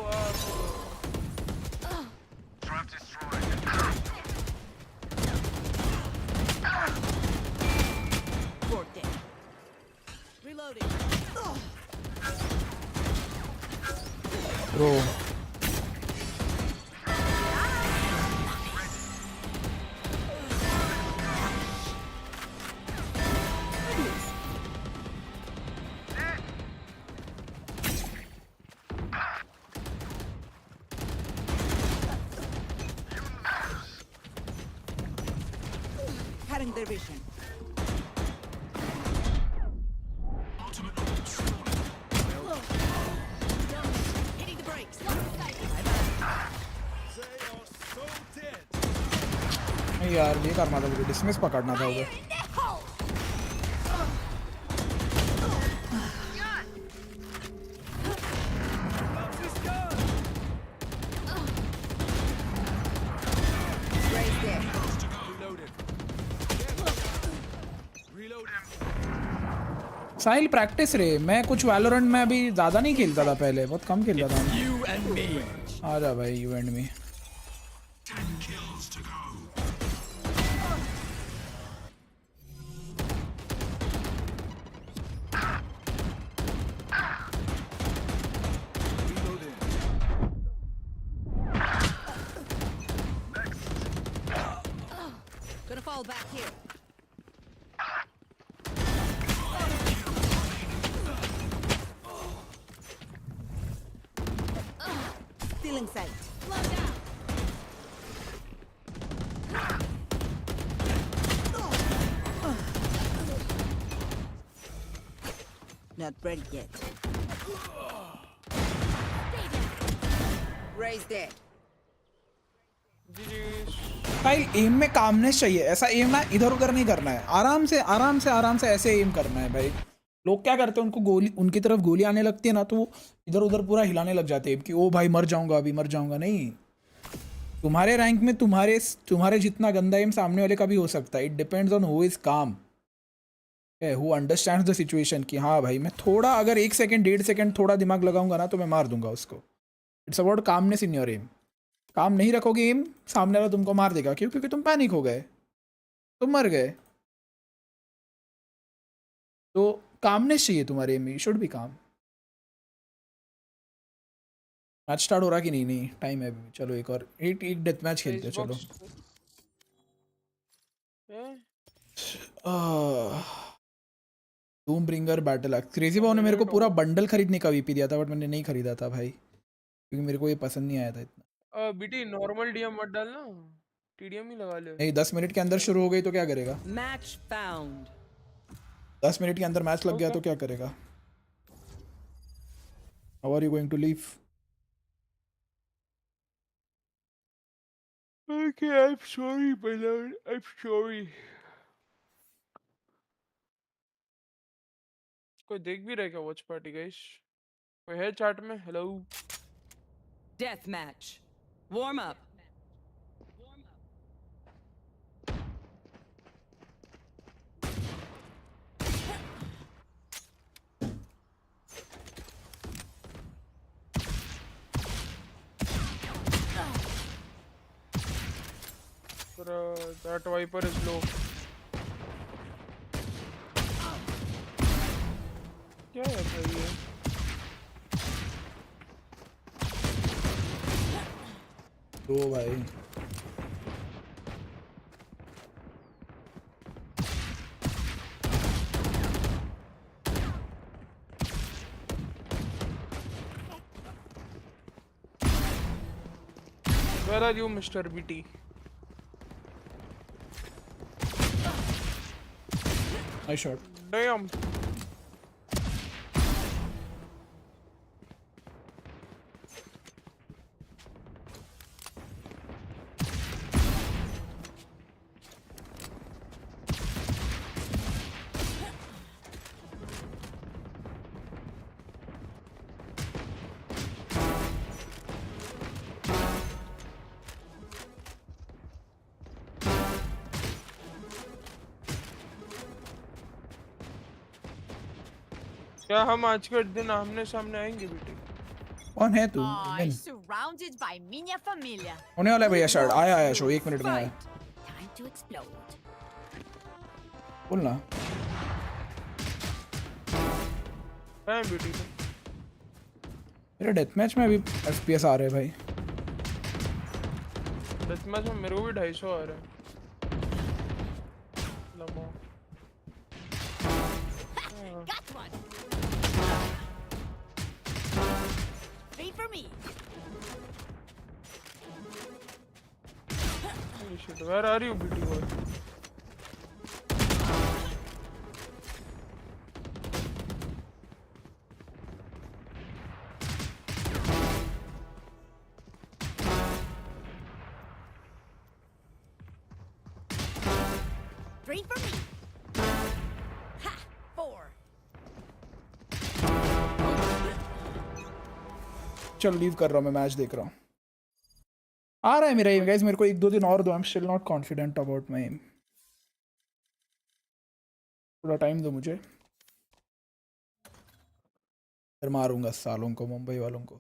Reloading. Bro. Cutting their vision. Hitting the brakes. नहीं यार ये करना था मुझे डिसमिस पकड़ना था उधर. साहिल प्रैक्टिस रे. मैं कुछ वैलोरेंट में अभी ज़्यादा नहीं खेलता था पहले. बहुत कम खेलता था. आजा भाई you and me. Gonna fall back here. Stealing sight. Not ready yet. Raise dead. भाई एम में कामनेस चाहिए, ऐसा एम ना इधर उधर नहीं करना है, आराम से ऐसे एम करना है भाई। लोग क्या करते हैं, उनको गोली, उनकी तरफ गोली आने लगती है ना तो वो इधर उधर पूरा हिलाने लग जाते हैं कि ओ भाई मर जाऊंगा, अभी मर जाऊंगा। नहीं, तुम्हारे रैंक में तुम्हारे जितना गंदा एम सामने वाले का भी हो सकता है। It depends on who is काम, हु अंडरस्टैंड्स द सिचुएशन कि हाँ भाई मैं थोड़ा, अगर 1 सेकंड 1.5 सेकंड थोड़ा दिमाग लगाऊंगा ना तो मैं मार दूंगा उसको। It's about calmness in your aim. काम नहीं रखोगे एम, सामने वाला तुमको मार देगा। क्यों? क्योंकि तुम पैनिक हो गए, तुम मर गए। तो कामनेस चाहिए तुम्हारे एम में, यू शुड बी काम। मैच स्टार्ट हो रहा कि नहीं? नहीं, टाइम है अभी। चलो एक और एक डेथ मैच खेलते हैं। चलो Doom bringer battle x. Crazy boy ने मेरे को पूरा बंडल खरीदने का वीपी दिया था, बट मैंने नहीं खरीदा था भाई, क्योंकि मेरे को ये पसंद नहीं आया था इतना। बीटी नॉर्मल डीएम मत डालना, टीडीएम ही लगा ले। नहीं, 10 मिनट के अंदर शुरू हो गई तो क्या करेगा? Match found. 10 मिनट के अंदर मैच लग गया तो क्या करेगा? How are you going to leave? Okay, I'm sorry, beloved. I'm sorry. कोई देख भी रहा है क्या वॉच पार्टी गाइस? कोई है चैट में? Hello. Death match. Warm up. That Viper is low. क्या है भाई ये? दो भाई। Where are you, Mr. BT? Nice shot. Damn. क्या हम आज के दिन आमने सामने आएंगे बेटे? कौन है तू? Surrounded by minha família. होने वाला है भैया शॉट। आया शो 1 मिनट में आया। Time to explode. बोलना है बेटी। मेरे डेथ मैच में अभी FPS आ रहे हैं भाई। डेथ मैच में मेरे को भी 250 आ रहा है। लम्बा। Got one. Wait for me. Holy shit, where are you, BT boy? Three for me. Ha! 4. चल लीव कर रहा हूँ मैं, मैच देख रहा हूँ। आ रहा है मेरा एम गाइस, मेरे को 1-2 दिन और दो। I am still not confident about my aim. थोड़ा टाइम दो मुझे, फिर मारूंगा सालों को, मुंबई वालों को।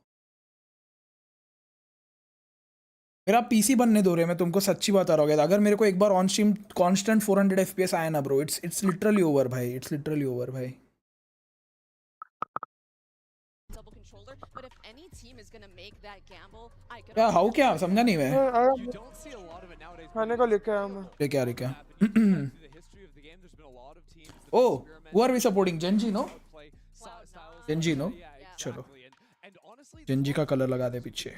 मेरा पीसी बनने दो रहे, मैं तुमको सच्ची बता रहा हूँ। अगर मेरे को एक बार ऑन स्ट्रीम कांस्टेंट 400 FPS आया ना ब्रो, इट्स लिटरली ओवर भाई, इट्स लिटरली ओवर भाई। क्या हाउ क्या समझा नहीं मैं। खाने को लेके आया मैं। लेके आ oh who are we supporting? Gen G no? Gen G no? चलो जेनजी का कलर लगा दे पीछे।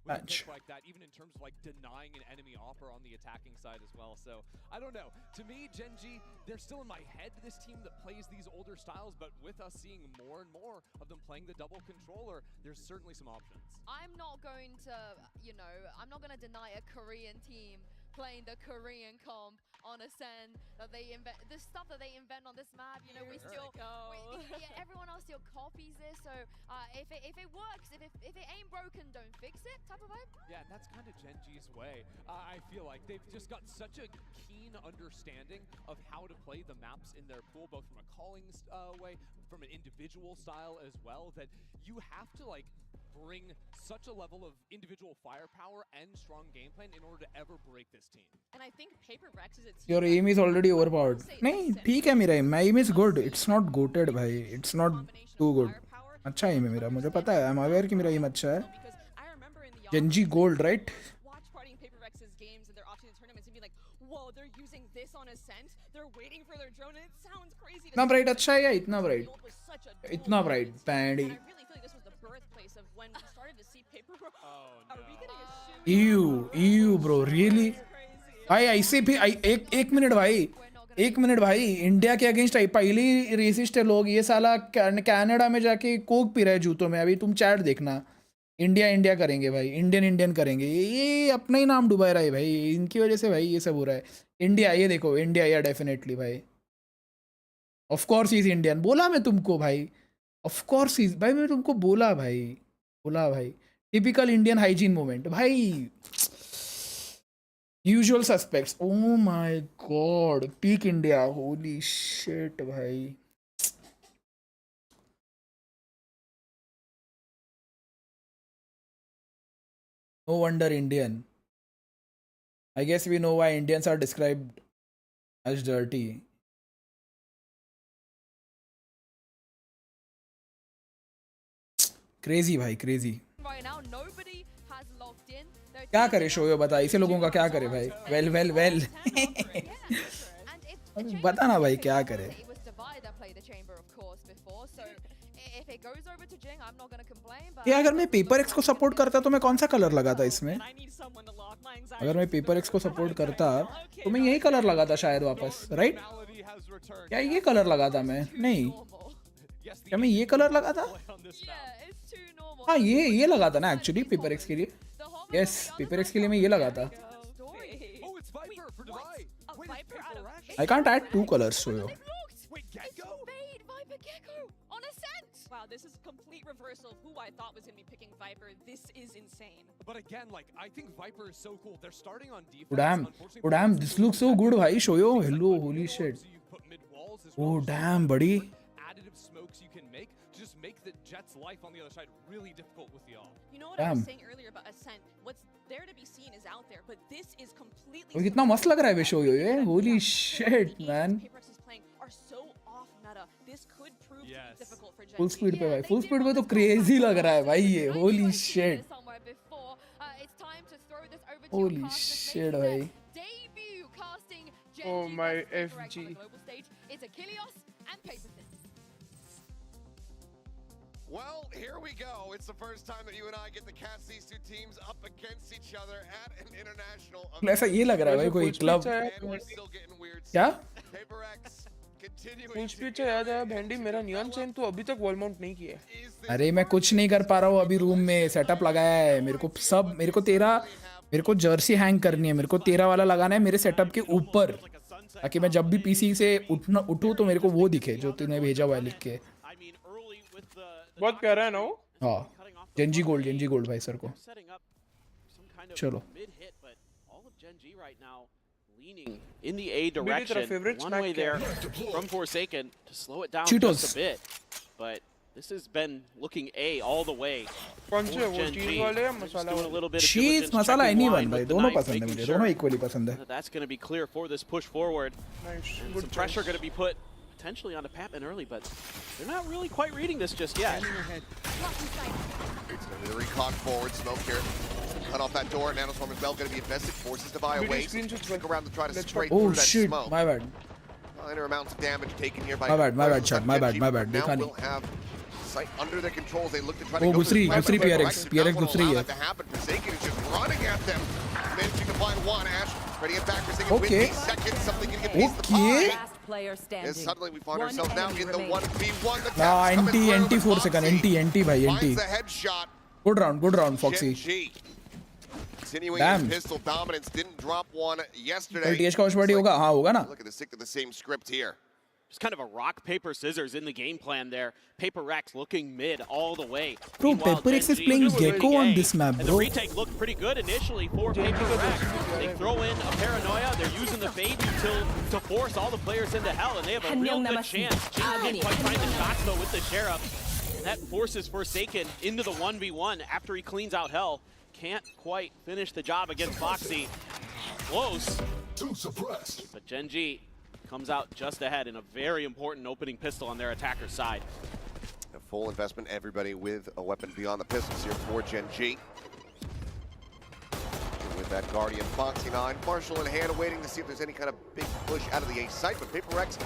with a Match. pick like that, even in terms of like denying an enemy offer on the attacking side as well. So I don't know. To me, Gen G, they're still in my head, this team that plays these older styles, but with us seeing more and more of them playing the double controller, there's certainly some options. I'm not going to, you know, I'm not going to deny a Korean team playing the Korean comp on Ascend, that they invent, the stuff that they invent on this map, you know, we still, everyone else still copies this, so if it works, if it ain't broken, don't fix it type of vibe. Yeah, that's kind of Gen G's way. I feel like they've just got such a keen understanding of how to play the maps in their pool, both from a calling way, from an individual style as well, that you have to like bring such a level of individual firepower and strong game plan in order to ever break this team. And I think Paper Rex is a team Your aim is already overpowered. नहीं ठीक है मेरा aim. My aim is good. It's not goated भाई. It's not too good. अच्छा aim है मेरा. मुझे पता है. I'm aware कि मेरा aim अच्छा है. Gen G gold, right? watch partying Paper Rex's games and their off-season tournaments and be like, whoa, they're using this on Ascent. They're waiting for their drone, and it sounds crazy. इतना bright अच्छा है या इतना bright? इतना bright. पैंडी. I really feel like this was the birthplace of when we started to see Paper. Are we getting a shoot? Ew bro, really? भाई ऐसे भी एक मिनट भाई इंडिया के अगेंस्ट पहली रेसिस्ट है लोग, ये साला कनाडा में जाके कोक पी रहा है जूतों में. अभी तुम चैट देखना, इंडिया करेंगे भाई, इंडियन करेंगे. ये अपना ही नाम डुबा रहा है भाई, इनकी वजह से भाई ये सब हो रहा है. इंडिया, ये देखो इंडिया, या डेफिनेटली भाई, ऑफ कोर्स इज इंडियन. बोला मैं तुमको भाई, ऑफ कोर्स इज भाई, मैं तुमको बोला भाई. टिपिकल इंडियन हाइजीन मोमेंट भाई. Usual suspects. O my God, peak India, holy shit भाई. No wonder Indian. I guess we know why Indians are described as dirty. Crazy भाई, crazy. Right now, nobody has logged in. क्या करे शोयो, बता इसे लोगों का क्या करे भाई. well. बता ना भाई क्या करे. It was Divide that played the chamber, of course, before. So if it goes over to Jing, I'm not going to complain. But ये अगर मैं पेपर एक्स को सपोर्ट करता तो मैं कौन सा कलर लगाता इसमें? अगर मैं पेपर एक्स को सपोर्ट करता तो मैं यही कलर लगाता शायद वापस, राइट? क्या ये कलर लगाता मैं? नहीं, क्या मैं ये कलर लगाता? हाँ ये लगाता ना एक्चुअली पेपर एक्स के लिए. यस, पेपर एक्स के लिए मैं ये लगाता. I can't add two colors to you. Wow, this is complete reversal of who I thought was going to be picking Viper. This is insane. But again, like, I think Viper is so cool. They're starting on defense. Oh damn, this looks so good bhai. Shoyo, hello, holy shit. Oh damn, buddy. Additive smokes you can make to just make the Jet's life on the other side really difficult with the off. You know what I was saying earlier about Ascent? What's there to be seen is out there, but this is completely. Oh, कितना मस्त लग रहा है वे Shoyo ये. Holy shit, man. This could prove to be difficult for Gen Full speed पे भाई, full speed पे तो crazy लग रहा है भाई ये. Holy shit. Holy shit भाई. Debut casting Gen Oh G my versus FG. on the global stage. It's Achilles and Paperthin. Well, here we go. It's the first time that you and I get to cast these two teams up against each other at an international event. ऐसा ये लग रहा है भाई कोई club. क्या? Full speed से याद आया भेंडी, मेरा नियॉन चेन तो अभी तक वॉल माउंट नहीं किया है. अरे मैं कुछ नहीं कर पा रहा हूँ अभी, रूम में सेटअप लगाया है. मेरे को जर्सी हैंग करनी है. मेरे को 13 वाला लगाना है मेरे सेटअप के ऊपर, ताकि मैं जब भी पीसी से उठूँ तो मेरे को वो दिखे जो तूने भेजा हुआ है लिख के. बहुत प्यारा है ना वो. हाँ, जेनजी गोल्ड भाई सर को. चलो. In the A direction, one way there from Forsaken to slow it down Cheetos. just a bit, but this has been looking A all the way. कौन से वो चीज वाले या मसाला वाले? चीज मसाला anyone भाई, दोनों पसंद है मुझे, दोनों equally पसंद है. That's going to be clear for this push forward. Nice. And Good some pressure going to be put potentially onto Patman early, but they're not really quite reading this just yet. It's going to be the recon forward smoke here. Cut off that door. Nanoswarm as well going to be invested. Forces to buy away. Stick around to try to spray through that shit, smoke. my bad. Minor amounts of damage taken here by. My bad, shot. My bad. Now we'll have site under their controls. They look to try Oh, to go Gusri, Gusri PRX. PRX Gusri allow hai. that to happen. Forsaken is just running at them. Managing to find one. Ash ready to get back. Forsaken Okay. with 8 seconds. Something going to get piece of the Okay. pie. Last player standing. And suddenly we find One ourselves now enemy in the remaining. 1v1. The Nah, tap's coming NT, through. 4 second. NT bhai, Finds NT. the headshot. Good round, Foxy. Gen G. Continuing Damn. in pistol dominance. Didn't drop one yesterday. TH का वशवाड़ी होगा? हाँ होगा ना? Look at the stick to the same script here. Just kind of a rock, paper, scissors in the game plan there. Paper Rex looking mid all the way. Bro, Meanwhile, Paper Rex Gen is G playing moving Gecko to on A. this map, And bro. the retake looked pretty good initially for Paper Rex. They throw in a paranoia. They're using the fade util to force all the players into hell, and they have a real good chance. Jing didn't quite find the shots though with the Sheriff. And that forces Forsaken into the 1v1 after he cleans out hell. Can't quite finish the job against Foxy. Close. Too suppressed. But Gen G comes out just ahead in a very important opening pistol on their attacker's side. A full investment, everybody with a weapon beyond the pistols here for Gen G. With that Guardian, Foxy9, Marshall in hand, waiting to see if there's any kind of big push out of the A site. But Paper Rex,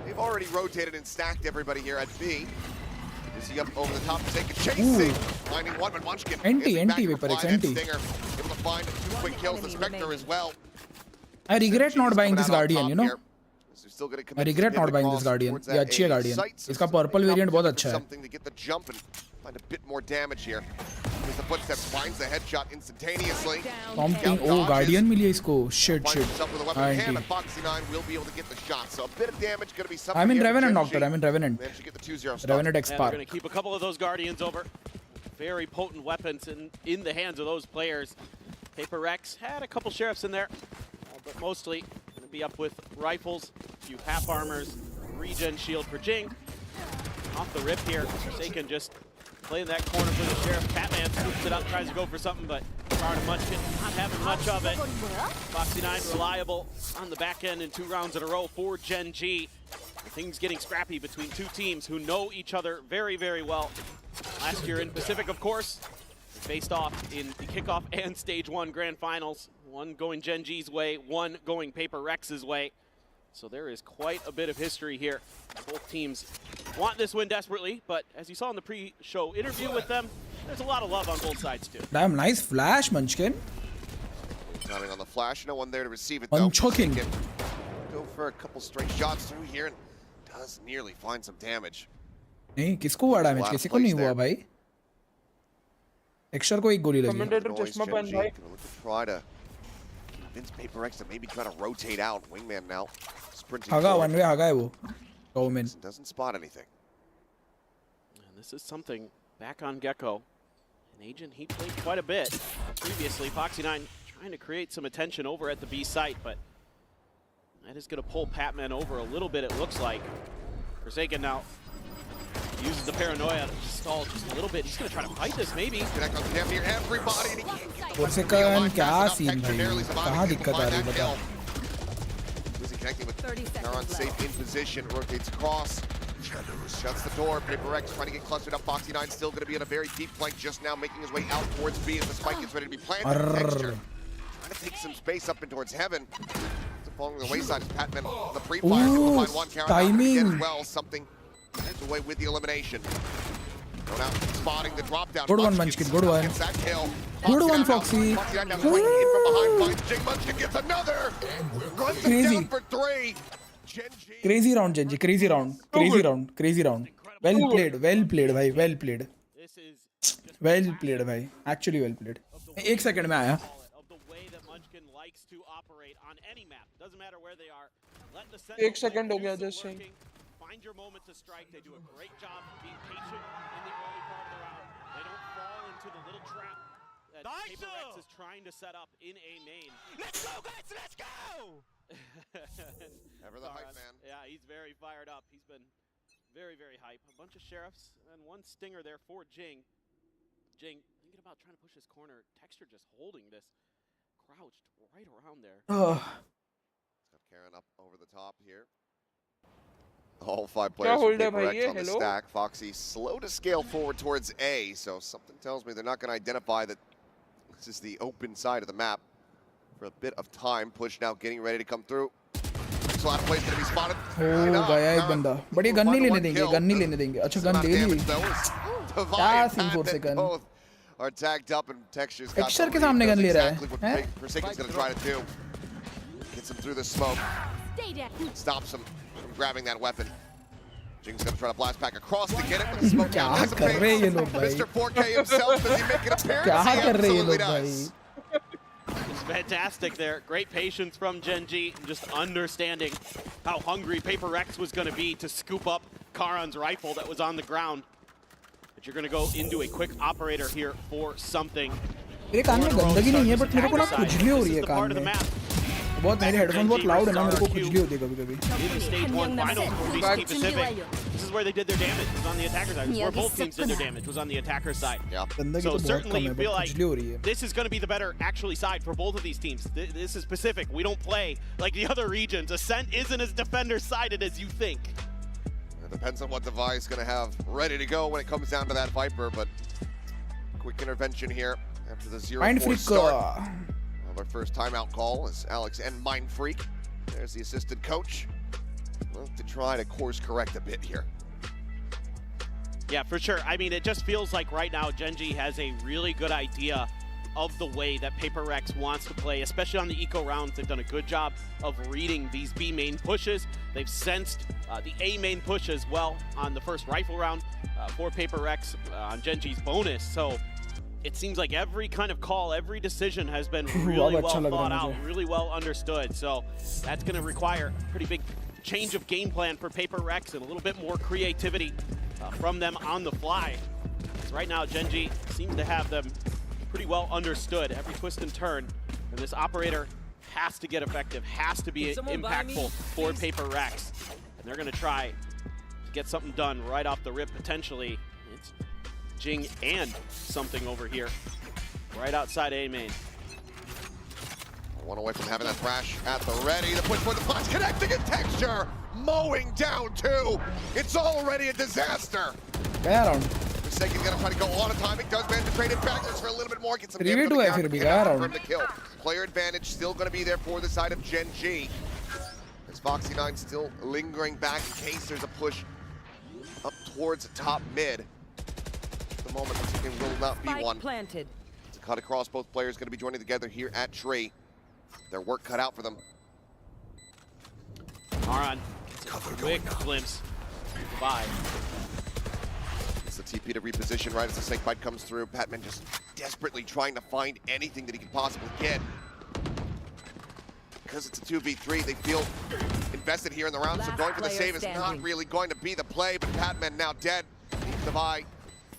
they've already rotated and stacked everybody here at B. Is he up over the top? Taking chasing, finding one, but Munchkin. NT, Paper Rex, NT. Stinger, able to find 2 quick kills. The Spectre as well. I regret not buying this Guardian, you know? I regret not buying this Guardian. ये अच्छी है Guardian. इसका purple variant बहुत अच्छा है. Something to get the jump and find a bit more damage here. Here's the footsteps, finds the headshot instantaneously. Something. Oh, Guardian मिली इसको. Shit. And Foxy9 will be able to get the shot. So a bit of damage going to be something. I'm in here for Revenant, Gen Doctor. G. I'm in Revenant. Managed to get the 2-0 start. Revenant X Yeah, Par. they're going to keep a couple of those Guardians over. Very potent weapons in the hands of those players. Paper Rex had a couple Sheriffs in there, but mostly going to be up with rifles, a few half armors, regen shield for Jing. Off the rip here, Forsaken just playing that corner for the Sheriff. Batman scoops it up, tries to go for something, but Car to Munchkin not having much of it. Foxy9 reliable on the back end in 2 rounds in a row for Gen G. Things getting scrappy between 2 teams who know each other very, very well. Last year in Pacific, of course, faced off in the kickoff and Stage 1 Grand Finals. One going Gen G's way, one going Paper Rex's way. So there is quite a bit of history here. Both teams want this win desperately, but as you saw in the pre-show interview with them, there's a lot of love on both sides too. Damn, nice flash, Munchkin. Timing on the flash, no one there to receive it. Munchkin. Go for a couple straight shots through here and does nearly find some damage. नहीं, किसको हुआ damage? किसी को नहीं हुआ भाई. Extra को एक गोली लगी. Commentator चश्मा पहन भाई. Try to convince Paper X to maybe try to rotate out. Wingman now sprinting. हागा one way हागा है वो. Government doesn't spot anything. And this is something back on Gecko. An agent he played quite a bit previously. Foxy9 trying to create some attention over at the B site, but that is going to pull Patman over a little bit, it looks like. Forsaken now uses the paranoia to stall just a little bit. He's going to try to fight this, maybe. Forsaken क्या scene भाई? कहाँ दिक्कत आ रही है बता? Connecting with Naron safe in position, rotates across, shuts the door. Paper X trying to get clustered up. Foxy9 still going to be in a very deep flank, just now making his way out towards B as the spike gets ready to be planted. Texture trying to take some space up in towards heaven. Falling to the wayside is Patman on the pre-fire. Ooh, timing. Well, something gets away with the elimination. Go now, spotting the drop down. Good one, Munchkin. Good one. Good one, Foxy. Munchkin gets another. Runs Crazy. down for 3. Crazy round, Gen G. Crazy round. Crazy round. Crazy round. Well played. Well played, भाई. Well played. Well played, भाई. Actually well played. 1 second में आया. Doesn't matter where they are. Let the 1 second हो गया just saying. Find your moment to strike. They do a great job of being patient in the early part of the round. They don't fall into the little trap that Paper Rex is trying to set up in A main. Let's go, guys! Let's go! Ever the hype man. Yeah, he's very fired up. He's been very, very hype. A bunch of Sheriffs and one stinger there for Jing. Jing thinking about trying to push his corner. Texture just holding this. Crouched right around there. Karen up over the top here. All 5 players from Paper X on the stack. Foxy slow to scale forward towards A, so something tells me they're not going to identify that this is the open side of the map for a bit of time. Push now getting ready to come through. So out of place going to be spotted. हो गया एक बंदा but ये gun नहीं लेने देंगे gun नहीं लेने देंगे अच्छा गन ले ली क्या scene 4 second are tagged up and Texture's got Texture के सामने गन ले रहा है Forsaken's going to try to do. Gets him through the smoke. Stops him from grabbing that weapon. Jing's going to try to blast back across to get it, but the smoke down has a pain. Mr. 4K himself, does he make an appearance? He absolutely does. It's fantastic there. Great patience from Gen G, just understanding how hungry Paper Rex was going to be to scoop up Karan's rifle that was on the ground. But you're going to go into a quick operator here for something. मेरे कान में गंदगी नहीं है but मेरे को ना खुजली हो रही है कान में बहुत मेरे हेडफोन बहुत लाउड है ना मेरे को खुजली होती है कभी-कभी In the stage 1 finals for VC Pacific, this is where they did their damage. It was on the attacker side. Where both teams did their damage was on the attacker side. So certainly you feel like this is going to be the better actually side for both of these teams. This is Pacific. We don't play like the other regions. Ascent isn't as defender-sided as you think. It depends on what device is going to have ready to go when it comes down to that Viper, but quick intervention here after the 0-4 start. Our first timeout call is Alex and Mind Freak. There's the assistant coach. We'll have to try to course correct a bit here. Yeah, for sure. I mean, it just feels like right now Gen G has a really good idea of the way that Paper Rex wants to play, especially on the eco rounds. They've done a good job of reading these B main pushes. They've sensed the A main push as well on the first rifle round for Paper Rex on Gen G's bonus. So it seems like every kind of call, every decision has been really well thought out, really well understood. So that's going to require a pretty big change of game plan for Paper Rex and a little bit more creativity from them on the fly. So right now, Gen G seems to have them pretty well understood, every twist and turn. And this operator has to get effective, has to be impactful for Paper Rex. And they're going to try to get something done right off the rip, potentially. It's Jing and something over here, right outside A main. One away from having that thrash at the ready. The push for the flash connecting and Texture mowing down two. It's already a disaster. Forsaken's gonna try to go on a timing. Does manage to trade it back just for a little bit more. Gets some damage from the kill. Player advantage still gonna be there for the side of Gen G. As Foxy9 still lingering back in case there's a push up towards the top mid. At the moment, looks like there will not be one. Planted. It's a cut across. Both players going to be joining together here at Tree. Their work cut out for them. Aran, quick glimpse. Goodbye. It's the TP to reposition right as the snake bite comes through. Patman just desperately trying to find anything that he can possibly get. Because it's a 2v3, they feel invested here in the round, so going for the save is not really going to be the play, but Patman now dead. Leaves the Vi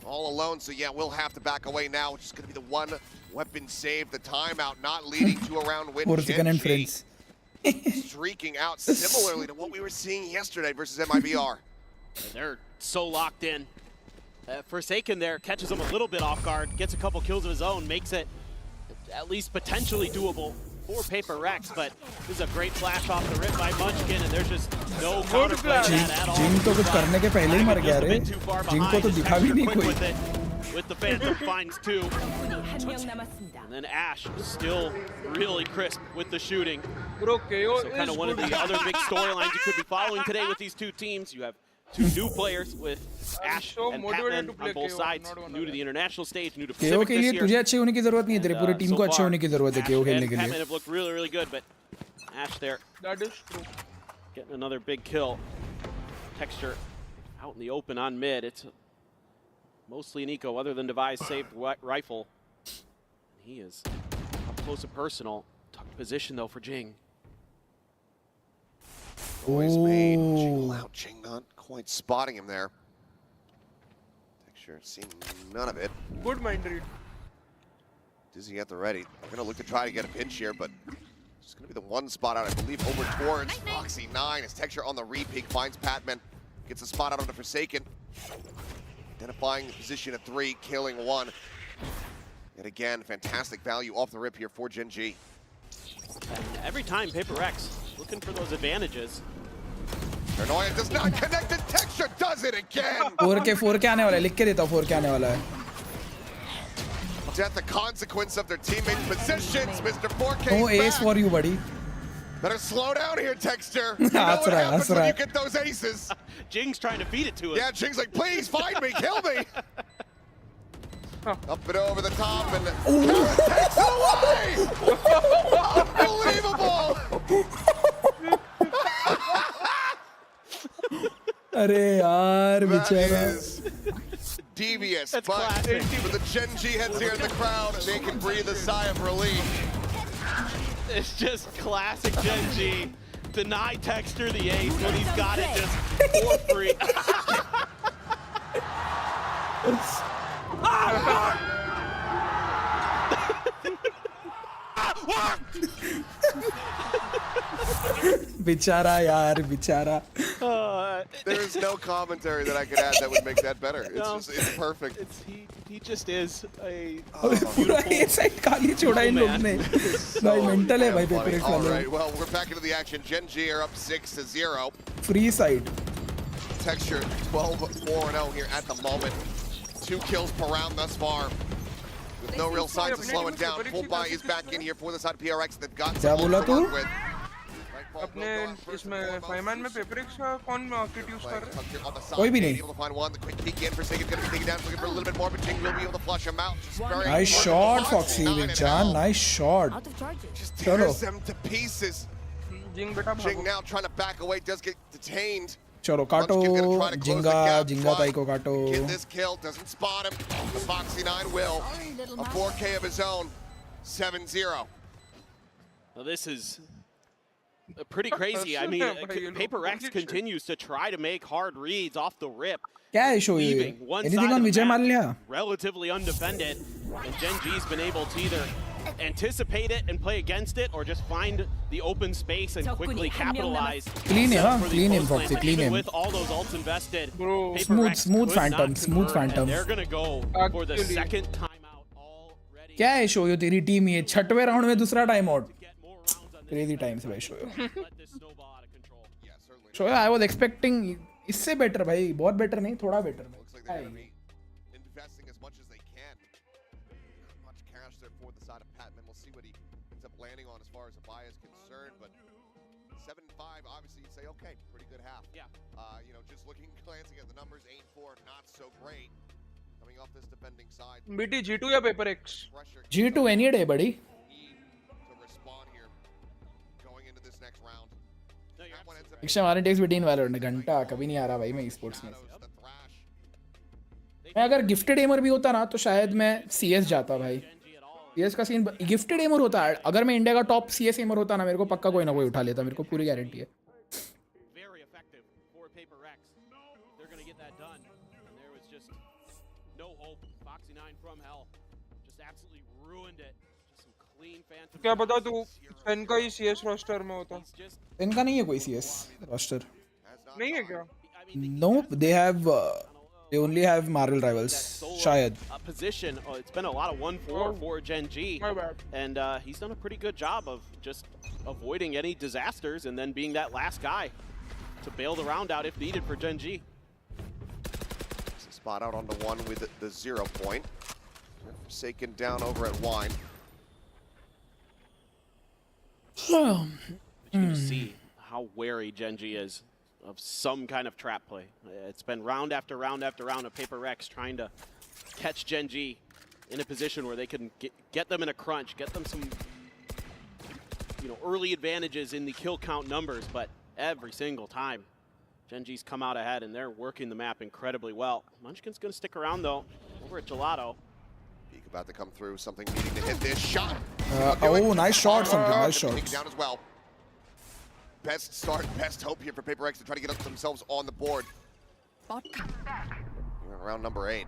all alone, so yeah, we'll have to back away now, which is going to be the one weapon save, the timeout not leading to a round win. Gen G streaking out similarly to what we were seeing yesterday versus MIBR. They're so locked in. Forsaken there catches him a little bit off guard, gets a couple kills of his own, makes it at least potentially doable for Paper Rex, but this is a great flash off the rip by Munchkin, and there's just no counterplay to that at all. Jing to कुछ करने के पहले ही मर गया रे. Jing को तो दिखा भी नहीं कोई. With the Phantom finds two. And then Ash still really crisp with the shooting. So kind of one of the other big storylines you could be following today with these two teams. You have two new players with Ash and Patman on both sides, new to the international stage, new to Pacific this year. तुझे अच्छे होने की जरूरत नहीं है, तेरे पूरी team को अच्छे होने की जरूरत है KO खेलने के लिए. Patman have looked really, really good, but Ash there. That is true. Getting another big kill. Texture out in the open on mid. It's mostly an eco, other than Devi's saved rifle. He is up close and personal. Tucked position though for Jing. Always made Jingle out. Jing not quite spotting him there. Texture seeing none of it. Good mind read. Dizzy at the ready. They're going to look to try to get a pinch here, but it's going to be the one spot out, I believe, over towards Foxy9 as Texture on the re-peek finds Patman. Gets a spot out on the Forsaken. Identifying the position at 3, killing 1. Yet again, fantastic value off the rip here for Gen G. And every time Paper Rex looking for those advantages. Paranoia does not connect, and Texture does it again! 4K आने वाला है, लिख के देता हूँ 4K आने वाला है. At the consequence of their teammates' positions, Mr. 4K No ace for you, buddy. Better slow down here, Texture. You know That's what right, happens that's when you right. get those aces. Jing's trying to feed it to him. Yeah, Jing's like, please find me, kill me. Up and over the top, and takes it away. Unbelievable. अरे यार That बेचारा. is devious, That's but classic. for the Gen G heads here in the crowd, they can breathe a sigh of relief. It's just classic Gen G. Deny Texture the ace when he's got it just for free. बेचारा यार बेचारा. There is no commentary that I could add that would make that better. It's No. just, it's perfect. He just is a पूरा ये side खाली छोड़ा इन लोग ने. भाई मेंटल है भाई पेपर All वाले. right, well, we're back into the action. Gen G are up 6-0. Free side. Texture 12-4-0 here at the moment. 2 kills per round thus far. With no real signs of slowing down. Full buy is back in here for the side of PRX. They've got क्या बोला to work तू? with. अपने इसमें फाइमैन में पेपरिक्स का कौन kit use कर रहा है? कोई भी नहीं. Able to find one. The quick peek in for Sig is going to be taken down. Looking for a little bit more, but Jing will be able to flush him out. Just very Nice shot, Foxy. Vichan, nice shot. Just Chalo. tears them to pieces. जिंग बेटा Jing now trying to back away, does get detained. चलो काटो. Munchkin's gonna try to close the जिंगा gap, जिंगा try ताई को काटो. Get this kill, doesn't spot him. The Foxy 9 will. A 4K of his own. 7-0. Well, this is pretty crazy. I mean, Paper Rex continues to try to make hard reads off the rip. क्या है show ये? Leaving one Anything side on of the Vijay map Mallya? relatively undefended, and Gen G's been able to either anticipate it and play against it, or just find the open space and quickly capitalize. Clean him, huh? for the Clean him, close Foxy, lane. clean Even him. with all those ults invested, Paper Smooth, Rex smooth could not phantom, smooth convert, phantom. and they're gonna go for the second timeout already. क्या है show ये? तेरी team ये 6वें round में दूसरा time out. Crazy time से भाई show. Show I was expecting इससे बेटर भाई. बहुत बेटर नहीं, थोड़ा better. Investing as much as they can. Much cash there for the side of Patman. We'll see what he ends up landing on as far as Abaya is concerned. But 7-5, obviously you'd say, okay, pretty good half. Yeah. You know, just glancing at the numbers, 8-4, not so great. Coming off this defending side. BT G2 या पेपरिक्स? G2 any day buddy. To respond here. Going into this next round. Next time RTX between VALORANT. घंटा कभी नहीं आ रहा भाई मैं sports में. मैं अगर गिफ्टेड एमर भी होता ना तो शायद मैं CS जाता भाई. CS का सीन गिफ्टेड एमर होता है. अगर मैं इंडिया का टॉप CS एमर होता ना, मेरे को पक्का कोई ना कोई उठा लेता. मेरे को पूरी गारंटी है. Very effective for Paper Rex. They're going to get that done. And there was just no hope. Foxy 9 from hell just absolutely ruined it. Just some clean phantom. क्या पता तू पेन का ही CS रोस्टर में होता? इनका नहीं है कोई CS रोस्टर. नहीं है क्या? No, they only have Marvel Rivals. शायद. Position. Oh, it's been a lot of 1-4 for Gen G. And he's done a pretty good job of just avoiding any disasters and then being that last guy to bail the round out if needed for Gen G. Spot out onto one with the 0 point. Forsaken down over at Wine. But you can see how wary Gen G is of some kind of trap play. It's been round after round after round of Paper Rex trying to catch Gen G in a position where they can get them in a crunch, get them some early advantages in the kill count numbers, but every single time Gen G's come out ahead and they're working the map incredibly well. Munchkin's going to stick around though over at Gelato. Peek about to come through, something needing to hit this shot. Nice shot, something. Nice shot. Taken down as well. Best start, best hope here for Paper Rex to try to get themselves on the board. Round number 8.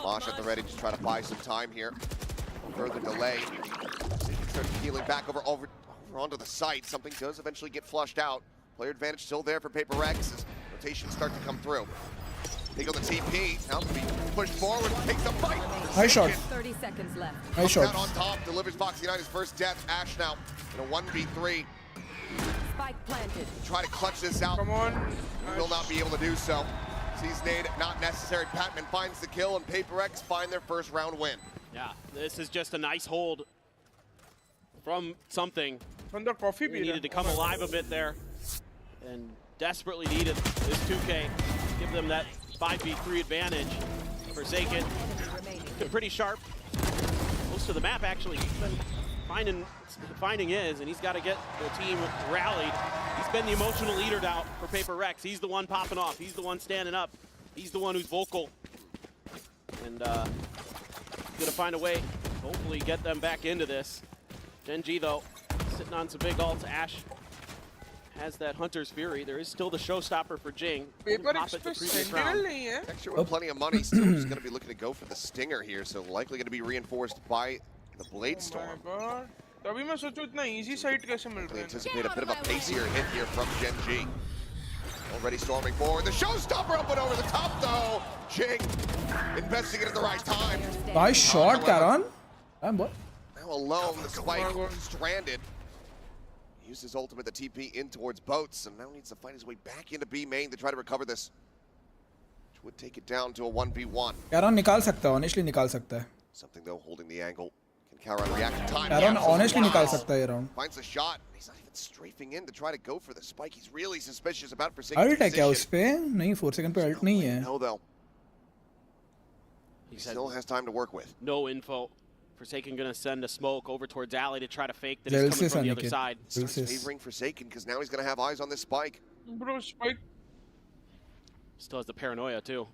Mosh at the ready to try to buy some time here. Further delay. Starts healing back over onto the site. Something does eventually get flushed out. Player advantage still there for Paper Rex as rotations start to come through. They go the TP. Now to be pushed forward, takes the fight. Nice shot. 30 seconds left. Nice shot. On top, delivers Foxy 9 his first death. Ash now in a 1v3. Spike planted. Try to clutch this out. Come on. Will not be able to do so. Sees nade not necessary. Patman finds the kill, and Paper Rex find their first round win. Yeah, this is just a nice hold from something. बंदा coffee He P रहा needed to है. come alive a bit there and desperately needed this 2K. Give them that 5v3 advantage. Forsaken, been pretty sharp. Most of the map actually. He's been finding his, and he's got to get the team rallied. He's been the emotional leader now for Paper Rex. He's the one popping off. He's the one standing up. He's the one who's vocal. And he's gonna find a way, hopefully get them back into this. Gen G though, sitting on some big ults. Ash has that Hunter's Fury. There is still the showstopper for Jing. Paper Pop it the express previous sentinel round. नहीं है. Texture with plenty of money, still just going to be looking to go for the Stinger here, so likely going to be reinforced by the Blade Storm. God. तभी मैं सोचूं इतना easy site कैसे मिल We रहा है. anticipate a bit of a pacier hit here from Gen G. Already storming forward. The showstopper up and over the top, though. Jing investing it at the right time. Nice shot, Karan. What? Now alone, the spike stranded. Used his ultimate, the TP in towards boats, and now needs to find his way back into B main to try to recover this. Which would take it down to a 1v1. Karan निकाल सकता है, honestly निकाल सकता है. Something though holding the angle. Can Karan react in time? Karan Yeah, honestly wow. निकाल सकता है ये round. Finds a shot. He's not even strafing in to try to go for the spike. He's really suspicious about Forsaken's Ult है क्या position. उस पे? नहीं, 4 second पे ult नहीं है. No though. He still has time to work with. No info. Forsaken gonna send a smoke over towards Alley to try to fake that he's coming from the other side. Starts favoring Forsaken because now he's going to have eyes on this spike. Bro, spike. Still has the paranoia too.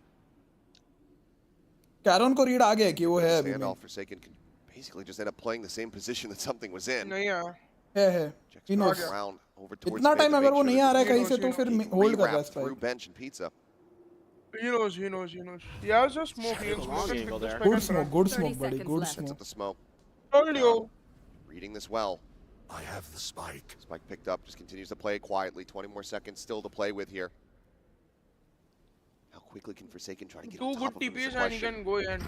Karan को read आ गया कि वो है अभी. Standoff, Forsaken can basically just end up playing the same position that something was in. नहीं यार. है. He knows. Around over towards इतना mid to time make अगर वो sure नहीं that आ रहा है the कहीं से तो फिर hold कर रहा है rewrap through spike. bench and pizza. He knows. Yeah, just smoke. He can Long smoke angle there. Good smoke, good smoke, buddy. Good Sets up smoke. the smoke. Told you. Reading this well. I have the spike. Spike picked up, just continues to play quietly. 20 more seconds still to play with here. How quickly can Forsaken try to get on Two top good of him is the TPs and he question. can go and.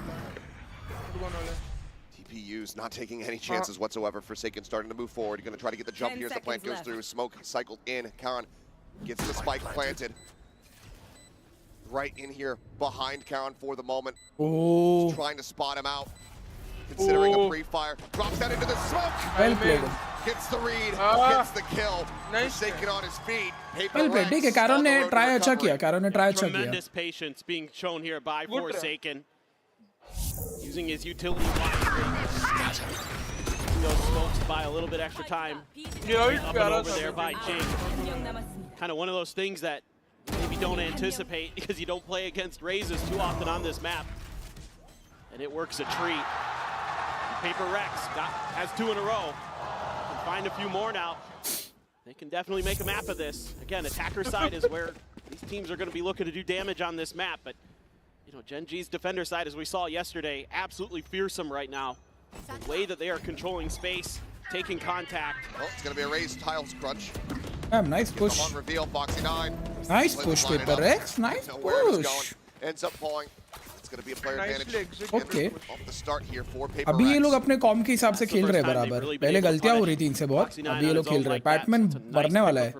TPU's not taking any chances whatsoever. Forsaken starting to move forward. Going to try to get the jump 10 here as the plant seconds goes through. Smoke cycled in. Karan gets the spike planted. Right in here behind Karan for the moment. Oh. Just trying to spot him out. Considering a pre-fire. Drops that into the smoke. Well played. Gets the read. Gets the kill. Forsaken on his feet. Well played. ठीक है, Karan ने try अच्छा किया. Karan ने try अच्छा किया. Tremendous patience being shown here by Forsaken. Using his utility wisely. Those smokes by a little bit extra time. Up and over there by Jing. Kind of one of those things that maybe don't anticipate because you don't play against Razes too often on this map. And it works a treat. Paper Rex has 2 in a row. Can find a few more now. They can definitely make a map of this. Again, attacker side is where these teams are going to be looking to do damage on this map. But you know, Gen G's defender side, as we saw yesterday, absolutely fearsome right now. The way that they are controlling space, taking contact. Well, it's going to be a raised tiles crunch. Damn, nice push. On reveal, Foxy9. Nice push, Paper Rex. Nice push. Ends up falling. It's going to be a player advantage. Okay. Off the start here for Paper अभी ये Rex. लोग अपने com के हिसाब से खेल रहे हैं बराबर. पहले गलतियां हो रही थी इनसे बहुत. अभी ये लोग खेल रहे हैं. पैटमैन मरने वाला है.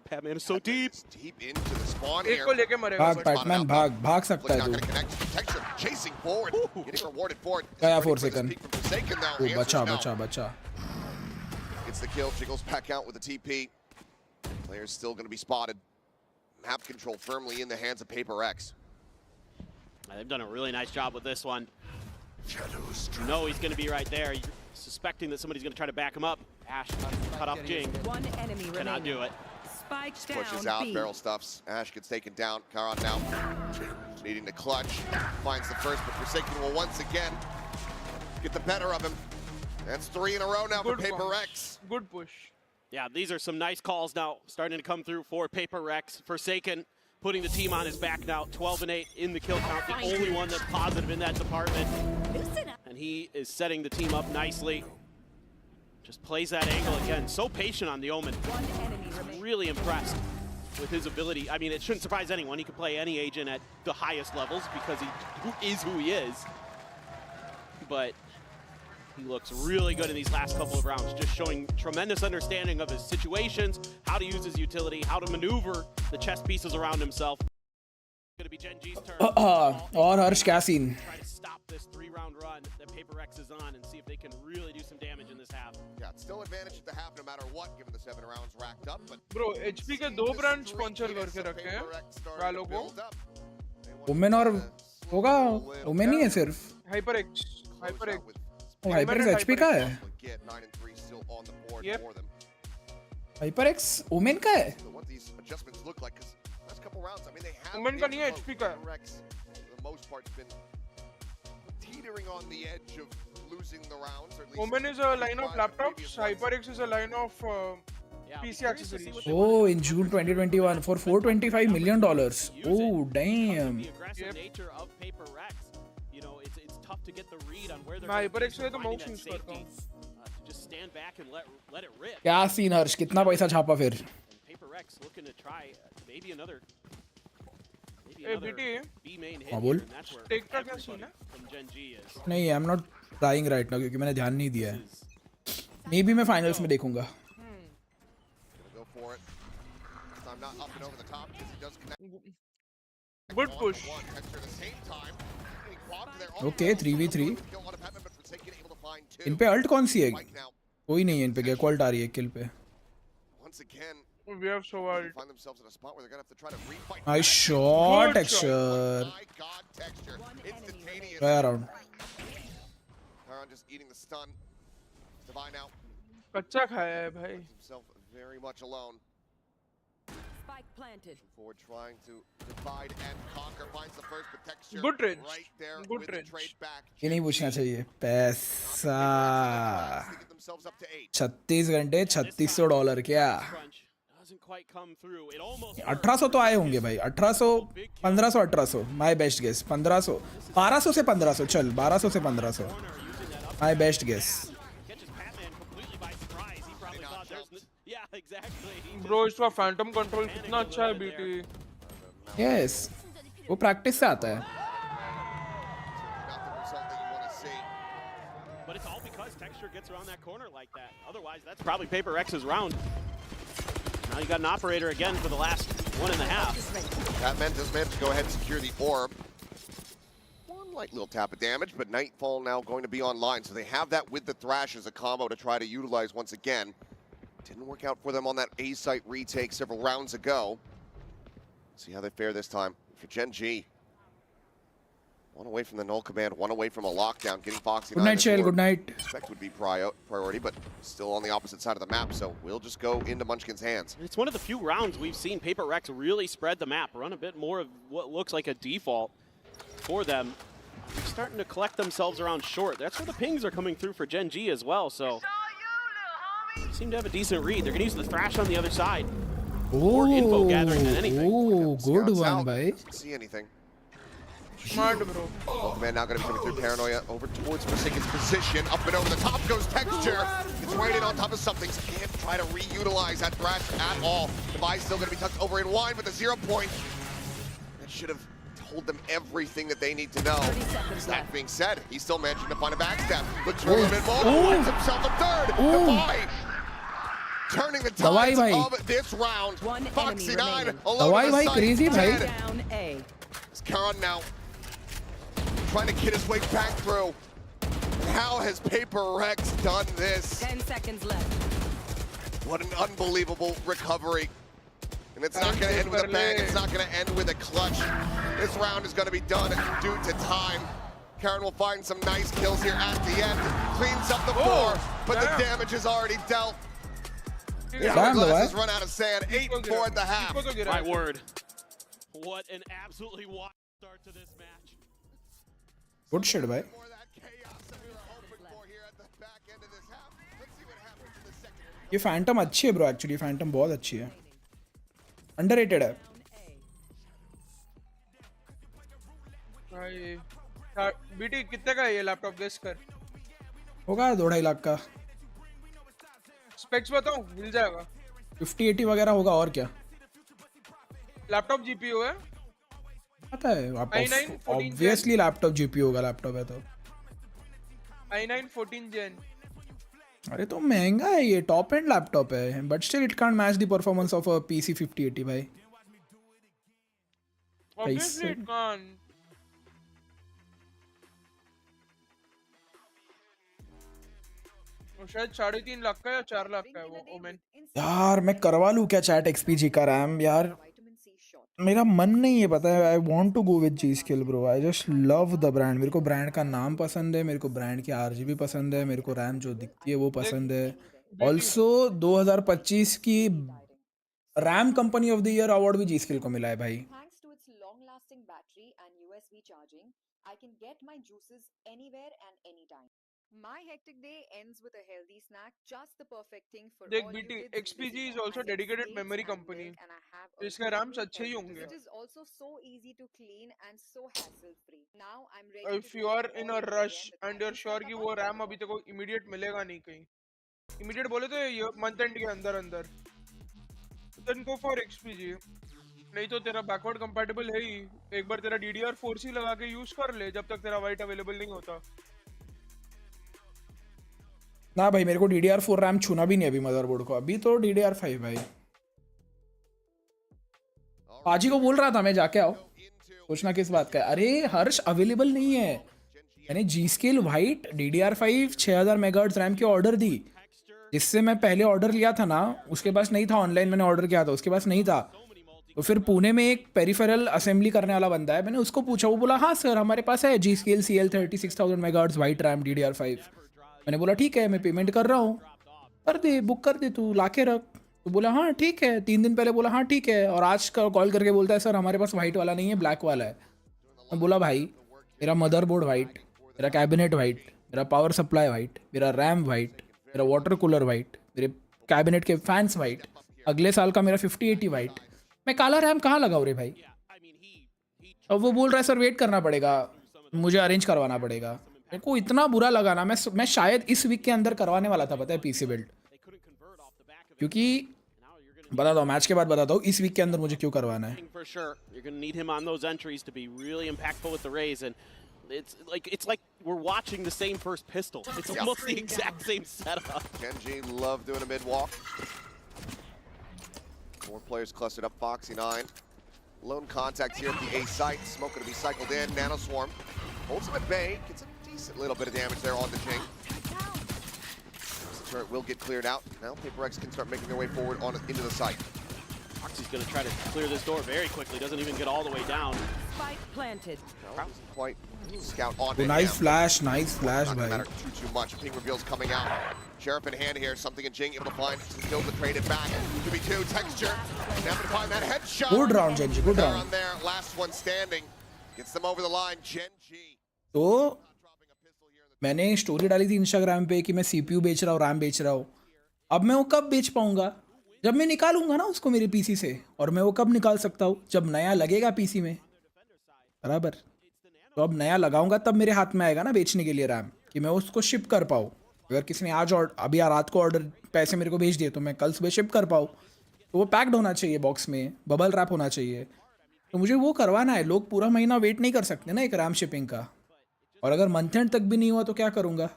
Patman is so deep. Deep into the spawn एक here. को लेके मरेगा. भाग पैटमैन भाग सकता है Not तू. going to connect. Detection chasing forward. Getting rewarded for it. गया Ready 4 for this second. peek from Forsaken now. Oh, Answers no. बचा. Gets the kill. Jiggles back out with the TP. Player's still going to be spotted. Map control firmly in the hands of Paper Rex. They've done a really nice job with this one. You know he's going to be right there. You're suspecting that somebody's going to try to back him up. Ash cut off Jing. One enemy Cannot remaining. do it. Spikes down. Pushes out, B. barrel stuffs. Ash gets taken down. Karan now needing to clutch. Finds the first, but Forsaken will once again get the better of him. That's 3 in a row now for Paper Rex. Good push. Yeah, these are some nice calls now starting to come through for Paper Rex. Forsaken putting the team on his back now, 12-8 in the kill count, the only one that's positive in that department. And he is setting the team up nicely. Just plays that angle again. So patient on the Omen. I'm really impressed with his ability. I mean, it shouldn't surprise anyone. He can play any agent at the highest levels because he is who he is. But he looks really good in these last couple of rounds, just showing tremendous understanding of his situations, how to use his utility, how to maneuver the chess pieces around himself. It's going to be Gen G's turn. और हर्ष क्या scene? Try to stop this 3-round run that Paper Rex is on and see if they can really do some damage in this half. Yeah, still advantage to have no matter what, given the 7 rounds racked up. But Bro, HP के 2 brand sponsor करके रखे हैं वालो को. Women और होगा women ही है सिर्फ. HyperX. वो HyperX HP का है. Yep. HyperX वुमेन का है. वुमेन का नहीं है, HP का है. Woman is a line of laptops. HyperX is a line of PC accessories. Oh, in June 2021 for $425 million. Oh, damn. The aggressive nature of PaperX, you know, it's tough to get the read on where they're मैं HyperX going से तो mouse use करता हूँ. to just stand back and let it rip. क्या scene हर्ष, कितना पैसा छापा फिर? PaperX looking to try maybe another BT, B main hit. हाँ बोल. Take का क्या सीन है? From Gen G is. नहीं, I'm not trying right now क्योंकि मैंने ध्यान नहीं दिया है. Maybe मैं finals में देखूंगा. Good push. Okay, 3v3. इन पे अल्ट कौन सी है? कोई नहीं है इन पे. क्या क्वाल्ट आ रही है किल पे? We have so wild. Nice shot, texture. Try around. Just eating the stun. Divine out. कच्चा खाया है भाई. Himself very much alone. Spike planted. Forward trying to divide and conquer. Finds the first protection. Good range. Right there Good with range. the trade back. ये नहीं पूछना चाहिए. पैसा. 36 घंटे $36 क्या? 1800 तो आए होंगे भाई. 1800 1500 1800. My best guess. 1500 1200 से 1500. चल 1200 से 1500. My best guess. Bro, इसका phantom control कितना अच्छा है BT. Yes. वो प्रैक्टिस से आता है. But it's all because Texture gets around that corner like that. Otherwise, that's probably PaperX's round. Now you got an operator again for the last 1.5. That man does manage to go ahead and secure the orb. One light little tap of damage, but Nightfall now going to be online. So they have that with the Thrash as a combo to try to utilize once again. Didn't work out for them on that A site retake several rounds ago. See how they fare this time for Gen G. One away from the null command, one away from a lockdown, getting Foxy. Good night, Shell. Good night. Expect would be priority, but still on the opposite side of the map, so we'll just go into Munchkin's hands. It's one of the few rounds we've seen PaperX really spread the map, run a bit more of what looks like a default for them. They're starting to collect themselves around short. That's where the pings are coming through for Gen G as well, so seem to have a decent read. They're going to use the Thrash on the other side. More info gathering than anything. Oh, good one, bhai. Doesn't see anything. Smart, bro. Man now going to be coming through Paranoia over towards Forsaken's position. Up and over the top goes Texture. It's right in on top of something. Can't try to reutilize that Thrash at all. Device still going to be tucked over in wine with the 0 point. That should have told them everything that they need to know. That being said, he's still managing to find a backstab. Looks for a little bit more. Finds himself a third. Divine turning the tides of this round. Foxy 9 alone on the side. Crazy, Down A. It's Khan now trying to get his way back through. How has PaperX done this? 10 seconds left. What an unbelievable recovery. And it's not going to end with a bang. It's not going to end with a clutch. This round is going to be done due to time. Karen will find some nice kills here at the end. Cleans up the floor, but the damage is already dealt. The hourglass run out of sand. 8-4 at the half. My word. What an absolutely wild start to this match. Good shit, bhai. ये Phantom अच्छी है bro. Actually Phantom बहुत अच्छी है. Underrated है. भाई BT कितने का है ये लैपटॉप? गेस कर. होगा 2.5 लाख का. स्पेक्स बताऊं? मिल जाएगा. 5080 वगैरह होगा और क्या. लैपटॉप जीपीयू है. पता है. ऑब्वियसली लैपटॉप जीपीयू होगा. लैपटॉप है तो i9 14 Gen. अरे तो महंगा है ये. टॉप एंड लैपटॉप है but still it can't match the performance of a PC 5080 भाई. Obviously it can't. वो शायद 3.5 लाख का या 4 लाख का है वो ओमेन। यार मैं करवा लूँ क्या चैट XPG का रैम यार, मेरा मन नहीं है, पता है। I want to go with Gskill bro, I just love the brand. मेरे को ब्रांड का नाम पसंद है, मेरे को ब्रांड की RGB पसंद है, मेरे को रैम जो दिखती है वो पसंद है। ऑल्सो 2025 की RAM company of the year award भी Gskill को मिला है भाई। Thanks to its long-lasting battery and USB charging, I can get my juices anywhere and anytime. My hectic day ends with a healthy snack, just the perfect thing for देख all BT, you kids XPG busy is moms also and dedicated dates memory and company, milk, and I have तो a इसके rams beautiful अच्छे ही edition. होंगे। It is also so easy to clean and so hassle-free. Now I'm ready If to you do are it in all a over rush again with and my you're sure instant कि upper वो RAM Motherboard. अभी तेरे को immediate मिलेगा नहीं कहीं, immediate बोले तो ये मंथ एंड के अंदर अंदर, then go for XPG। नहीं तो तेरा बैकवर्ड कंपैटिबल है ही, एक बार तेरा DDR4C लगा के यूज कर ले जब तक तेरा वाइट अवेलेबल नहीं होता। ना भाई मेरे को DDR4 रैम छूना भी नहीं अभी मदरबोर्ड को, अभी तो DDR5 भाई। पाजी को बोल रहा था मैं जाके आओ, सोचना किस बात का है। अरे हर्ष अवेलेबल नहीं है, मैंने Gskill white DDR5 6000 megahertz RAM की ऑर्डर दी, जिससे मैं पहले ऑर्डर लिया था ना उसके पास नहीं था, ऑनलाइन मैंने ऑर्डर किया था उसके पास नहीं था। तो फिर पुणे में एक पेरिफेरल असेंबली करने वाला बंदा है, मैंने उसको पूछा, वो बोला हाँ सर हमारे पास है Gskill CL30 6000 megahertz white RAM DDR5। मैंने बोला ठीक है मैं पेमेंट कर रहा हूँ, कर दे बुक कर दे तू ला के रख। तो बोला हाँ ठीक है, 3 दिन पहले बोला हाँ ठीक है, और आज कॉल करके बोलता है सर हमारे पास वाइट वाला नहीं है ब्लैक वाला है। मैं बोला भाई मेरा मदरबोर्ड वाइट, मेरा कैबिनेट वाइट, मेरा पावर सप्लाई वाइट, मेरा रैम वाइट, मेरा वाटर कूलर वाइट, मेरे कैबिनेट के फैंस वाइट, अगले साल का मेरा 5080 वाइट, मैं काला रैम कहाँ लगाऊँ रे भाई। अब वो बोल रहा है सर वेट करना पड़ेगा, मुझे अरेंज करवाना पड़ेगा। मेरे को इतना बुरा लगा ना, मैं शायद इस वीक के अंदर करवाने वाला था पता है PC बिल्ड, क्योंकि बताता हूँ मैच के बाद बताता हूँ इस वीक के अंदर मुझे क्यों करवाना है। For sure, you're going to need him on those entries to be really impactful with the Rays, and it's like we're watching the same first pistol. It's almost the exact same setup. Genji love doing a mid walk. 4 players clustered up. Foxy9, lone contact here at the A site. Smoke going to be cycled in. Nano Swarm holds him at bay. Gets a decent little bit of damage there on the Jing. The turret will get cleared out. Now PaperX can start making their way forward on into the site. Foxy's going to try to clear this door very quickly. Doesn't even get all the way down. Spike planted. No, doesn't quite scout on Oh, nice flash bhai. Not gonna matter too much. Ping reveals coming out. Sheriff in hand here. Something in Jing able to find. Still the trade it back. 2v2 texture. Now to find that headshot. Good round, Genji. Good round. On there. Last one standing. Gets them over the line. Genji. तो मैंने story डाली थी Instagram पे कि मैं CPU बेच रहा हूँ, रैम बेच रहा हूँ। अब मैं वो कब बेच पाऊंगा? जब मैं निकालूंगा ना उसको मेरे PC से। और मैं वो कब निकाल सकता हूँ? जब नया लगेगा PC में, बराबर। तो अब नया लगाऊंगा तब मेरे हाथ में आएगा ना बेचने के लिए रैम, कि मैं उसको शिप कर पाऊँ। अगर किसी ने आज अभी रात को ऑर्डर पैसे मेरे को भेज दिए तो मैं कल सुबह शिप कर पाऊँ। तो वो पैक्ड होना चाहिए, बॉक्स में बबल रैप होना चाहिए। तो मुझे वो करवाना है। लोग पूरा महीना वेट नहीं कर सकते ना एक रैम शिपिंग का, और अगर मंथ एंड तक भी नहीं हुआ तो क्या करूँगा?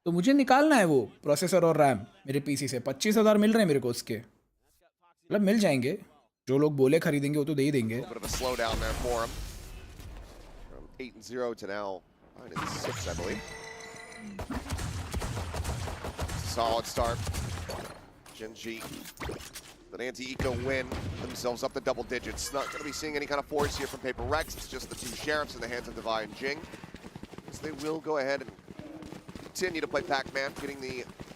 तो मुझे निकालना है वो प्रोसेसर और रैम मेरे PC से। 25,000 मिल रहे हैं मेरे को उसके, मतलब मिल जाएंगे। जो लोग बोले खरीदेंगे वो तो दे ही देंगे। 8-0 to now 9-6, I believe. Solid start. Genji, the anti-eco win, themselves up to double digits. Not going to be seeing any kind of force here from PaperX. It's just the 2 sheriffs in the hands of Devi and Jing. So they will go ahead and continue to play Pac-Man, getting the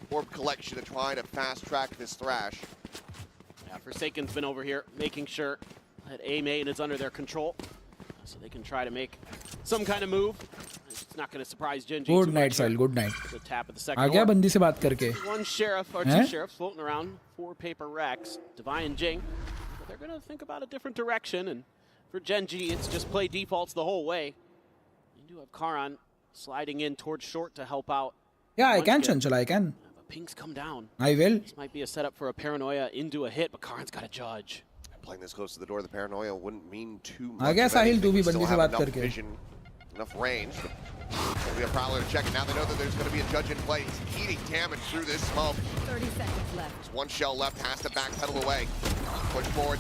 orb collection to try to fast-track this thrash. Yeah, Forsaken's been over here making sure that A main is under their control, so they can try to make some kind of move. It's not going to surprise Genji. Good night, Sahil. Good night. The tap at the second आ गया बंदी से बात करके। 1 sheriff or 2 sheriffs floating around for PaperX, Devi and Jing. But they're going to think about a different direction, and for Genji, it's just play defaults the whole way. You do have Karan sliding in towards short to help out. Yeah, I can, Chanchal, I can. But pings come down. I will. This might be a setup for a paranoia into a hit, but Karan's got to judge. Playing this close to the door, the paranoia wouldn't mean too much. आ गया साहिल तू भी बंदी से बात enough करके। vision, enough range. There'll be a prowler to check it. Now they know that there's going to be a judge in play. He's eating damage through this smoke. 30 seconds left. There's 1 shell left, has to backpedal away. Push forward.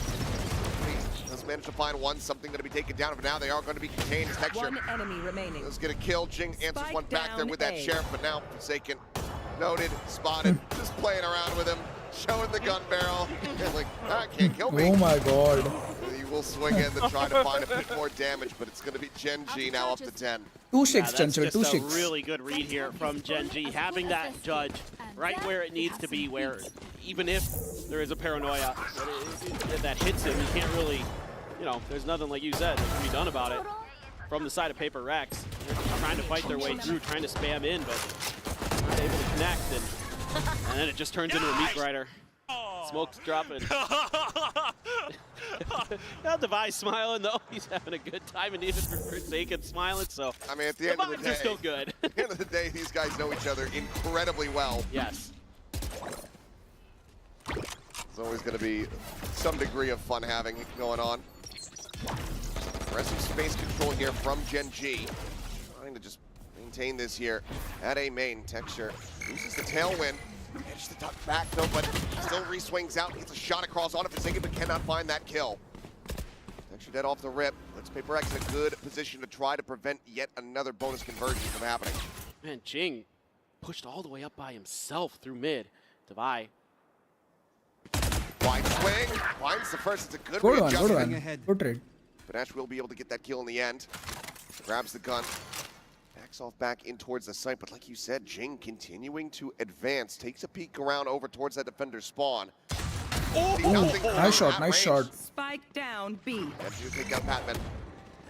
Let's manage to find one, something going to be taken down, but now they are going to be contained as texture. 1 enemy remaining. Let's get a kill. Jing answers Spike one back there down with that A. sheriff, but now Forsaken Noted, spotted, just playing around with him, showing the gun barrel. Like, ah, can't kill me. Oh my god. He will swing in to try to find a bit more damage, but it's going to be Gen G now up to 10. 2-6, that's Chanchal, just a 2-6. really good read here from Gen G, having that judge right where it needs to be, where even if there is a paranoia that hits him, he can't really, you know, there's nothing, like you said, that can be done about it. From the side of Paper Rex, they're trying to fight their way through, trying to spam in, but not able to connect, and then it just turns into a meat grinder. Smoke's dropping. Now Devi's smiling though. He's having a good time, and even Forsaken smiling. So I mean, at the end of the day, are still good. At the end of the day, these guys know each other incredibly well. Yes. There's always going to be some degree of fun having going on. Aggressive space control here from Gen G, trying to just maintain this here at A main. Texture uses the tailwind. Manages to duck back though, but still re-swings out, gets a shot across on it, Forsaken, but cannot find that kill. Texture dead off the rip. Puts Paper Rex in a good position to try to prevent yet another bonus conversion from happening. Man, Jing pushed all the way up by himself through mid. Devi. Wide swing, finds the first, it's a good Good one, readjustment. good one. Good trade. But Ash will be able to get that kill in the end. Grabs the gun. Backs off back in towards the site, but like you said, Jing continuing to advance. Takes a peek around over towards that defender's spawn. Oh, nice shot, nice shot. Spike down B. And you take out Patman.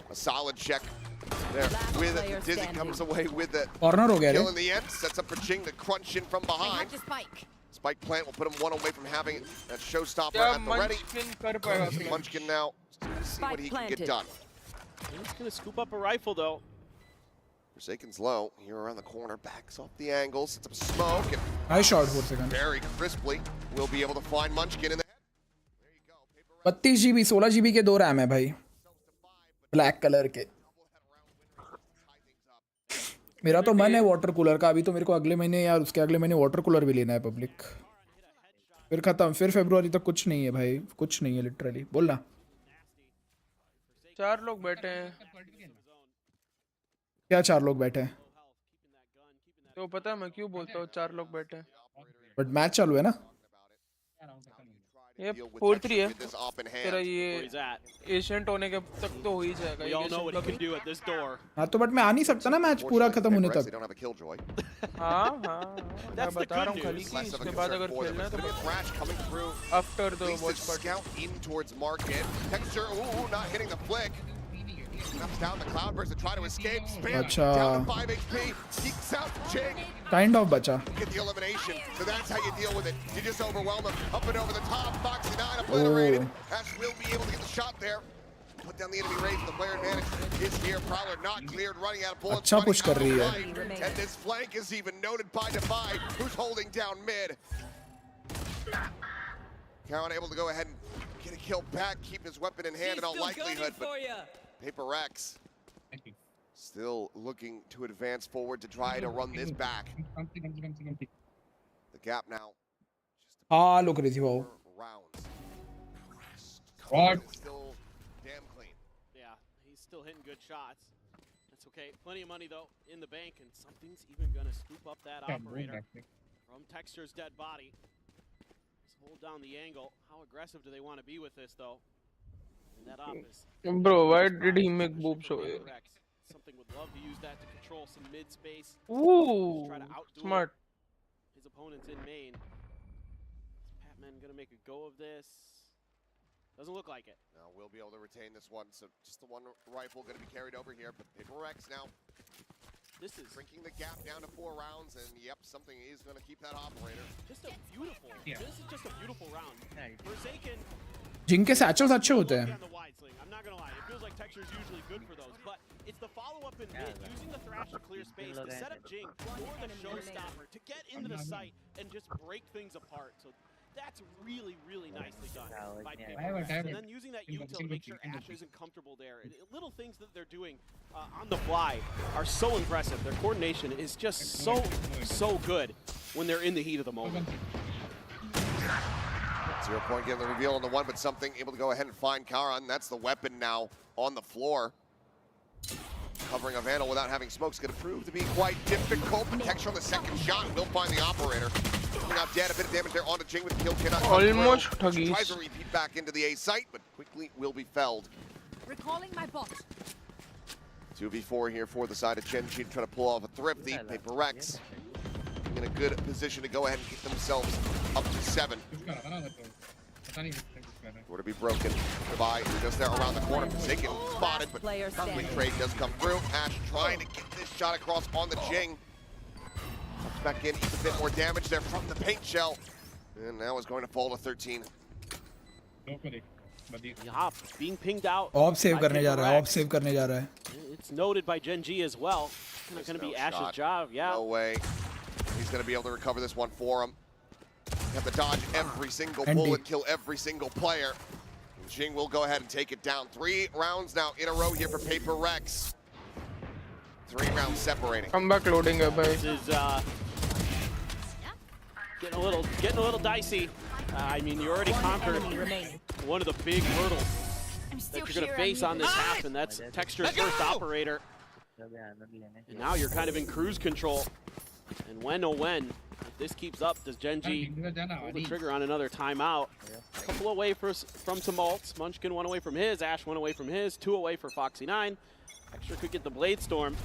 A solid check there with it. Dizzy comes away with it. Corner ho gaya Kill in the end. Sets up for Jing to crunch in from behind. Spike. Spike plant will put him one away from having that showstopper at the ready. Munchkin now. See what he can get done. He's going to scoop up a rifle though. Forsaken's low, here around the corner, backs off the angle, sets up a smoke, and nice shot, 4 seconds. very crisply will be able to find Munchkin in the head. 32 GB 16 GB के 2 RAM है भाई, black colour के. मेरा तो मन है water cooler का, अभी तो मेरे को अगले महीने या उसके अगले महीने वाटर कूलर भी लेना है पब्लिक. फिर खत्म, फिर फरवरी तक कुछ नहीं है भाई, कुछ नहीं है लिटरली. बोलना. 4 लोग बैठे हैं. क्या 4 लोग बैठे हैं? तो पता है मैं क्यों बोलता हूँ 4 लोग बैठे हैं. बट मैच चालू है ना? ये 4-3 है. तेरा ये एशियंट होने के तक तो हो ही जाएगा. हाँ तो बट मैं आ नहीं सकता ना मैच पूरा खत्म होने तक. हाँ मैं बता रहा हूँ खाली कि इसके बाद अगर खेलना है तो after the watch party. Comes down the cloudburst to try to escape. Spam down to 5 HP. Seeks out Jing. Kind of bacha. Get the elimination. So that's how you deal with it. You just overwhelm him. Up and over the top. Foxy 9 obliterated. Ash will be able to get the shot there. Put down the enemy raid. The player advantage is here. Prowler not cleared. Running out of bullets. अच्छा push कर रही है. And this flank is even noted by Defy, who's holding down mid. Cowan able to go ahead and get a kill back. Keep his weapon in hand in all likelihood. But Paper Rex still looking to advance forward to try to run this back. The gap now. Ah, look crazy, wow. Rounds. What? Still damn clean. Yeah, he's still hitting good shots. That's okay. Plenty of money though in the bank, and something's even gonna scoop up that operator from Texture's dead body. Let's hold down the angle. How aggressive do they want to be with this though? That office. Bro, why did he make boob show here? Something would love to use that to control some mid space. Ooh, try to outdo smart. His opponents in main. Is Patman gonna make a go of this? Doesn't look like it. Now we'll be able to retain this one. So just the one rifle going to be carried over here. But Paper Rex now. This is shrinking the gap down to 4 rounds, and yep, something is going to keep that operator. Just a beautiful. Yeah. This is just a beautiful round. Forsaken. जिंग के सैचल्स अच्छे होते हैं. I'm not gonna lie, it feels like Texture's usually good for those, but it's the follow-up in mid, using the Thrash to clear space, to set up Jing for the showstopper, to get into the site and just break things apart. So that's really, really nicely done by Paper Rex. And then using that util to make sure Ash isn't comfortable there. Little things that they're doing on the fly are so impressive. Their coordination is just so good when they're in the heat of the moment. 0 point getting the reveal on the one, but something able to go ahead and find Karan. That's the weapon now on the floor. Covering a Vandal without having smokes going to prove to be quite difficult. Texture on the second shot will find the operator. Pulling out dead, a bit of damage there on the Jing with the kill. Cannot almost tries to repeat back into the A site, but quickly will be felled. Recalling my bot. 2v4 here for the side of Genji, trying to pull off a thrifty. Paper Rex in a good position to go ahead and get themselves up to 7. Door to be broken by just there around the corner. Forsaken spotted, but quick trade does come through. Ash trying to get this shot across on the Jing. Comes back in, eats a bit more damage there from the paint shell. And now is going to fall to 13. Yup, being pinged out. Orb save करने जा रहा है. Orb save करने जा रहा है. It's noted by Gen G as well. It's going to be Ash's job. Yeah. No way. He's going to be able to recover this one for him. Have to dodge every single bullet, kill every single player. And Jing will go ahead and take it down. 3 rounds now in a row here for Paper Rex. 3 rounds separating. Come back loading है भाई. This is getting a little dicey. I mean, you already conquered one of the big hurdles that you're going to face on this half, and that's Texture's first operator. And now you're kind of in cruise control. And when, oh when, if this keeps up, does Gen G pull the trigger on another timeout? A couple away from some ults. Munchkin 1 away from his, Ash 1 away from his, 2 away for Foxy9. Texture could get the Blade Storm.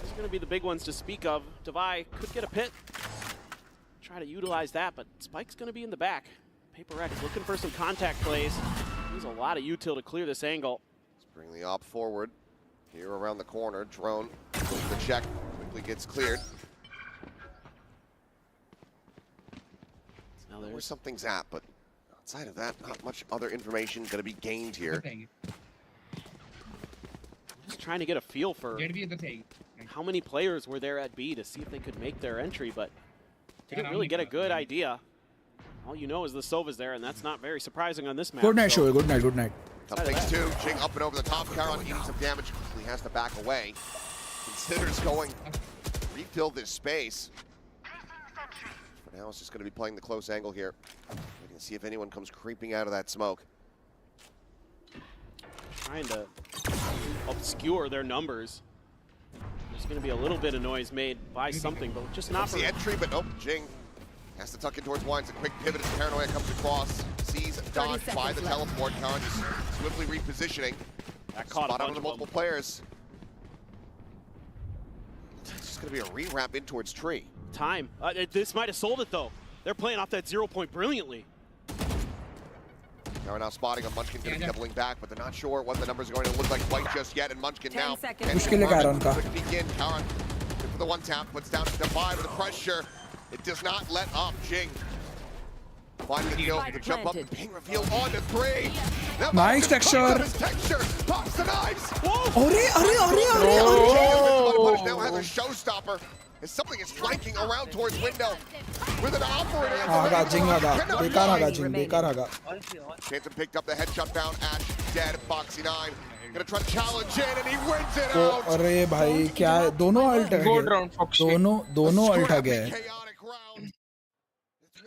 These are going to be the big ones to speak of. Devi could get a pit. Try to utilize that, but Spike's going to be in the back. Paper Rex looking for some contact plays. Needs a lot of util to clear this angle. Let's bring the op forward. Here around the corner, drone, the check, quickly gets cleared. Now where something's at, but outside of that, not much other information going to be gained here. Just trying to get a feel for how many players were there at B to see if they could make their entry, but didn't really get a good idea. All you know is the Sova's there, and that's not very surprising on this map. Good night, Shoei. Good night. Good night. Tough things too. Jing up and over the top. Caron eating some damage. He has to back away. Considers going refill this space. For now, it's just going to be playing the close angle here. Waiting to see if anyone comes creeping out of that smoke. Trying to obscure their numbers. There's going to be a little bit of noise made by something, but just not the entry, but nope. Jing has to tuck in towards Wines. A quick pivot as Paranoia comes across. Sees dodged by the teleport. Caron just swiftly repositioning. That caught spot out on the multiple players. It's just going to be a re-wrap in towards Tree. Time. This might have sold it, though. They're playing off that 0 point brilliantly. Caron now spotting a Munchkin going to be doubling back, but they're not sure what the numbers are going to look like quite just yet. And Munchkin now can begin. Caron good for the one tap, puts down Devi with the pressure. It does not let up. Jing finding the kill to jump up and ping reveal on to 3. Nice Texture. Pops the knives. Now has a showstopper. As something is flanking around towards window with an operator. Chanton picked up the headshot down. Ash dead. Foxy9 gonna try to challenge in and he wins it out. अरे भाई क्या दोनों alt है दोनों alt आ गए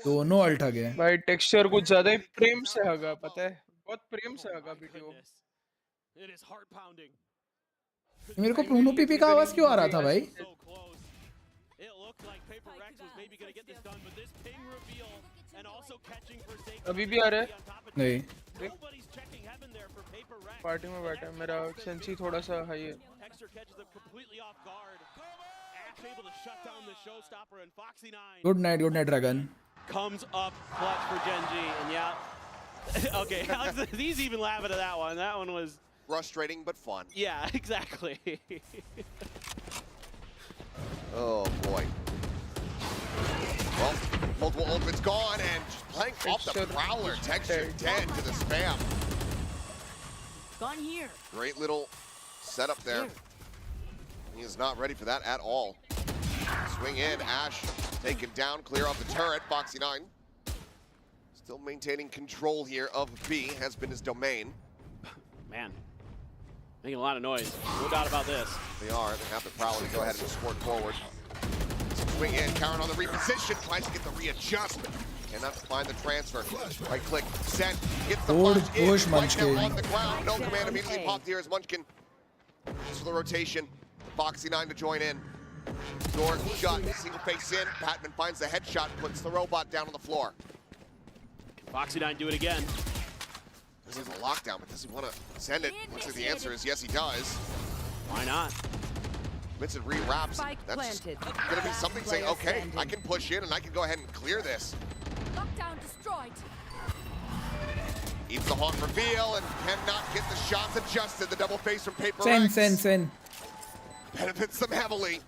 दोनों alt आ गए भाई टेक्सचर कुछ ज्यादा ही प्रेम से हगा पता है बहुत प्रेम से हगा वीडियो मेरे को प्रूनो पीपी का आवाज क्यों आ रहा था भाई अभी भी आ रहा है नहीं पार्टी में बैठा है मेरा सेंसी थोड़ा सा हाई है good night dragon comes up clutch for Gen G, and yeah, okay, Alex, these even laughing at that one. That one was frustrating but fun. Yeah, exactly. Oh boy. Well, multiple ultimates gone, and just playing off the Prowler. Texture dead to the spam. Gone here. Great little setup there. He is not ready for that at all. Swing in, Ash taken down, clear off the turret. Foxy9 still maintaining control here of B, has been his domain. Man, making a lot of noise. No doubt about this. They are. They have the Prowler to go ahead and escort forward. Swing in, Caron on the reposition, tries to get the readjustment. Cannot find the transfer. Right click, send, gets the punch in, right there on the ground. No command immediately popped here as Munchkin goes for the rotation. Foxy9 to join in. Door shut, single face in. Patman finds the headshot, puts the robot down on the floor. Can Foxy9 do it again? This is a lockdown, but does he want to send it? Looks like the answer is yes, he does. Why not? Vincent re-wraps. That's going to be something saying, okay, I can push in and I can go ahead and clear this. Lockdown destroyed. Eats the haunt reveal and cannot get the shots adjusted. The double face from Paper Sen. benefits them heavily.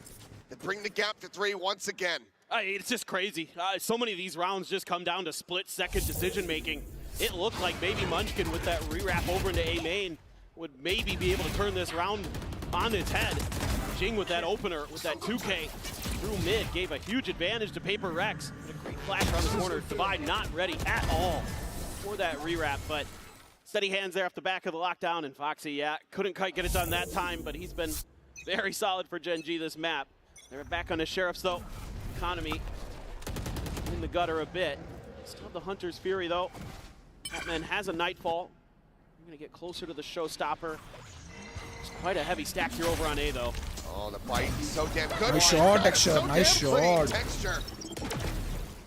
They bring the gap to 3 once again. It's just crazy. So many of these rounds just come down to split-second decision-making. It looked like maybe Munchkin with that re-wrap over into A main would maybe be able to turn this round on its head. Jing with that opener, with that 2K through mid, gave a huge advantage to Paper Rex. A great flash around the corner. Divide not ready at all for that re-wrap, but steady hands there off the back of the lockdown, and Foxy, yeah, couldn't quite get it done that time, but he's been very solid for Gen G this map. They're back on the Sheriffs, though. Economy in the gutter a bit. Still have the Hunter's Fury, though. Batman has a Nightfall. We're going to get closer to the showstopper. It's quite a heavy stack here over on A, though. Oh, the bite is so damn good. Nice shot, Texture. So nice shot. Texture.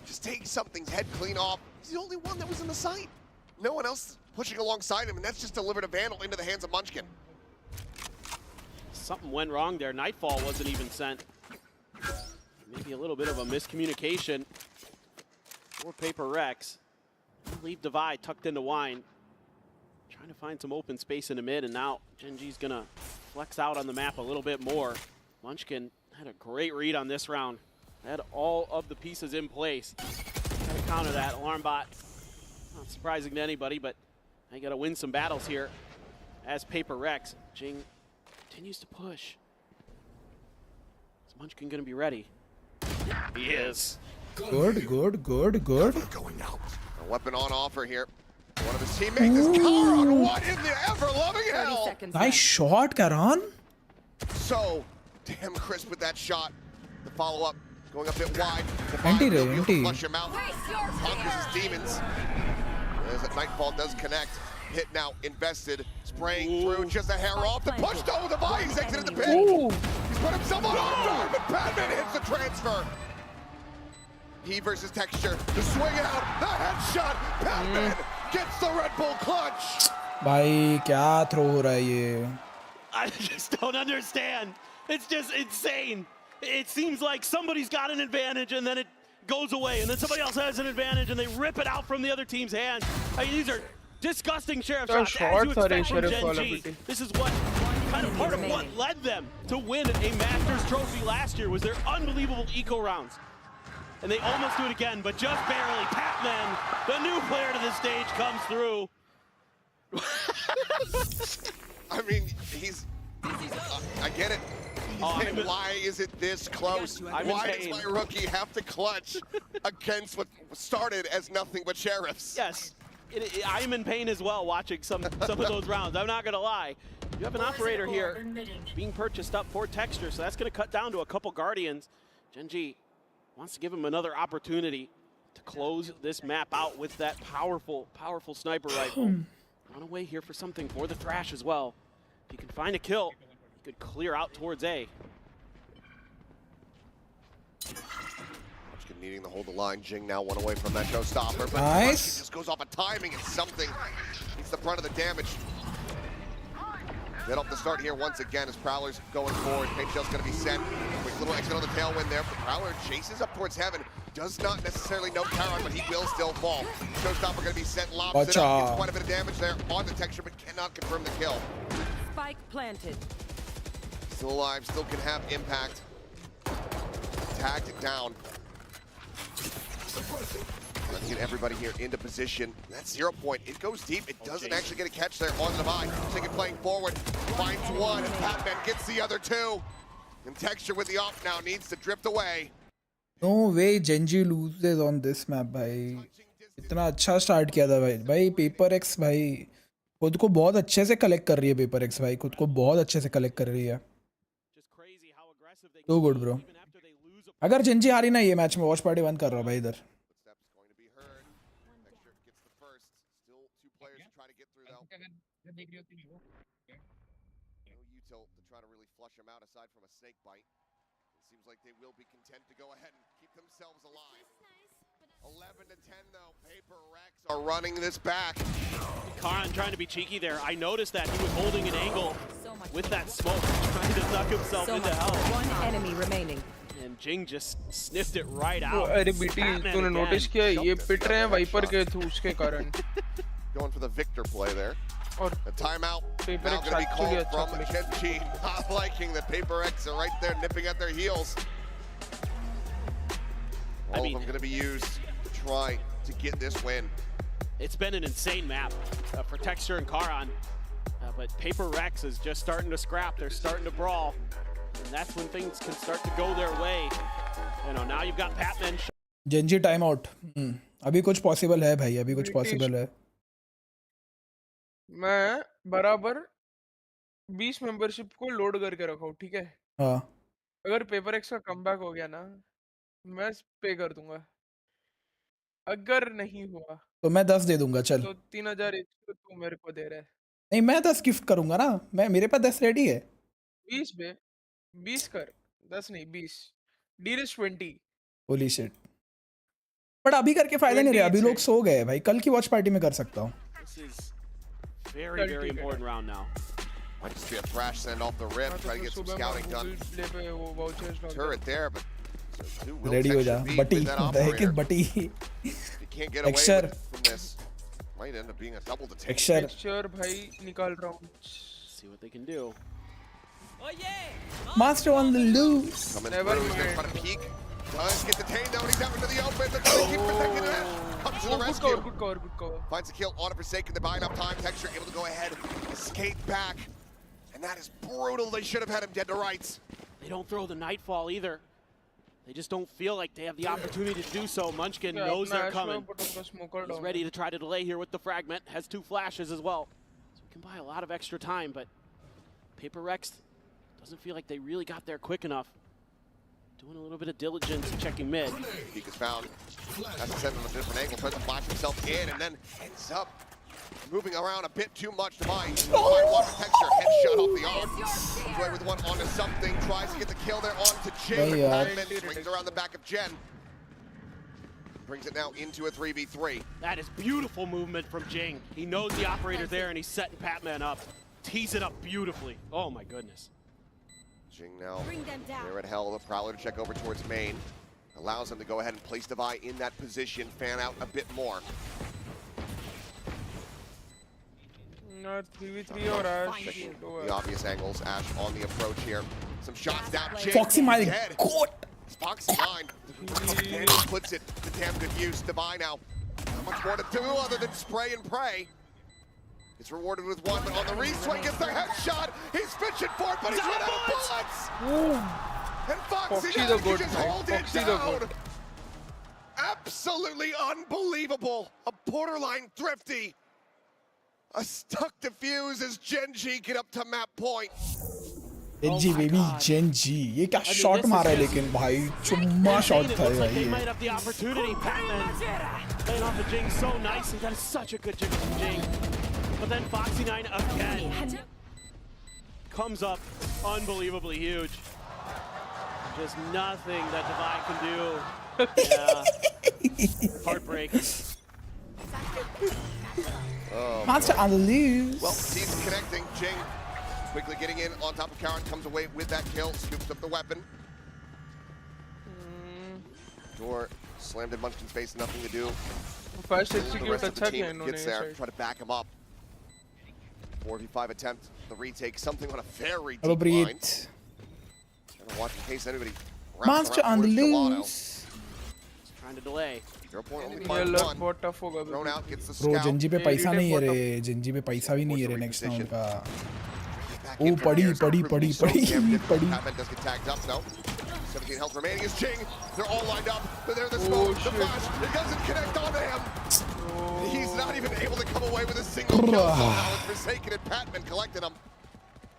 Just take something's head clean off. He's the only one that was in the sight. No one else pushing alongside him, and that's just delivered a Vandal into the hands of Munchkin. Something went wrong there. Nightfall wasn't even sent. Maybe a little bit of a miscommunication for Paper Rex. Leave Divide tucked into Wine. Trying to find some open space in the mid, and now Gen G's gonna flex out on the map a little bit more. Munchkin had a great read on this round. Had all of the pieces in place. Try to counter that. Alarm bot, not surprising to anybody, but they gotta win some battles here as Paper Rex. Jing continues to push. Is Munchkin gonna be ready? He is. Good. Going out. A weapon on offer here. One of his teammates is Karan. What in the ever-loving hell? Nice shot, Karan. So damn crisp with that shot. The follow-up going a bit wide. Anti. Flush him out. Conquers his demons. As that Nightfall does connect. Hit now invested. Spraying through just a hair off. The push though. The body. He's exited the pit. He's put himself on guard, but Batman hits the transfer. He versus Texture. The swing out. The headshot. Batman gets the Red Bull clutch. भाई क्या throw हो रहा है ये? I just don't understand. It's just insane. It seems like somebody's got an advantage and then it goes away, and then somebody else has an advantage and they rip it out from the other team's hand. I mean, these are disgusting Sheriff shots, as you expect from Gen G. This is what kind of part of what led them to win a Masters trophy last year was their unbelievable eco rounds. And they almost do it again, but just barely. Patman, the new player to the stage, comes through. I mean, he's... I get it. Why is it this close? Why does my rookie have to clutch against what started as nothing but Sheriffs? Yes. I'm in pain as well watching some of those rounds. I'm not going to lie. You have an operator here being purchased up for Texture, so that's going to cut down to a couple Guardians. Gen G wants to give him another opportunity to close this map out with that powerful sniper rifle. On a way here for something for the Thrash as well. If he can find a kill, he could clear out towards A. Munchkin needing to hold the line. Jing now one away from that showstopper. But nice. Munchkin just goes off of timing and something. He's the brunt of the damage. Get off the start here once again as Prowler's going forward. Paint Shell's going to be sent. Quick little exit on the tailwind there. But Prowler chases up towards heaven. Does not necessarily know Karan, but he will still fall. Showstopper going to be sent, lobs it up. Gets quite a bit of damage there on the Texture, but cannot confirm the kill. Spike planted. Still alive, still can have impact. Tagged it down. Let's get everybody here into position. That's 0 point. It goes deep. It doesn't actually get a catch there on the Divide. Take it playing forward. Finds one, and Patman gets the other two. And Texture with the off now needs to drift away. No way Gen G loses on this map भाई. इतना अच्छा start किया था भाई. Paper x भाई खुद को बहुत अच्छे से कलेक्ट कर रही है. पेपर एक्स भाई खुद को बहुत अच्छे से कलेक्ट कर रही है. So good bro. अगर Gen G हारी ना ये मैच में वॉच पार्टी बंद कर रहा हूँ भाई इधर. flush him out aside from a snake bite. It seems like they will be content to go ahead and keep themselves alive. 11 to 10 though. Paper Rex are running this back. Karan trying to be cheeky there. I noticed that he was holding an angle with that smoke, trying to knock himself into hell. One enemy remaining. And Jing just sniffed it right out. अरे बेटी तूने notice किया ये पिट रहे हैं wiper के through उसके कारण. Going for the victor play there. और the timeout now going to be called from Genji. Not liking that Paper X are right there nipping at their heels. All of them going to be used to try to get this win. It's been an insane map for Texture and Karan, but Paper Rex is just starting to scrap. They're starting to brawl, and that's when things can start to go their way. You know, now you've got Patman. Genji timeout. अभी कुछ possible है भाई, अभी कुछ possible है. मैं बराबर 20 membership को लोड करके रखा हूँ, ठीक है? हाँ. अगर पेपर एक्स का कमबैक हो गया ना, मैं पे कर दूंगा. अगर नहीं हुआ तो मैं 10 दे दूंगा चल. तो 3000 एक्स्ट्रा तू मेरे को दे रहा है. नहीं मैं 10 गिफ्ट करूंगा ना. मैं मेरे पास 10 रेडी है. 20 पे 20 कर 10 नहीं 20. Deal is 20. Holy shit. But अभी करके फायदा नहीं रहा. अभी लोग सो गए भाई. कल की वॉच पार्टी में कर सकता हूँ. Very, very important round now. Might just be a thrash send off the rip, try to get some scouting done. Turret there, but ready हो जा. बटी. देख बटी. You can't get away from this. Might end up being a double detention. Texture भाई निकाल रहा हूँ. See what they can do. Oh yeah. Master on the loose. Coming through, he's gonna try to peek. Does get detained now, he's out into the open. They're trying to keep protecting that. Comes to the rescue. Good cover. Finds a kill on a Forsaken. They're buying up time. Texture able to go ahead, escape back. And that is brutal. They should have had him dead to rights. They don't throw the Nightfall either. They just don't feel like they have the opportunity to do so. Munchkin knows they're coming. He's ready to try to delay here with the fragment. Has 2 flashes as well. So he can buy a lot of extra time, but Paper Rex doesn't feel like they really got there quick enough. Doing a little bit of diligence, checking mid. Peek is found. Has to send him a different angle. Tries to flash himself in, and then ends up moving around a bit too much to bind. One Texture, headshot off the arm. Away with one onto something. Tries to get the kill there onto Jing. Patman swings around the back of Jen. Brings it now into a 3v3. That is beautiful movement from Jing. He knows the operator's there, and he's setting Patman up. Tees it up beautifully. Oh my goodness. Jing now, they're at hell. The Prowler to check over towards main. Allows them to go ahead and place Devi in that position, fan out a bit more. Not 3v3 or Ash. The obvious angles, Ash on the approach here. Some shots down, Jing. Foxy my god. Foxy mine. Again, he puts it to damn good use. Devi now, not much more to do other than spray and pray. Gets rewarded with one, but on the re-swing gets the headshot. He's fishing for it, but he's run out of bullets. And Foxy now can just hold it down. Absolutely unbelievable. A borderline thrifty. A stuck defuse as Genji get up to map point. Genji baby, Genji. ये क्या shot मारा है लेकिन भाई चुम्मा shot था भाई. They might have the opportunity. Patman playing off of Jing so nice, and that is such a good jig from Jing. But then Foxy9 again comes up unbelievably huge. Just nothing that Devi can do. Yeah. Heartbreak. Master on the loose. Well, team's connecting. Jing quickly getting in on top of Karan, comes away with that kill, scoops up the weapon. Door slammed in Munchkin's face, nothing to do. First the rest of the team gets there, try to back him up. 4v5 attempt, the retake, something on a very deep line. Trying to watch in case anybody Monster on the loose. Trying to delay. 0 point only finds one. Thrown out, gets the scout. Bro, Genji पे पैसा नहीं है रे. Genji पे पैसा भी नहीं है रे next round का. Oh, पड़ी. Patman does get tagged up though. 17 health remaining is Jing. They're all lined up. But there's the smoke, the flash. It doesn't connect onto him. He's not even able to come away with a single kill. Somehow it's Forsaken and Patman collected him.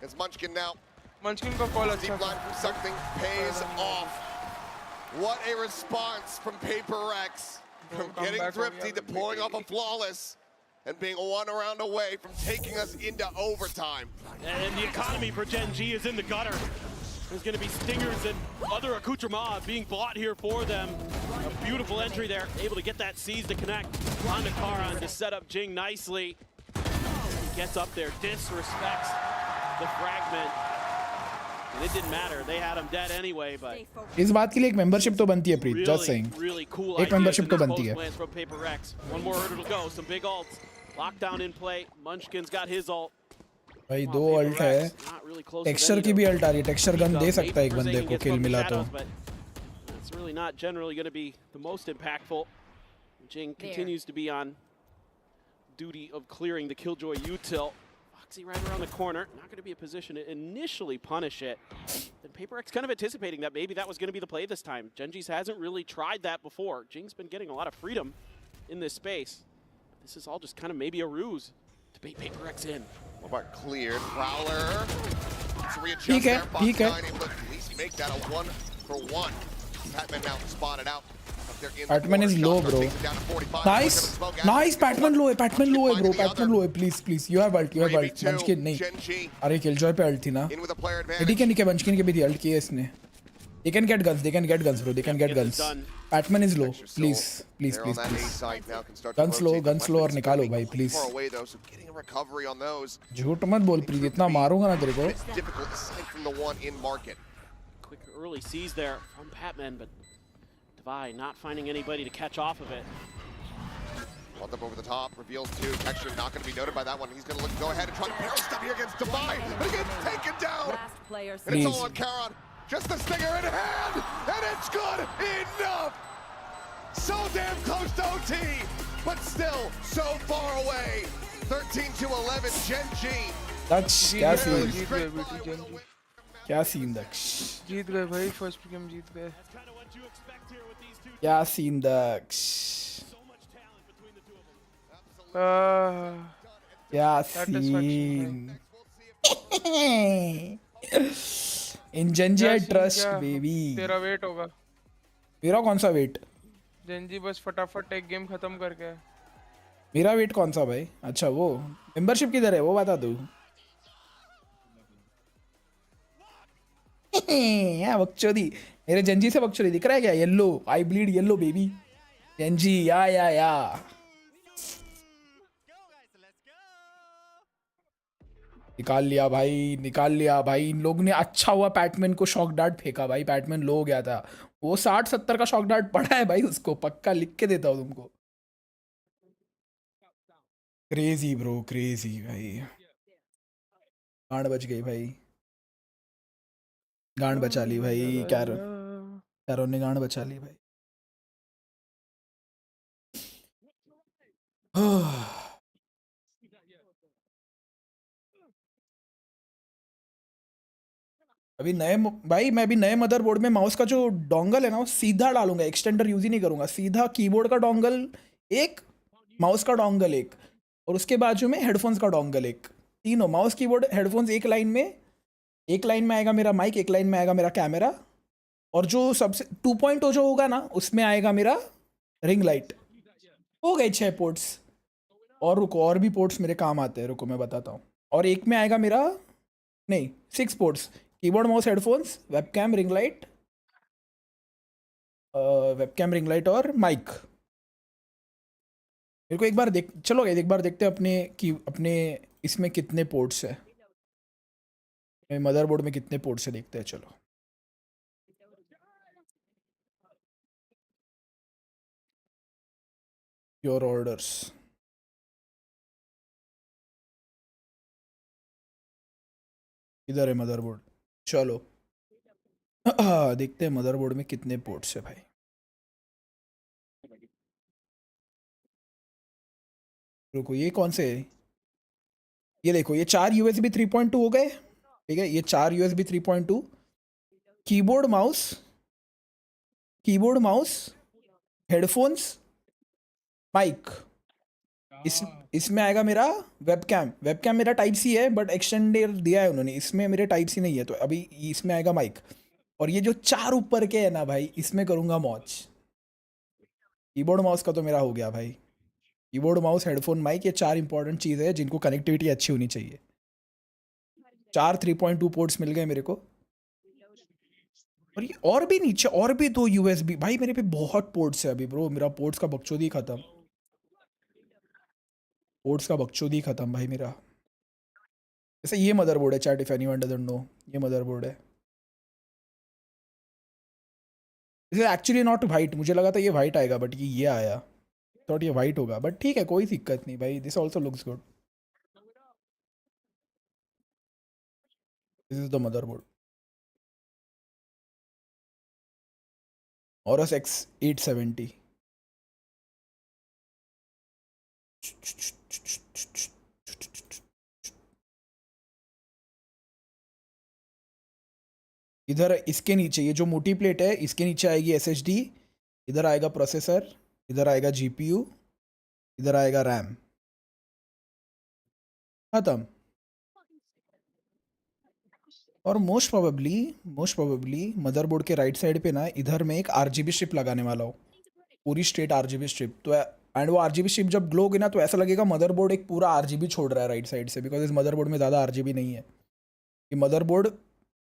It's Munchkin now. Munchkin का call Deep line from something pays off. What a response from Paper Rex. From getting thrifty to pulling off a flawless. And being 1 round away from taking us into overtime. And the economy for Gen G is in the gutter. There's going to be stingers and other accoutrements being bought here for them. A beautiful entry there, able to get that seize to connect onto Karan to set up Jing nicely. He gets up there, disrespects the fragment. And it didn't matter, they had him dead anyway, but इस बात के लिए एक membership तो बनती है प्रीत, just saying. really cool एक membership तो बनती है. from Paper Rex. One more hurdle to go, some big ults. Lockdown in play, Munchkin's got his ult. भाई दो अल्ट है, टेक्सचर की भी अल्ट आ रही है, टेक्सचर गन दे सकता है एक बंदे को किल मिला तो. It's really not generally going to be the most impactful. Jing continues to be on duty of clearing the Killjoy util. Foxy right around the corner, not going to be a position to initially punish it. And Paper X kind of anticipating that maybe that was going to be the play this time. Genji's hasn't really tried that before. Jing's been getting a lot of freedom in this space. This is all just kind of maybe a ruse to bait Paper X in. What about cleared? Prowler. Let's readjust there. Fox9 able to at least make that a 1-for-1. Patman now spotted out. Patman is low, bro. Nice, nice. Patman low है, Patman low है, bro. Patman low है. Please. You have ult, Munchkin नहीं. अरे Killjoy पे ult थी ना. ठीक है, Munchkin के भी थी ult की है इसने. They can get guns, bro. They can get guns. Patman is low. Please. Guns low और निकालो भाई, please. झूठ मत बोल प्रीत, इतना मारूंगा ना तेरे को. Quick early seize there from Patman, but Devi not finding anybody to catch off of it. Brought up over the top, reveals two. Texture not going to be noted by that one. He's going to go ahead and try to barrel step here against Devi, but he gets taken down. And it's all on Karan. Just the stinger in hand, and it's good enough. So damn close to OT, but still so far away. 13-11, Genji. Daksh, क्या scene दक्ष? जीत गए भाई, first game जीत गए. क्या scene Daksh? क्या scene? In Genji I trust, baby. तेरा wait होगा. मेरा कौन सा वेट? Genji बस फटाफट एक गेम खत्म करके. मेरा वेट कौन सा भाई? अच्छा वो मेंबरशिप किधर है वो बता दो. या बकचोदी, मेरे Genji से बकचोदी दिख रहा है क्या? Yellow, I bleed yellow baby. Genji या. निकाल लिया भाई. इन लोग ने अच्छा हुआ पैटमैन को शॉक डार्ट फेंका भाई. पैटमैन लो हो गया था. वो 60-70 का शॉक डार्ट पड़ा है भाई उसको, पक्का लिख के देता हूँ तुमको. क्रेजी ब्रो, क्रेजी भाई. गांड बच गई भाई. गांड बचा ली भाई. कैरो ने गांड बचा ली भाई. अभी मैं अभी नए मदरबोर्ड में माउस का जो डोंगल है ना वो सीधा डालूंगा. एक्सटेंडर यूज ही नहीं करूंगा. सीधा कीबोर्ड का डोंगल एक, माउस का डोंगल एक, और उसके बाजू में हेडफोन्स का डोंगल एक. तीनों माउस कीबोर्ड हेडफोन्स एक लाइन में आएगा मेरा माइक, एक लाइन में आएगा मेरा कैमरा, और जो सबसे 2.0 जो होगा ना उसमें आएगा मेरा रिंग लाइट. हो गए 6 पोर्ट्स. और रुको, और भी पोर्ट्स मेरे काम आते हैं, रुको मैं बताता हूँ. और एक में आएगा मेरा, नहीं 6 ports, keyboard mouse headphones, webcam ring light और माइक. मेरे को एक बार एक बार देखते हैं अपने इसमें कितने पोर्ट्स है, मदरबोर्ड में कितने पोर्ट्स है देखते हैं. चलो योर ऑर्डर्स. इधर है मदरबोर्ड. चलो देखते हैं मदरबोर्ड में कितने पोर्ट्स है भाई. रुको, ये कौन से है? ये देखो, ये 4 USB 3.2 हो गए. ठीक है, ये 4 USB 3.2. Keyboard mouse headphones mic. इसमें आएगा मेरा वेबकैम मेरा टाइप सी है, बट एक्सटेंडर दिया है उन्होंने. इसमें मेरे टाइप सी नहीं है, तो अभी इसमें आएगा माइक. और ये जो 4 ऊपर के है ना भाई, इसमें करूँगा मौज. कीबोर्ड माउस का तो मेरा हो गया भाई. कीबोर्ड माउस हेडफोन माइक, ये 4 इंपॉर्टेंट चीज़ है जिनको कनेक्टिविटी अच्छी होनी चाहिए. 4 3.2 पोर्ट्स मिल गए मेरे को. और भी नीचे और भी 2 USB भाई। मेरे पे बहुत पोर्ट्स है अभी ब्रो। मेरा पोर्ट्स का बकचोदी खत्म। पोर्ट्स का बकचोदी खत्म भाई मेरा। जैसे ये मदरबोर्ड है chat, if anyone doesn't know, ये मदरबोर्ड है। This is actually not white. मुझे लगा था ये वाइट आएगा बट ये आया। थॉट ये वाइट होगा बट ठीक है, कोई दिक्कत नहीं भाई। This also looks good. This is the motherboard. Oros X870। इधर इसके नीचे ये जो मोटी प्लेट है इसके नीचे आएगी SSD, इधर आएगा प्रोसेसर, इधर आएगा GPU, इधर आएगा रैम। खत्म। और मोस्ट प्रोबेबली मदरबोर्ड के राइट साइड पे ना इधर मैं एक RGB स्ट्रिप लगाने वाला हूँ, पूरी स्ट्रेट RGB स्ट्रिप। तो एंड वो RGB स्ट्रिप जब ग्लो होगी ना तो ऐसा लगेगा मदरबोर्ड एक पूरा RGB छोड़ रहा है राइट साइड से, बिकॉज इस मदरबोर्ड में ज़्यादा RGB नहीं है। ये मदरबोर्ड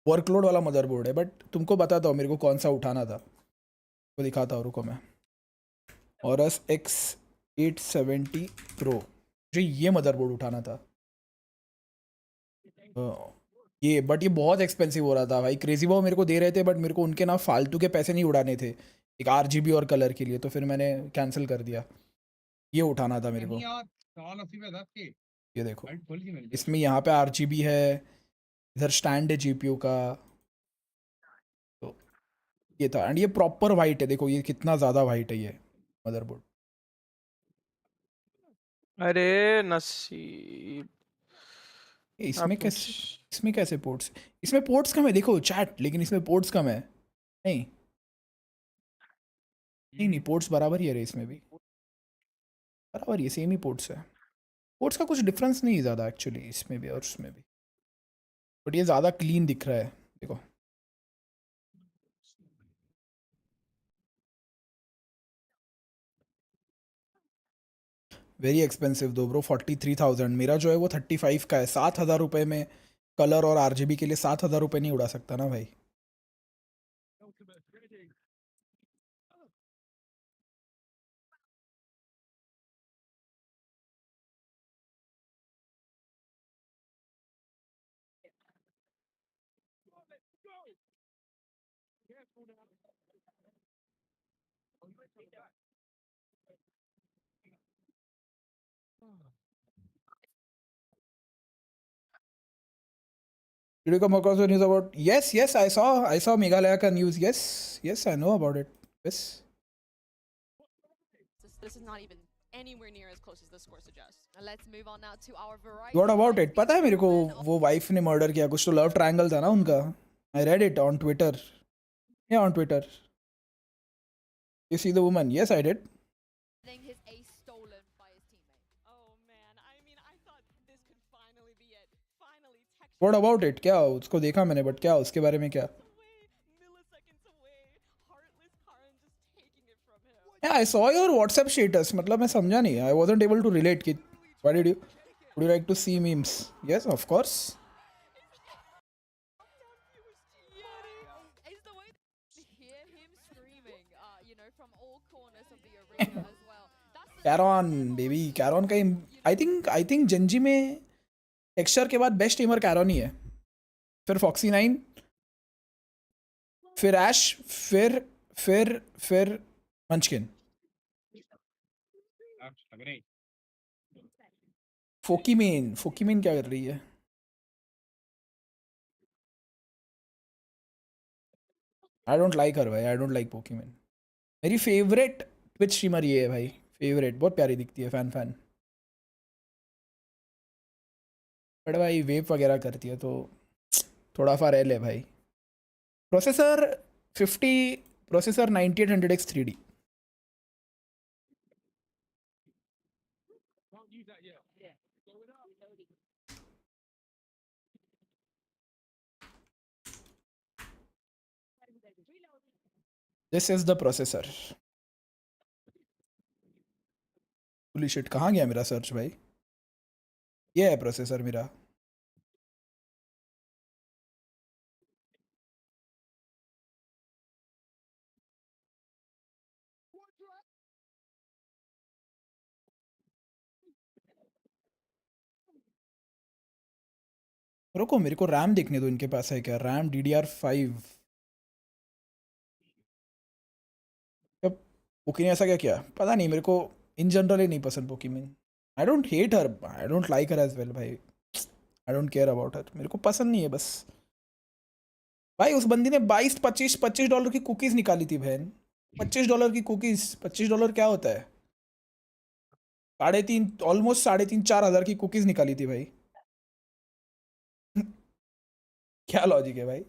वर्कलोड वाला मदरबोर्ड है, बट तुमको बताता हूँ मेरे को कौन सा उठाना था, वो दिखाता हूँ, रुको मैं। Oros X870 Pro, मुझे ये मदरबोर्ड उठाना था। ये बट ये बहुत एक्सपेंसिव हो रहा था भाई। क्रेजी बॉय मेरे को दे रहे थे बट मेरे को उनके ना फालतू के पैसे नहीं उड़ाने थे एक RGB और कलर के लिए, तो फिर मैंने कैंसिल कर दिया। ये उठाना था मेरे को। ये देखो इसमें यहाँ पे RGB है, इधर स्टैंड है GPU का। तो ये था एंड ये प्रॉपर वाइट है। देखो ये कितना ज़्यादा वाइट है ये मदरबोर्ड। अरे नसीब। इसमें कैसे पोर्ट्स? इसमें पोर्ट्स कम है देखो चैट, लेकिन इसमें पोर्ट्स कम है। नहीं नहीं नहीं, पोर्ट्स बराबर ही है रे, इसमें भी बराबर ही सेम ही पोर्ट्स है। पोर्ट्स का कुछ डिफरेंस नहीं ज़्यादा एक्चुअली, इसमें भी और उसमें भी, बट ये ज़्यादा क्लीन दिख रहा है देखो। वेरी एक्सपेंसिव दो ब्रो, 43,000। मेरा जो है वो 35 का है। 7,000 रुपये में कलर और RGB के लिए 7,000 रुपये नहीं उड़ा सकता ना भाई। Did you come across the news about? Yes, I saw Meghalaya ka news. Yes, I know about it. Yes. This is not even anywhere near as close as the score suggests. Let's move on now to our variety. What about it? पता है मेरे को वो wife ने murder किया, कुछ तो love triangle था ना उनका। I read it on Twitter. Yeah, on Twitter. You see the woman? Yes, I did. His ace stolen by his teammate. Oh man, I mean, I thought this could finally be it. Finally, What about it? क्या उसको देखा मैंने, but क्या उसके बारे में क्या? Yeah, I saw your WhatsApp status. मतलब मैं समझा नहीं. I wasn't able to relate. कि why did you? Would you like to see memes? Yes, of course. Is the way to hear him screaming, from all corners of the arena as well. Caron, baby, Caron का I think Genji में texture के बाद best एमर कैरॉन ही है, फिर Foxy9, फिर ऐश, फिर मंचकिन। फोकीमेन क्या कर रही है? आई डोंट लाइक हर भाई, आई डोंट लाइक पोकीमेन। मेरी फेवरेट ट्विच स्ट्रीमर ये है भाई, फेवरेट, बहुत प्यारी दिखती है, फैन। बट भाई वेप वगैरह करती है तो थोड़ा सा रेल है भाई। Processor 9800X 3D। This is the processor. Holy shit, कहाँ गया मेरा सर्च भाई? ये है प्रोसेसर मेरा। रुको मेरे को रैम देखने दो, इनके पास है क्या रैम DDR5? अब पोकी ने ऐसा क्या किया पता नहीं मेरे को, इन जनरल ही नहीं पसंद पोकी में। I don't hate her, I don't like her as well भाई, I don't care about her, मेरे को पसंद नहीं है बस। भाई उस बंदी ने 22-25 डॉलर की कुकीज़ निकाली थी बहन, $25 की कुकीज़, $25 क्या होता है? 3.5 ऑलमोस्ट 3.5-4 हज़ार की कुकीज़ निकाली थी भाई। क्या लॉजिक है भाई?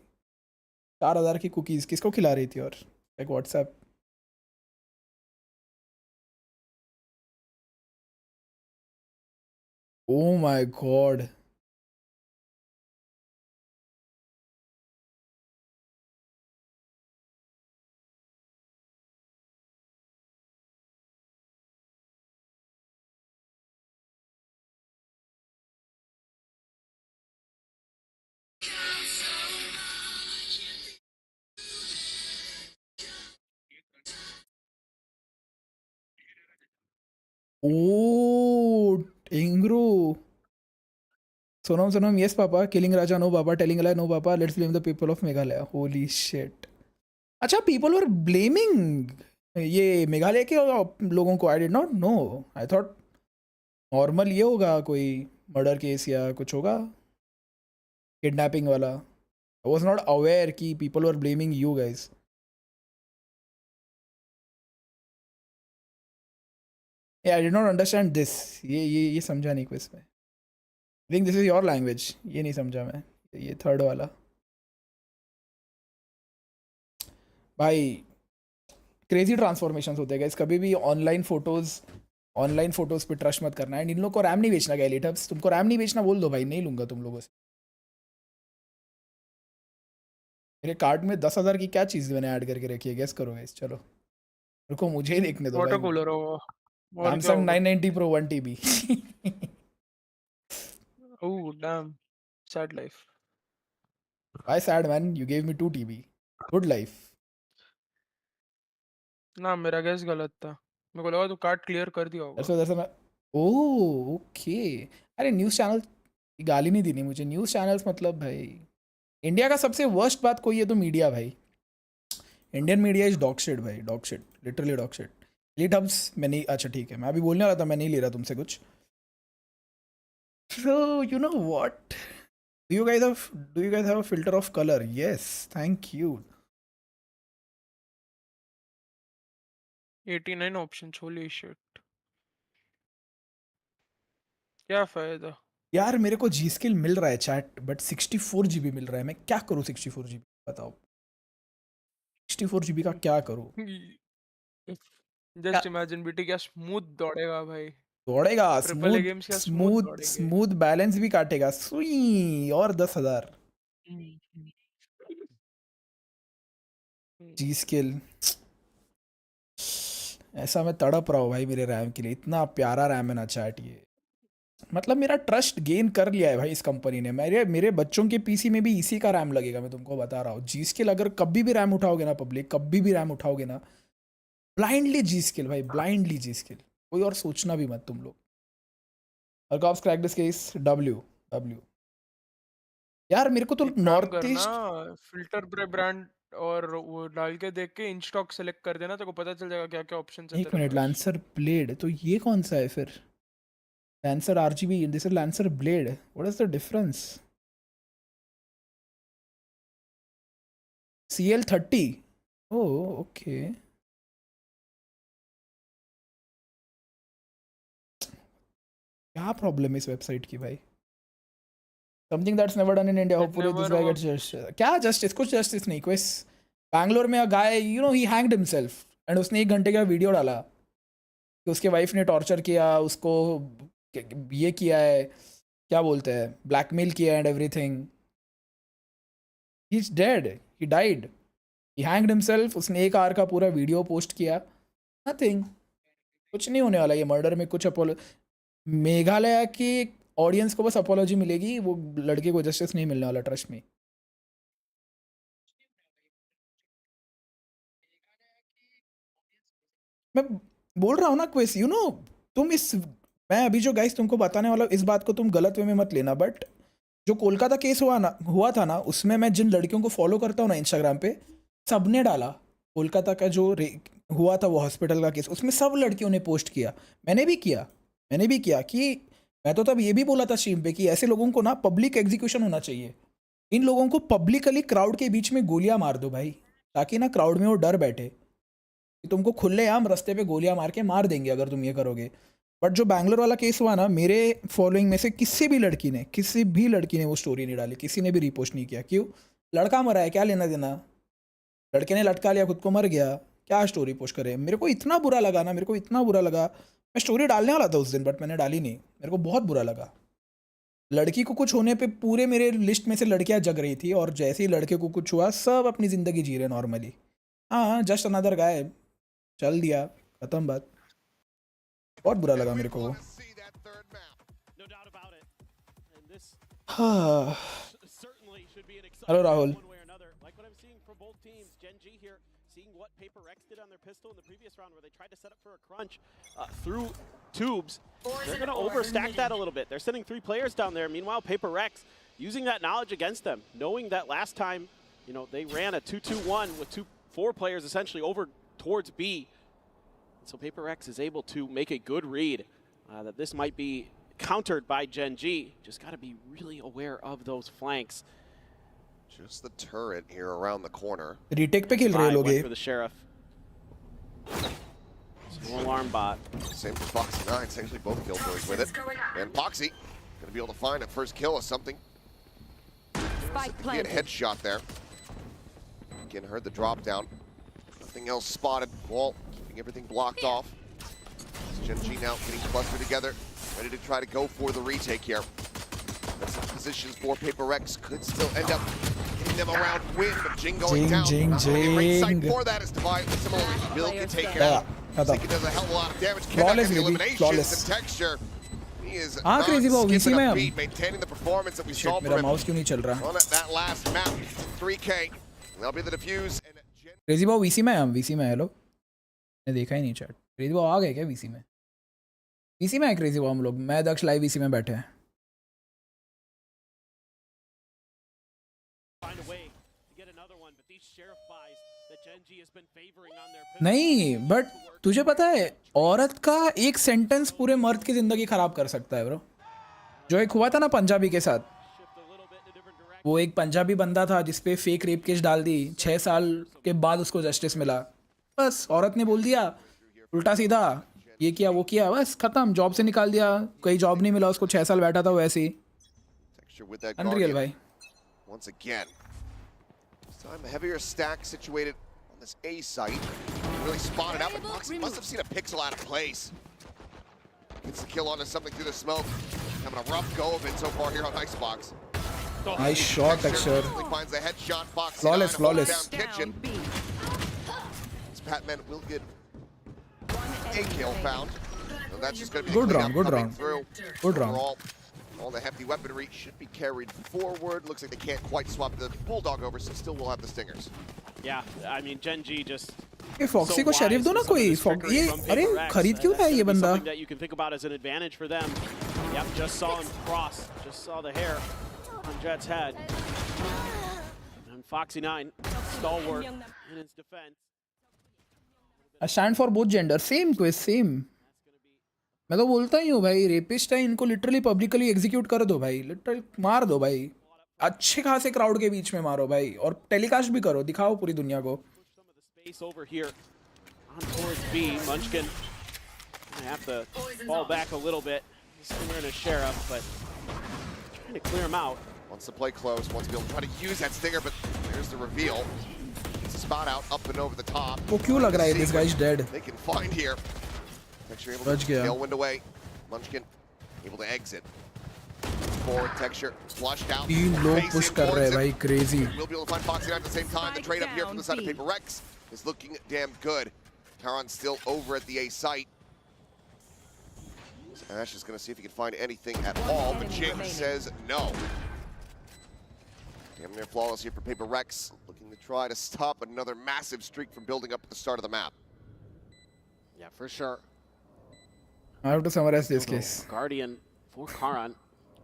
4,000 की कुकीज़ किसको खिला रही थी? और like WhatsApp. Oh my god, oh टेंगरू, Sonam Sonam yes papa, killing Raja no papa, telling lie no papa, let's blame the people of Meghalaya, holy shit. अच्छा पीपल वर ब्लेमिंग ये मेघालय के लोगों को, I did not know, I thought normal ये होगा कोई murder case या कुछ होगा किडनैपिंग वाला। आई वॉज नॉट अवेयर कि people were blaming you guys. I did not understand this, ये समझा नहीं क्विज में। I think this is your language, ये नहीं समझा मैं, ये थर्ड वाला। भाई क्रेजी ट्रांसफॉर्मेशंस होते हैं गाइस, कभी भी ऑनलाइन फोटोज पे ट्रस्ट मत करना। एंड इन लोग को रैम नहीं बेचना गया लेटअप्स, तुमको रैम नहीं बेचना बोल दो भाई, नहीं लूंगा तुम लोगों से। मेरे कार्ड में 10,000 की क्या चीज़ मैंने ऐड करके रखी है, गेस करो गाइस। चलो रुको मुझे ही देखने दो वाटर भाई। कूलर होगा और क्या सैमसंग होगा? 990 Pro 1 TB। Oh damn, sad life. Why sad man? You gave me 2 TB. Good life. ना मेरा गैस गलत था, मेरे को लगा तू कार्ड क्लियर कर दिया होगा। That's why oh okay. अरे न्यूज़ चैनल गाली नहीं देनी मुझे, न्यूज़ चैनल्स मतलब भाई इंडिया का सबसे वर्स्ट बात कोई है तो मीडिया भाई। Indian media is dog shit भाई, dog shit, literally dog shit. लीड हब्स मैं नहीं, अच्छा ठीक है मैं अभी बोलने वाला था, मैं नहीं ले रहा तुमसे कुछ। So you know what? Do you guys have a filter of color? Yes, thank you. 89 options, holy shit, क्या फायदा। यार मेरे को जी स्किल मिल रहा है चैट, बट 64 GB मिल रहा है, मैं क्या करूँ 64 GB बताओ, 64 GB का क्या करूँ? जस्ट इमेजिन बीटी क्या स्मूथ दौड़ेगा भाई, दौड़ेगा ट्रिपल ए स्मूथ गेम्स क्या स्मूथ स्मूथ दौड़ेंगे। स्मूथ, बैलेंस भी काटेगा सुई, और 10,000 जी स्किल। ऐसा मैं तड़प रहा हूँ भाई मेरे रैम के लिए, इतना प्यारा रैम है ना चैट ये, मतलब मेरा ट्रस्ट गेन कर लिया है भाई इस कंपनी ने। मेरे बच्चों के पीसी में भी इसी का रैम लगेगा, मैं तुमको बता रहा हूँ। जी स्किल अगर कभी भी रैम उठाओगे ना पब्लिक, कभी भी रैम उठाओगे ना, ब्लाइंडली जी स्किल भाई, ब्लाइंडली जी स्किल, कोई और सोचना भी मत तुम लोग। और cops crack this case W यार मेरे को तो नॉर्थ ईस्ट फिल्टर ब्रांड और वो डाल के देख के इन स्टॉक सेलेक्ट कर देना, तो को पता चल जाएगा क्या क्या ऑप्शंस है एक तेरे मिनट, पास। लैंसर ब्लेड तो ये कौन सा है फिर? Lancer RGB, this is Lancer Blade, what is the difference? CL30, oh okay. क्या प्रॉब्लम है इस वेबसाइट की भाई? Something that's never done in India, hopefully this guy gets justice. क्या जस्टिस? कुछ जस्टिस नहीं। कोई बैंगलोर में a guy, you know, he hanged himself, and उसने 1 घंटे का वीडियो डाला कि उसके वाइफ ने टॉर्चर किया उसको, ये किया है, क्या बोलते हैं, ब्लैकमेल किया and everything. He is dead, he died, he hanged himself. उसने 1 आवर का पूरा वीडियो पोस्ट किया। नथिंग, कुछ नहीं होने वाला ये मर्डर में। कुछ मेघालय की ऑडियंस को बस अपोलॉजी मिलेगी, वो लड़के को जस्टिस नहीं मिलने वाला, ट्रस्ट में। मैं बोल रहा हूँ ना क्विस, यू नो, तुम इस, मैं अभी जो गाइस तुमको बताने वाला हूँ इस बात को तुम गलत वे में मत लेना, बट जो कोलकाता केस हुआ था ना, उसमें मैं जिन लड़कियों को फॉलो करता हूँ ना इंस्टाग्राम पे, सबने डाला कोलकाता का जो हुआ था वो हॉस्पिटल का केस, उसमें सब लड़कियों ने पोस्ट किया। मैंने भी किया कि मैं तो तब ये भी बोला था स्ट्रीम पे कि ऐसे लोगों को ना पब्लिक एग्जीक्यूशन होना चाहिए। इन लोगों को पब्लिकली क्राउड के बीच में गोलियां मार दो भाई, ताकि ना क्राउड में वो डर बैठे कि तुमको खुलेआम रास्ते पे गोलियां मार के मार देंगे अगर तुम ये करोगे। बट जो बैंगलोर वाला केस हुआ ना, मेरे फॉलोइंग में से किसी भी लड़की ने वो स्टोरी नहीं डाली, किसी ने भी रिपोस्ट नहीं किया। क्यों? लड़का मरा है, क्या लेना देना? लड़के ने लटका लिया, खुद को मर गया, क्या स्टोरी पोस्ट करे? मेरे को इतना बुरा लगा। मैं स्टोरी डालने वाला था उस दिन, बट मैंने डाली नहीं। मेरे को बहुत बुरा लगा। लड़की को कुछ होने पे पूरे मेरे लिस्ट में से लड़कियां जग रही थी, और जैसे ही लड़के को कुछ हुआ सब अपनी ज़िंदगी जी रहे नॉर्मली। हाँ, जस्ट अनदर गाय, चल दिया, खत्म बात। बहुत बुरा लगा मेरे को वो। हाँ, hello Rahul. Seeing what PaperX did on their pistol in the previous round where they tried to set up for a crunch through tubes. They're going to overstack that a little bit. They're sending 3 players down there. Meanwhile, PaperX using that knowledge against them, knowing that last time, you know, they ran a 2-2-1 with 4 players essentially over towards B. So PaperX is able to make a good read that this might be countered by Gen G. Just got to be really aware of those flanks. Just the turret here around the corner. Retake पे खेल रहे लोग ये. For the sheriff. No alarm bot. Same for Foxy 9. Essentially both killjoys with it. And Foxy gonna be able to find a first kill or something. Get a headshot there. Again, heard the drop down. Nothing else spotted. Wall keeping everything blocked off. Gen G now getting clustered together, ready to try to go for the retake here. That's the positions for PaperX could still end up getting them around win, but Jing going down. Not really a great sight for that as Divide similarly Bill can take it out. Zika does a hell of a lot of damage. Flawless, the eliminations and texture. He is not skipping a beat, maintaining the performance that we saw from him on that last map. 3K. That'll be the defuse. Crazy boy VC में हम VC में hello मैंने देखा ही नहीं chat. Crazy boy आ गए क्या VC में? VC में है क्रेजी बॉय हम लोग। मैं दक्ष लाइव वीसी में बैठे हैं। नहीं, बट तुझे पता है औरत का एक सेंटेंस पूरे मर्द की जिंदगी खराब कर सकता है ब्रो। जो एक हुआ था ना पंजाबी के साथ, वो एक पंजाबी बंदा था जिसपे फेक रेप केस डाल दी, 6 साल के बाद उसको जस्टिस मिला। बस औरत ने बोल दिया उल्टा सीधा, ये किया वो किया, बस खत्म, जॉब से निकाल दिया। कोई जॉब नहीं मिला उसको, 6 साल बैठा था वो ऐसे ही। अनरियल भाई। Once again, this time a heavier stack situated on this A site. Really spotted out, but Moxie must have seen a pixel out of place. Gets the kill onto something through the smoke. Having a rough go of it so far here on Icebox. Nice shot, Texture. Finds the headshot. Fox flawless, flawless. Kitchen. This Patman will get a kill found. So that's just going to be good round, good round, good round. All the hefty weaponry should be carried forward. Looks like they can't quite swap the Bulldog over, so still will have the Stingers. Yeah, I mean, Gen G just... ये foxy को sheriff दो ना कोई। ये अरे खरीद क्यों है ये बंदा? Something that you can think about as an advantage for them. Yep, just saw him cross. Just saw the hair on Jet's head. And Foxy 9, stalwart in his defense. I stand for both gender. Same twist, same. मैं तो बोलता ही हूँ भाई, rapist है, इनको literally publicly execute कर दो भाई, लिटरली मार दो भाई, अच्छे खासे क्राउड के बीच में मारो भाई, और टेलीकास्ट भी करो, दिखाओ पूरी दुनिया को। Over here on towards B, Munchkin have to fall back a little bit. Stinger and a Sheriff, but trying to clear him out. Wants to play close, wants to be able to try to use that Stinger, but there's the reveal. It's a spot out, up and over the top. वो क्यों लग रहा है this guy's dead? They can find here. Texture able to tailwind away. Munchkin able to exit. Forward, Texture flushed out. 3 लोग push कर रहे हैं भाई, crazy. We'll be able to find Foxy at the same time. The trade up here from the side of PaperX is looking damn good. Taron's still over at the A site. Ash is going to see if he can find anything at all, but Jing says no. Damn near flawless here for PaperX, looking to try to stop another massive streak from building up at the start of the map. Yeah, for sure. I have to summarize this case. Guardian for Karan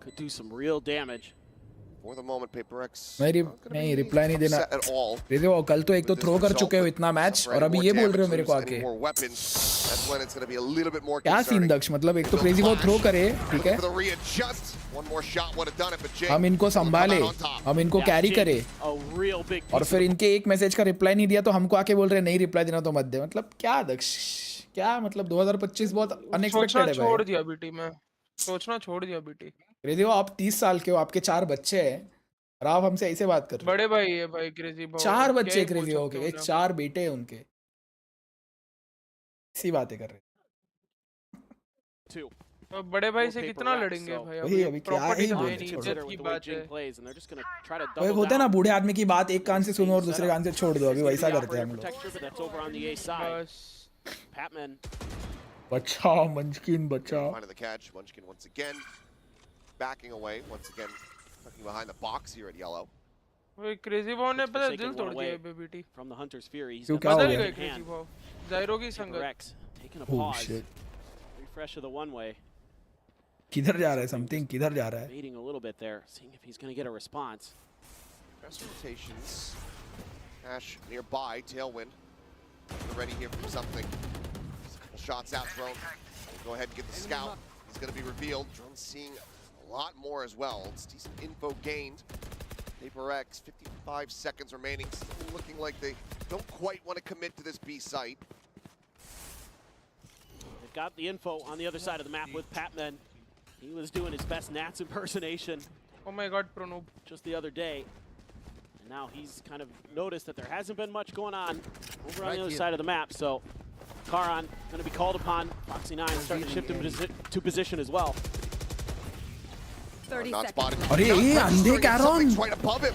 could do some real damage. For the moment, PaperX नहीं reply नहीं देना set at all. Crazy वो कल तो एक तो with throw this कर result, चुके हो but इतना मैच suffer और any अभी more ये बोल damage, रहे हो मेरे को lose आके any more weapons. That's when it's going to be a little bit more क्या सीन concerning. दक्ष मतलब एक तो क्रेजी वो थ्रो करे ठीक है For the readjust. One more shot would have done it, but Jake हम इनको संभाले हम इनको कैरी करे और फिर इनके एक मैसेज का रिप्लाई नहीं दिया तो हमको आके बोल रहे नहीं रिप्लाई देना तो मत दे मतलब क्या दक्ष क्या मतलब 2025 बहुत अनएक्सपेक्टेड है छोड़ भाई दिया बीटी में सोचना छोड़ दिया बीटी क्रेजी वो आप 30 साल के हो आपके 4 बच्चे हैं और आप हमसे ऐसे बात कर रहे हो बड़े भाई है भाई क्रेजी भाई 4 बच्चे क्रेजी हो गए 4 बेटे हैं उनके इसी बातें कर रहे तो बड़े भाई से कितना लड़ेंगे भाई वही अभी क्या ही बोले इज्जत की बात है वो होता है ना बूढ़े आदमी की बात एक कान से सुनो और दूसरे कान से छोड़ दो अभी वैसा करते हैं हम लोग बच्चा मंचकिन बच्चा Finding the catch. Munchkin once again backing away. Once again tucking behind the box here at yellow. वही क्रेजी भाव ने पता दिल तोड़ दिया बेबीटी from the hunter's fury. क्यों क्या हो बदल गया गए क्रेजी भाव जायरो की संगत taking a Oh pause. shit Refresh of the one way. किधर जा रहा है समथिंग किधर जा रहा है Waiting a little bit there, seeing if he's going to get a response. Press rotations. Ash nearby. Tailwind. They're ready here for something. Just a couple shots out. Drone. Go ahead and get the scout. He's going to be revealed. Drone seeing a lot more as well. It's decent info gained. PaperX, 55 seconds remaining. Still looking like they don't quite want to commit to this B site. They've got the info on the other side of the map with Patman. He was doing his best Nats impersonation. Oh my god, Pranub. Just the other day. And now he's kind of noticed that there hasn't been much going on over on the other side of the map. So Karan going to be called upon. Foxy9 starting to shift him to position as well. 30 Not spotted. अरे ये अंधे Karen Something's right above him.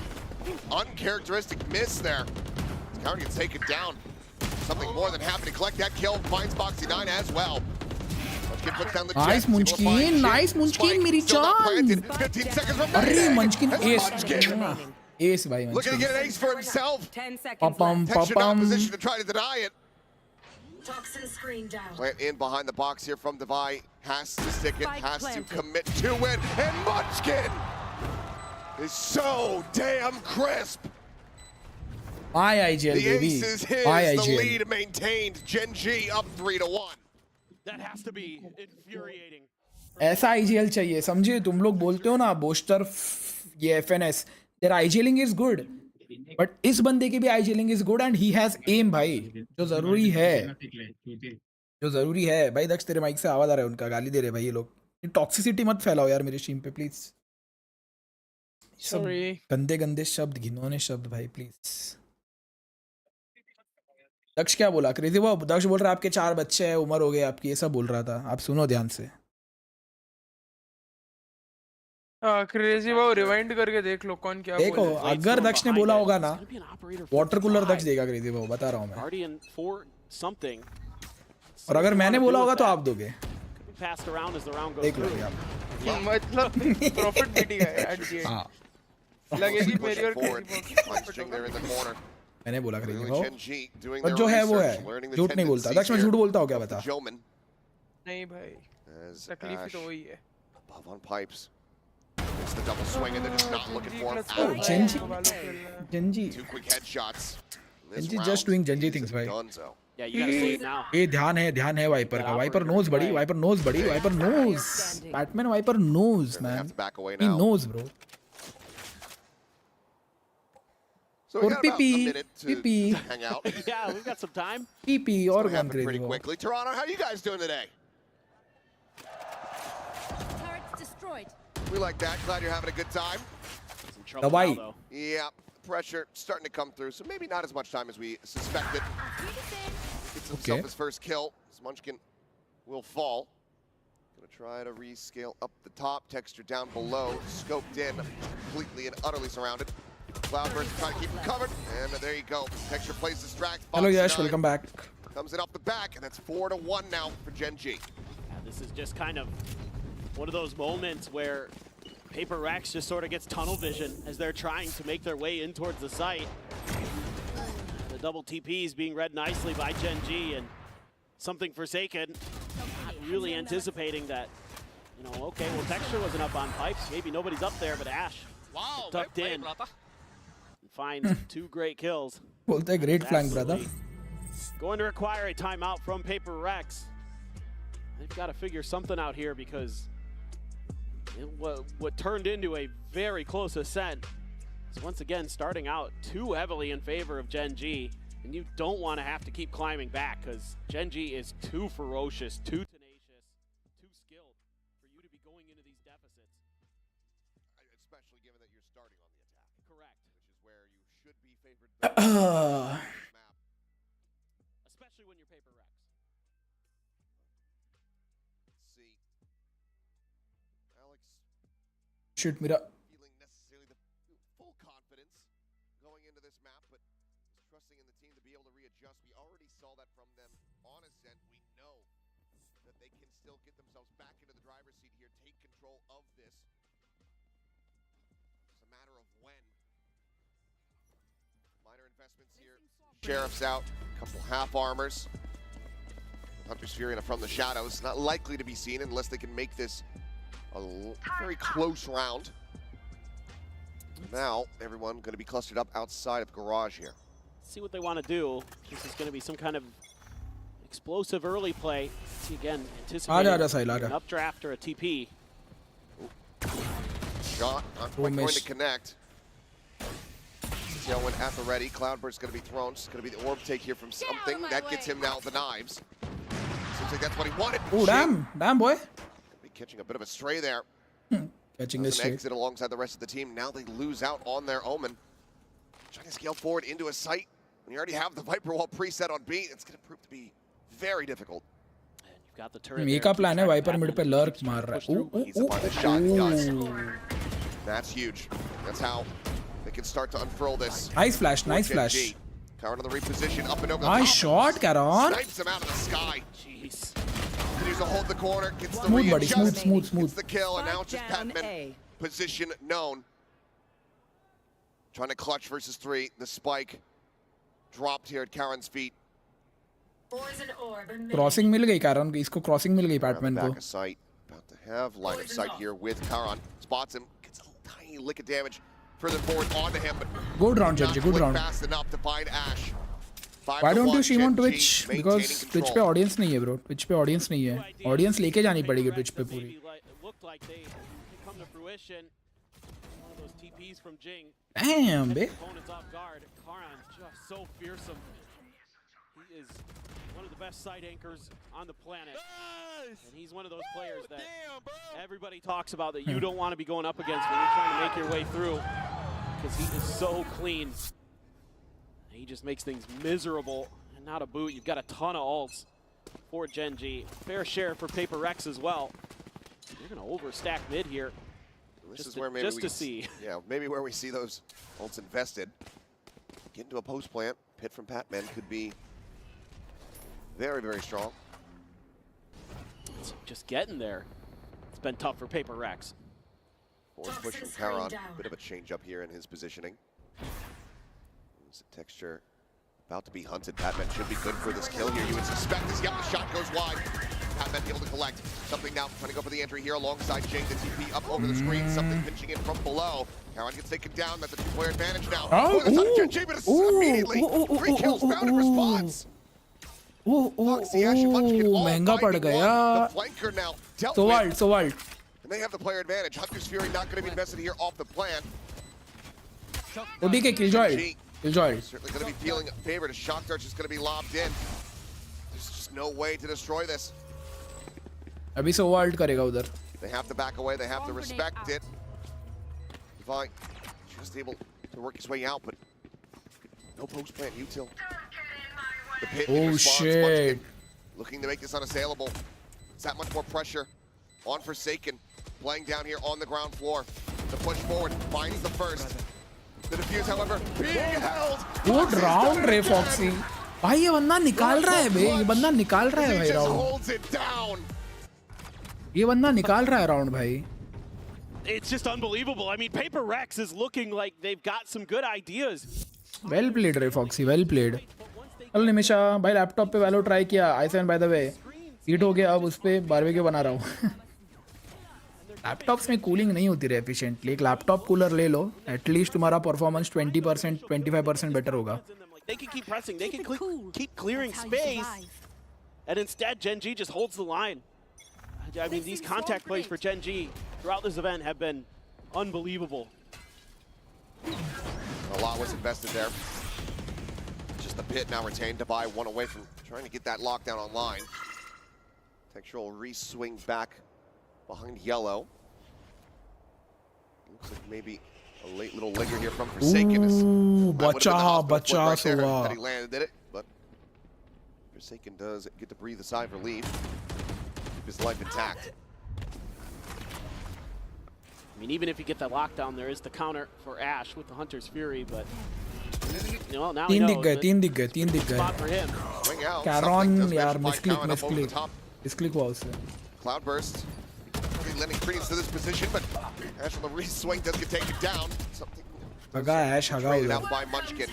Uncharacteristic miss there. Karan gets taken down. Something more than happy to collect that kill. Finds Foxy9 as well. Nice Munchkin मेरी जान 15 seconds remaining. अरे Munchkin एस भाई Looking to get an ace for himself. 10 seconds Pam Tension pam opposition to try to deny it. Toxin screen down. Plant in behind the box here from Devi. Has to stick it, has to commit to it. And Munchkin is so damn crisp. My IGL The baby ace is his. my The IGL lead maintained. Gen G up 3-1. That has to be infuriating. ऐसा IGL चाहिए समझे तुम लोग बोलते हो ना booster ये FNS their IGLing is good but इस बंदे की भी IGLing is good and he has aim भाई जो जरूरी है भाई दक्ष तेरे माइक से आवाज आ रहा है उनका गाली दे रहे भाई ये लोग टॉक्सिसिटी मत फैलाओ यार मेरे स्ट्रीम पे प्लीज सब गंदे गंदे शब्द घिनौने शब्द भाई प्लीज दक्ष क्या बोला क्रेजी वो दक्ष बोल रहा है आपके 4 बच्चे हैं उम्र हो गई आपकी ये सब बोल रहा था आप सुनो ध्यान से क्रेजी वो रिवाइंड करके देख लो कौन क्या देखो अगर दक्ष ने बोला होगा ना वाटर कूलर दक्ष देगा क्रेजी वो बता रहा हूँ मैं और अगर मैंने बोला होगा तो आप दोगे देख लो आप मतलब प्रॉफिट बीटी है एट द एंड लगेगी मेरी और मैंने बोला खरीदी भाव और जो है वो है झूठ नहीं बोलता दक्ष मैं झूठ बोलता हूँ क्या बता नहीं भाई तकलीफ ही तो वही है above on pipes. It's the double swing and they're just not looking for him. Oh, Genji. 2 quick headshots. Genji just doing Genji things भाई Yeah, you gotta see it now. ये ध्यान है वाइपर का वाइपर नोज बड़ी Viper knows Batman Viper knows man he knows bro So और PP hang out. Yeah, we've got some time. PP और gun Pretty quickly. Toronto, how you guys doing today? Turret destroyed. We like that. Glad you're having a good time. Dawai. Yeah, pressure starting to come through. So maybe not as much time as we suspected. Gets himself his first kill. This Munchkin will fall. Gonna try to rescale up the top. Texture down below. Scoped in. Completely and utterly surrounded. Cloudburst trying to keep him covered. And there you go. Texture plays distract. Hello Yash, welcome back. Comes it up the back. And that's 4-1 now for Gen G. Yeah, this is just kind of one of those moments where PaperX just sort of gets tunnel vision as they're trying to make their way in towards the site. The double TPs being read nicely by Gen G and something Forsaken not really anticipating that, you know, okay, well Texture wasn't up on pipes, maybe nobody's up there, but Ash Tucked in. Finds 2 great kills. बोलते हैं great flank brother. Going to require a timeout from Paper Rex. They've got to figure something out here because what turned into a very close ascent is once again starting out too heavily in favor of Gen G. And you don't want to have to keep climbing back because Gen G is too ferocious, too tenacious, too skilled for you to be going into these deficits. Especially given that you're starting on the attack. Correct. Which is where you should be favored. Especially when you're Paper Rex. Let's see. Alex. Shit, mira. Feeling necessarily the full confidence going into this map, but trusting in the team to be able to readjust. We already saw that from them on Ascent. We know that they can still get themselves back into the driver's seat here, take control of this. It's a matter of when. Minor investments here. Sheriff's out, couple half armors. Hunter's Fury from the shadows, not likely to be seen unless they can make this a very close round. Now, everyone going to be clustered up outside of garage here. See what they want to do. This is going to be some kind of explosive early play. See again, anticipating an updraft or a TP. Shot, not quite going to connect. Tailwind at the ready. Cloudburst going to be thrown. It's going to be the orb take here from something. That gets him now the knives. Seems like that's what he wanted. Oh, damn boy. Gonna be catching a bit of a stray there. Catching a stray. Exit alongside the rest of the team. Now they lose out on their Omen. Trying to scale forward into a site. When you already have the Viper Wall preset on B, it's going to prove to be very difficult. And you've got the turret Mika plan है Viper mid पे lurk मार रहा है. He's up on the shot. He does. That's huge. That's how they can start to unfurl this. Nice flash, nice flash. Karan on the reposition, up and over the Nice shot, Karan. Snipes him out of the sky. Jeez. Continues to hold the corner, gets the Smooth, buddy, readjust, smooth. gets the kill, and now it's just Patman. Position known. Trying to clutch versus 3. The spike dropped here at Karan's feet. Crossing मिल गई Karan की. इसको crossing मिल गई Patman को. Back of sight. About to have line of sight here with Karan. Spots him, gets a little tiny lick of damage. Further forward onto him, but good round, Genji. Good round. Fast enough to find Ash. Why don't you stream on Twitch? Because Twitch पे audience नहीं है bro. Twitch पे audience नहीं है. Audience लेके जानी पड़ेगी Twitch पे पूरी. Looked like they come to fruition. One of those TPs from Jing. Damn, babe. Opponents off guard. Karan just so fearsome. He is one of the best side anchors on the planet. And he's one of those players that everybody talks about that you don't want to be going up against when you're trying to make your way through. Because he is so clean. He just makes things miserable. And not a boot. You've got a ton of ults for Gen G. Fair share for Paper Rex as well. They're going to overstack mid here. This is where maybe just to see. Yeah, maybe where we see those ults invested. Get into a post plant. Pit from Patman could be very, very strong. It's just getting there. It's been tough for Paper Rex. Forward push from Karan. Bit of a change up here in his positioning. There's a texture about to be hunted. Patman should be good for this kill here. You would suspect this. Yep, the shot goes wide. Patman able to collect. Something now trying to go for the entry here alongside Jing. The TP up over the screen. Something pinching in from below. Karan gets taken down. That's a 2-player advantage now. Oh, that's on Gen G, but immediately 3 kills found in response. Foxy Ash and Munchkin all fighting one. The flanker now dealt with. So wild. And they have the player advantage. Hunter's Fury not going to be invested here off the plant. ODK Killjoy. Certainly going to be feeling favored. A shock dart just going to be lobbed in. There's just no way to destroy this. अभी so wild करेगा उधर. They have to back away. They have to respect it. Divine just able to work his way out, but no post plant util. The pit in response, shit. looking to make this unassailable. It's that much more pressure on Forsaken. Playing down here on the ground floor. The push forward finds the first. The defuse, however, being held. Good round, Ray Foxy. भाई ये बंदा निकाल रहा है बे. ये बंदा निकाल रहा है भाई राउंड. ये बंदा निकाल रहा है राउंड भाई. It's just unbelievable. I mean, Paper Rex is looking like they've got some good ideas. Well played, Ray Foxy. Well played. चलो निमिषा भाई लैपटॉप पे वैलो ट्राई किया. i7 by the way heat हो गया. अब उस पे बारबेक्यू बना रहा हूँ. लैपटॉप्स में कूलिंग नहीं होती रही एफिशिएंटली. एक लैपटॉप कूलर ले लो, एटलीस्ट तुम्हारा परफॉर्मेंस 20% 25% बेटर होगा. They can keep pressing, they can keep clearing space, and instead Gen G just holds the line. I mean, these contact plays for Gen G throughout this event have been unbelievable. A lot was invested there. Just the pit now retained. Dubai one away from trying to get that lockdown online. Textural re-swing back behind yellow. Looks like maybe a late little linger here from Forsaken. Ooh, bacha right there that he landed, did it? But Forsaken does get to breathe a sigh of relief. Keep his life intact. I mean, even if you get that lockdown, there is the counter for Ash with the Hunter's Fury, but you know, now he knows तीन दिख गए. spot for him. Swing out. Caron यार Misklick हुआ उससे. Cloudburst. Really lending credence to this position, but Ash on the re-swing does get taken down. Something हगा Ash हगा traded उधर. out by Munchkin.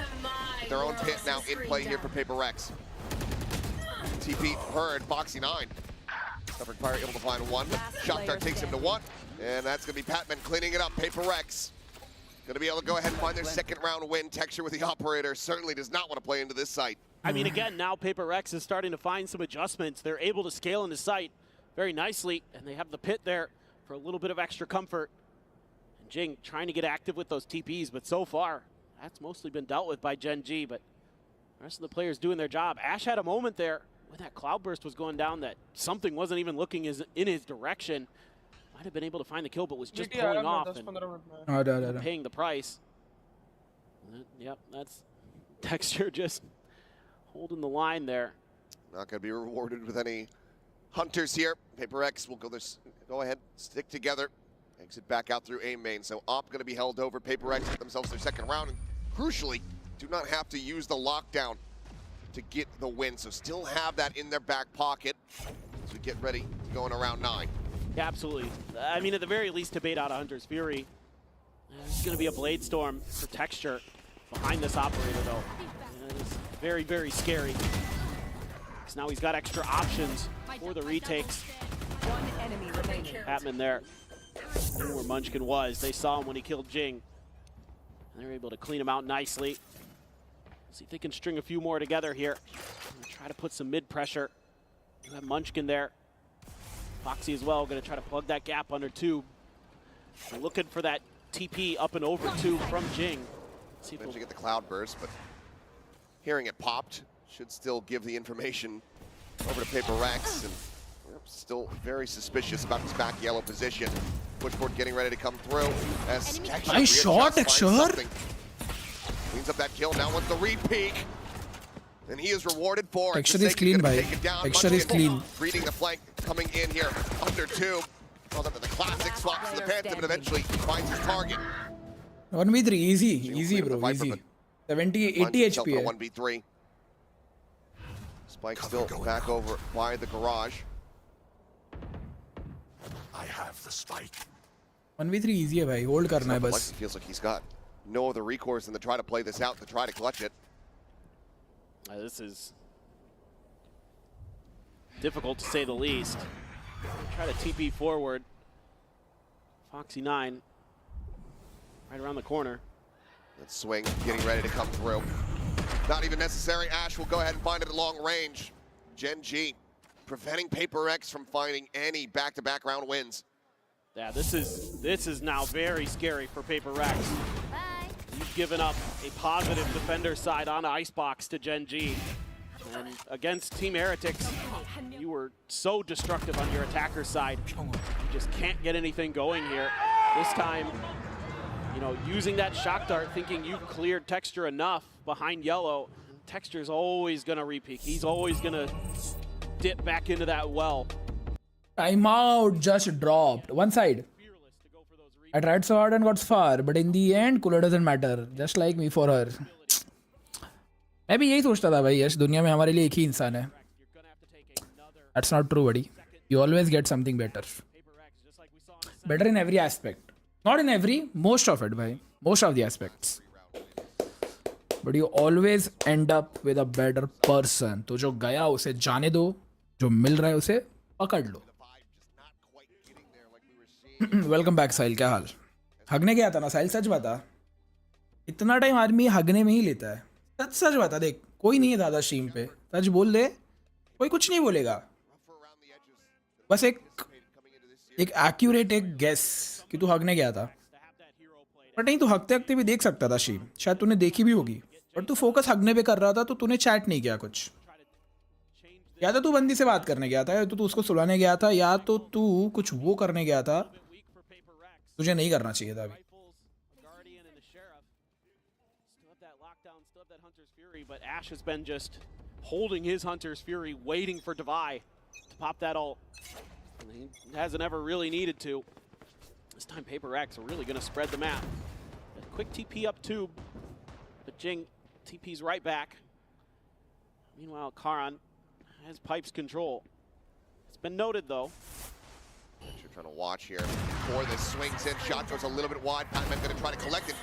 Their own pit now in play here for Paper Rex. TP heard, Boxy 9. Suffering Fire able to find one. Shock Dart takes him to one. And that's going to be Patman cleaning it up. Paper Rex going to be able to go ahead and find their second round win. Texture with the operator certainly does not want to play into this site. I mean, again, now Paper Rex is starting to find some adjustments. They're able to scale into sight very nicely, and they have the pit there for a little bit of extra comfort. And Jing trying to get active with those TPs, but so far, that's mostly been dealt with by Gen G, but the rest of the players doing their job. Ash had a moment there when that Cloudburst was going down that something wasn't even looking in his direction. Might have been able to find the kill, but was just pulling off and paying the price. Yep, that's Texture just holding the line there. Not going to be rewarded with any hunters here. Paper X will go ahead, stick together, exit back out through A main. So Op going to be held over. Paper X get themselves their second round, and crucially, do not have to use the lockdown to get the win. So still have that in their back pocket as we get ready to go in around 9. Yeah, absolutely. I mean, at the very least, to bait out a Hunter's Fury. There's going to be a Blade Storm for Texture behind this operator, though. It's very, very scary. Because now he's got extra options for the retakes. One enemy remaining. Patman there. Knew where Munchkin was. They saw him when he killed Jing. And they're able to clean him out nicely. See if they can string a few more together here. Try to put some mid pressure. You have Munchkin there. Foxy as well, going to try to plug that gap under tube. They're looking for that TP up and over tube from Jing. See if Eventually get the Cloudburst, but hearing it popped should still give the information over to Paper Rex, and we're still very suspicious about his back yellow position. Pushboard getting ready to come through. As Nice shot, Texture. Cleans up that kill, now wants the re-peek. And he is rewarded for it. Texture is clean, bhai. Texture is clean. Reading the flank, coming in here under two. Called up to the classic, swaps to the Phantom, and eventually finds his target. 1v3, easy bro, easy. 70, 80 HP. 1v3. Spike still back over by the garage. I have the spike. 1v3 easy है भाई, hold करना है बस. Feels like he's got no other recourse than to try to play this out, to try to clutch it. This is difficult to say the least. Try to TP forward. Foxy 9 right around the corner. That swing getting ready to come through. Not even necessary. Ash will go ahead and find it at long range. Gen G preventing Paper X from finding any back-to-back round wins. Yeah, this is now very scary for Paper Rex. You've given up a positive defender side on Icebox to Gen G. And against Team Heretics, you were so destructive on your attacker side. You just can't get anything going here. This time, you know, using that shock dart, thinking you've cleared Texture enough behind yellow. Texture's always gonna repeat. He's always gonna dip back into that well. Timeout just dropped. One side. I tried so hard and got far, but in the end, cooler doesn't matter. Just like me for her. मैं भी यही सोचता था भाई, यश दुनिया में हमारे लिए एक ही इंसान है. That's not true, buddy. You always get something better. Better in every aspect. Not in every, most of it, bhai. Most of the aspects. But you always end up with a better person. तो जो गया उसे जाने दो, जो मिल रहा है उसे पकड़ लो. वेलकम बैक साहिल, क्या हाल? हगने गया था ना साहिल, सच बता। इतना टाइम आदमी हगने में ही लेता है। सच सच बता, देख कोई नहीं है दादा स्ट्रीम पे, सच बोल दे, कोई कुछ नहीं बोलेगा। बस एक एक्यूरेट एक गेस कि तू हगने गया था। पर नहीं, तू हगते हगते भी देख सकता था स्ट्रीम, शायद तूने देखी भी होगी, पर तू फोकस हगने पे कर रहा था तो तूने चैट नहीं किया कुछ। या तो तू बंदी से बात करने गया था, या तो तू उसको सुलाने गया था, या तो तू कुछ वो करने गया था, तुझे नहीं करना चाहिए था अभी। But Ash has been just holding his Hunter's Fury, waiting for Devi to pop that ult. And he hasn't ever really needed to. This time Paper X are really going to spread the map. A quick TP up tube, but Jing TP's right back. Meanwhile, Karan has Pipes control. It's been noted though. You're trying to watch here before this swings in. Shot goes a little bit wide. Patman going to try to collect it.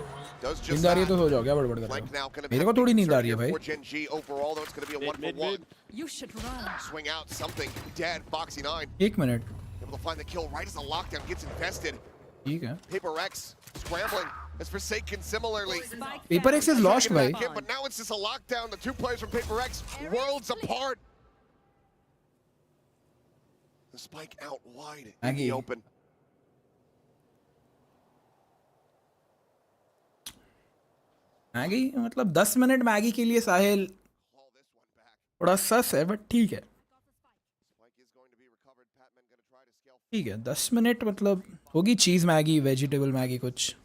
Does just नींद आ रही है तो सो जाओ, क्या बड़बड़ कर रहे हो? मेरे को थोड़ी नींद आ रही है भाई। Gen G overall though, it's going to be a 1-for-1. You should run. Swing out something dead. Boxy 9 एक minute. able to find the kill right as the lockdown gets invested. ठीक है। Paper X scrambling as Forsaken similarly. Paper X is lost भाई। But now it's just a lockdown. The two players from Paper X worlds apart. The spike out wide in the open. Maggi मतलब 10 minute Maggi के लिए साहिल थोड़ा सस है, but ठीक है। ठीक है 10 मिनट मतलब होगी चीज़ मैगी, वेजिटेबल मैगी कुछ।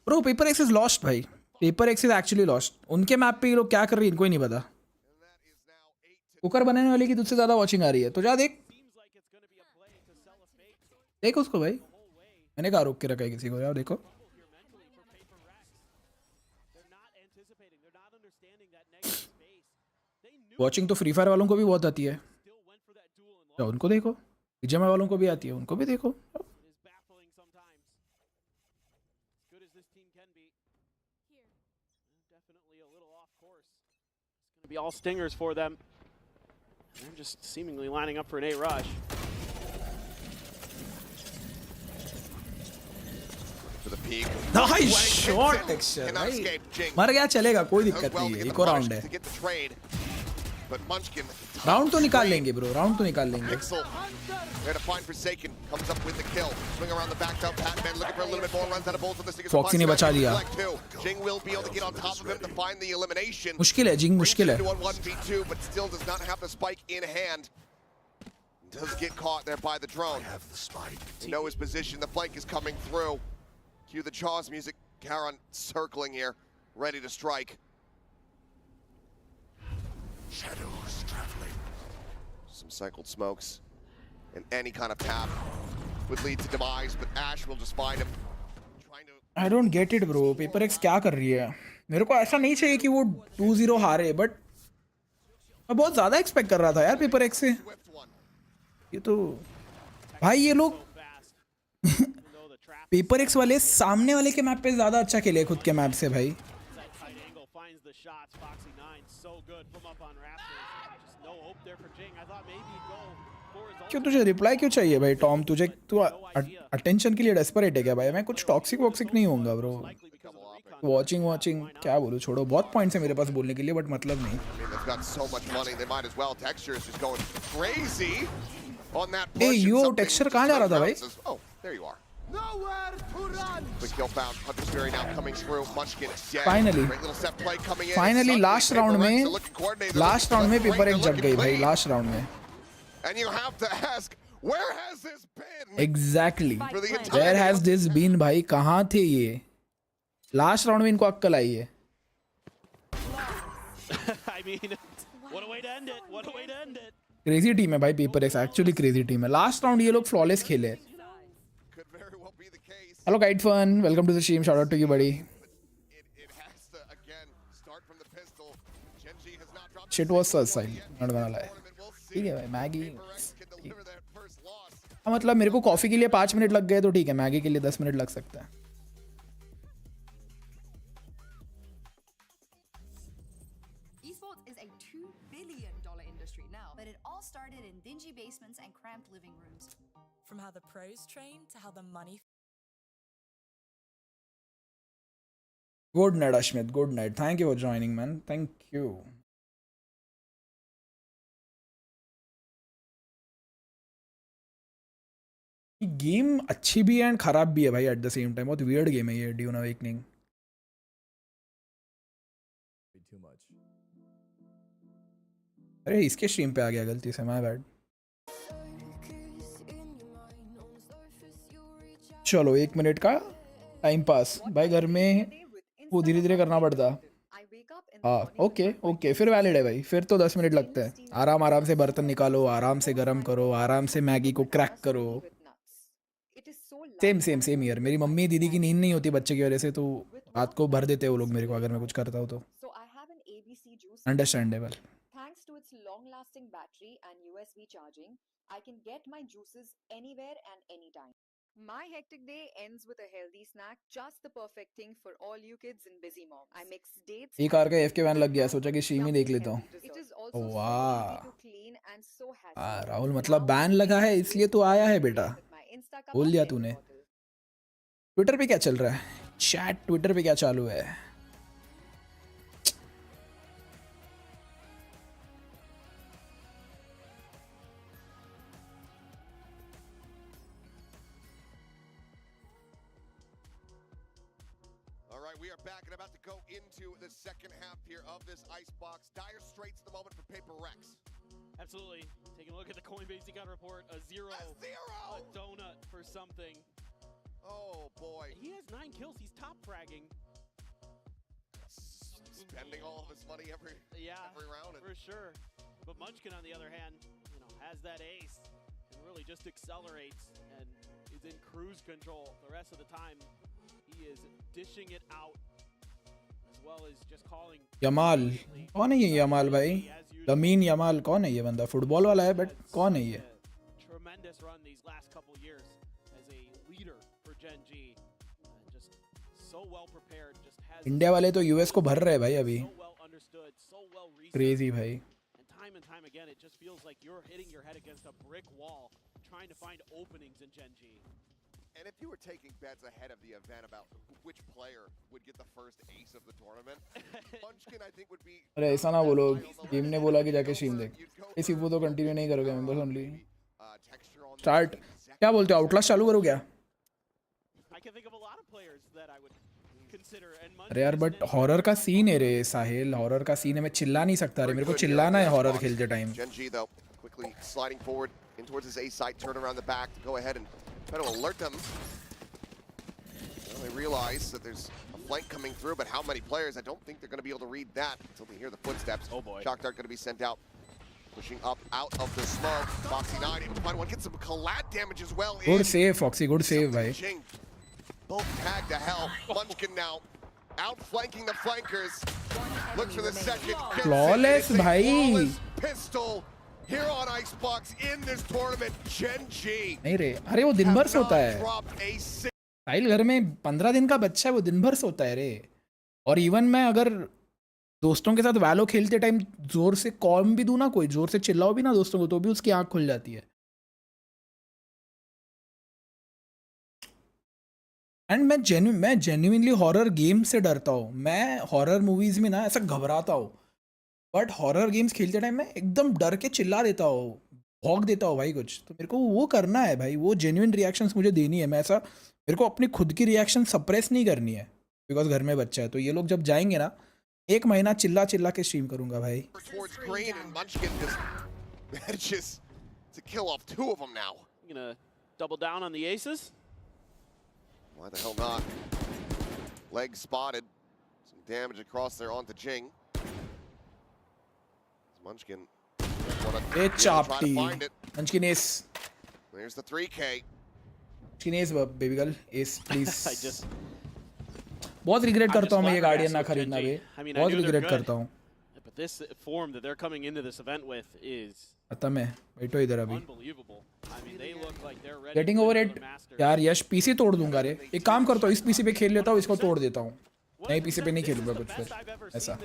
Bro Paper X is lost भाई, Paper X is actually lost. उनके मैप पे ये लोग क्या कर रही है इनको ही नहीं पता। कुकर बनाने वाले की तुझसे ज़्यादा वॉचिंग आ रही है तो जा देख, देख उसको भाई। मैंने कहा रोक के रखा है किसी को, यार देखो। वॉचिंग तो फ्री फायर वालों को भी बहुत आती है, तो उनको देखो। बीजेएमआई वालों को भी आती है, उनको भी देखो। Be all stingers for them. They're just seemingly lining up for an A rush. For the peak. Nice shot texture भाई। मर गया चलेगा, कोई दिक्कत नहीं है, एक और राउंड है। But Munchkin राउंड तो निकाल लेंगे ब्रो, राउंड तो निकाल लेंगे। there to find Forsaken, comes up with the kill. Swing around the back up, Patman looking for a little bit more, runs out of bolts on this thing. Foxy ने बचा दिया। Jing will be able to get on top of him to find the elimination. मुश्किल है जिंग, मुश्किल है। 1v2, but still does not have the spike in hand. Does get caught there by the drone. You know his position, the flank is coming through. Cue the Jaws music. Karan circling here, ready to strike. Shadows traveling. Some cycled smokes. And any kind of tap would lead to demise, but Ash will just find him. I don't get it bro, paper x क्या कर रही है? मेरे को ऐसा नहीं चाहिए कि वो 2-0 हारे, बट मैं बहुत ज़्यादा एक्सपेक्ट कर रहा था यार पेपर एक्स से। ये तो भाई ये लोग पेपर एक्स वाले सामने वाले के मैप पे ज़्यादा अच्छा खेले खुद के मैप से भाई। क्यों तुझे रिप्लाई क्यों चाहिए भाई टॉम? तुझे तू अटेंशन के लिए डेस्परेट है क्या भाई? मैं कुछ टॉक्सिक वॉक्सिक नहीं होऊंगा ब्रो। वॉचिंग क्या बोलूं, छोड़ो। बहुत पॉइंट्स है मेरे पास बोलने के लिए, बट मतलब नहीं। ए यो टेक्सचर कहाँ जा रहा था भाई? फाइनली लास्ट राउंड में पेपर एक जग गई भाई, लास्ट राउंड में। And you have to ask, where has this been? Exactly. Where has this been भाई? कहाँ थे ये? लास्ट राउंड में इनको अक्कल आई है। I mean, what a way to end it. What a way to end it. Crazy team है भाई Paper X, actually crazy team है। लास्ट राउंड ये लोग फ्लॉलेस खेले। Hello Guide Fun, welcome to the stream, shout out to you buddy. Shit was such side, not gonna lie. ठीक है भाई Maggi, मतलब मेरे को कॉफी के लिए 5 मिनट लग गए तो ठीक है, मैगी के लिए 10 मिनट लग सकता है। Esports is a $2 billion industry now, but it all started in dingy basements and cramped living rooms. From how the pros train to how the money. Good night, Ashmit. Good night. Thank you for joining, man. Thank you. ये game अच्छी भी है and खराब भी है भाई at the same time. बहुत weird game है ये ड्यून अवेकनिंग. Too much. अरे इसके स्ट्रीम पे आ गया गलती से, माय बैड. चलो 1 मिनट का टाइम पास भाई. घर में वो धीरे धीरे करना पड़ता. हाँ ओके ओके फिर वैलिड है भाई. फिर तो 10 मिनट लगते हैं. आराम आराम से बर्तन निकालो, आराम से गर्म करो, आराम से मैगी को क्रैक करो. Same same same year. मेरी मम्मी दीदी की नींद नहीं होती बच्चे की वजह से, तो रात को भर देते हैं वो लोग मेरे को अगर मैं कुछ करता हूँ तो. Understandable. Thanks to its long-lasting battery and USB charging, I can get my juices anywhere and anytime. My hectic day ends with a healthy snack, just the perfect thing for all you kids and busy moms. I mix dates. एक car का FK van लग गया, सोचा कि stream ही देख लेता हूँ. वाह राहुल, मतलब बैन लगा है इसलिए तो आया है बेटा. बोल दिया तूने. ट्विटर पे क्या चल रहा है? चैट ट्विटर पे क्या चालू है? Go into the second half here of this icebox. Dire straits at the moment for Paper Rex. Absolutely. Taking a look at the Coinbase account report, a zero. A donut for something. Oh boy. He has 9 kills. He's top fragging. Spending all of his money every round. For sure. But Munchkin, on the other hand, has that ace and really just accelerates and is in cruise control the rest of the time. He is dishing it out. Yamal कौन है ये? Yamal भाई, lamin Yamal कौन है ये बंदा? Football वाला है बट कौन है ये? इंडिया वाले तो यूएस को भर रहे हैं भाई अभी. क्रेजी भाई. And if you were taking bets ahead of the event about which player would get the first ace of the tournament, Munchkin I think would be. अरे ऐसा ना बोलो, गेम ने बोला कि जाके स्ट्रीम देख. इसी वो तो कंटिन्यू नहीं करोगे मेंबर्स ओनली. स्टार्ट क्या बोलते हो? आउटलास्ट चालू करो क्या? अरे यार बट हॉरर का सीन है रे साहिल. हॉरर का सीन है. मैं चिल्ला नहीं सकता रे. मेरे को चिल्लाना है हॉरर खेलते time. Gen G though quickly sliding forward in towards his A side, turn around the back to go ahead and try to alert them. Well, they realize that there's a flank coming through, but how many players? I don't think they're going to be able to read that until they hear the footsteps. Oh boy. Shock Dart going to be sent out. Pushing up out of the smoke. Foxy 9 able to find one. Get some collab damage as well. Good save, Foxy. Good save, bhai. Both tagged to hell. Munchkin now outflanking the flankers. Looks for the second. Flawless, bhai. Pistol. Here on Icebox in this tournament, Gen G. नहीं रे, अरे वो दिन भर सोता है. साहिल घर में 15 दिन का बच्चा है, वो दिन भर सोता है रे. और इवन मैं अगर दोस्तों के साथ वैलो खेलते टाइम जोर से कॉल भी दूं ना, कोई जोर से चिल्लाओ भी ना दोस्तों को, तो भी उसकी आंख खुल जाती है. एंड मैं जेन्युइनली हॉरर गेम से डरता हूँ. मैं हॉरर मूवीज में ना ऐसा घबराता हूँ, बट हॉरर गेम्स खेलते टाइम मैं एकदम डर के चिल्ला देता हूँ, भौंक देता हूँ भाई कुछ. तो मेरे को वो करना है भाई. वो जेन्युइन रिएक्शंस मुझे देनी है. मैं ऐसा, मेरे को अपनी खुद की रिएक्शन सप्रेस नहीं करनी है बिकॉज घर में बच्चा है. तो ये लोग जब जाएंगे ना, 1 महीना चिल्ला चिल्ला के स्ट्रीम करूंगा भाई. Double down on the aces. Why the hell not? Leg spotted. Some damage across there onto Jing. Munchkin. Hey, Chopty. Munchkin ace. There's the 3K. Munchkin ace, baby girl. Ace, please. बहुत regret करता हूँ मैं ये guardian ना खरीदना भी. बहुत regret करता हूँ. But this form that they're coming into this event with is खत्म है. बैठो इधर अभी. unbelievable. I mean, they look like they're ready. Getting over it. यार यश पीसी तोड़ दूंगा रे. एक काम करता हूँ, इस पीसी पे खेल लेता हूँ, इसको तोड़ देता हूँ. नई पीसी पे नहीं खेलूंगा कुछ फिर ऐसा.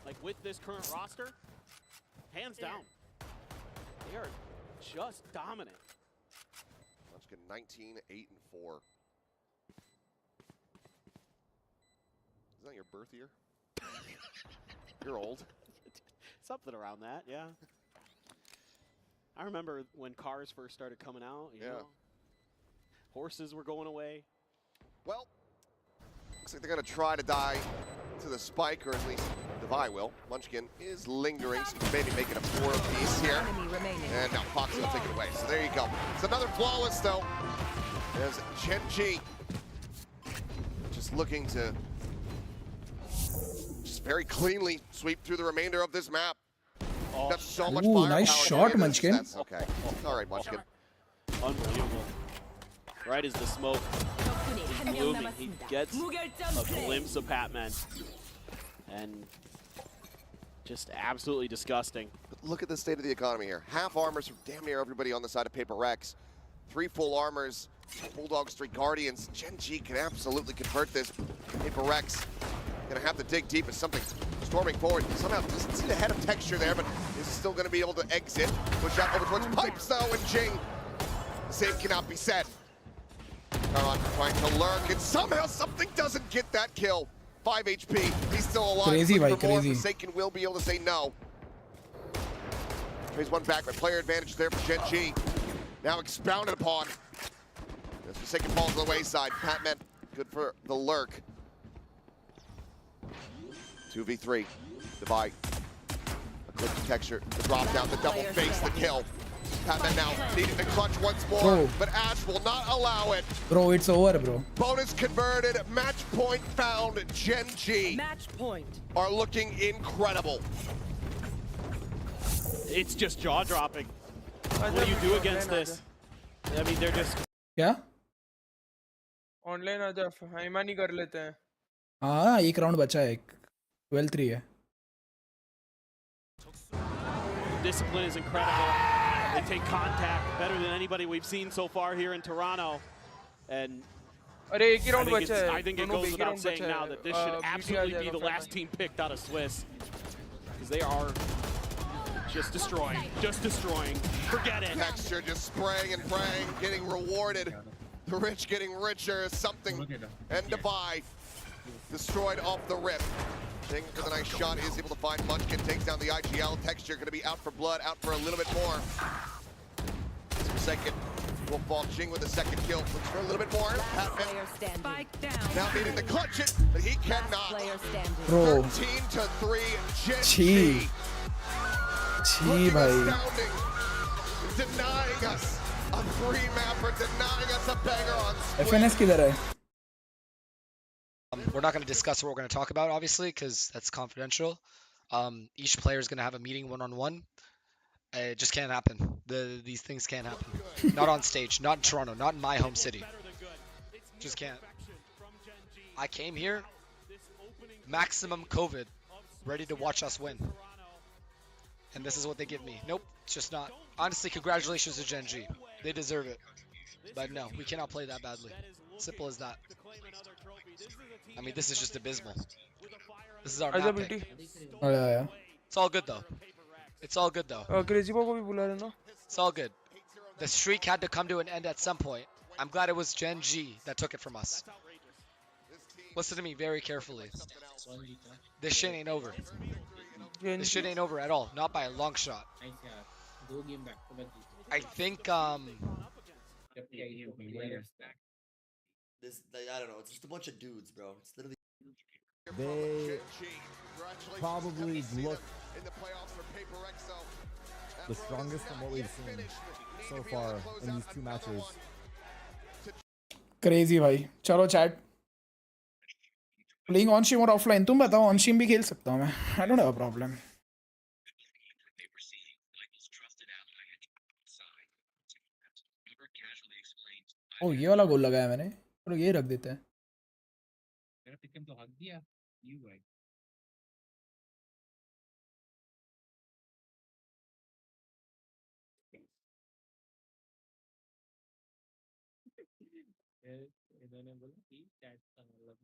Like with this current roster, hands down, they are just dominant. Munchkin 19, 8, and 4. Is that your birth year? You're old. Something around that, yeah. I remember when cars first started coming out, you know. Horses were going away. Well, looks like they're going to try to die to the spike, or at least Devi will. Munchkin is lingering, so maybe making a 4-piece here. And now Fox will take it away. So there you go. It's another flawless, though. As Gen.G just looking to just very cleanly sweep through the remainder of this map. That's so much Ooh, firepower. nice shot, Munchkin. That's okay. All right, Munchkin. Unbelievable. Right as the smoke is blooming, he gets a glimpse of Patman. And just absolutely disgusting. But look at the state of the economy here. Half armors from damn near everybody on the side of Paper Rex. 3 full armors, 2 Bulldogs, 3 Guardians. Gen.G can absolutely convert this. Paper Rex gonna have to dig deep as something storming forward. Somehow doesn't see the head of texture there, but is still gonna be able to exit. Push out over towards pipes though, and Jing. The same cannot be said. Taron trying to lurk, and somehow something doesn't get that kill. 5 HP, he's still alive. Crazy, Looking bhai, for more. crazy. Forsaken will be able to say no. Phase 1 back, but player advantage there for Gen.G. Now expounded upon. As Forsaken falls to the wayside. Patman, good for the lurk. 2v3, Devi. A quick texture, the drop down, the double face, the kill. Patman now needing to clutch once more, Bro. but Ash will not allow it. Bro, it's over, bro. Bonus converted, match point found. Gen.G Match point. are looking incredible. It's just jaw-dropping. What do you do against this? I mean, they're just... क्या? Online आ जा हाइमानी कर लेते हैं. हाँ, एक round बचा है. 12-3 है. Discipline is incredible. They take contact better than anybody we've seen so far here in Toronto. And अरे एक ही राउंड बचा है. I think it goes without saying now that this should absolutely be the last team picked out of Swiss. Because they are just destroying. Just destroying. Forget it. Texture just spraying and praying, getting rewarded. The rich getting richer is something. And Devi destroyed off the rip. Thing for the nice shot is able to find Munchkin, takes down the IGL. Texture going to be out for blood, out for a little bit more. Second will fall. Jing with a second kill. Looks for a little bit more. Patman now needing to clutch it, but he cannot. Bro. 13-3. Chi. Chi, bhai. Denying us a 3-mapper, denying us a banger on Squid. FNS किधर है? We're not going to discuss what we're going to talk about, obviously, because that's confidential. Each player is going to have a meeting one-on-one. It just can't happen. These things can't happen. Not on stage, not in Toronto, not in my home city. Just can't. I came here, maximum COVID, ready to watch us win. And this is what they give me. Nope, it's just not. Honestly, congratulations to Gen.G. They deserve it. But no, we cannot play that badly. Simple as that. I mean, this is just abysmal. This is our map pick. Oh, yeah. It's all good though. It's all good though. Crazy को भी बुला लेना. It's all good. The streak had to come to an end at some point. I'm glad it was Gen.G that took it from us. Listen to me very carefully. This shit ain't over. This shit ain't over at all. Not by a long shot. I think This, I don't know. It's just a bunch of dudes, bro. It's literally. They probably look the strongest from what we've seen so far in these 2 matches. Crazy भाई. चलो chat. Playing on stream or offline? तुम बताओ, on stream भी खेल सकता हूँ मैं. I don't have a problem. ओ ये वाला गोल लगाया मैंने. चलो ये रख देते हैं.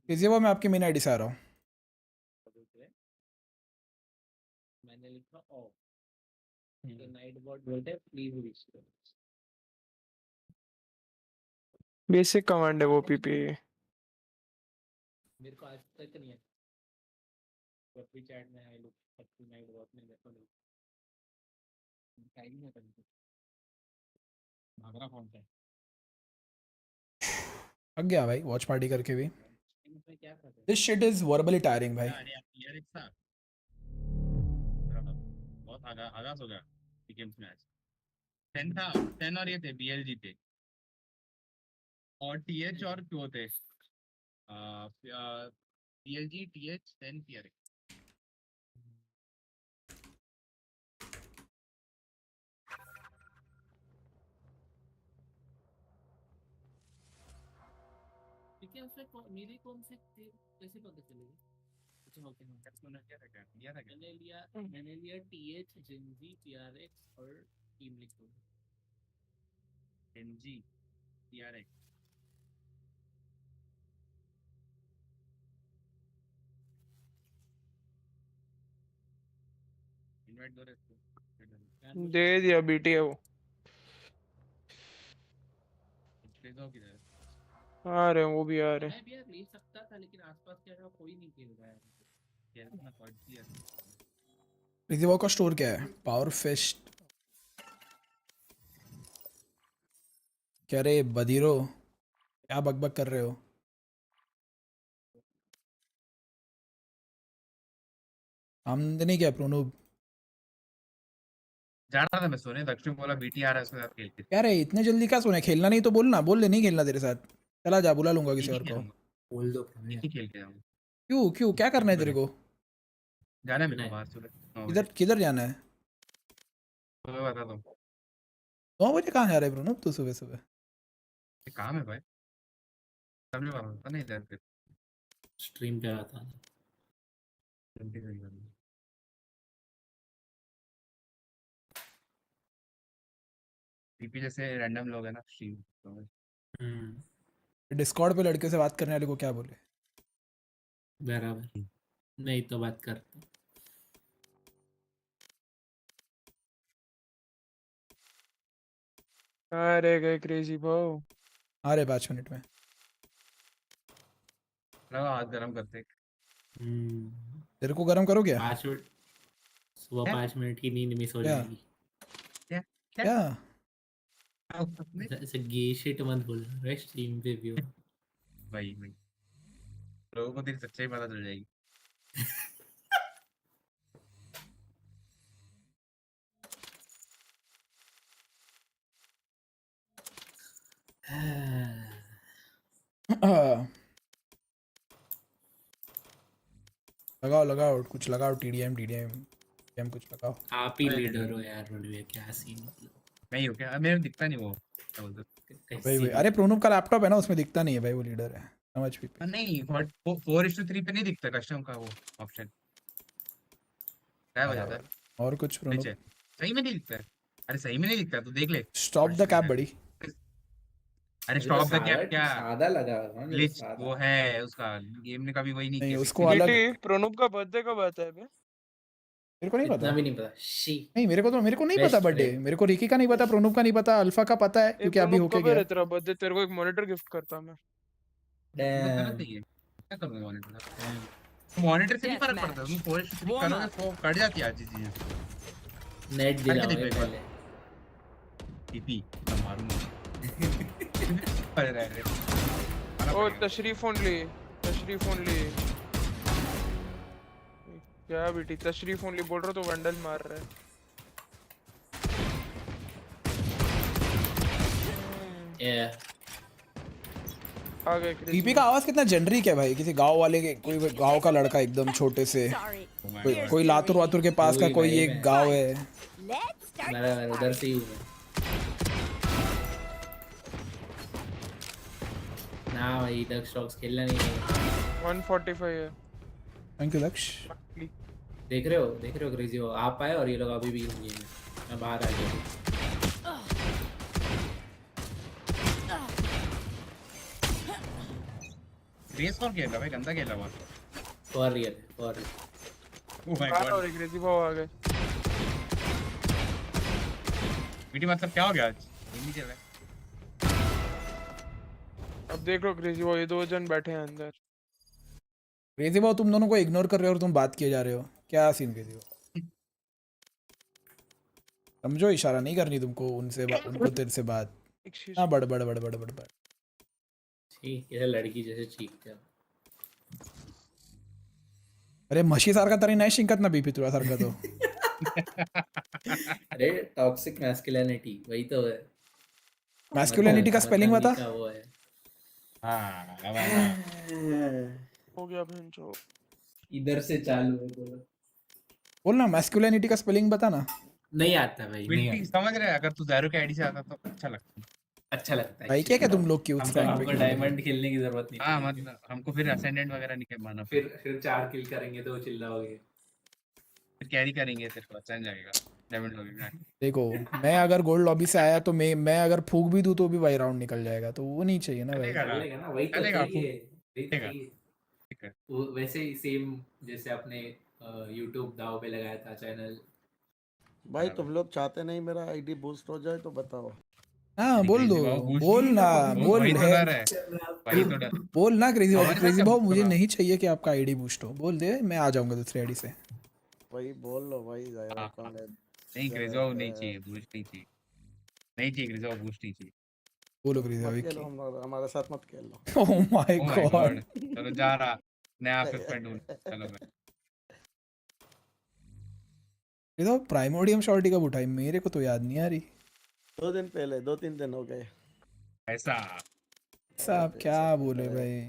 किसी वो मैं आपकी मेन आईडी से आ रहा हूँ. नाइट बॉट बोलते हैं प्लीज रिस्टोर। बेसिक कमांड है वो पीपी। मेरे को आज तक नहीं है। कॉपी चैट में आई लुक अपनी नाइट बॉट में देखो नहीं। टाइम नहीं करते। भागना कौन सा है? थक गया भाई वॉच पार्टी करके भी। इसमें क्या करते हैं? This shit is verbally tiring भाई। अरे यार एक साथ बहुत आगाज हो गया गेम्स मैच। 10 था 10 और ये थे बीएलजी थे और टीएच और क्यों थे बीएलजी टीएच 10 पीआर। ठीक है उसमें मेरी कौन से कैसे पता चलेगी? अच्छा ओके मैंने लिया टीएच जेनजी पीआरएक्स और टीम लिखो जेनजी पीआरएक्स। इनवाइट दो रे दे दिया बीटी है वो। किधर किधर आ रहे हैं वो भी आ रहे हैं। मैं भी यार ले सकता था लेकिन आसपास क्या है कोई नहीं खेल रहा है। खेल ना पड़ती है। रिजर्व का स्टोर क्या है? Power fist. क्या रे बदीरो क्या बकबक कर रहे हो? आमदनी क्या प्रोनूब? जा रहा था मैं सोने दक्षिण बोला बीटी आ रहा है उसके साथ खेल के। क्या रे इतने जल्दी क्या सोने? खेलना नहीं तो बोलना, बोल ले नहीं खेलना तेरे साथ। चला जा बुला लूंगा किसी और को। बोल दो नहीं खेल के जाऊंगा। क्यों क्यों क्या करना है तेरे को? जाना है मेरे को बाहर सुबह 9 किधर किधर जाना है? सुबह बता दो 9 बजे कहाँ जा रहे प्रोनूब तू सुबह सुबह? काम है भाई तब पता नहीं इधर पे स्ट्रीम पे आता है। पीपी जैसे रैंडम लोग है ना स्ट्रीम। डिस्कॉर्ड पे लड़के से बात करने वाले को क्या बोले? बराबर नहीं तो बात करते। अरे गए क्रेजी भाव। आ रहे 5 मिनट में। हाथ गरम करते। तेरे को गरम करो क्या? 5 मिनट सुबह 5 मिनट की नींद मिस हो क्या? जाएगी। क्या क्या? ऐसे गे शिट मत बोल रहा स्ट्रीम पे भी हो। भाई लोगों को तेरी सच्चाई पता चल जाएगी। लगाओ लगाओ कुछ लगाओ टीडीएम कुछ लगाओ। आप ही लीडर हो यार रोलिया क्या सीन मतलब। मैं ही हूँ क्या? मेरे दिखता नहीं वो क्या बोलते भाई अरे प्रोनूब का लैपटॉप है ना उसमें दिखता नहीं है भाई वो लीडर है समझ भी। नहीं 4:3 पे नहीं दिखता कस्टम का वो ऑप्शन क्या हो जाता है। और कुछ प्रोनूब सही में नहीं दिखता है। अरे सही में नहीं दिखता तो देख ले। स्टॉप द कैप बड़ी। अरे स्टॉप द कैप क्या सादा लगा ग्लिच वो है उसका गेम ने कभी वही नहीं किया। उसको अलग प्रणब का बर्थडे कब आता है बे? मेरे को नहीं पता। भी नहीं पता नहीं मेरे को नहीं पता बर्थडे। मेरे को रिकी का नहीं पता, प्रोनूब का नहीं पता, अल्फा का पता है क्योंकि अभी होके गया। तेरा बर्थडे तेरे को एक मॉनिटर गिफ्ट करता मैं। क्या करूंगा मॉनिटर से नहीं फर्क पड़ता। तुम 4:3 करोगे तो कट जाती है चीजें। नेट दिलाओ पहले टीपी मारूंगा। ओ तशरीफ ओनली क्या बेटी तशरीफ ओनली बोल रहा तो वैंडल मार रहा है। आ गए पीपी का आवाज कितना जेनरिक है भाई, किसी गांव वाले के, कोई गांव का लड़का एकदम छोटे से, कोई लातुर वातुर के पास का कोई एक गांव है। मैं उधर से ही हूँ ना भाई। दक्ष स्टॉक्स खेलना नहीं है। 145 है। थैंक यू दक्ष। देख रहे हो क्रेजी हो आप आए और ये लोग अभी भी गेम में। मैं बाहर आ गया। रेस कौन खेल रहा भाई? गंदा खेल रहा for real. Oh my God और क्रेजी भाव आ गए। मीटी मतलब क्या हो गया आज? नहीं चल रहा। अब देख लो क्रेजी वो ये दो जन बैठे हैं अंदर। क्रेजी भाव तुम दोनों को इग्नोर कर रहे हो और तुम बात किए जा रहे हो, क्या सीन क्रेजी भाव? समझो इशारा नहीं करनी तुमको उनसे उनको तेरे से बात। हाँ बड़ बड़ बड़ बड़ बड़ बड़ ठीक है लड़की जैसे चीखते हैं। अरे म्हशी सारखा तरी नाही शिंकत ना बीपी तुला सारखा तो। अरे टॉक्सिक मैस्कुलिनिटी वही तो है। मैस्कुलिनिटी का स्पेलिंग बता। वो है। हाँ हो गया भैंचो। इधर से चालू है बोल ना मैस्कुलिनिटी का स्पेलिंग बता ना। नहीं आता भाई नहीं आता। समझ रहे अगर तू ज़ारो के आईडी से आता तो अच्छा लगता है। अच्छा लगता है भाई क्या क्या तुम लोग क्यों हमको डायमंड खेलने की जरूरत नहीं। हाँ मतलब हमको फिर असेंडेंट वगैरह नहीं करवाना। फिर 4 किल करेंगे तो चिल्लाओगे। फिर कैरी करेंगे तेरे को अच्छा जाएगा डायमंड लगेगा। देखो मैं अगर गोल्ड लॉबी से आया तो मैं अगर फूक भी दूं तो भी भाई राउंड निकल जाएगा, तो वो नहीं चाहिए ना भाई। चलेगा ना वही तो चाहिए। वैसे ही सेम जैसे आपने YouTube दाव पे लगाया था चैनल। भाई तुम लोग चाहते नहीं मेरा आईडी बूस्ट हो जाए तो बताओ। हाँ बोल दो, बोल ना, बोल है बोल ना क्रेजी भाव। क्रेजी भाव मुझे नहीं चाहिए कि आपका आईडी बूस्ट हो, बोल दे मैं आ जाऊंगा दूसरी आईडी से। भाई बोल लो भाई ज़ायरा कौन है? नहीं क्रेजी भाव नहीं चाहिए, बूस्ट नहीं चाहिए, नहीं चाहिए क्रेजी भाव, बूस्ट नहीं चाहिए। बोलो क्रेजी भाव हमारे साथ मत खेल लो। ओह माय गॉड चलो जा रहा नया फिर ढूंढ चलो मैं। ये तो प्राइमोडियम शॉर्टी कब उठाई मेरे को तो याद नहीं आ रही। 2 दिन पहले 2-3 दिन हो गए। ऐसा साहब क्या बोले भाई,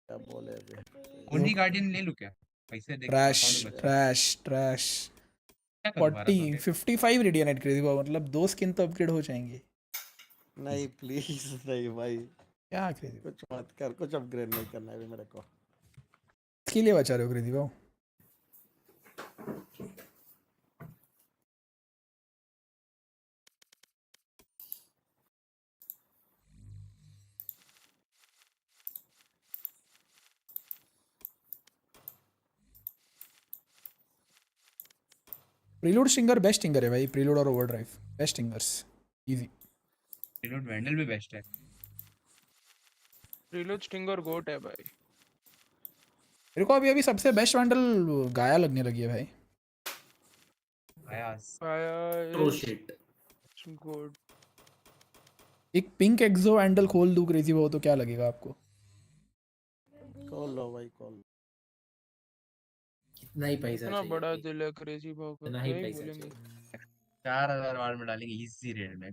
क्या बोले अभी? उन्हीं गार्डियन ले लूं क्या पैसे देख। ट्रैश ट्रैश ट्रैश 55 रेडियनेट क्रेजी भाव, मतलब 2 स्किन तो अपग्रेड हो जाएंगे। नहीं प्लीज नहीं भाई क्या क्रेजी कुछ मत कर, कुछ अपग्रेड नहीं करना है अभी मेरे को। इसके लिए बचा रहे हो क्रेजी भाव? प्रीलोड स्टिंगर बेस्ट स्टिंगर है भाई, प्रीलोड और overdrive best stingers easy. Preload vandal भी बेस्ट है। प्रीलोड स्टिंगर गोट है भाई। मेरे को अभी सबसे बेस्ट वैंडल गाया लगने लगी है भाई। True shit good. एक पिंक एक्सो वैंडल खोल दूं क्रेजी भाव तो क्या लगेगा आपको? कॉल लो भाई कॉल। कितना ही पैसा इतना बड़ा दिल है क्रेजी भाव का, इतना ही क्या ही पैसा बोलेंगे। 4000 वार में डालेंगे इजी रेट में।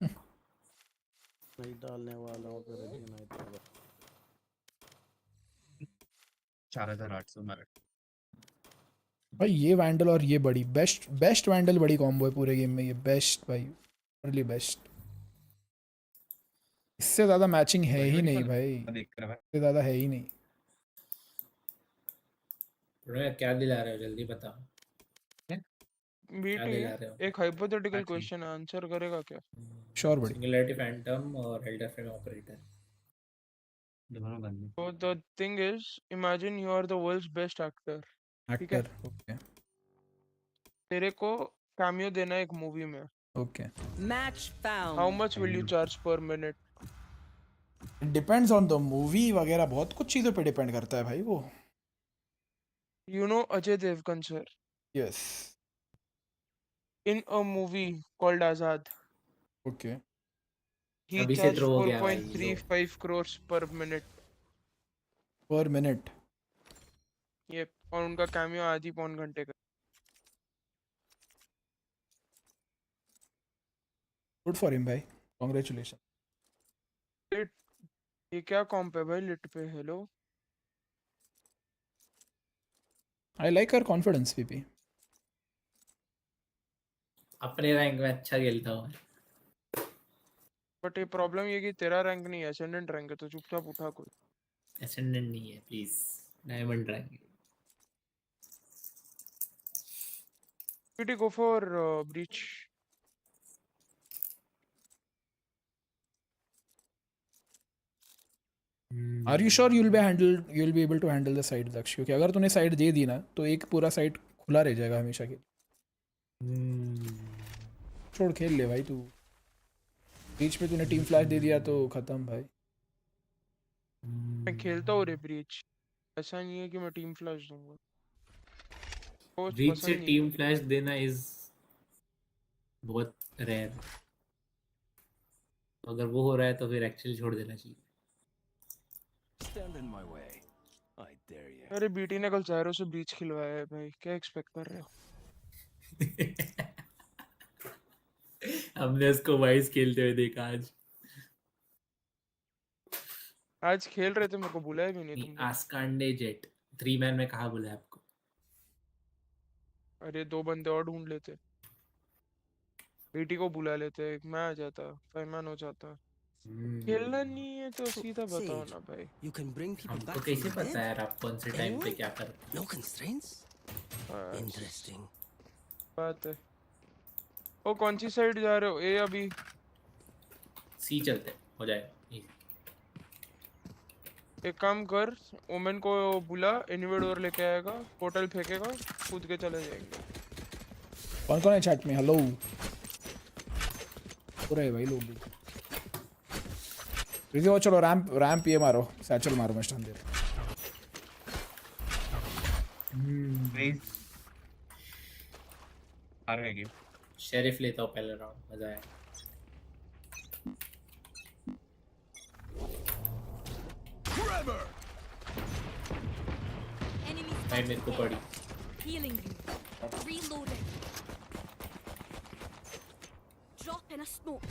नहीं डालने वाला हूँ फिर नहीं डालूंगा। 4800 मार भाई ये वैंडल और ये बड़ी बेस्ट वैंडल बड़ी कॉम्बो है पूरे गेम में ये, बेस्ट भाई अर्ली बेस्ट। इससे ज़्यादा मैचिंग है ही नहीं भाई, इससे ज़्यादा है ही नहीं। क्या दिला रहे हो जल्दी बताओ। बीटी एक हाइपोथेटिकल क्वेश्चन आंसर करेगा क्या? श्योर बड़ी। सिंगुलैरिटी फैंटम और एल्डर फ्रेम ऑपरेटर दोनों बंद। So the thing is, imagine you are the world's best actor. ठीक है? ओके तेरे को कैमियो देना है एक मूवी में। Okay Match found. How much will you charge per minute? Depends on the movie वगैरह, बहुत कुछ चीज़ों पे डिपेंड करता है भाई वो। You know Ajay Devgan sir? Yes. In a movie called Azad. Okay. He charged 4.35 crores per minute. Per minute. Yep. और उनका कैमियो आधी पौन घंटे का। Good for him भाई, congratulations. ये क्या कॉम्प है भाई लिट पे? Hello. I like her confidence VP. अपने रैंक में अच्छा खेलता हूँ। बट ये प्रॉब्लम ये कि तेरा रैंक नहीं है, असेंडेंट रैंक है, तो चुपचाप उठा कोई। असेंडेंट नहीं है please, diamond rank. PT go for breach. Are you sure you'll be able to handle the side Daksh? क्योंकि अगर तूने साइड दे दी ना तो एक पूरा साइड खुला रह जाएगा हमेशा के। छोड़ खेल ले भाई तू। ब्रीच पे तूने टीम फ्लैश दे दिया तो खत्म भाई। मैं खेलता हूँ रे ब्रीच, ऐसा नहीं है कि मैं टीम फ्लैश दूंगा। ब्रीच से टीम फ्लैश देना इज बहुत रेयर। अगर वो हो रहा है तो फिर एक्चुअली छोड़ देना चाहिए। Stand in my way. I dare you. अरे बीटी ने कल चारों से ब्रीच खिलवाया है भाई, क्या एक्सपेक्ट कर रहे हो? हमने उसको वाइस खेलते हुए देखा आज। आज खेल रहे थे, मेरे को बुलाया भी नहीं तुमने। आस्कांडे जेट 3 मैन में कहा बुलाया आपको? अरे 2 बंदे और ढूंढ लेते, बीटी को बुला लेते, एक मैं आ जाता, 5 मैन हो जाता। खेलना नहीं है तो सीधा बताओ ना भाई। You can bring people हमको back कैसे from पता है dead? यार आप कौन से टाइम पे क्या कर? No constraints? Interesting. बात है। ओ कौन सी साइड जा रहे हो? ए अभी सी चलते हो जाएगा। एक काम कर, ओमेन को बुला, एनीवेयर डोर लेके आएगा, पोर्टल फेंकेगा, कूद के चले जाएंगे। कौन कौन है चैट में? हेलो पूरे भाई लोग। रिव्यू चलो रैंप ये मारो, सैचल मारो, मैं स्टन दे रहा हूं। शेरिफ लेता हूँ पहले राउंड, मजा आया। भाई मेरे को पड़ी। Healing you. Reloading. Drop in a smoke.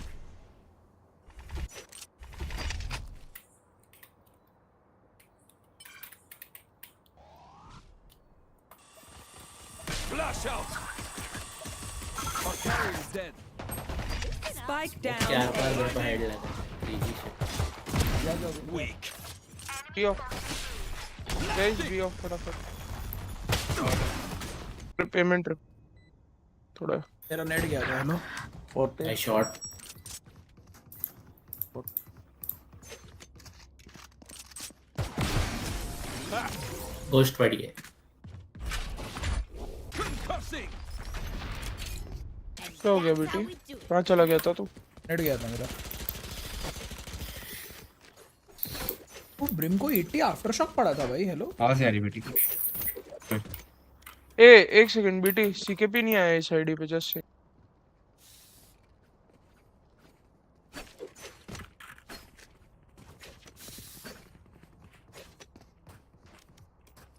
Flash out. Our carrier is dead. Spike down. क्या बार मेरे को हेड लगा। Weak. बियो गाइस, बियो फटाफट। पेमेंट थोड़ा मेरा नेट गया था। हेलो आई शॉट। गोस्ट पड़ी है। क्या हो गया बेटी? कहाँ चला गया था तू? नेट गया था मेरा। वो ब्रिम को 80 आफ्टर शॉक पड़ा था भाई। हेलो आवाज आ रही बेटी? ए एक सेकंड बेटी, सीकेपी नहीं आया इस आईडी पे just say.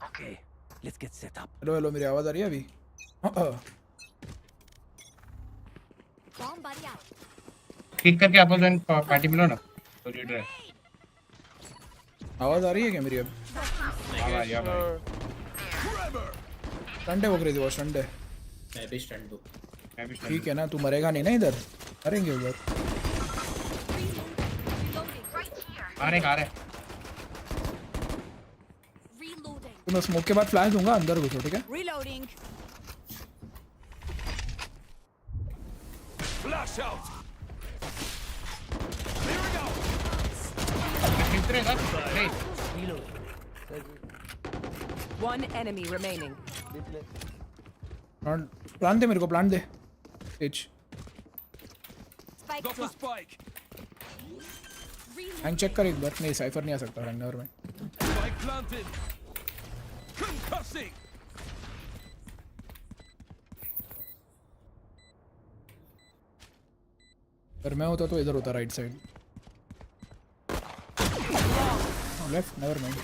Okay, let's get set up. Hello hello मेरी आवाज आ रही है अभी? Bomb buddy out. क्लिक करके अपोजिशन पार्टी मिलो ना तो लीडर है। आवाज आ रही है क्या मेरी अब? आ रही है भाई। स्टंट है वो क्रेजी, वो स्टंट है। मैं भी स्टंट दूं। ठीक है ना, तू मरेगा नहीं ना इधर, मरेंगे उधर। आ रहे तो मैं स्मोक के बाद फ्लैश दूंगा, अंदर घुसो ठीक है? Reloading. Flash out. One enemy remaining. Plan दे मेरे को, प्लान दे। एच Got the spike. हैंग चेक कर एक बार। नहीं साइफर नहीं आ सकता रनर में। Spike planted. Concussing. अगर मैं होता तो इधर होता, right side. Left, never mind.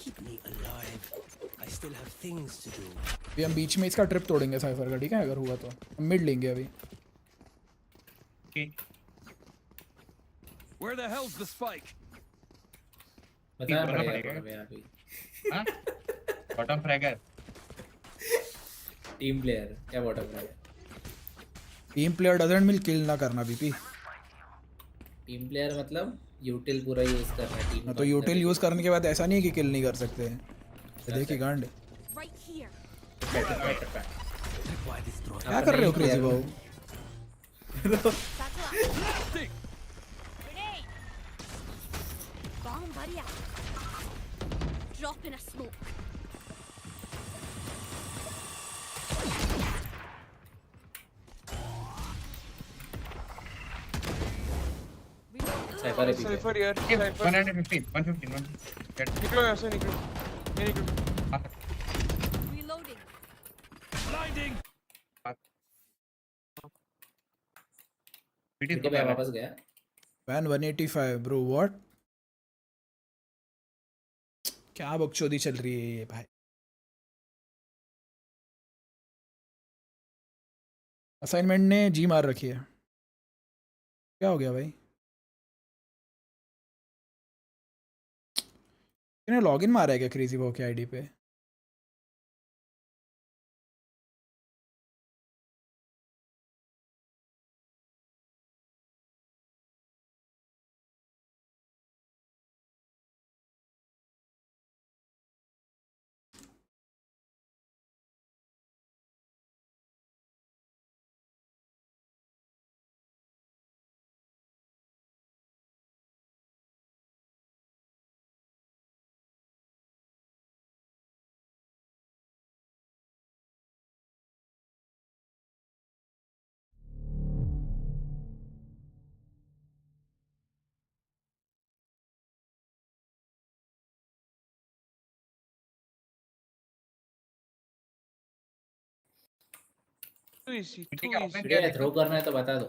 Keep me alive. I still have things to do. अभी हम बीच में इसका ट्रिप तोड़ेंगे साइफर का, ठीक है? अगर हुआ तो हम मिड लेंगे अभी। Where the hell's the spike? बता पड़ेगा हमें अभी। हां बॉटम फ्रैगर। टीम प्लेयर क्या bottom fragger? Team player doesn't mean kill ना करना बीपी। टीम प्लेयर मतलब यूटिल पूरा यूज करना टीम। तो यूटिल यूज करने के बाद ऐसा नहीं है कि किल नहीं कर सकते हैं। देखिए गांड क्या कर रहे हो crazy Babu? Bomb buddy out. Drop in a smoke. Cipher है साइफर यार, साइफर 115 निकलो यहाँ से, निकलो ये निकलो। Reloading. Blinding. पीटी पे वापस गया। Van 185 bro, what? क्या बकचोदी चल रही है ये भाई। असाइनमेंट ने जी मार रखी है। क्या हो गया भाई? इन्हें लॉगिन मारा है क्या क्रेजी बॉय के आईडी पे? थ्रो करना है तो बता दो।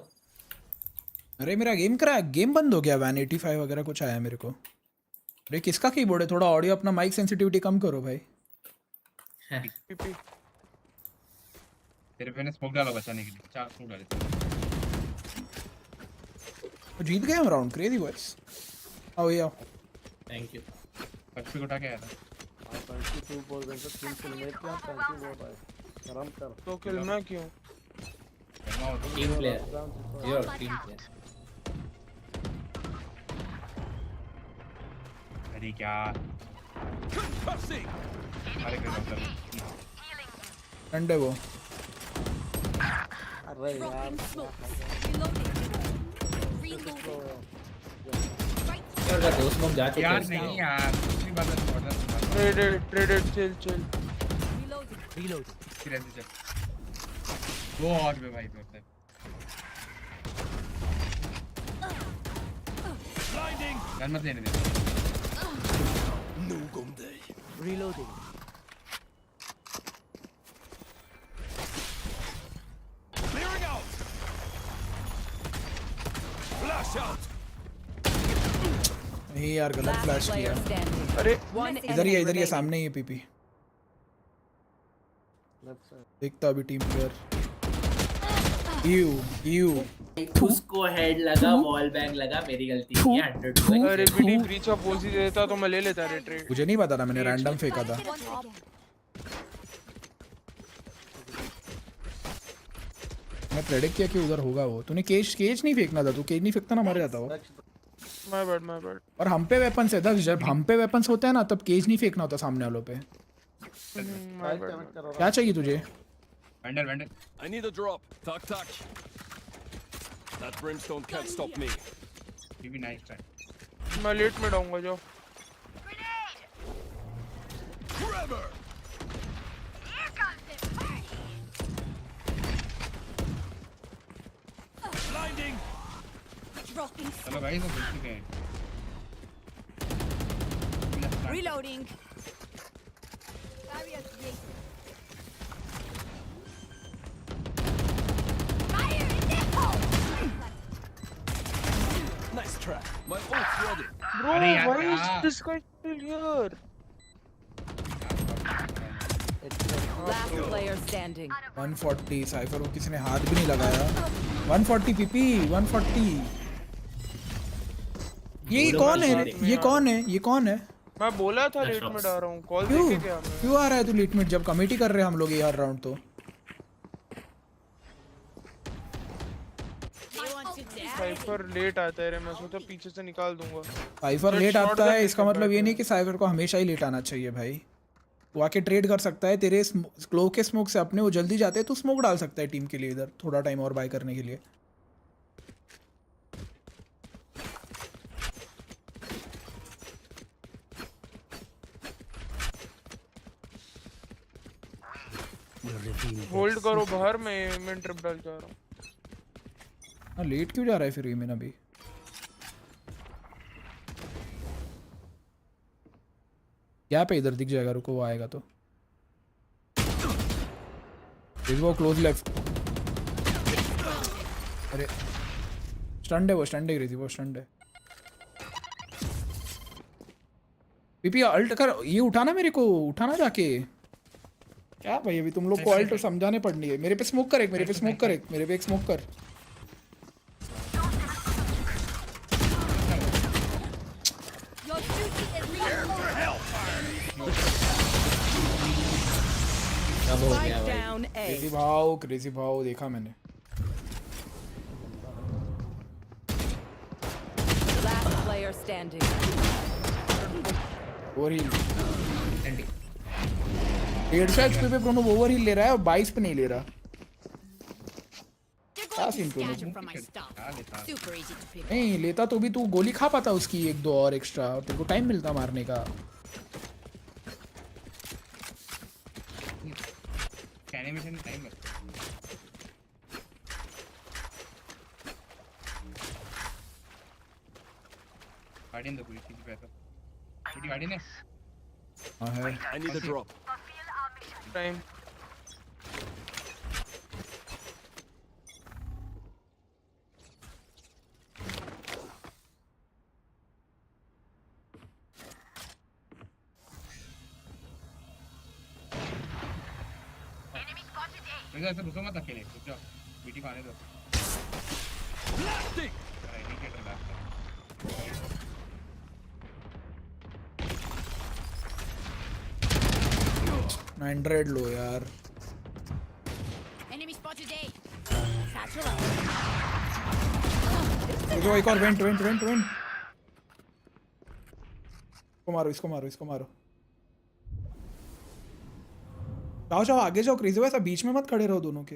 अरे मेरा गेम बंद हो गया। 185 वगैरह कुछ आया मेरे को। अरे किसका कीबोर्ड है? थोड़ा ऑडियो अपना माइक सेंसिटिविटी कम करो भाई। तेरे पे ने स्मोक डाला बचाने के लिए, 4 स्मोक डाले थे। जीत गए हम राउंड। क्रेजी बॉयज, आओ ये आओ। Thank you. फर्स्ट पे उठा के आया था। 22% 3 किल मेरे क्या, थैंक यू बहुत भाई। आराम कर। तो किल मैं क्यों? Team player, your team player. अरे क्या अरे ठंडे वो। अरे यार यार दो स्मोक जा चुके हैं यार। नहीं यार दूसरी बात है। ट्रेडेड चिल रीलोड चल। वो और भी भाई पे गन मत लेने दे। Reloading. Clearing out. Flash out. नहीं यार गलत फ्लैश किया। अरे इधर ही सामने ही है पीपी। देखता अभी टीम प्लेयर। यू उसको हेड लगा, वॉल बैंग लगा, मेरी गलती नहीं है। 100। अरे बीडी ब्रीच ऑफ पॉलिसी देता तो मैं ले लेता रे ट्रेड। मुझे नहीं पता था, मैंने रैंडम फेंका था। मैं प्रेडिक्ट किया कि उधर होगा वो। तूने केज नहीं फेंकना था। तू केज नहीं फेंकता ना मर जाता वो। My bad. और हम पे वेपन्स है। जब हम पे वेपन्स होते हैं ना तब केज नहीं फेंकना होता सामने वालों पे। क्या चाहिए तुझे? Vendor I need a drop. Talk. That brimstone can't stop me. ये भी नाइस ट्राई। मैं लेट में डाऊंगा जो। Forever. Blinding. चलो भाई तो घुस चुके हैं। Reloading. Nice try. My ult's ready. Bro, why is this guy still here? Last player standing. 140 cipher को किसी ने हाथ भी नहीं लगाया। 140 पीपी 140। ये कौन है? मैं बोला था लेट में आ रहा हूँ। कॉल देके क्या? क्यों आ रहा है तू लेट में? जब कमेटी कर रहे हैं हम लोग ये हर राउंड तो। साइफर लेट आता है रे, मैं सोचा पीछे से निकाल दूंगा। साइफर लेट आता है इसका मतलब ये नहीं कि साइफर को हमेशा ही लेट आना चाहिए भाई। वो आके ट्रेड कर सकता है तेरे क्लो के स्मोक से। अपने वो जल्दी जाते हैं तो स्मोक डाल सकता है टीम के लिए इधर थोड़ा टाइम और बाय करने के लिए। होल्ड करो बाहर, मैं ट्रिप डाल जा रहा हूँ। लेट क्यों जा रहा है फिर ये? मैंने अभी गैप है इधर, दिख जाएगा, रुको वो आएगा तो। वो क्लोज लेफ्ट। अरे स्टंड है वो, स्टंड है क्रेजी, वो स्टंड है। पीपी अल्ट कर, ये उठाना मेरे को, उठाना जाके। क्या भाई अभी तुम लोग को अल्ट समझाने पड़नी है। मेरे पे स्मोक कर एक, मेरे पे स्मोक कर एक, मेरे पे एक स्मोक कर। क्रेजी भाव देखा मैंने। Last player standing. Over heal 150 HP पे प्रोनो ओवर हील ले रहा है और 22 पे नहीं ले रहा। क्या सीन तो नहीं लेता तो भी तू गोली खा पाता उसकी एक दो और एक्स्ट्रा, और तेरे को टाइम मिलता मारने का। एनिमेशन में टाइम लगता है। गार्डियन दो पूरी किसी पे तो पूरी गार्डियन है। हां है। I need a drop. Time ऐसे घुसो मत अकेले, रुक जाओ, बीटी को आने दो। इंडिकेटर लगा 900 लो यार। Enemy spotted A. देखो एक और वेंट वेंट वेंट वेंट। इसको मारो, इसको मारो, इसको मारो। जाओ जाओ आगे जाओ क्रेजी, वैसा बीच में मत खड़े रहो दोनों के।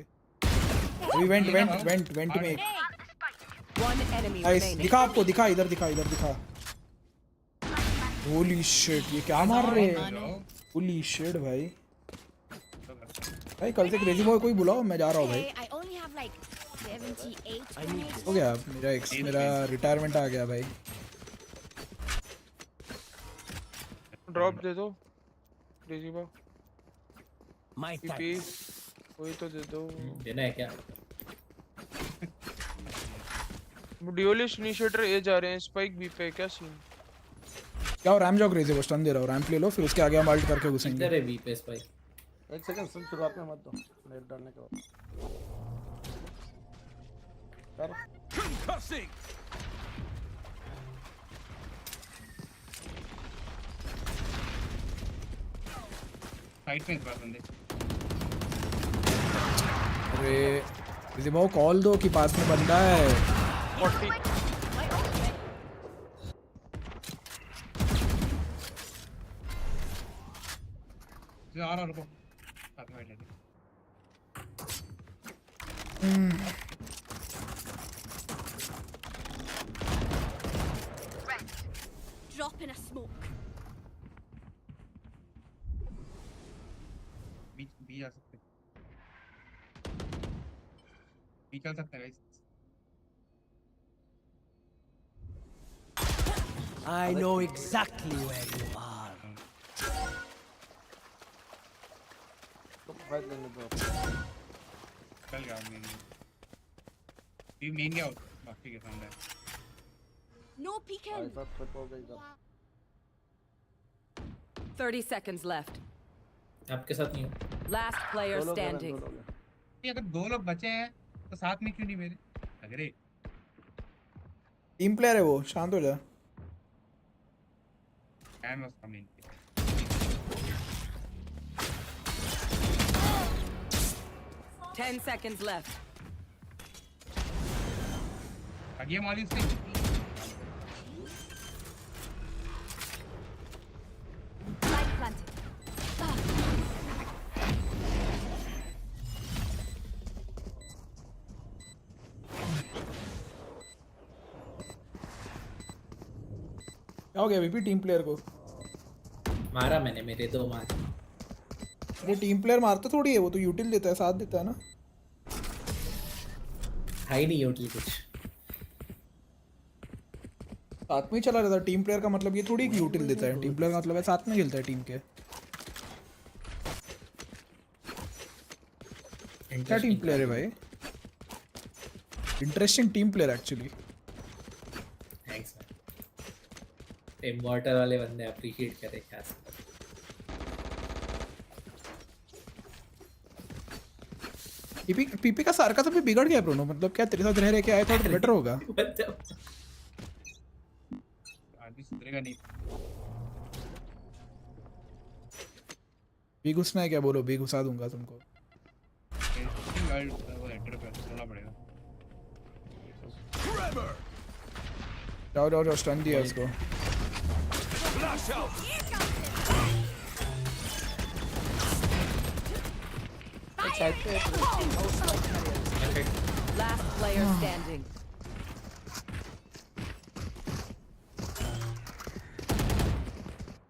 अभी वेंट वेंट वेंट वेंट में एक नाइस। दिखा आपको, दिखा इधर, दिखा इधर, दिखा। होली शिट, ये क्या मार रहे हैं? होली शिट भाई। भाई कल से क्रेजी बॉय कोई बुलाओ, मैं जा रहा हूँ भाई। हो गया मेरा रिटायरमेंट आ गया भाई। ड्रॉप दे दो क्रेजी बॉय। My कोई तो दे दो। देना है क्या? ड्यूलिस्ट इनिशिएटर ए जा रहे हैं, स्पाइक बी पे, क्या सीन? क्या हो रैम जाओ क्रेजी, वो स्टन दे रहा हूं, रैंप ले लो फिर उसके आगे हम अल्ट करके घुसेंगे। इधर है बी पे स्पाइक। एक सेकंड सुन, शुरुआत में मत दो, नेट डालने के बाद कर। Concussing. साइड पे इस बार बंदे। अरे क्रेजी बॉय कॉल दो कि पास में बंदा है। 40 आ रहा, रुको साथ में बैठ लेते। drop in a smoke. B जा सकते, बी चल सकते हैं guys. I know exactly where you are. तो फाइट लेने दो। चल गया मेन, टीम मेन गया बाकी के सामने। No peeking. ऐसा ट्रिप हो गई इधर। 30 seconds left. आपके साथ नहीं हो। Last player standing. ये अगर दो लोग बचे हैं तो साथ में क्यों नहीं मेरे? अगरे टीम प्लेयर है वो, शांत हो जा। Can was coming. 10 seconds left. आगे मॉली से Light planted. क्या हो गया बीपी टीम प्लेयर को? मारा मैंने, मेरे दो मार। अरे टीम प्लेयर मारता थोड़ी है वो, तो यूटिल देता है, साथ देता है ना। हाई नहीं यूटिल कुछ। साथ में ही चला रहता है। टीम प्लेयर का मतलब ये थोड़ी कि यूटिल देता है। टीम प्लेयर का मतलब है साथ में खेलता है टीम के। क्या टीम प्लेयर है भाई? Interesting team player actually. Thanks man. Immortal वाले बंदे अप्रिशिएट कर रहे हैं खास। पीपी का सार्का भी बिगड़ गया ब्रोनो। मतलब क्या तेरे साथ रह के आया था तो बेटर होगा। आदमी सुधरेगा नहीं। भी घुसना है क्या? बोलो, भी घुसा दूंगा तुमको। वो हेडर पे छोड़ना पड़ेगा। जाओ जाओ जाओ, स्टन दिया इसको। Last player standing.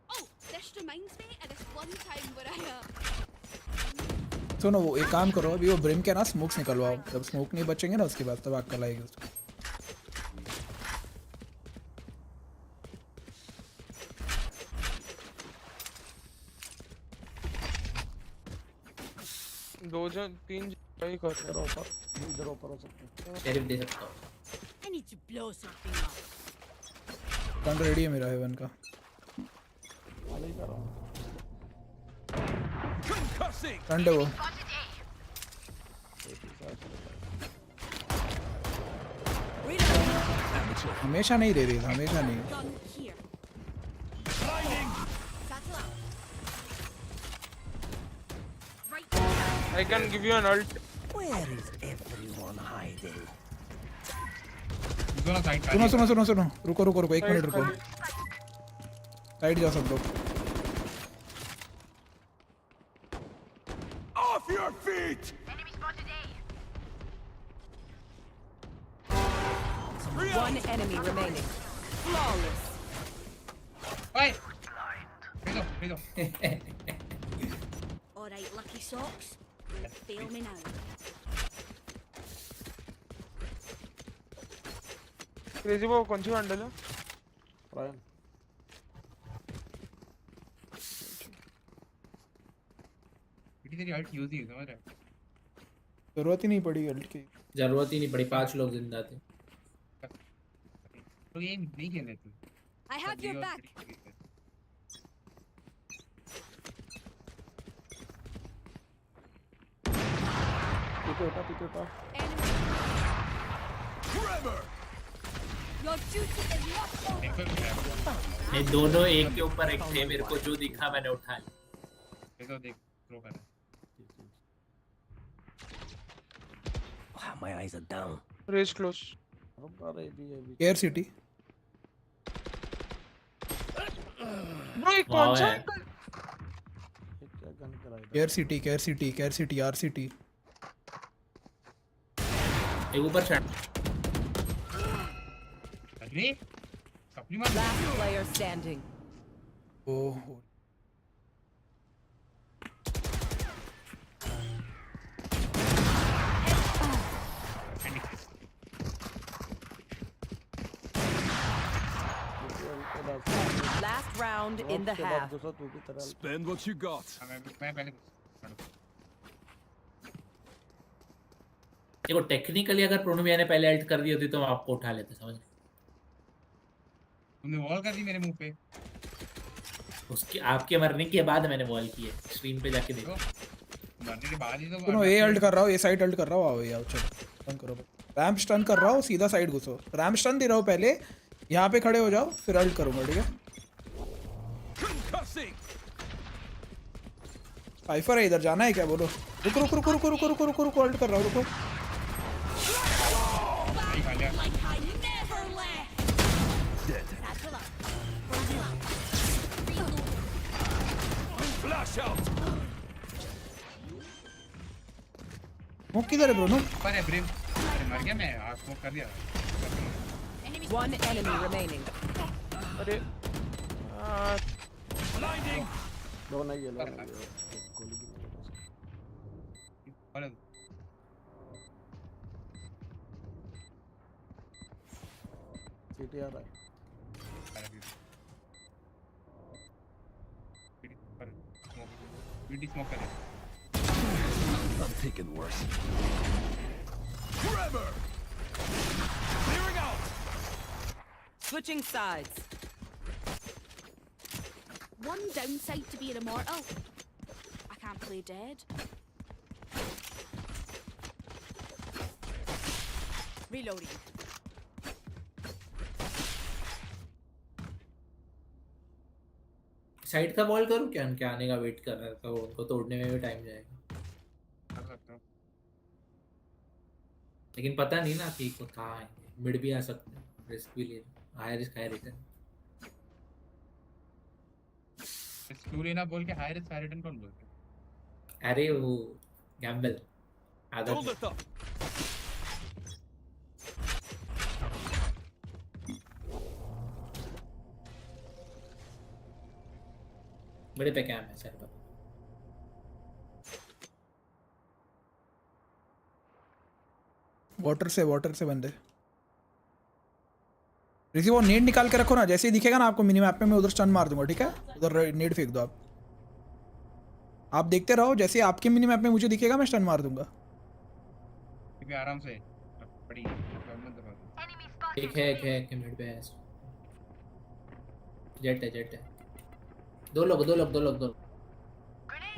Oh, this reminds me of this one time where I सुनो, वो एक काम करो, अभी वो ब्रिम के ना स्मोक्स निकलवाओ। जब स्मोक नहीं बचेंगे ना उसके बाद तब आग कल आएगी उसको। दो जन तीन जन कर इधर ऊपर, इधर ऊपर हो सकते हैं। शेरिफ दे सकता हूँ। I need to blow something up. Gun ready है मेरा हेवन का। वाले ही करो। ठंड है वो। हमेशा नहीं दे रही, हमेशा नहीं। Gun here. Satchel out. Right. I can give you an ult. Where is everyone hiding? सुनो सुनो सुनो सुनो, रुको रुको रुको, एक मिनट रुको। साइड जाओ सब लोग। Off your feet! One enemy remaining. Flawless. Oi! All right, lucky socks. Don't fail me now. Crazy वो कौन सी हैंडल है? रायन। तेरी अल्ट यूज ही समझ रहा है। जरूरत ही नहीं पड़ी अल्ट की। जरूरत ही नहीं पड़ी, 5 लोग जिंदा थे। तो ये नहीं खेलने तू। I have your back. पीछे उठा। Your duty is not over. नहीं, दोनों एक के ऊपर एक थे। मेरे को जो दिखा मैंने उठा लिया। देखो देख थ्रो कर। My eyes are down. Raze close. Air city. Bro ये कौन सा? Air city, care city, care city, R city. एक ऊपर चढ़। अरे Last player standing. Oh Last round in the half. Spend what you got. मैं पहले देखो टेक्निकली अगर प्रोनोमिया ने पहले अल्ट कर दी होती तो हम आपको उठा लेते, समझ रहे? तुमने वॉल कर दी मेरे मुंह पे। उसकी आपके मरने के बाद मैंने वॉल की है। स्क्रीन पे जाके देखो। मरने के बाद ही तो सुनो, ए अल्ट कर रहा हूँ, ये साइड अल्ट कर रहा हूँ। आओ यार, चलो स्टन करो। रैम्प स्टन कर रहा हूँ, सीधा साइड घुसो। रैम्प स्टन दे रहा हूँ पहले, यहाँ पे खड़े हो जाओ, फिर अल्ट करूंगा, ठीक है? साइफर है, इधर जाना है क्या? बोलो। रुको रुको रुको रुको रुको रुको रुको रुको, अल्ट कर रहा हूँ, रुको। Like I never left. Satchel out. Flash out. वो किधर है ब्रो? पर है ब्रिम। अरे मर गया मैं, आग स्मोक कर दिया। One enemy remaining. अरे ब्लाइंडिंग। दो नहीं है, गोली अरे सीटी आ रहा है। वीडी स्मोक करे I'm taking worse. Trevor! Clearing out! Switching sides. One downside to being immortal. I can't play dead. Reloading. Side का बॉल करूं क्या? उनके आने का वेट कर रहा था, उनको तोड़ने में भी टाइम जाएगा। कर सकता हूं, लेकिन पता नहीं ना कि कहाँ आएंगे, मिड भी आ सकते हैं, रिस्क भी ले, high risk high return. Risk लेना बोल के हाई रिस्क हाई रिटर्न कौन बोलते हैं? अरे वो गैम्बल आदत। बड़े पे कैम है सर पर। वाटर से बंदे रिसी वो नेट निकाल के रखो ना, जैसे ही दिखेगा ना आपको मिनी मैप में मैं उधर स्टन मार दूंगा, ठीक है? उधर नेट फेंक दो आप देखते रहो, जैसे आपके मिनी मैप में मुझे दिखेगा मैं स्टन मार दूंगा। ठीक है आराम से पड़ी एक है कि मिड पे है, जेट है दो लोग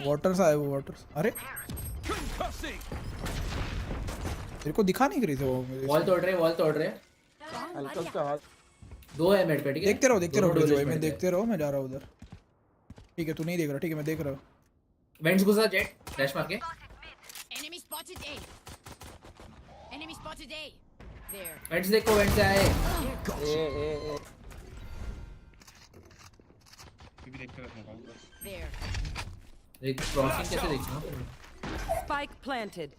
वाटर्स आए वो वाटर्स। अरे तेरे को दिखा नहीं रही थे वो। वॉल तोड़ रहे हल्का उसका हाथ। दो है मिड पे, ठीक है? देखते रहो मैं देखते रहो, मैं जा रहा हूँ उधर। ठीक है तू नहीं देख रहा, ठीक है मैं देख रहा हूँ। वेंट्स घुसा, जेट डैश मार के। Enemy spotted A. Enemy spotted A. There. Vents देखो, वेंट्स आए। भी देखते रहता हूं। There. एक क्रॉसिंग कैसे देखना? Spike planted.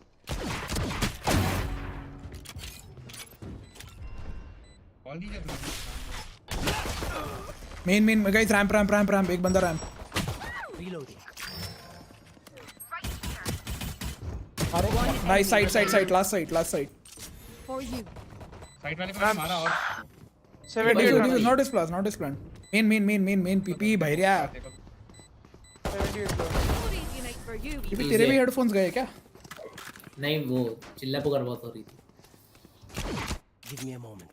बॉल दी जाती है। मेन गाइस रैंप एक बंदा ramp. Reloading. Nice side last side. For you. Side वाले को मारा और 78 नॉट इस प्लान मेन पीपी भैरिया। 78 Crazy night for you. PP तेरे भी हेडफोन्स गए क्या? नहीं, वो चिल्ला पुकार बहुत हो रही थी। Give me a moment.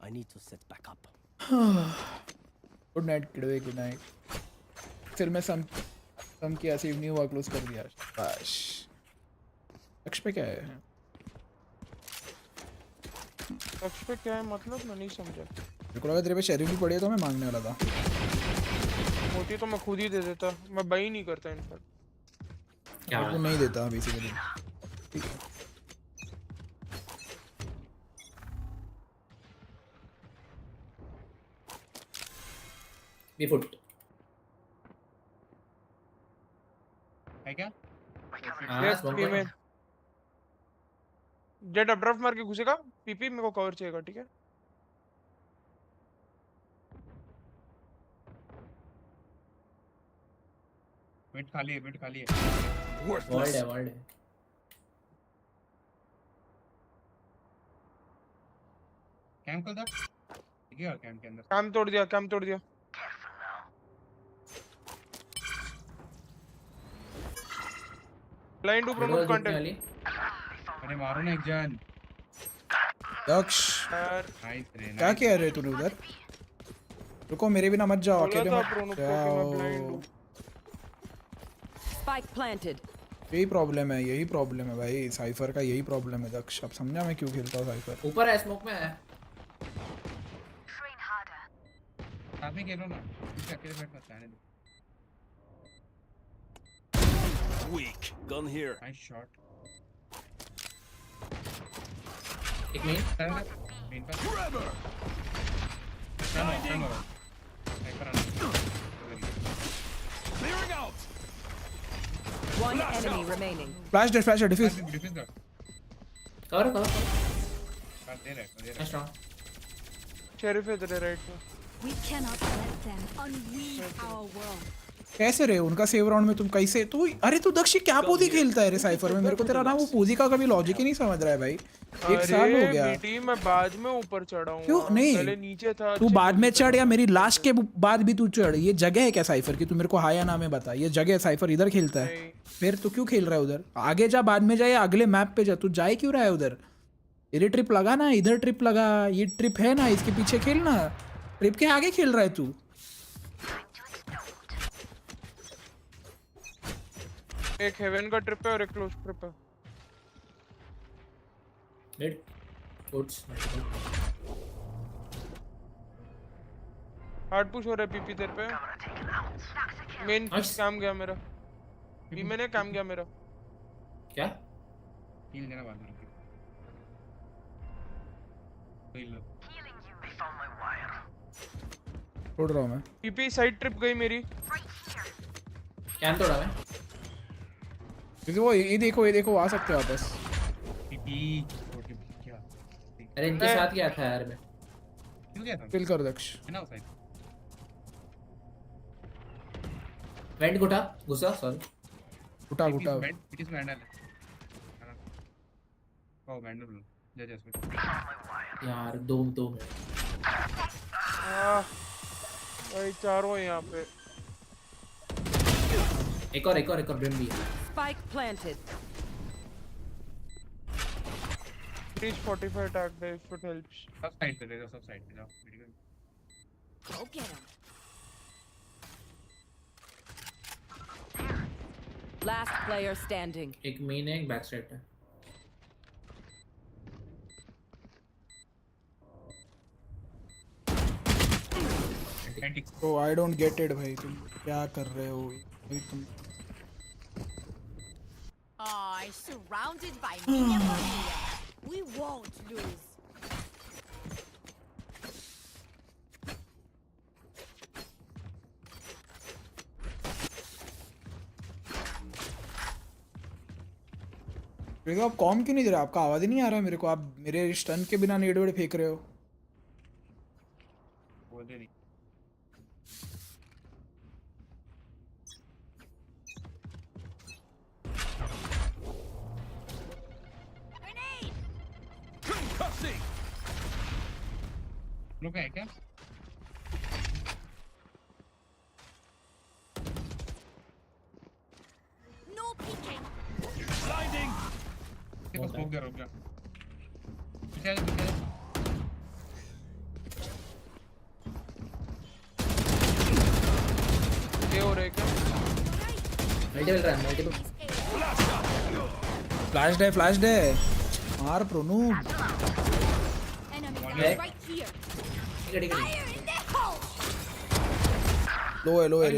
I need to set back up. Good night Kidway, good night. फिर मैं सम की ऐसे इवनिंग हुआ क्लोज कर दिया। बस लक्ष पे क्या है? लक्ष्य पे क्या है मतलब, मैं नहीं समझा। मेरे को लगा तेरे पे शेयरिंग भी पड़ी है तो मैं मांगने वाला था। होती तो मैं खुद ही दे देता, मैं बाई नहीं करता इनफैक्ट। क्या वो नहीं देता बेसिकली। ठीक है बी फुट है क्या? हां, स्मोक में जेट अपड्राफ्ट मार के घुसेगा। पीपी मेरे को कवर चाहिएगा, ठीक है? वेट खाली है। वर्ल्ड है। कैम खोल दो। ठीक है कैम के अंदर। काम तोड़ दिया। Blind to promote content. अरे मारो ना एक जन। दक्ष नाइस रे। क्या किया रे तूने उधर? रुको मेरे बिना मत जाओ, अकेले मत जाओ। Spike planted. यही प्रॉब्लम है भाई, साइफर का यही प्रॉब्लम है दक्ष। अब समझा मैं क्यों खेलता हूँ साइफर। ऊपर है, स्मोक में है। काफी खेलो ना, इसे अकेले बैठ मत जाने दो। Weak. Gun here. Nice shot. एक मिनट। मेन पर Trevor. चलो Clearing out. One enemy remaining. Flash defuse. Cover कर दे रहे। स्ट्रांग शेरिफ है तेरे राइट पे। We cannot let them unweave our world. कैसे रे उनका सेव राउंड में तुम कैसे तू अरे तू दक्षी क्या पोजी खेलता है रे साइफर में? मेरे को तेरा ना वो पोजी का कभी लॉजिक ही नहीं समझ रहा है भाई। एक साल हो गया बेटी मैं बाद में ऊपर चढ़ा हूँ। क्यों नहीं? पहले नीचे था। तू बाद में चढ़ या मेरी लास्ट के बाद भी तू चढ़, ये जगह है क्या साइफर की? तू मेरे को हाँ या ना में बता, ये जगह है साइफर इधर खेलता है? फिर तू क्यों खेल रहा है उधर? आगे जा, बाद में जा या अगले मैप पे जा, तू जाए क्यों रहा है उधर? इधर ट्रिप लगा ना, इधर ट्रिप लगा, ये ट्रिप है ना, इसके पीछे खेलना। ट्रिप के आगे खेल रहा है तू। एक हेवन का ट्रिप है और एक क्लोज ट्रिप है। मिड कोट्स हार्ड पुश हो रहा है पीपी तेरे पे। मेन काम गया मेरा, बी मैंने काम गया मेरा। क्या हील देना बात करो। छोड़ रहा हूँ मैं। पीपी साइड ट्रिप गई मेरी। कैम तोड़ा मैं। क्योंकि वो ये देखो आ सकते हो वापस। पीपी क्या? अरे इनके साथ क्या था यार मैं? क्यों गया था? किल कर दक्ष। है ना साइड। वेंट गुटा गुस्सा सॉरी। गुटा it is Vandal. Oh Vandal जज यार दो भाई चारों यहाँ पे। एक और ब्रिम भी है। Spike planted. Reach 45 attack there if it helps. सब साइड पे जाओ, सब साइड पे जाओ। Go get him. Last player standing. एक मेन है, एक बैक साइड है। तो आई डोंट गेट इट भाई, तुम क्या कर रहे हो भाई तुम? Surrounded by minions. We won't lose. तो आप कॉम क्यों नहीं दे रहे? आपका आवाज ही नहीं आ रहा है मेरे को। आप मेरे स्टन के बिना नेड वेड फेंक रहे हो। बोल दे नहीं। लोग है क्या? No peeking. Blinding. देखो स्मोक दे रहा हूँ। पीछे ये हो रहा है क्या? मल्टीपल फ्लैश डे मार प्रोनू। Right here. Fire in the hole. लो है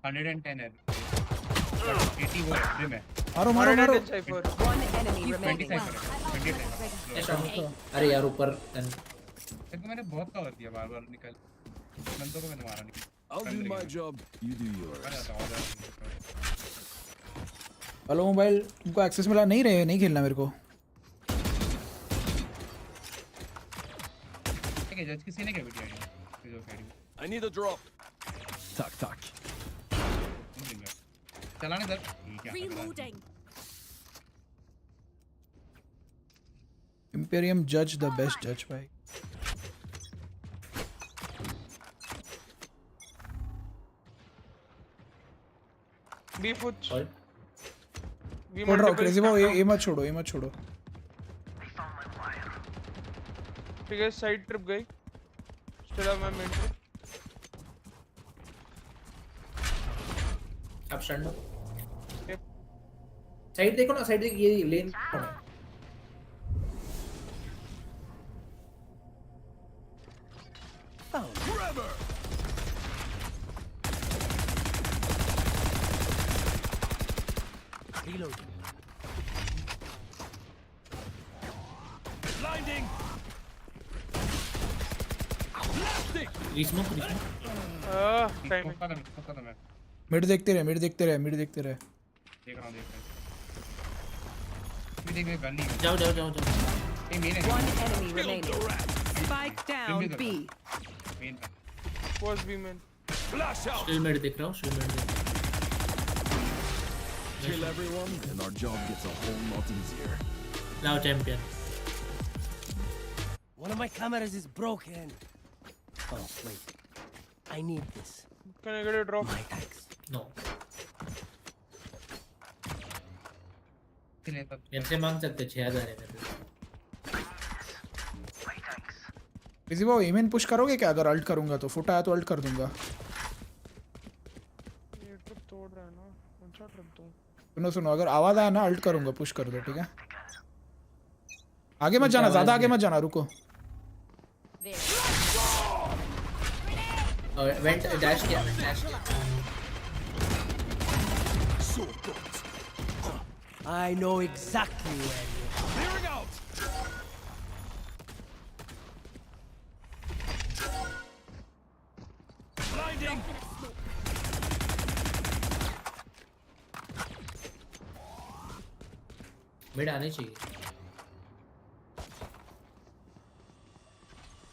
110 है। 80 वो ड्रिम है। मारो। One enemy remaining. 25 अरे यार ऊपर देखो मैंने बहुत कवर किया, बार निकल बंदों को मैंने मारा नहीं। I'll do my job, you do yours. Hello mobile, तुमको एक्सेस मिला? नहीं खेलना मेरे को। जज किसी ने क्या वीडियो आई जो कह रही? I need a drop. Tak. चलाने दर। Reloading. Imperium judge the best judge भाई। बी फुच। छोड़ रहा हूँ क्रेजी भाई, ये मत छोड़ो। ठीक है साइड ट्रिप गई। चला मैं मेन ट्रिप। अब स्टैंड साइड देखो ना, साइड ये लेन Reloading. Blinding. Resmoke. Time mid देखते रहे। देख रहा हूँ देख गन नहीं। जाओ ये मेन है। One enemy remaining. Spike down B. Main was B man. Still mid दिख रहा हूँ, still mid दिख रहा हूँ। Kill everyone, and our job gets a whole lot easier. Now champion. One of my cameras is broken. Oh wait, I need this. Can I get a drop? My thanks. No. इनसे मांग सकते 6000 है मेरे पे। किसी वो इमेन push करोगे क्या? अगर अल्ट करूंगा तो फुट आया तो अल्ट कर दूंगा। ये ट्रिप तोड़ रहा है ना, कौन सा ट्रिप दूं? सुनो सुनो, अगर आवाज आया ना अल्ट करूंगा, पुश कर दो, ठीक है? आगे मत जाना, ज्यादा आगे मत जाना, रुको। और वेंट डैश किया, डैश किया। I know exactly where you are. Clearing out. Blinding. Mid आने चाहिए।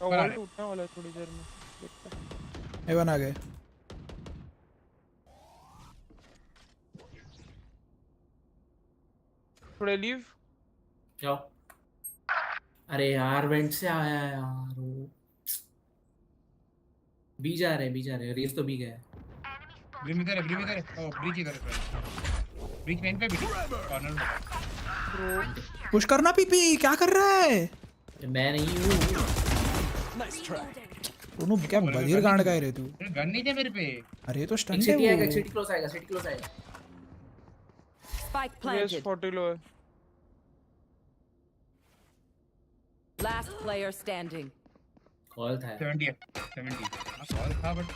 वॉल टूटने वाला है थोड़ी देर में, देखते हैं। एवन आ गए। थोड़े लीव। जाओ। अरे यार वेंट से आया है यार वो। बी जा रहे रेस तो बी गया। ब्रीच इधर है, ओ ब्रीच इधर है। ब्रीच मेन पे भी कॉर्नर में। पुश करना पीपी, क्या कर रहा है? मैं नहीं हूँ। Nice try. दोनों क्या बधिर गांड का रे तू? गन नहीं थे मेरे पे। अरे ये तो स्टंट है सिटी वो। आएगा, सिटी क्लोज आएगा। Spike Yes, planted. 40 लो है। Last player standing. कॉल था 70 है, 70। हां कॉल था बट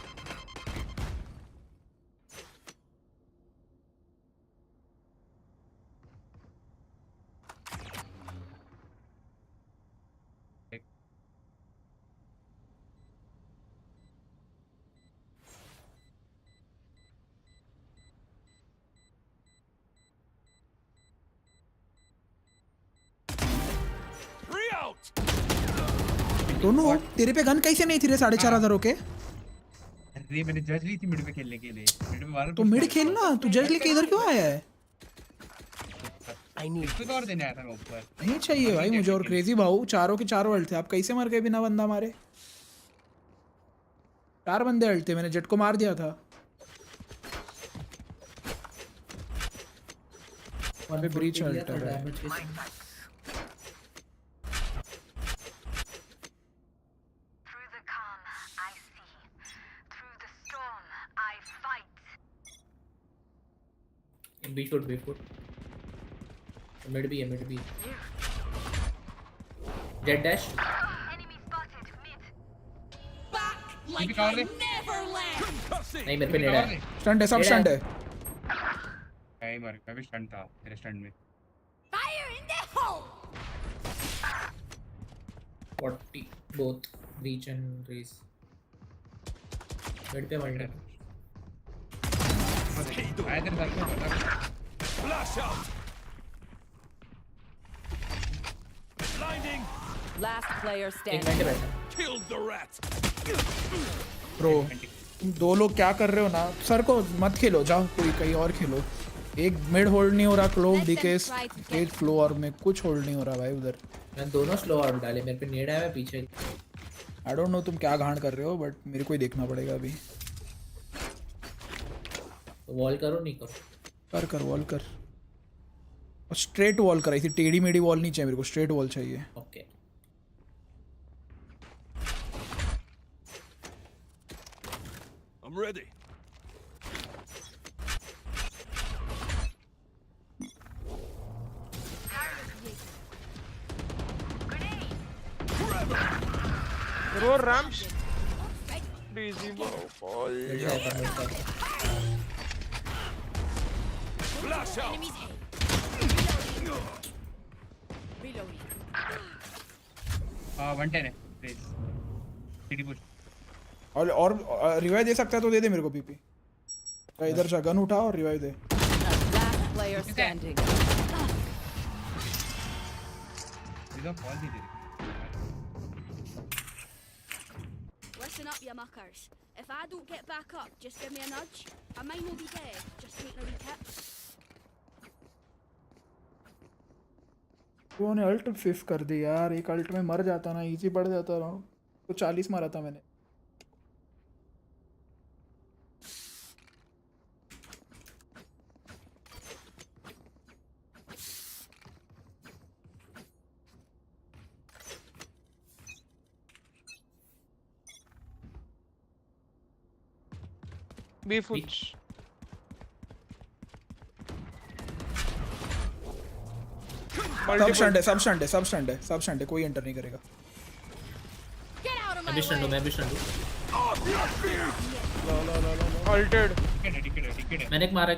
दोनों तेरे पे गन कैसे नहीं थी रे 4500 के? अरे मैंने जज ली थी मिड पे खेलने के लिए। मिड में वाला तो मिड खेलना, तू जज लेके इधर क्यों आया है? इसको तो और देने आया था मैं ऊपर। नहीं चाहिए भाई मुझे और क्रेजी भाऊ, चारों के चारों अल्ट थे। आप कैसे मर गए बिना बंदा मारे? 4 बंदे अल्ट थे, मैंने जेट को मार दिया था। वहां पे ब्रीच अल्ट है। बी फुट मिड भी है जेट डैश नहीं मेरे पे नेड़ा है। स्टंट है, सब स्टंट है। नहीं मर, मैं भी स्टंट था तेरे स्टंट में। Fire in the hole! 40 both reach and raise mid पे मल्टी आया तेरे साथ में। Flash out. Blinding. Last player standing. Killed the rat. Bro तुम दो लोग क्या कर रहे हो ना? सर को मत खेलो, जाओ कोई कहीं और खेलो। एक मिड होल्ड नहीं हो रहा, क्लोव डीकेस स्टेज फ्लो और में कुछ होल्ड नहीं हो रहा भाई उधर। मैं दोनों स्लो आउट डाले, मेरे पे नेड़ा है, मैं पीछे। आई डोंट नो तुम क्या गांड कर रहे हो, बट मेरे को ही देखना पड़ेगा अभी। वॉल करो नहीं करो? कर वॉल कर, और स्ट्रेट वॉल कर। ऐसी टेढ़ी मेढ़ी वॉल नहीं चाहिए मेरे को, स्ट्रेट वॉल चाहिए। Okay I'm ready. Bro, ramps. Easy bro. Flash out. हां 110 है प्लीज। सिटी पुश और रिवाइव दे सकता है तो दे दे मेरे को पीपी। इधर जा, गन उठा और रिवाइव दे। Last player standing. इधर कॉल नहीं दे रही। Listen up, you muckers. If I don't get back up, just give me a nudge. I might not be dead. Just take a wee tip. वो ने alt 5 कर दी यार, एक alt में मर जाता ना, इजी बढ़ जाता राउंड तो 40 मारा था मैंने। बी फुच सब स्टंट है, कोई एंटर नहीं करेगा। मैं भी स्टंट हूं, अल्टेड मैंने एक मारा।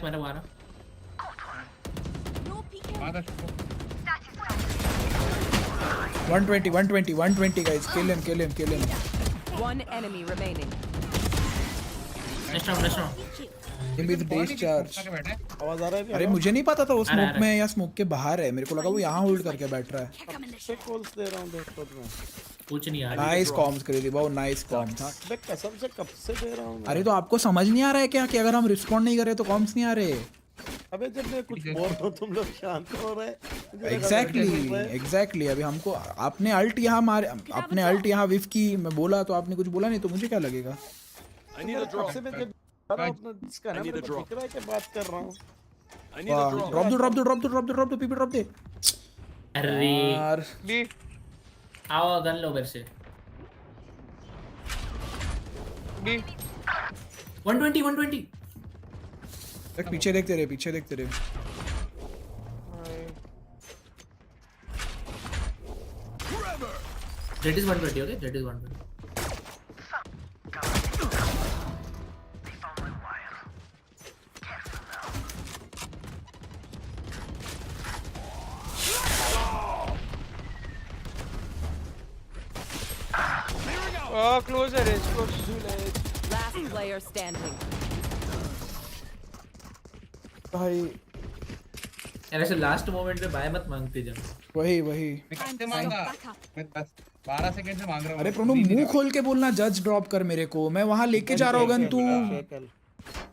120 guys, kill him. One enemy remaining. Next round Him with base charge। आवाज आ रहा है? अरे मुझे नहीं पता था वो स्मोक में या स्मोक के बाहर है, मेरे को लगा वो यहाँ होल्ड करके बैठ रहा है। कॉल्स दे रहा हूं दोस्तों में। कुछ नहीं आ रहा। नाइस कॉम्स करी थी, बहुत नाइस कॉम्स। मैं कसम से कब से दे रहा हूं। अरे तो आपको समझ नहीं आ रहा है क्या कि अगर हम रिस्पॉन्ड नहीं कर रहे तो कॉम्स नहीं आ रहे? अबे जब मैं कुछ बोल रहा हूं तुम लोग शांत हो रहे। एग्जैक्टली अभी हमको आपने अल्ट यहाँ मारे, आपने अल्ट यहाँ विफ की, मैं बोला तो आपने कुछ बोला नहीं, तो मुझे क्या लगेगा? अपना जिसका नाम दिख रहा है कि बात कर रहा हूं। ड्रॉप दो पीपी ड्रॉप दे। अरे यार बी आओ गन लो मेरे से। बी 120 देख पीछे देखते रहे। That is 120, okay? That is 120. Close the range, close. Last player standing. भाई यार ऐसे लास्ट मोमेंट पे बाय मत मांगते जब। वही मैं कैसे मांगा? मैं बस 12 सेकंड से मांग रहा हूं। अरे प्रोनो मुंह खोल के बोलना, जज ड्रॉप कर मेरे को, मैं वहां लेके जा रहा हूँ गन, तू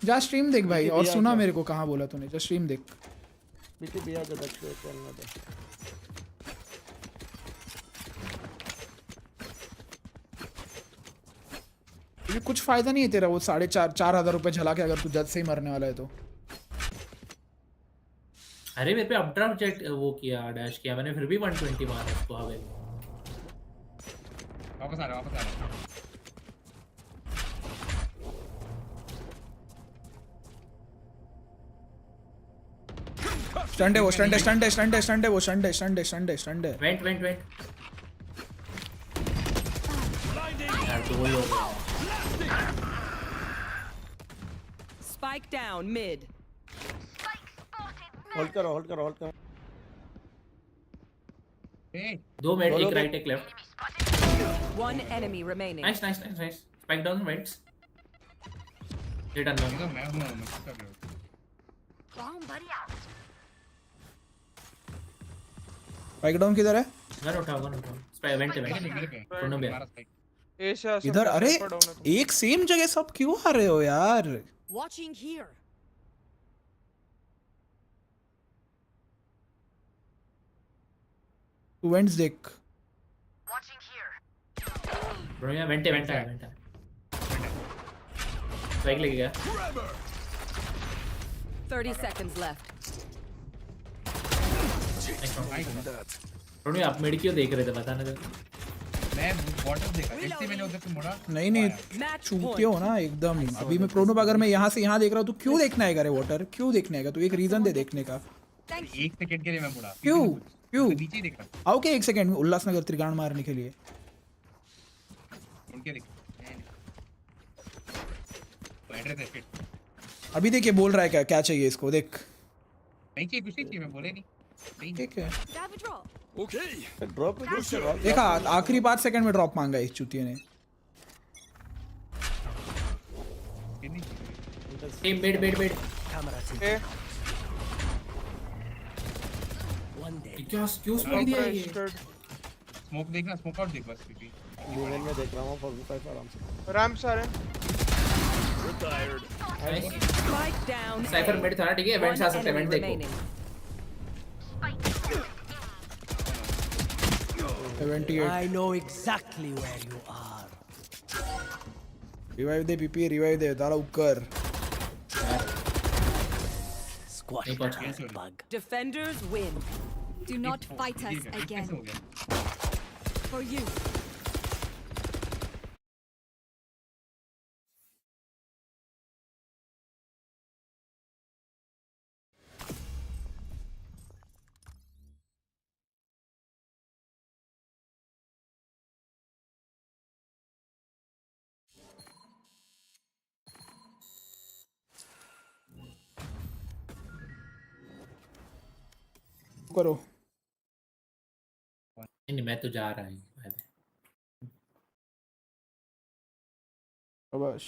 जा स्ट्रीम देख भाई। और सुना मेरे को कहाँ बोला तूने, जा स्ट्रीम देख। बीटी बिया जो देख चलना दे। ये कुछ फायदा नहीं है तेरा वो 4,500 रुपए झला के, अगर तू जज से ही मरने वाला है तो। अरे मेरे पे अपड्राफ्ट जेट वो किया, डैश किया मैंने, फिर भी 120 मारा उसको। आवे वापस आ रहा। स्टंट है वो, स्टंट है। वेंट यार तो वही हो गया। Spike down mid. होल्ड करो। दो मिनट, एक राइट एक left. One enemy remaining. Nice. Spike down vents. Return लो। मैं हूं कर रहा हूं। स्पाइक डाउन किधर है? गन उठाओ। स्पाइक वेंट दोनों पे। इधर। अरे एक सेम जगह सब क्यों आ रहे हो यार? Watching here. तू वेंट्स देख। ब्रो यार वेंट है। स्पाइक लेके गया। 30 seconds left. ब्रो आप मिड क्यों देख रहे थे बताना जरा। मैं वाटर देखा, इससे मैंने उधर से मुड़ा। नहीं चूकते हो ना एकदम। अभी मैं प्रोनो अगर मैं यहाँ से यहाँ देख रहा हूँ तो क्यों देखना है रे वाटर? क्यों देखने का? तू एक रीजन दे देखने का। 1 सेकंड के लिए मैं मुड़ा। क्यों नीचे देख रहा। आओ के 1 सेकंड में उल्लासनगर त्रिगाण मारने के लिए। उनके देख। एड्रेस है। अभी देखिए बोल रहा है क्या चाहिए इसको, देख। नहीं चाहिए, कुछ नहीं चाहिए, मैं बोले नहीं। ठीक है ओके। ड्रॉप देखा, आखिरी 5 सेकंड में ड्रॉप मांगा इस चूतिये ने। मिड क्यों स्मोक दिया ये? स्मोक देखना, स्मोक आउट देख बस। पीपी यूएन में देख रहा हूं 45 आराम से। रैम्प आ रहे हैं। tired. Spike down. Cipher mid था ना, ठीक है, इवेंट्स आ सकते हैं, इवेंट देखो। 78 I know exactly where you are. Revive दे पीपी, रिवाइव दे दाला ऊपर। Squash that bug. Defenders win. Do not fight us again. For you. करो। नहीं मैं तो जा रहा हूँ। शाबाश।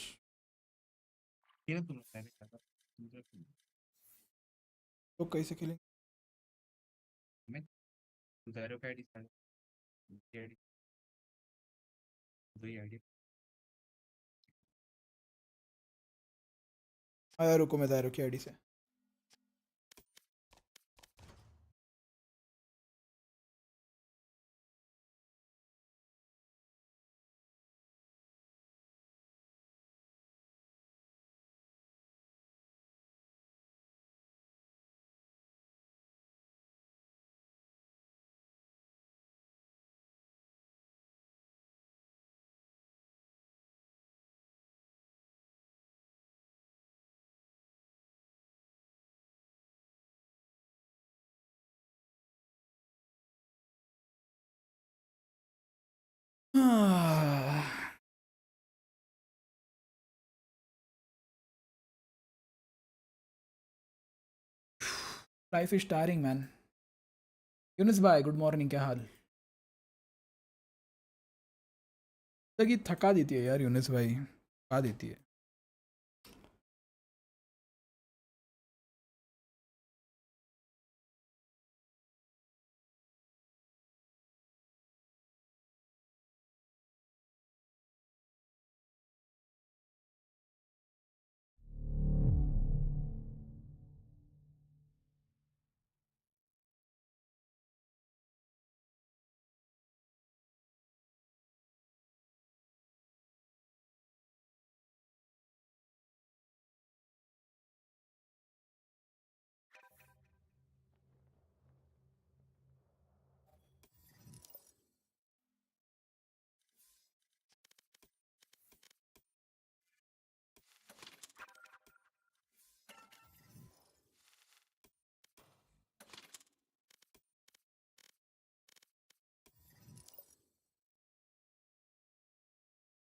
तो कैसे खेलेंगे? आया रुको, मैं दायरो की आईडी से। Life is tiring man. Yunus भाई गुड मॉर्निंग, क्या हाल? जिंदगी थका देती है यार यूनुस भाई, थका देती है।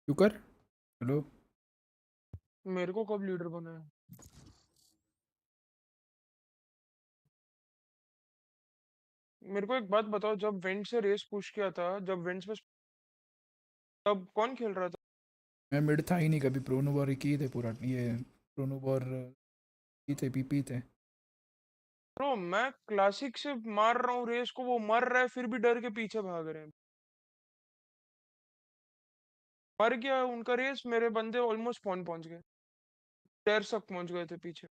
शुकर हेलो। मेरे को कब लीडर बना है? मेरे को एक बात बताओ, जब वेंट से रेस पुश किया था, जब वेंट्स में तब कौन खेल रहा था? मैं मिड था ही नहीं कभी, प्रोनोबॉर ही की थे पूरा, ये प्रोनोबॉर ही थे, पीपी थे। ब्रो मैं क्लासिक से मार रहा हूँ रेस को, वो मर रहा है फिर भी डर के पीछे भाग रहे हैं। मर गया उनका रेस, मेरे बंदे ऑलमोस्ट स्पॉन पहुंच गए, स्टेयर्स तक पहुंच गए थे पीछे।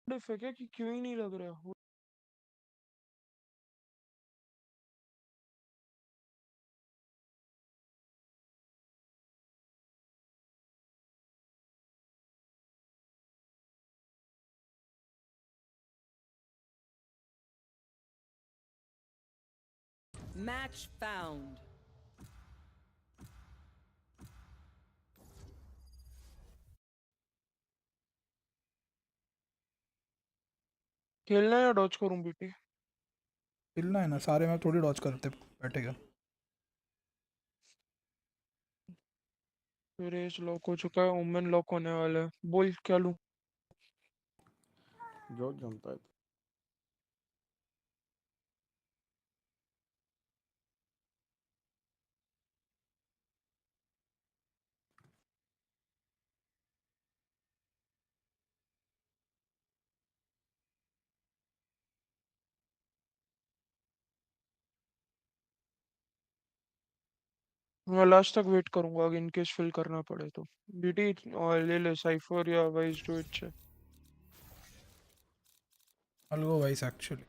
फेंके कि क्यों ही नहीं लग रहा। Match found. खेलना है या डॉज करूं बेटी? खेलना है ना, सारे मैप थोड़ी डॉज करते बैठेगा। रेस लॉक हो चुका है, ओमेन लॉक होने वाला है, बोल क्या लूं? जो जमता है। मैं लास्ट तक वेट करूंगा अगर इन केस फिल करना पड़े तो। बीटी और ले ले साइफर या vice do it. I'll go Vice actually.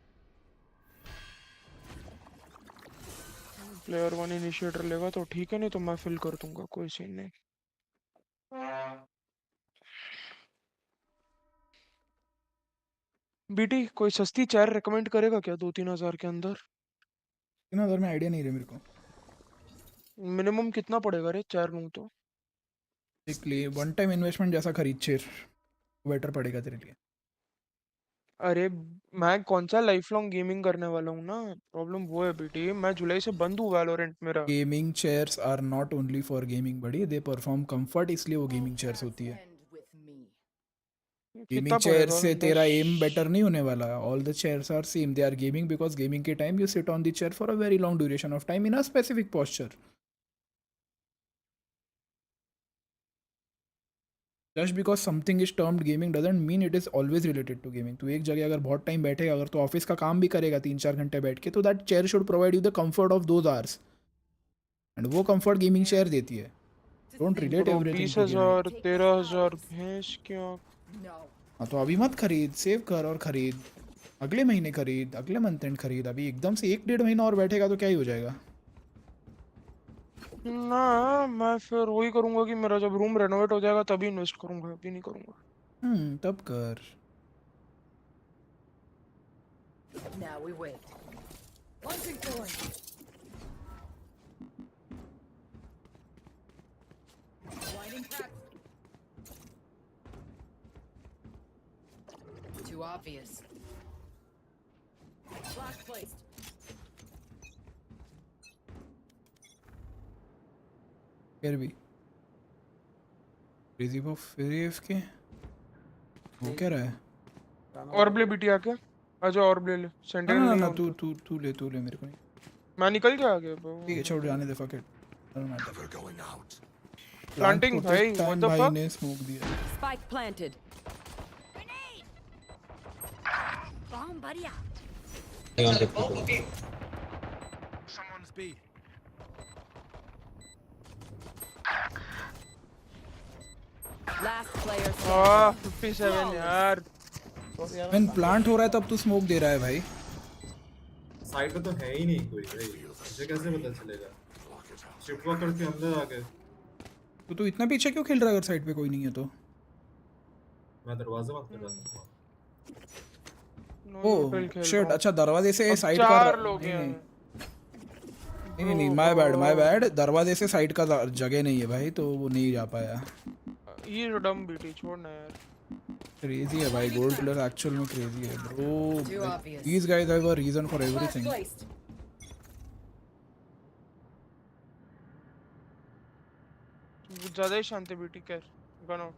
Player 1 initiator लेगा तो ठीक है, नहीं तो मैं फिल कर दूंगा, कोई सीन नहीं। बीटी कोई सस्ती चेयर रेकमेंड करेगा क्या 2-3 हज़ार के अंदर? 3,000 में आइडिया नहीं रहा मेरे को। मिनिमम कितना पड़ेगा रे चेयर लूं तो? एक लिए वन टाइम इन्वेस्टमेंट जैसा खरीद चेयर बेटर पड़ेगा तेरे लिए। अरे मैं कौन सा लाइफ लॉन्ग गेमिंग करने वाला हूँ ना, प्रॉब्लम वो है बेटी। मैं जुलाई से बंद हूँ वैलोरेंट मेरा। Gaming chairs are not only for gaming बड़ी, दे परफॉर्म कंफर्ट, इसलिए वो गेमिंग चेयर्स होती है। गेमिंग कितना चेयर पड़ेगा? से तेरा एम बेटर नहीं होने वाला। All the chairs are same, they are gaming because gaming के time you sit on the chair for a very long duration of time in a specific posture. Just because something is termed gaming doesn't mean it is always related to gaming. तो एक जगह अगर बहुत time बैठेगा, अगर तो office का काम भी करेगा 3-4 घंटे बैठ के, तो that chair should provide you the comfort of those hours, and वो कंफर्ट गेमिंग चेयर देती है। Don't relate bro everything to gaming. 20,000 13,000 भैंस क्या? हाँ तो अभी मत खरीद, सेव कर और खरीद। अगले महीने खरीद, अगले मंथ एंड खरीद। अभी एकदम से 1-1.5 महीना और बैठेगा तो क्या ही हो जाएगा। ना मैं फिर वही करूंगा कि मेरा जब रूम रेनोवेट हो जाएगा तभी इन्वेस्ट करूंगा, अभी नहीं करूंगा। तब कर। Now we wait. Launching thorn. Lighting crack. Too obvious. Flash placed. फिर भी क्रेजी बॉफ फिर AFK वो क्या रहा है? और ब्ले बीटी आके आजा, और ब्ले ले। सेंटिनल नहीं ना है तू ले मेरे को नहीं। मैं निकल गया आगे। ठीक है छोड़, जाने दे, फक इट। प्लांटिंग भाई, व्हाट द भाई फक? ने स्मोक दिया। Spike planted. Bomb buddy out. Someone's B. Last player Ah, standing. 57 यार। मैन प्लांट हो रहा है तब तू स्मोक दे रहा है भाई। साइड पे तो है ही नहीं कोई भाई, मुझे कैसे पता चलेगा? शिफ्ट वॉक करके अंदर आ गए। तो तू इतना पीछे क्यों खेल रहा है अगर साइड पे कोई नहीं है तो? मैं दरवाजा बंद कर रहा था। ओह शिट, अच्छा दरवाजे से साइड का। 4 लोग हैं। नहीं माय बैड, दरवाजे से साइड का जगह नहीं है भाई, तो वो नहीं जा पाया। ये जो डम बीटी छोड़ना यार। क्रेजी है भाई, गोल्ड प्लेयर एक्चुअल में क्रेजी है bro. These guys have a reason for everything. ज्यादा ही शांति बीटी कर गनो।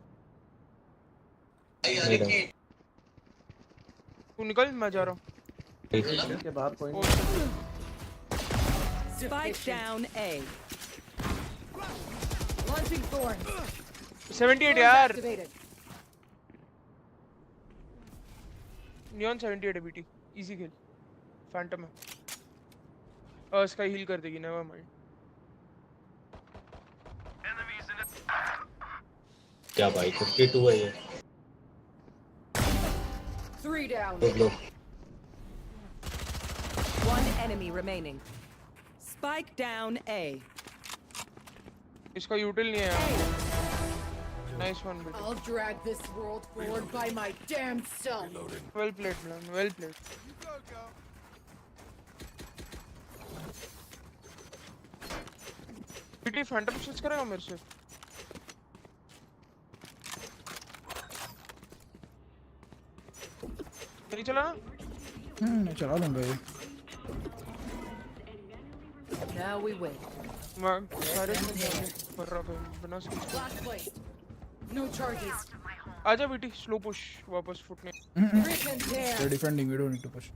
तू निकल, मैं जा रहा हूँ। के बाहर कोई नहीं। Spike down A. Launching thorn. 78 यार। नियॉन 78 है बीटी, इजी किल। फैंटम है। इसका हील कर देगी, नेवर माइंड। क्या भाई 52 है ये। 3 down. One enemy remaining. Spike down A. इसका यूटिल नहीं है। नाइस वन बेटी। I'll drag this world forward by my damn self. Well played man, well played. BT Phantom switch करेगा मेरे से? नहीं चला ना? मैं चला लूंगा ये। Now we wait. मैं सारे कर रहा हूँ बिना स्विच Flash No charges. आजा बेटी, स्लो पुश वापस फुटने। They're defending, we don't need to push.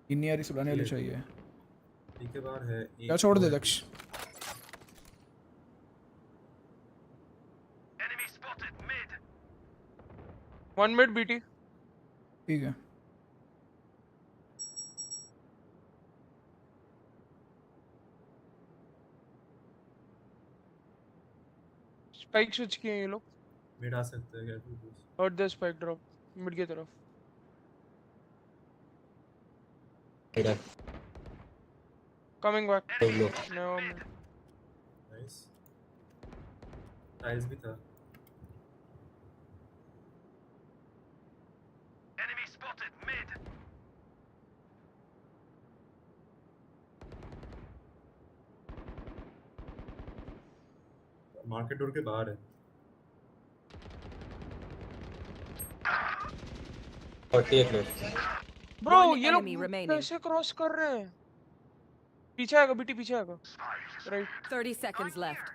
इन्हीं सुलाने वाले चाहिए। ठीक है बाहर है। क्या छोड़ दे दक्ष? One mid BT. ठीक है। स्पाइक स्विच किए हैं ये लोग। मिड आ सकते हैं क्या तू? Heard the spike drop mid की तरफ। इधर कमिंग बैक। तो लो नो नाइस। टाइल्स भी था। मार्केट डोर के बाहर है। 48 लेफ्ट। ब्रो ये लोग कैसे क्रॉस कर रहे हैं? पीछे आएगा बीटी, पीछे आएगा। Right 30 seconds left.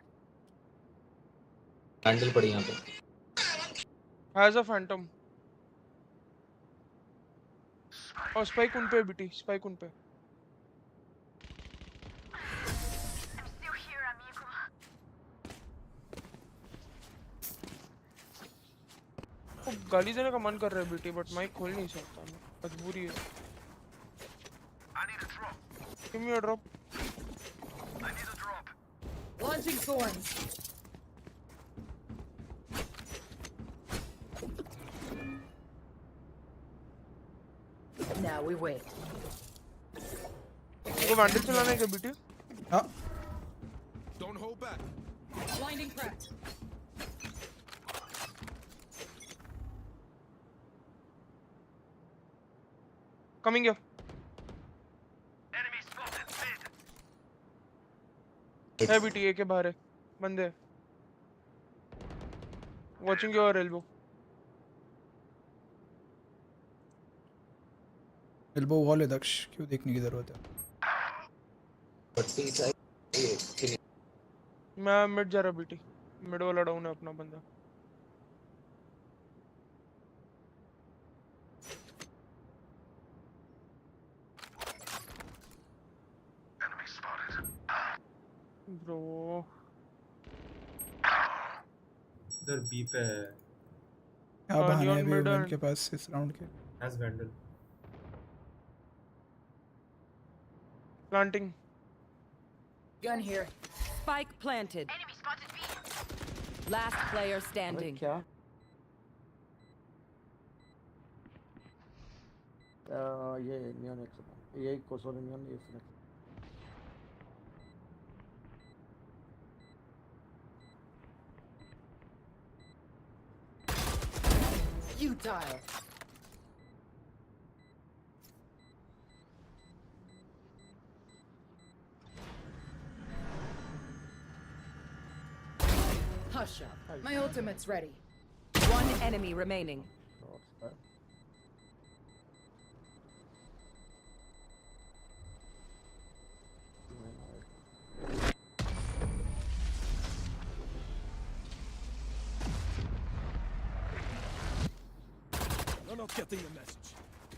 हैंडल पड़ी यहाँ पे। Has a Phantom. और स्पाइक उन पे बीटी, स्पाइक उन पे। गाली देने का मन कर रहा है बीटी, बट माइक खोल नहीं सकता मैं, मजबूरी है। Give me a drop. Launching thorns. Now we wait. वो वैंडल चलाना है क्या बीटी? हाँ। Don't hold back. Blinding crack. Coming here. है बीटी ए के बाहर है बंदे। Watching your elbow. Elbow wall है दक्ष, क्यों देखने की जरूरत है? मैं मिड जा रहा बीटी, मिड वाला डाउन है अपना बंदा। ब्रो इधर बी पे है। क्या बहाने हैं अभी उनके पास इस राउंड के? Has vandal. Planting. Gun here. Spike planted. Enemy spotted B. Last player standing. क्या? ये नियॉन एक्स, ये कोसोल नियॉन ये इसने। Futile. Hush up. My ultimate's ready. One enemy remaining. You're not getting the message.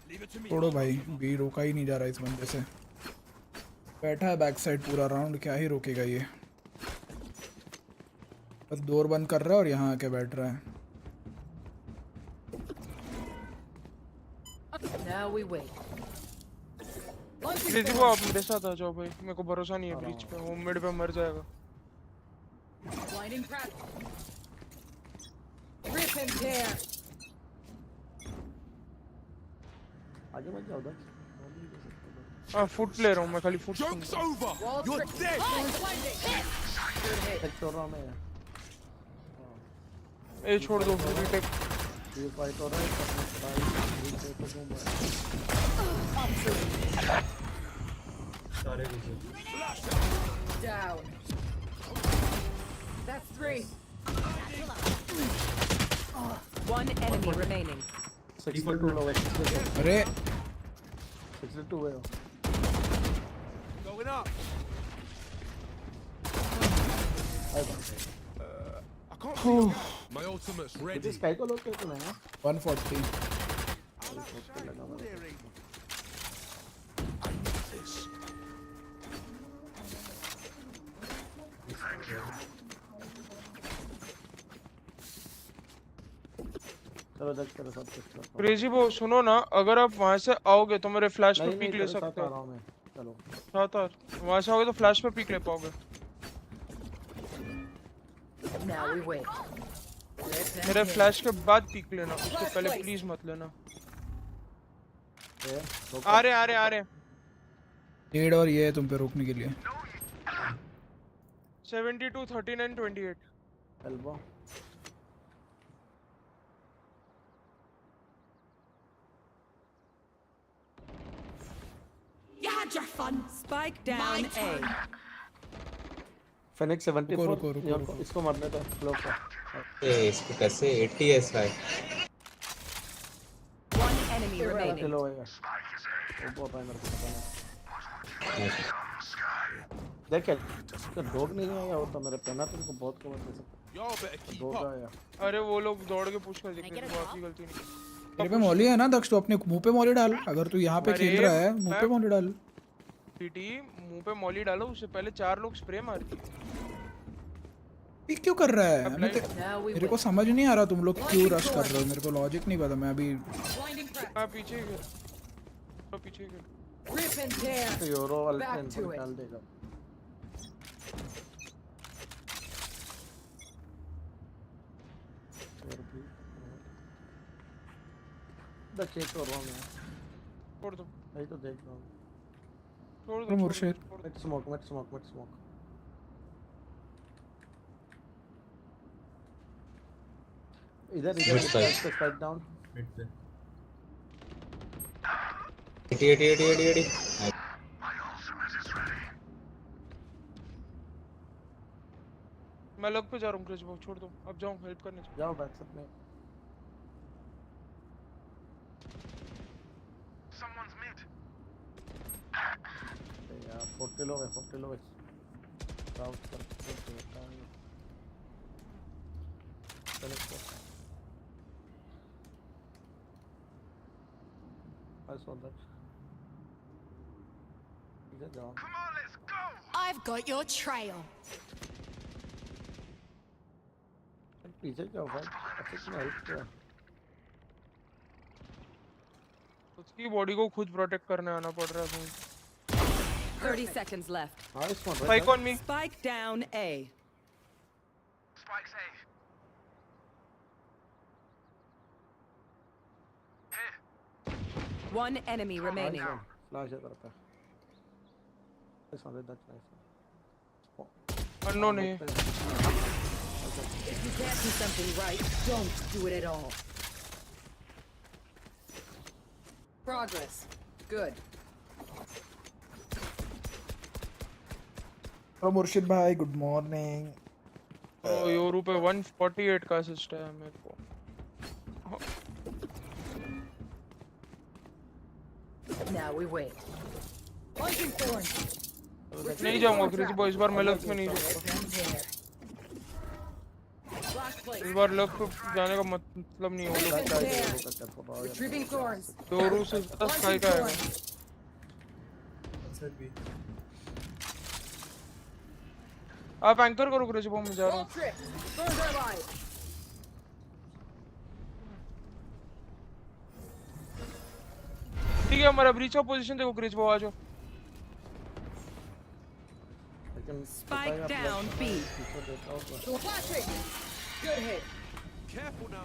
Leave it to me. छोड़ो भाई, B रोका ही नहीं जा रहा इस बंदे से। बैठा है बैक साइड पूरा राउंड, क्या ही रोकेगा ये? बस डोर बंद कर रहा है और यहाँ आके बैठ रहा है। Now we wait. क्रेजी को आप मेरे साथ आ जाओ भाई, मेरे को भरोसा नहीं है ब्रीच पे, वो मिड पे मर जाएगा। Blinding crack. Rip and tear. आगे मत जाओ दक्ष। हाँ फुट ले रहा हूँ मैं, खाली foot. Joke's over. You're dead. एक छोड़ रहा हूँ मैं। ए छोड़ दो रीटेक। ये फाइट हो रहा है, रीटेक को दूंगा। सारे कुछ। Down. That's 3. One enemy remaining. 62 low है। अरे 62 है। Going up. I can't see you. My ultimate's ready. Sky को लोग कैसे हैं? 140। चलो दक्ष तेरे साथ चलो। क्रेजी वो सुनो ना, अगर आप वहाँ से आओगे तो मेरे फ्लैश पे पीक ले सकते हो। चलो। साथ वहाँ से आओगे तो फ्लैश पे पीक ले पाओगे। Now we wait. मेरे फ्लैश के बाद पीक लेना, उसके पहले प्लीज मत लेना। आ रहे नीड और ये है तुम पे रोकने के लिए। 72 39 28 Elbow. You had your fun. Spike down A. Phoenix 74. रुको। इसको मारने दो फ्लो को। इसको कैसे 80s है? One enemy remaining. किलो है। वो मेरे को पता नहीं। देख इसका डॉग नहीं है या वो तो मेरे पहना तो इनको बहुत कवर दे सकता। डॉग आया। अरे वो लोग दौड़ के पुश कर देंगे, बाकी गलती नहीं। तेरे पे मॉली है ना दक्ष, तो अपने मुंह पे मॉली डाल। अगर तू यहाँ पे खेल रहा है मुंह पे मॉली डाल। टीटी मुंह पे मॉली डालो, उससे पहले 4 लोग स्प्रे मार दिए। ये क्यों कर रहा है? मेरे को समझ नहीं आ रहा तुम लोग क्यों रश कर रहे हो, मेरे को लॉजिक नहीं पता। मैं अभी पीछे तो यूरो वाले निकाल देगा। देखिए तो रहा मैं। छोड़ दो। नहीं तो देख रहा हूँ। छोड़ दो मुर्शिद। मत स्मोक। इधर स्पाइक डाउन। 80 मैं लग पे जा रहा हूँ क्रिश भाई, छोड़ दो। अब जाऊँ हेल्प करने। जाओ बैकअप में। यार 40 लो है। साउथ पर देता है। चलो I saw that. Come on, let's go. I've got your trail. पीछे क्या हुआ? अच्छा हेल्प किया। उसकी बॉडी को खुद प्रोटेक्ट करने आना पड़ रहा है। 30 seconds left. Nice one. Spike on me. Spike down A. Spike safe. One enemy remaining. Flash है तरफ पे। Nice one. That's nice. Unknown है। If you can't do something right, don't do it at all. Progress. Good. Hello मुर्शिद भाई, good morning. Euro पे 148 का assist है मेरे को। Now we wait. Poison thorn. नहीं जाऊंगा क्रिश भाई, इस बार मैं लग पे नहीं जाऊंगा। इस बार लग पे जाने का मतलब नहीं होगा। Retrieving thorns. यूरो से ज्यादा स्काई का है। आप एंकर करो क्रिश भाई, मैं जा रहा हूँ। ठीक है, हमारा ब्रीच का पोजीशन देखो क्रिश भाई, आ जाओ। Spike down B. Good hit. Careful now.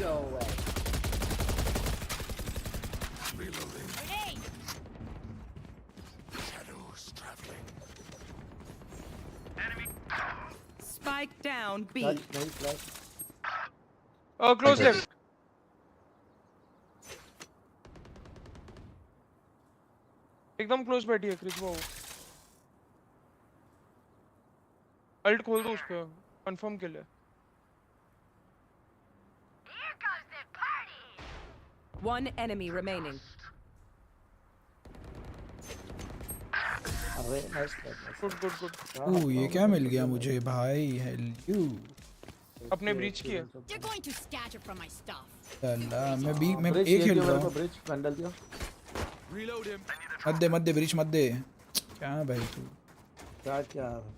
Go away. Reloading. Shadows traveling. Enemy. Spike down B. Close left. एकदम क्लोज बैठी है क्रिश भाई। अल्ट खोल दो उसको कंफर्म के लिए। One enemy remaining. गुड। ओह ये क्या मिल गया मुझे भाई, हेल यू। अपने ब्रीच किया। You're going to scatter from my stuff. अल्लाह मैं एक खेल रहा हूँ। ब्रिज बंडल दिया। Reload him. मत दे ब्रिज मत दे। क्या भाई तू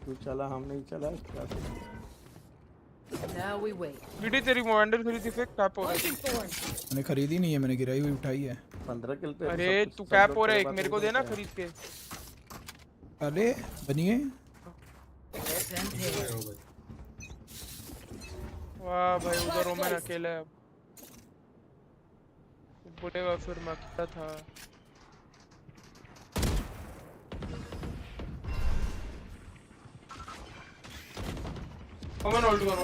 तू चला हम नहीं चला क्या? Now we wait. वीडी तेरी वैंडल खरीदी फेक टैप हो रहा है। मैंने खरीदी नहीं है, मैंने गिराई हुई उठाई है। 15 किल पे। अरे तू कैप हो रहा है, एक मेरे को देना खरीद के। अरे बनिए वाह भाई उधर रोमन अकेला है अब बोलेगा फिर मैं अकेला था रोमन होल्ड करो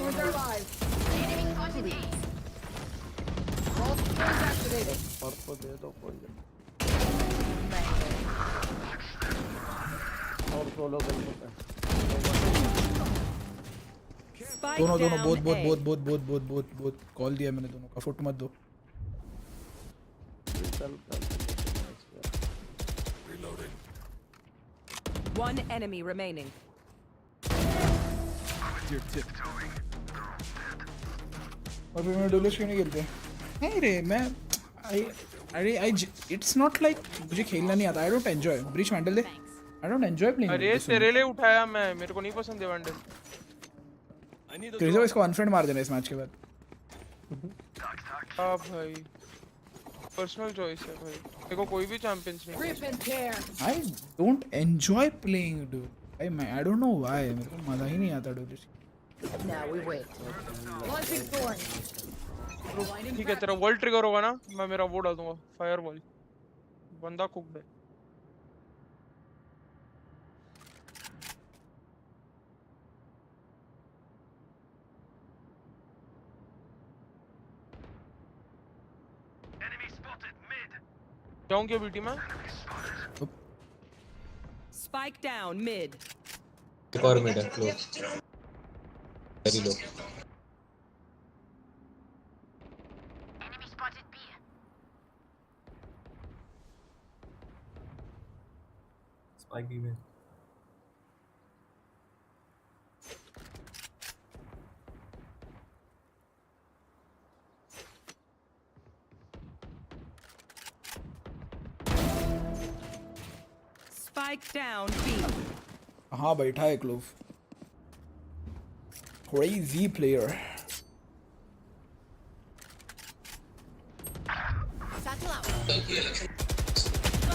और को दे दो कोई और सोलो कर सकते हैं दोनों बहुत कॉल दिया मैंने दोनों का फुट मत दो One enemy remaining. और फिर मैं डोलेश क्यों नहीं खेलते नहीं रे मैं आई इट्स नॉट लाइक मुझे खेलना नहीं आता I don't enjoy breach vandal they I don't enjoy playing अरे तेरे लिए उठाया मैं मेरे को नहीं पसंद है वैंडल क्रेज़ो इसको अनफ्रेंड मार देना इस मैच के बाद हां भाई पर्सनल चॉइस है भाई देखो कोई भी चैंपियंस नहीं I don't enjoy playing do I don't know why मेरे को मजा ही नहीं आता डोलेश ठीक है तेरा वॉल ट्रिगर होगा ना मैं मेरा वो डाल दूंगा फायर वॉल बंदा कुकड है जाऊं क्या बीटी में Spike down mid. एक और मिड है क्लोज वेरी लो स्पाइक भी में Spike down B. हाँ बैठा है Clove crazy player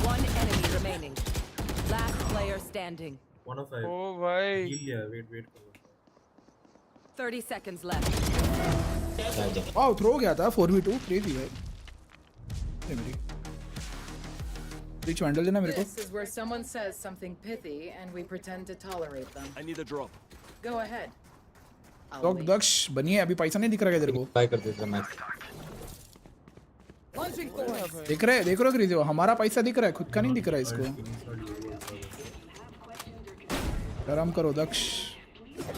One enemy remaining. Last player standing. One of five ओ भाई हील लिया वेट करो 30 seconds left. वाओ थ्रो गया था 4v2 क्रेजी है मेरी ब्रीच वैंडल देना मेरे को This is where someone says something pithy and we pretend to tolerate them. I need a drop. Go ahead. Dog Daksh बनिए अभी पैसा नहीं दिख रहा है तेरे को बाय कर देता मैच देख रहे हो क्रेज़ो हमारा पैसा दिख रहा है खुद का नहीं दिख रहा है इसको शर्म करो दक्ष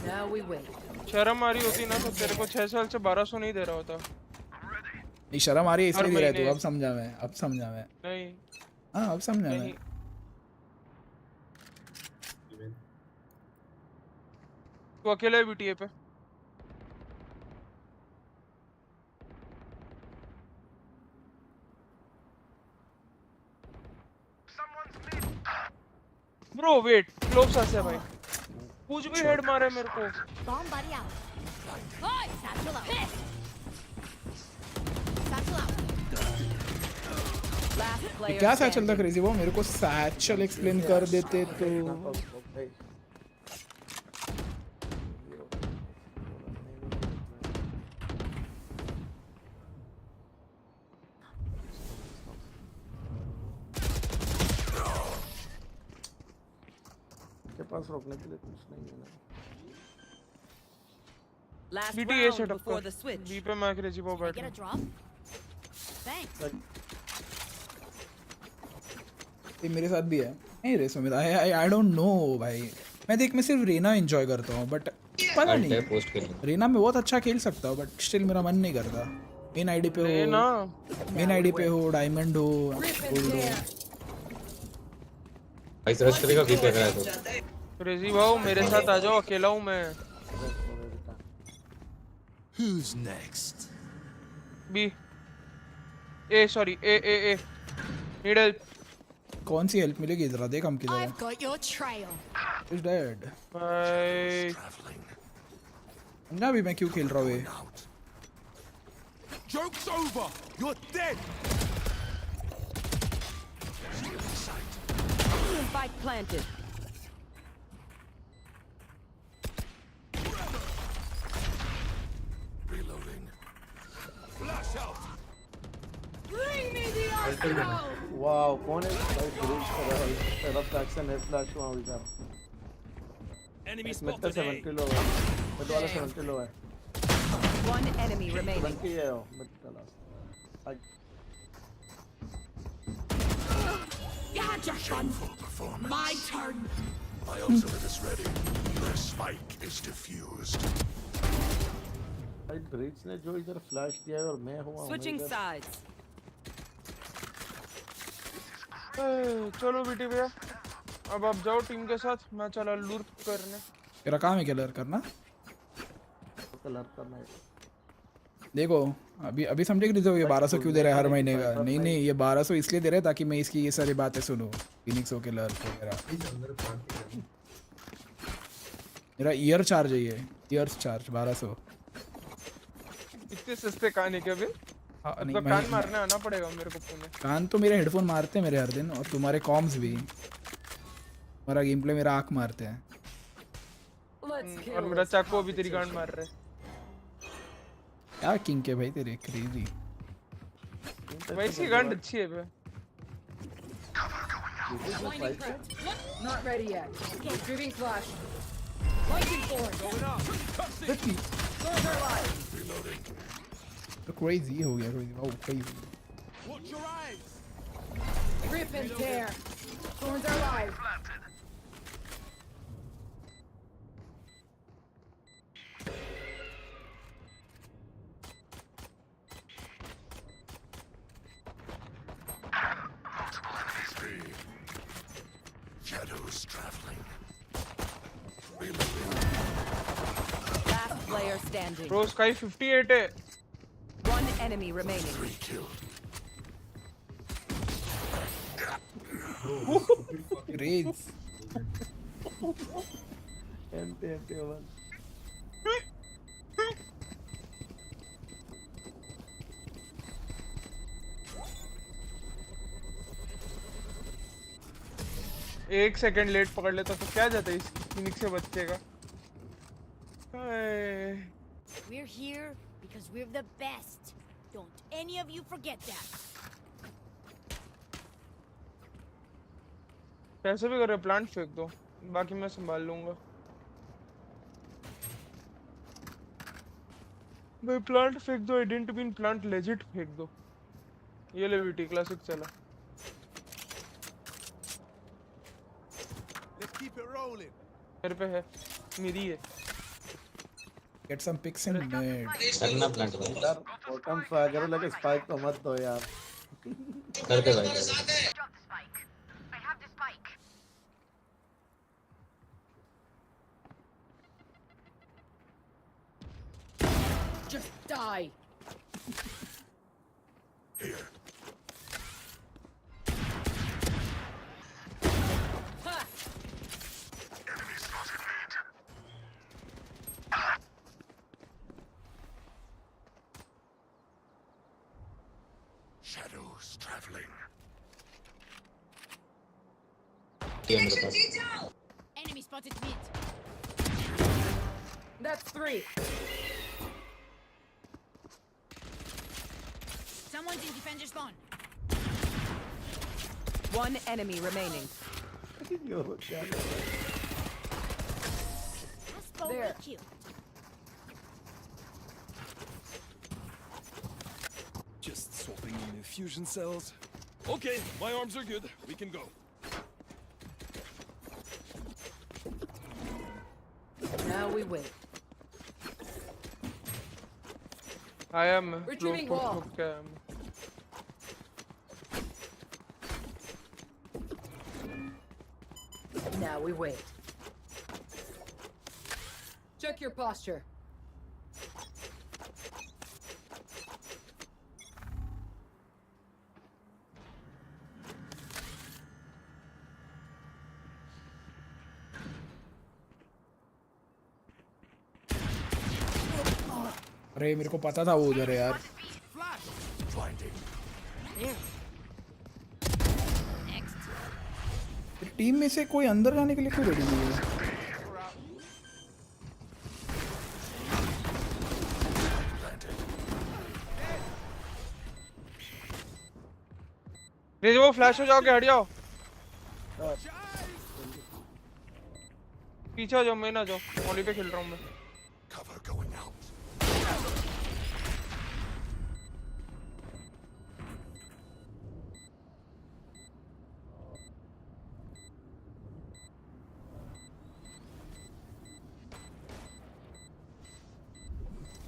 Now we wait. शर्म आ रही होती ना तो तेरे को 6 साल से 1200 नहीं दे रहा होता नहीं शर्म आ रही है इसलिए दे रहा है तू अब समझा मैं नहीं हाँ अब समझा मैं तू अकेला है बीटीए पे ब्रो वेट क्लोज से भाई कुछ भी हेड मारे मेरे को Bomb buddy out. Oi, satchel out. Satchel out. Last player. क्या सैचल था क्रेजी वो मेरे को सैचल एक्सप्लेन कर देते तो के पास रोकने के लिए कुछ नहीं है ना Last बीटीए round setup before the switch. B पे मैं क्रेजी वो बैठ Get a drop? Thanks. ये मेरे साथ भी है नहीं रे सुमित आई डोंट नो भाई मैं देख मैं सिर्फ रेना एंजॉय करता हूँ बट पता नहीं पोस्ट कर रेना में बहुत अच्छा खेल सकता हूँ बट स्टिल मेरा मन नहीं करता मेन आईडी पे हो डायमंड हो गोल्ड हो भाई रश करेगा बी पे अगर है तो क्रेजी भाऊ मेरे साथ आ जाओ अकेला हूँ मैं Who's next? B A sorry A need help कौन सी हेल्प मिलेगी जरा देख हम किधर I've got your trail. Is dead भाई समझा भी मैं क्यों खेल रहा हूँ ये Joke's over. You're dead. Spike planted. Wow कौन है भाई ब्रिज कर रहा है तेरा फ्लैश से नेट फ्लैश हुआ अभी का Enemy मिड spotted. 70 लो है मिड वाला 70 लो है One enemy remaining. 20 है वो मिड का last You had your fun. My turn. My ultimate is ready. Their spike is diffused. भाई ब्रिज ने जो इधर फ्लैश दिया है और मैं हुआ Switching sides. चलो बेटी भैया अब आप जाओ टीम के साथ मैं चला लूट करने तेरा काम है कलर करना है देखो अभी अभी समझे कि रिजर्व ये 1200 क्यों दे रहा है हर महीने का नहीं नहीं ये 1200 इसलिए दे रहा है ताकि मैं इसकी ये सारी बातें सुनूं फिनिक्स के लर्क वगैरह मेरा ईयर चार्ज है ये ईयर्स चार्ज 1200 इतने सस्ते कान है क्या बे नहीं, तो कान मारने आना पड़ेगा मेरे को पुणे कान तो मेरे हेडफोन मारते हैं मेरे हर दिन और तुम्हारे कॉम्स भी तुम्हारा गेम प्ले मेरा आँख मारते हैं और मेरा चाकू अभी तेरी गांड मार रहा है क्या किंग के भाई तेरे क्रेजी वैसी गांड अच्छी है बे Not ready yet. Retrieving flash. Lighting forward. Going up. 50 Throws are live. तो crazy हो गया crazy Watch your eyes. Rip and tear. Thorns are live. Shadows traveling. Last player standing. Bro, Sky 58 है. One enemy remaining. 3 killed. Raids. empty one. एक second late पकड़ लेता तो क्या जाता है इस फिनिक्स के बच्चे का We're here because we're the best. Don't any of you forget that. पैसे भी कर रहे प्लांट फेंक दो बाकी मैं संभाल लूंगा भाई प्लांट फेंक दो I didn't mean plant legit फेंक दो ये ले बीटी क्लासिक चला Let's keep it rolling. मेरे पे है मेरी है Get some pics in mid. करना प्लांट भाई यार बॉटम फायर लगे स्पाइक तो मत दो यार करके भाई Just die. Here. Ha! Enemy spotted mid. Shadows traveling. Enemy spotted mid. That's 3. Someone's in defender spawn. One enemy remaining. There. Just swapping in the fusion cells. Okay, my arms are good. We can go. Now we wait. I am Retrieving wall. Now we wait. Check your posture. अरे मेरे को पता था वो उधर है यार team में से कोई अंदर जाने के लिए क्यों रेडी नहीं है नहीं वो फ्लैश हो जाओगे, हट जाओ पीछे आ जाओ, मैं ना जाओ, मॉली पे खेल रहा हूँ मैं।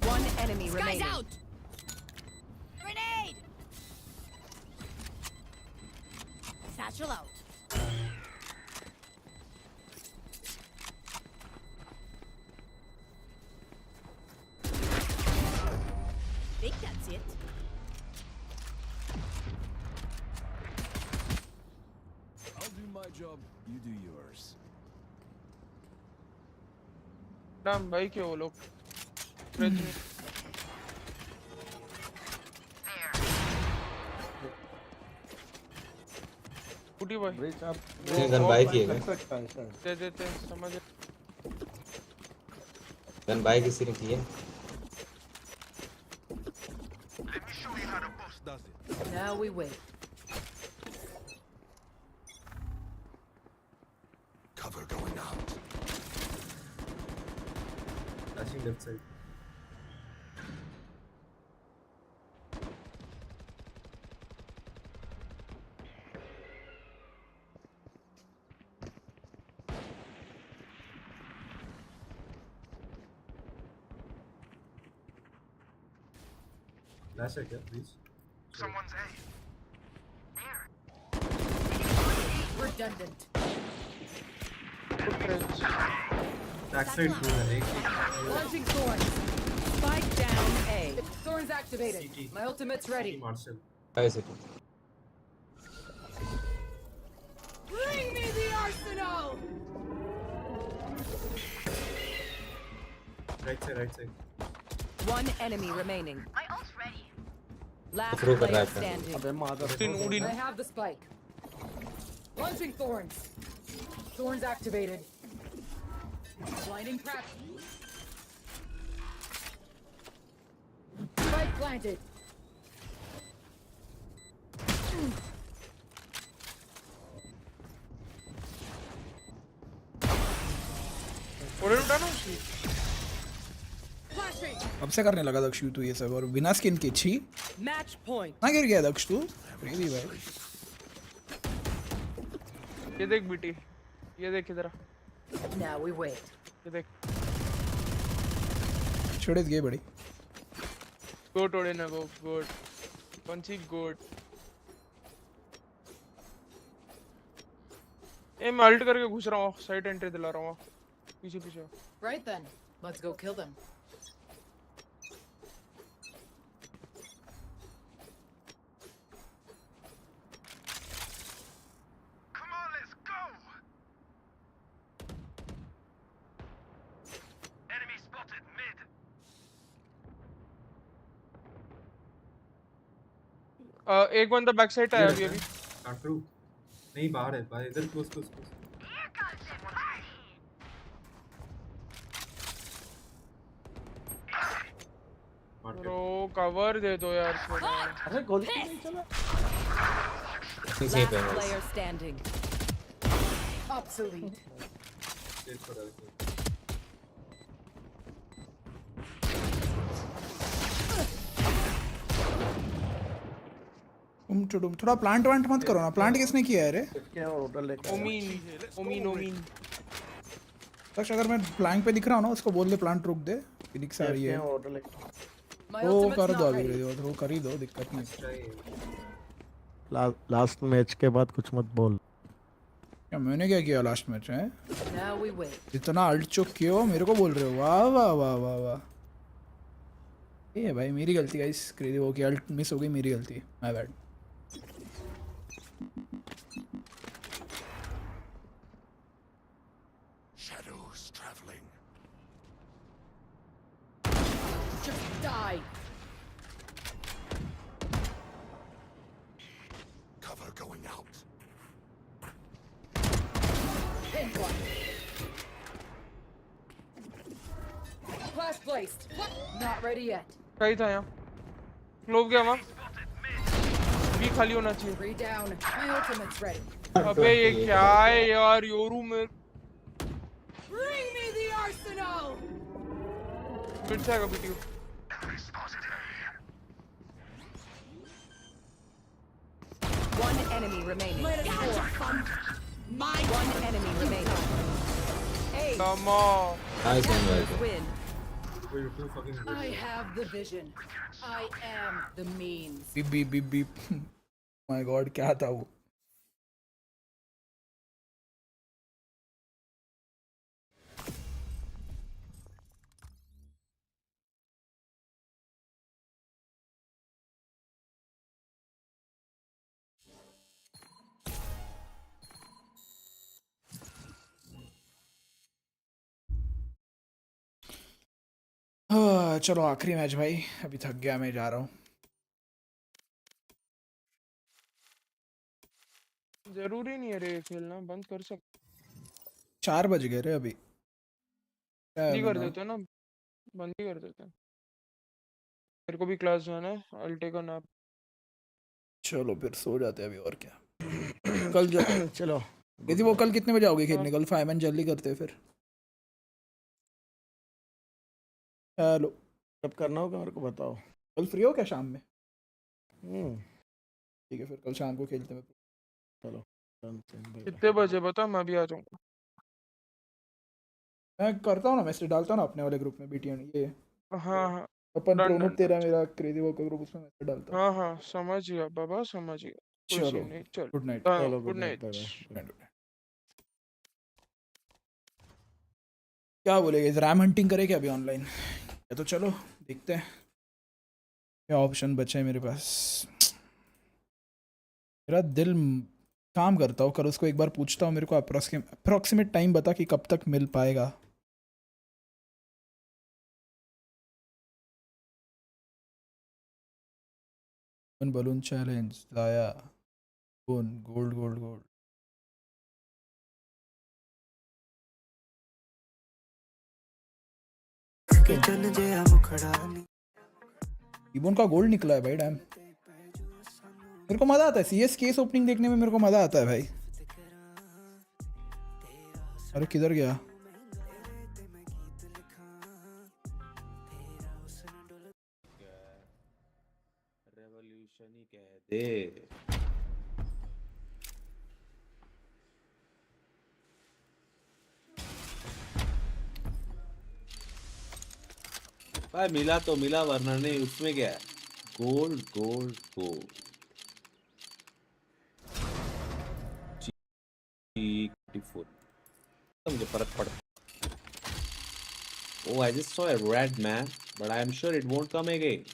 One enemy Guy's remaining. out! Grenade! Satchel out. Think that's it. I'll do my job, you do yours. नाम भाई क्यों वो लोग कुटी भाई ब्रिज आप गन बाय किए गए, दे देते समझ। गन बाय किसी ने की है? Now we wait. Cover going out. Flashing left side. Flash है क्या? Please. Someone's A. Redundant. Backside two है, एक Launching thorns. Spike down A. Thorns activated. My ultimate's ready. Marshall. Guys, it. Bring me the arsenal. Right side. One enemy remaining. My ult's ready. Last Throw कर रहा player है standing. अबे मादर I have the spike. Launching thorns. Thorns activated. Blinding crack. Spike planted. ओरे उठाना उसी। Flashing. अब से करने लगा दक्ष तू ये सब, और बिना स्किन के छी Match point. ना गिर गया दक्ष तू really भाई। ये देख बीटी, ये देख इधर। Now we wait. ये देख। छोड़े गए बड़ी। गोट ओड़े ना गो गोट। पंची गोट। ए मैं अल्ट करके घुस रहा हूँ, साइड एंट्री दिला रहा हूँ। पीछे। Right then. Let's go kill them. Come on, let's go. Enemy spotted mid. एक बंदा बैक साइड आया अभी। True. नहीं बाहर है, बाहर इधर close. ब्रो कवर दे दो यार थोड़ा। अरे गोली नहीं चला। Last player standing. Obsolete. तुम थोड़ा प्लांट वांट मत करो ना। प्लांट किसने किया है रे? ओमीन। दक्ष अगर मैं प्लांट पे दिख रहा हूँ ना, उसको बोल दे प्लांट रुक दे, फिनिक्स आ रही है। वो कर दो अभी, वो कर ही दो, दिक्कत नहीं। लास्ट मैच के बाद कुछ मत बोल। क्या मैंने क्या किया लास्ट मैच में? Now we wait. इतना अल्ट चुक क्यों मेरे को बोल रहे हो? वाह। ये भाई मेरी गलती गाइस, क्रेजी हो गया, अल्ट मिस हो गई, मेरी गलती, my bad. Shadows traveling. Just die. Cover going out. Hit one. Flash placed. Not ready yet. कहीं था यहाँ। क्लोव गया वहाँ। भी खाली होना चाहिए। 3 down. My ultimate's ready. अबे ये क्या है यार, योरू में Bring me the arsenal. फिर से आएगा video. One enemy remaining. One enemy remaining. Hey. Come on. Nice one, guys. Win. You're too fucking good. I have the vision. I am the means. Beep beep beep beep my God क्या था वो चलो आखिरी match भाई, अभी थक गया, मैं जा रहा हूँ। जरूरी नहीं है रे खेलना, बंद कर सकते। 4 बज गए रे अभी। बंद ही कर देते हैं ना, बंद ही कर देते हैं। मेरे को भी क्लास जाना है, I will take a nap. चलो फिर सो जाते हैं अभी, और क्या। कल चलो यदि वो कल कितने बजे आओगे खेलने? कल 5 मैन जल्दी करते हैं फिर। हेलो, कब करना होगा मेरे को बताओ। कल फ्री हो क्या शाम में? ठीक है फिर कल शाम को खेलते हैं। चलो कितने बजे बता, मैं भी आ जाऊंगा। मैं करता हूँ ना, मैसेज डालता हूँ ना अपने वाले ग्रुप में, बीटीएन ये। हाँ अपन डन प्रोनो डन तेरा मेरा क्रेजी वर्कर ग्रुप, उसमें मैसेज डालता हूँ। हाँ समझ गया बाबा, समझ गया। कोई चलो सीन नहीं, चल गुड नाइट। चलो गुड नाइट। क्या बोलेगा, रैम हंटिंग करे क्या अभी ऑनलाइन? या तो चलो देखते हैं क्या ऑप्शन बचे हैं मेरे पास। मेरा दिल काम करता हूँ, कल उसको एक बार पूछता हूँ, मेरे को अप्रोक्सीमेट टाइम बता कि कब तक मिल पाएगा। बलून चैलेंज लाया, गोल्ड गोल्ड गोल्ड। ईबोन का गोल्ड निकला है भाई, डैम। मेरे को मजा आता है सीएस केस ओपनिंग देखने में, मेरे को मजा आता है भाई। अरे किधर गया? रेवोल्यूशन ही कह दे। भाई मिला तो मिला, वरना नहीं। उसमें क्या है? Gold gold gold. मुझे फर्क पड़ता। Oh, I just saw a red man, but I am sure it won't come again.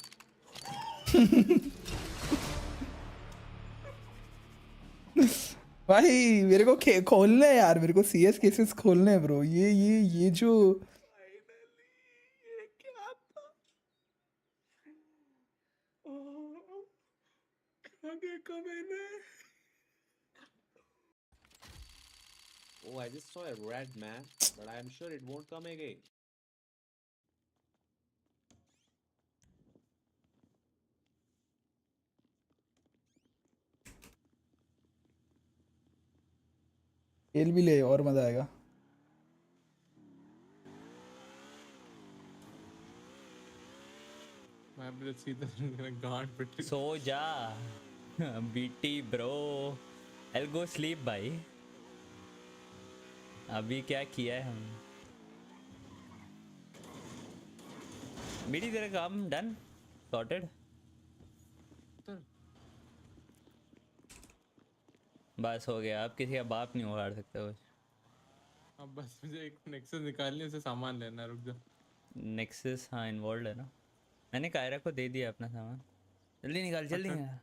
भाई मेरे को खोलने हैं यार, मेरे को सीएस केसेस खोलने हैं ब्रो। ये जो Oh, I just saw a red man, but I am sure it won't come again. खेल भी ले और मजा आएगा। सो जा BT bro, I'll go sleep भाई। अभी क्या किया है हम? बीटी तेरा काम डन, सॉर्टेड। बस हो गया, अब किसी का बाप नहीं उखाड़ सकता कुछ। अब बस मुझे एक नेक्सस निकालने से सामान लेना, रुक जा। नेक्सस हाँ इन्वॉल्व है ना। मैंने कायरा को दे दिया अपना सामान, जल्दी निकाल जल्दी निकाल।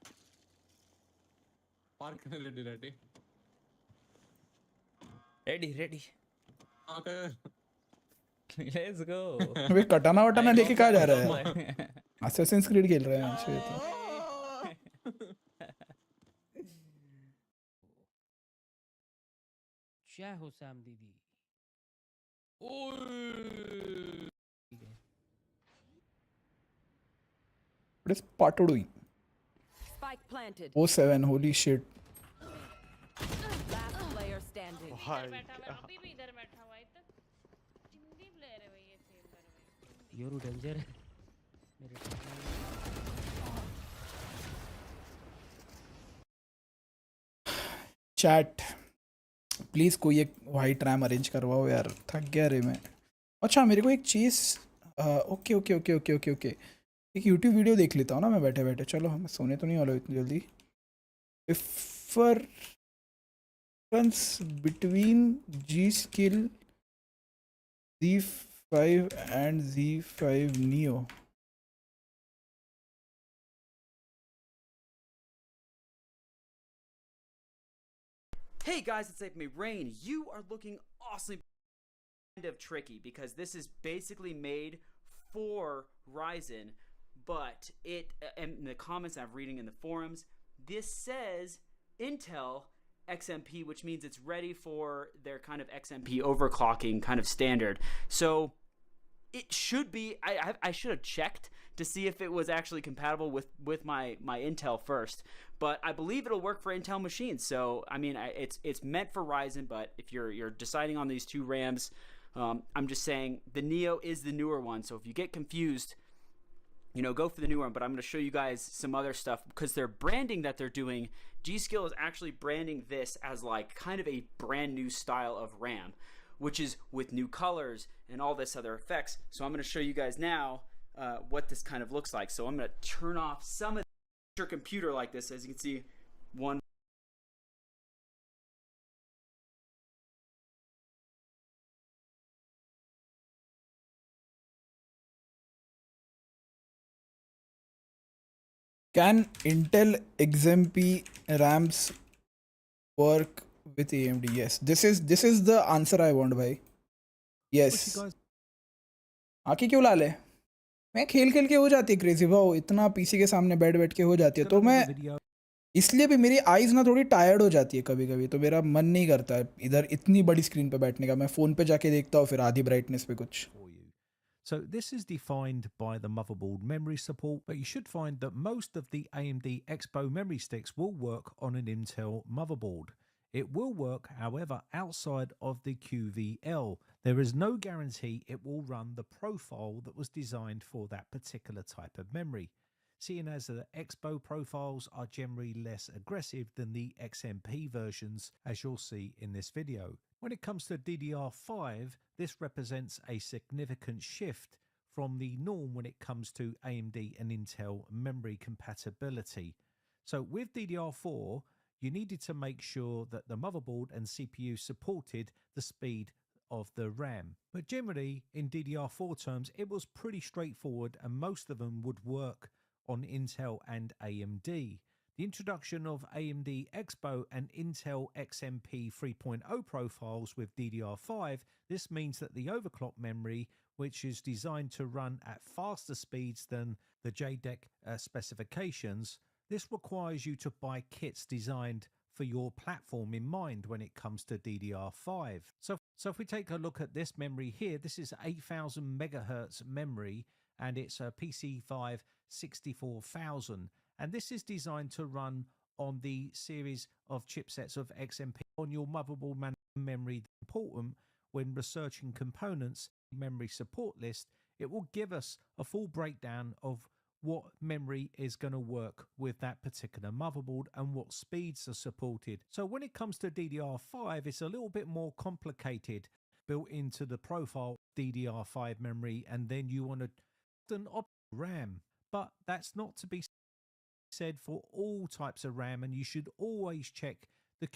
पार्क करने ready ready ready ready let's go. अबे कटाना वटाना लेके कहाँ जा रहा है? असैसिन्स क्रीड खेल रहे हैं अच्छे तो। जय हो सैम दीदी। What is Pato doing? Spike planted. 07, holy shit. Last player standing. You're danger. Chat please कोई एक वाइट रैम अरेंज करवाओ यार, थक गया रे मैं। अच्छा मेरे को एक चीज़, okay okay okay okay okay okay, एक यूट्यूब वीडियो देख लेता हूँ ना मैं बैठे बैठे। चलो हम सोने तो नहीं वाला इतनी जल्दी। Difference between Gskill Z5 and Z5 Neo. Hey guys, it's me Rain. You are looking awesome. Kind of tricky because this is basically made for Ryzen, but in the comments I'm reading in the forums, this says Intel XMP, which means it's ready for their kind of XMP overclocking kind of standard. So it should be, I should have checked to see if it was actually compatible with my Intel first, but I believe it'll work for Intel machines. So I mean, it's meant for Ryzen, but if you're deciding on these two RAMs, I'm just saying the Neo is the newer one. So if you get confused, you know, go for the newer one. But I'm going to show you guys some other stuff because their branding that they're doing, Gskill is actually branding this as like kind of a brand new style of RAM, which is with new colors and all this other effects. So I'm going to show you guys now what this kind of looks like. So I'm going to turn off some of your computer like this. As you can see, one. Can Intel XMP RAMs work with AMD? Yes, this is the answer I want, भाई. Yes. आके क्यों ला ले? मैं खेल के हो जाती है क्रेजी भाव, इतना पीसी के सामने बैठ के हो जाती है, तो मैं इसलिए भी मेरी आईज ना थोड़ी टायर्ड हो जाती है कभी कभी, तो मेरा मन नहीं करता है इधर इतनी बड़ी स्क्रीन पे बैठने का। मैं फ़ोन पे जाके देखता हूँ फिर आधी ब्राइटनेस पे कुछ। So this is defined by the motherboard memory support, but you should find that most of the AMD Expo memory sticks will work on an Intel motherboard. It will work, however, outside of the QVL. There is no guarantee it will run the profile that was designed for that particular type of memory, seeing as the Expo profiles are generally less aggressive than the XMP versions, as you'll see in this video. When it comes to DDR5, this represents a significant shift from the norm when it comes to AMD and Intel memory compatibility. So with DDR4, you needed to make sure that the motherboard and CPU supported the speed of the RAM. But generally, in DDR4 terms, it was pretty straightforward and most of them would work on Intel and AMD. The introduction of AMD Expo and Intel XMP 3.0 profiles with DDR5, this means that the overclock memory, which is designed to run at faster speeds than the JDEC specifications, this requires you to buy kits designed for your platform in mind when it comes to DDR5. So if we take a look at this memory here, this is 8000 megahertz memory and it's a PC5 64000. And this is designed to run on the series of chipsets of XMP on your motherboard memory. Important when researching components memory support list, it will give us a full breakdown of what memory is going to work with that particular motherboard and what speeds are supported. So when it comes to DDR5, it's a little bit more complicated, built into the profile DDR5 memory, and then you want an RAM. But that's not to be said for all types of RAM, and you should always check the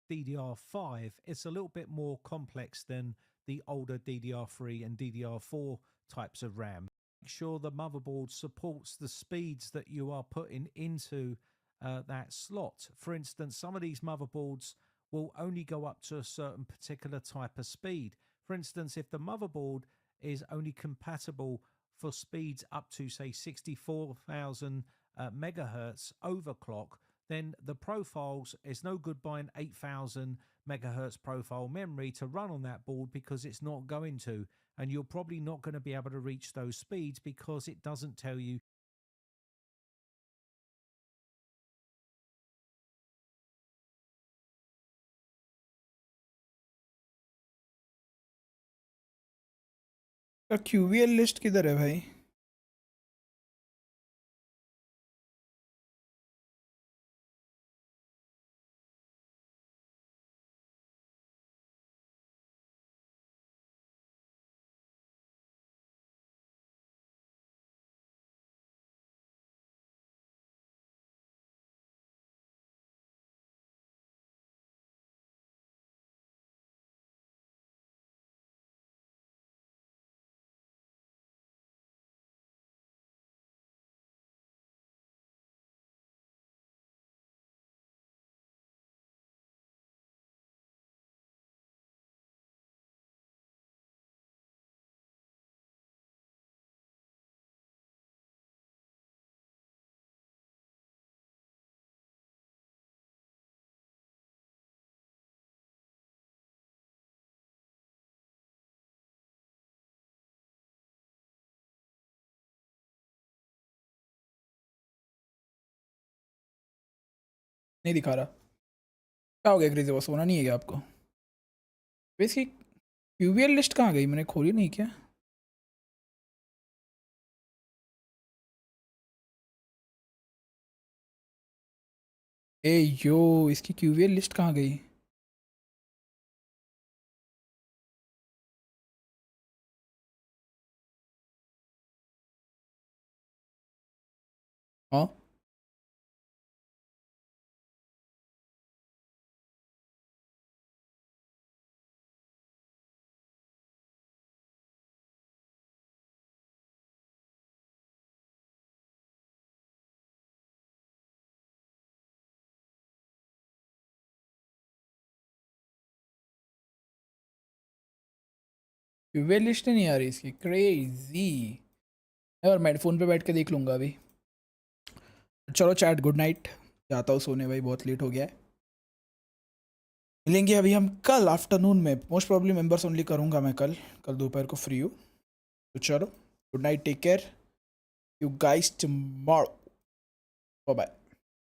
DDR5. It's a little bit more complex than the older DDR3 and DDR4 types of RAM. Make sure the motherboard supports the speeds that you are putting into that slot. For instance, some of these motherboards will only go up to a certain particular type of speed. For instance, if the motherboard is only compatible for speeds up to, say, 64,000 megahertz overclock, then the profiles, it's no good buying 8000 megahertz profile memory to run on that board, because it's not going to, and you're probably not going to be able to reach those speeds because it doesn't tell you QVL list किधर है भाई? नहीं दिखा रहा। क्या हो गया crazy boss, होना नहीं है क्या आपको? वैसे QVL लिस्ट कहाँ गई? मैंने खोली नहीं क्या? ए यो, इसकी QVL लिस्ट कहाँ गई? हाँ QVL लिस्ट नहीं आ रही इसकी, क्रेजी। और मैं फ़ोन पे बैठ के देख लूँगा अभी। चलो चैट, गुड नाइट, जाता हूँ सोने भाई, बहुत लेट हो गया है। मिलेंगे अभी हम कल आफ्टरनून में, मोस्ट प्रॉब्ली मेंबर्स ओनली करूँगा मैं कल दोपहर को फ्री हूँ। तो चलो good night, take care you guys tomorrow, bye bye,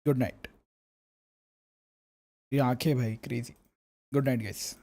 good night. ये आंखें भाई क्रेजी, गुड नाइट गाइस।